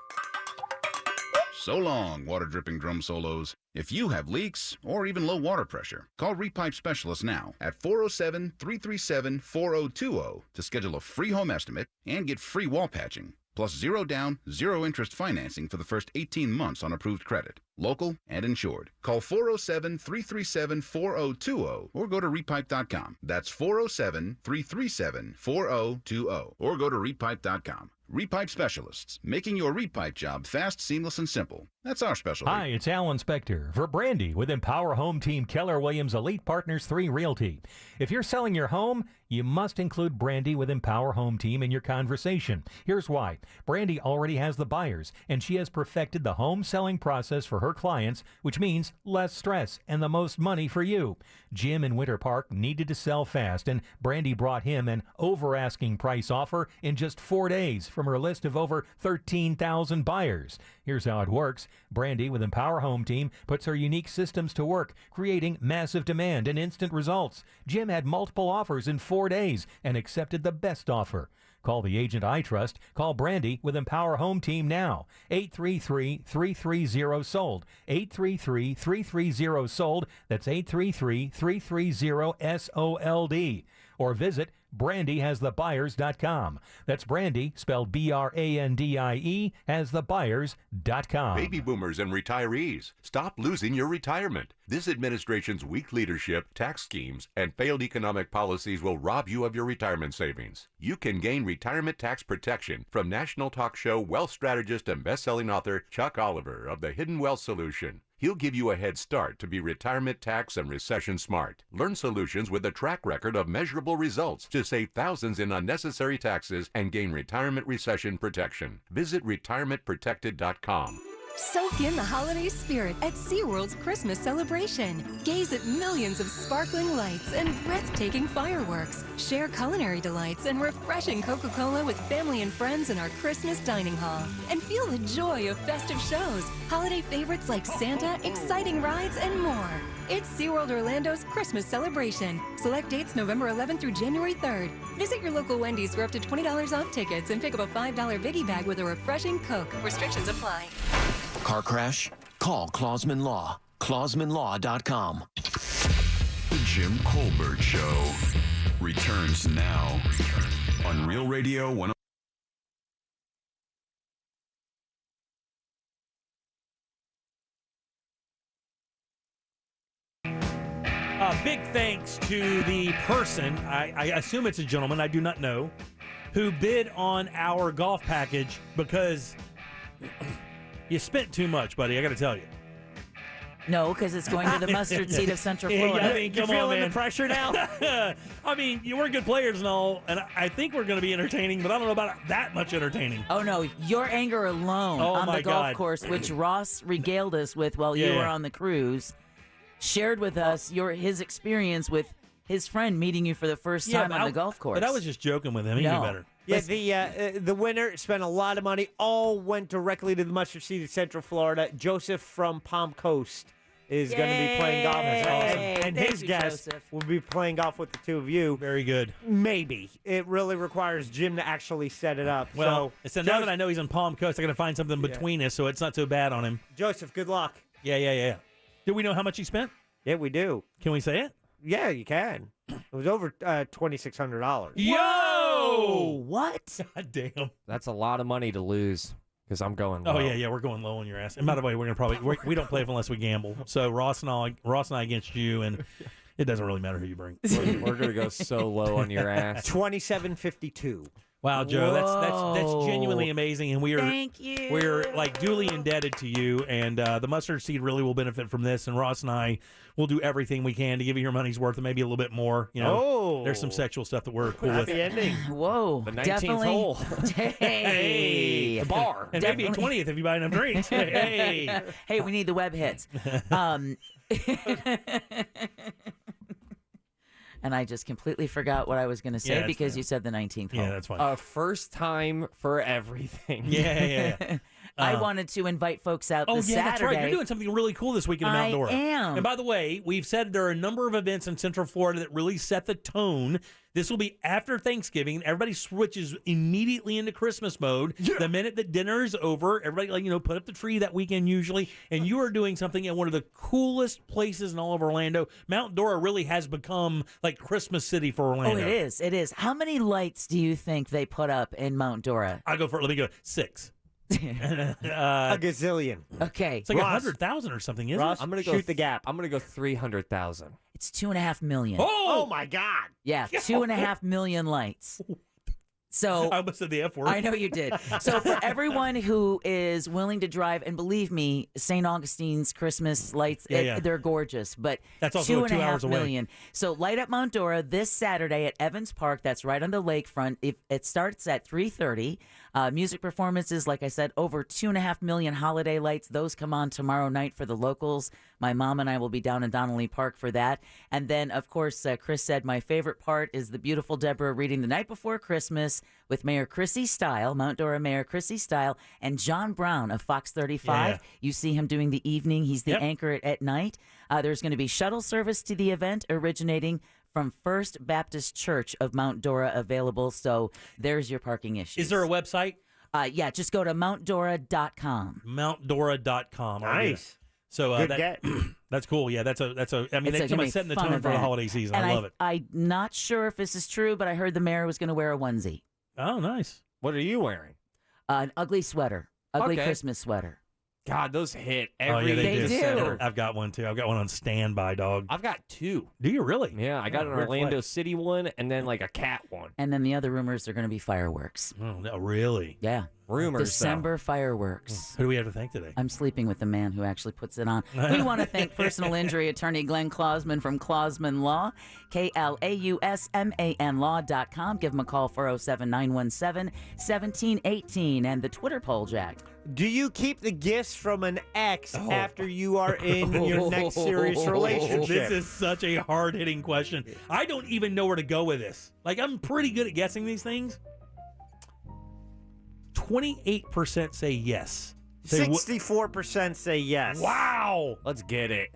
So long, water-dripping drum solos. If you have leaks or even low water pressure, call Repipe Specialists now at 407-337-4020 to schedule a free home estimate and get free wall patching, plus zero down, zero interest financing for the first 18 months on approved credit. Local and insured. Call 407-337-4020 or go to repipe.com. That's 407-337-4020 or go to repipe.com. Repipe Specialists, making your repipe job fast, seamless, and simple. That's our specialty. Hi, it's Alan Spector for Brandy with Empower Home Team Keller Williams Elite Partners 3 Realty. If you're selling your home, you must include Brandy with Empower Home Team in your conversation. Here's why. Brandy already has the buyers, and she has perfected the home selling process for her clients, which means less stress and the most money for you. Jim in Winter Park needed to sell fast, and Brandy brought him an over-asking price offer in just 4 days from her list of over 13,000 buyers. Here's how it works. Brandy with Empower Home Team puts her unique systems to work, creating massive demand and instant results. Jim had multiple offers in 4 days and accepted the best offer. Call the agent I trust. Call Brandy with Empower Home Team now. 833-330-SOLD. 833-330-SOLD. That's 833-330-SOLD. Or visit brandyhasthebuyers.com. That's Brandy, spelled B-R-A-N-D-I-E, hasthebuyers.com. Baby boomers and retirees, stop losing your retirement. This administration's weak leadership, tax schemes, and failed economic policies will rob you of your retirement savings. You can gain retirement tax protection from national talk show wealth strategist and best-selling author Chuck Oliver of The Hidden Wealth Solution. He'll give you a head start to be retirement tax and recession smart. Learn solutions with a track record of measurable results to save thousands in unnecessary taxes and gain retirement recession protection. Visit retirementprotected.com. Soak in the holiday spirit at SeaWorld's Christmas celebration. Gaze at millions of sparkling lights and breathtaking fireworks. Share culinary delights and refreshing Coca-Cola with family and friends in our Christmas dining hall. And feel the joy of festive shows, holiday favorites like Santa, exciting rides, and more. It's SeaWorld Orlando's Christmas celebration. Select dates November 11th through January 3rd. Visit your local Wendy's for up to $20 off tickets and pick up a $5 biggie bag with a refreshing Coke. Restrictions apply. Car crash? Call Clausman Law. ClausmanLaw.com. The Jim Colbert Show returns now on Real Radio 1. Big thanks to the person, I assume it's a gentleman, I do not know, who bid on our golf package because you spent too much, buddy, I got to tell you. No, because it's going to the mustard seed of Central Florida. Yeah, I mean, You're feeling the pressure now? I mean, we're good players and all, and I think we're going to be entertaining, but I don't know about that much entertaining. Oh, no. Your anger alone on the golf course, which Ross regaled us with while you were on the cruise, shared with us his experience with his friend meeting you for the first time on the golf course. But I was just joking with him. He knew better. Yeah, the winner spent a lot of money. All went directly to the mustard seed of Central Florida. Joseph from Palm Coast is going to be playing golf. That's awesome. And Thank his you, guest Joseph. will be playing golf with the two of you. Very good. Maybe. It really requires Jim to actually set it up. Well, so now that I know he's on Palm Coast, I got to find something between us, so it's not so bad on him. Joseph, good luck. Yeah. Do we know how much he spent? Yeah, we do. Can we say it? Yeah, you can. It was over $2,600. Yo! What? God damn. That's a lot of money to lose because I'm going low. Oh, yeah, we're going low on your ass. And by the way, we're going to we don't play unless we gamble. So Ross and I against you, and it doesn't really matter who you bring. We're going to go so low on your ass. $2,752. Wow, Joe, that's genuinely amazing, and Thank you. We're like duly indebted to you, and the mustard seed really will benefit from this. And Ross and I will do everything we can to give you your money's worth, and maybe a little bit more. You know, there's some sexual stuff that we're cool with. Happy ending. Whoa, The 19th definitely. hole. Hey, the bar, and maybe 20th if you buy enough drinks. Hey, hey, we need the web hits. And I just completely forgot what I was going to say because you said the 19th hole. Yeah, that's fine. First time for everything. Yeah. I wanted to invite folks out this Saturday. Saturday. That's right. You're doing something really cool this weekend in Mount Dora. I am. And by the way, we've said there are a number of events in Central Florida that really set the tone. This will be after Thanksgiving. Everybody switches immediately into Christmas mode. Yeah. The minute that dinner is over, everybody put up the tree that weekend usually. And you are doing something at one of the coolest places in all of Orlando. Mount Dora really has become like Christmas City for Orlando. Oh, it is. It is. How many lights do you think they put up in Mount Dora? Let me go 6. A gazillion. Okay. It's like 100,000 or something, isn't Ross, it? I'm gonna shoot the gap. I'm going to go 300,000. It's 2.5 million. Oh my God. Yeah, 2.5 million lights. So I almost said the F word. I know you did. So for everyone who is willing to drive, and believe me, St. Augustine's Christmas lights, they're gorgeous, but that's also 2 hours 2.5 million. So light up Mount Dora this Saturday at Evans Park. That's right on the lakefront. It starts at 3:30. Music performances, like I said, over 2.5 million holiday lights. Those come on tomorrow night for the locals. My mom and I will be down in Donnelly Park for that. And then, of course, Chris said my favorite part is the beautiful Deborah reading The Night Before Christmas with Mayor Chrissy Style, Mount Dora Mayor Chrissy Style, and John Brown of Fox 35. Yeah. You see him doing the evening. He's the anchor at night. There's going to be shuttle service to the event originating from First Baptist Church of Mount Dora available. So there's your parking issues. Is there a website? Yeah, just go to mountdora.com. Mountdora.com. Nice. So Good get. that's cool. Yeah, that's a. I mean, It's they're gonna setting the be fun tone for the event. holiday season. And I love it. I'm not sure if this is true, but I heard the mayor was going to wear a onesie. Oh, nice. What are you wearing? An ugly sweater. Ugly Okay. Christmas sweater. God, those hit Oh, every yeah, they do. December. I've got one too. I've got one on standby, dog. I've got 2. Do you really? Yeah, I got an Red Orlando flag. City one and then like a cat one. And then the other rumors are going to be fireworks. Oh, no, really? Yeah. Rumors, December fireworks. Who do we have to thank today? I'm sleeping with the man who actually puts it on. We want to thank personal injury attorney Glenn Klausman from Klausman Law, KLAUSMAN Law.com. Give him a call, 407-917-1718. And the Twitter poll, Jack. Do you keep the gifts from an ex after you are in your next serious relationship? This is such a hard-hitting question. I don't even know where to go with this. Like, I'm pretty good at guessing these things. 28% say yes. 64% say yes. Wow. Let's get it.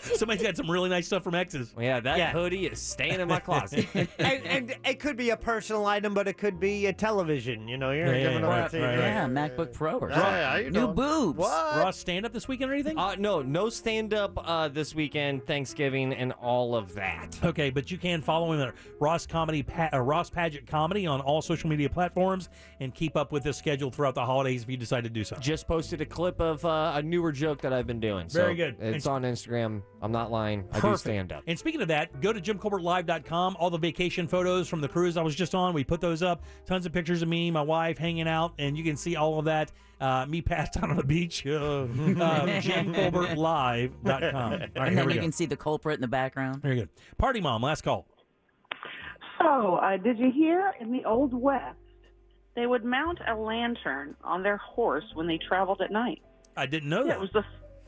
Somebody's got some really nice stuff from exes. Yeah, that hoodie is staying in my closet. and it could be a personal item, but it could be a television. You know, you're giving away Yeah, MacBook Pro or something. how you New doing? boobs. What? Ross, stand up this weekend or anything? No stand-up this weekend, Thanksgiving, and all of that. Okay, but you can follow him at Ross Paget Comedy on all social media platforms and keep up with this schedule throughout the holidays if you decide to do so. Just posted a clip of a newer joke that I've been doing. Very good. It's on Instagram. I'm not lying. I do Perfect. stand up. And speaking of that, go to JimColbertLive.com. All the vacation photos from the cruise I was just on, we put those up. Tons of pictures of me, my wife hanging out, and you can see all of that. Me passed out on the beach. JimColbertLive.com. All right, And here then we you go. can see the culprit in the background. Very good. Party Mom, last call. So, did you hear in the Old West, they would mount a lantern on their horse when they traveled at night? I didn't know that.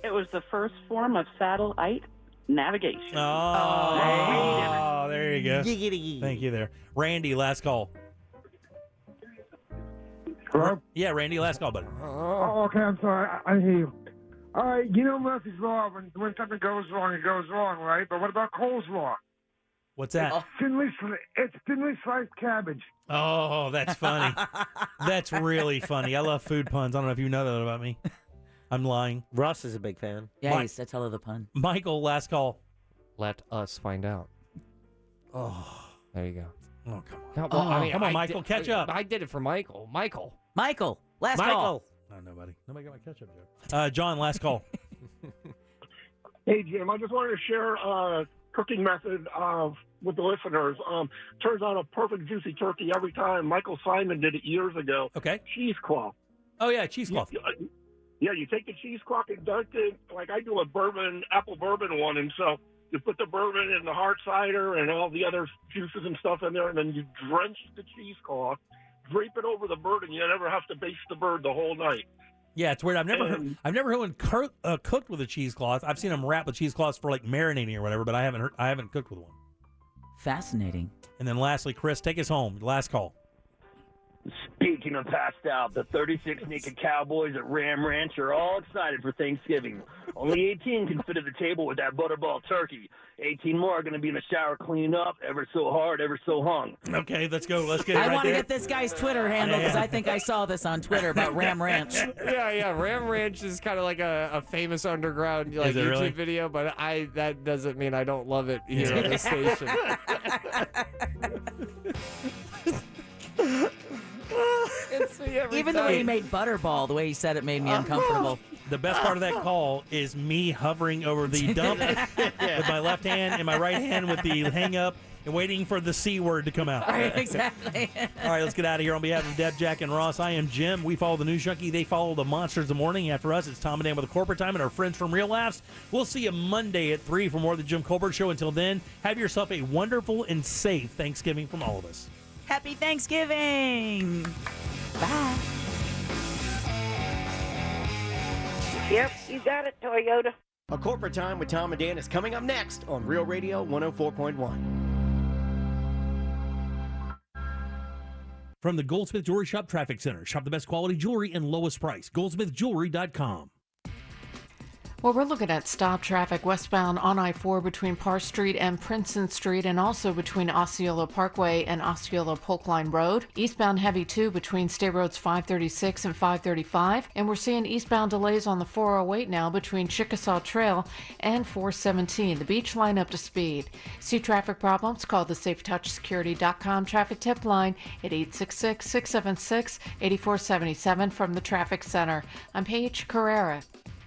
It was the first form of satellite navigation. Oh, there you go. Giggity. Thank you there. Randy, last call. Hello? Yeah, Randy, last call, buddy. Oh, okay, I'm sorry. I hear you. All right, you know Murphy's Law, when something goes wrong, it goes wrong, right? But what about Cole's Law? What's that? It's thinly sliced cabbage. Oh, that's funny. That's really funny. I love food puns. I don't know if you know that about me. I'm lying. Russ is a big fan. Yeah, he's a tell of the pun. Michael, last call. Let us find out. Oh, there you go. Oh, come on. Come on, Michael, catch up. I did it for Michael. Michael, last call. No, nobody got my catch-up joke. John, last call. Hey, Jim, I just wanted to share a cooking method with the listeners. Turns out a perfect juicy turkey every time. Michael Simon did it years ago. Okay. Cheesecloth. Oh, yeah, cheesecloth. Yeah, you take the cheesecloth and dunk it, like I do a apple bourbon one, and so you put the bourbon and the hard cider and all the other juices and stuff in there, and then you drench the cheesecloth, drape it over the bird, and you never have to baste the bird the whole night. Yeah, it's weird. I've never heard one cooked with a cheesecloth. I've seen them wrap with cheesecloths for like marinating or whatever, but I haven't cooked with one. Fascinating. And then lastly, Chris, take us home. Last call. Speaking of passed out, the 36 naked cowboys at Ram Ranch are all excited for Thanksgiving. Only 18 can fit at the table with that butterball turkey. 18 more are going to be in the shower cleaning up ever so hard, ever so hung. Okay, let's go. Let's get it I right want to there. get this guy's Twitter handle because I think I saw this on Twitter about Ram Ranch. Yeah. Ram Ranch is kind of like a famous underground Is it YouTube really? video, but that doesn't mean I don't love it here at the station. Even the way he made Butterball, the way he said it made me uncomfortable. The best part of that call is me hovering over the dump with my left hand and my right hand with the hang up and waiting for the C word to come out. Right, exactly. All right, let's get out of here. On behalf of Deb, Jack, and Ross, I am Jim. We follow the News Junkie. They follow the Monsters of the Morning. After us, it's Tom and Dan with the Corporate Time and our friends from Real Laughs. We'll see you Monday at 3 for more of the Jim Colbert Show. Until then, have yourself a wonderful and safe Thanksgiving from all of us. Happy Thanksgiving. Bye. Yep, you got it, Toyota. A Corporate Time with Tom and Dan is coming up next on Real Radio 104.1. From the Goldsmith Jewelry Shop Traffic Center. Shop the best quality jewelry and lowest price. GoldsmithJewelry.com. Well, we're looking at stop traffic westbound on I-4 between Parr Street and Princeton Street, and also between Osceola Parkway and Osceola Polk Line Road. Eastbound heavy too between State Roads 536 and 535. And we're seeing eastbound delays on the 408 now between Chickasaw Trail and 417. The beach line up to speed. See traffic problems? Call the SafeTouchSecurity.com traffic tip line at 866-676-8477 from the Traffic Center. I'm Paige Carrera.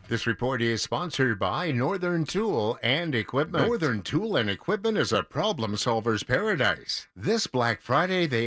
This report is sponsored by Northern Tool and Equipment. Northern Tool and Equipment is a problem solver's paradise. This Black Friday, they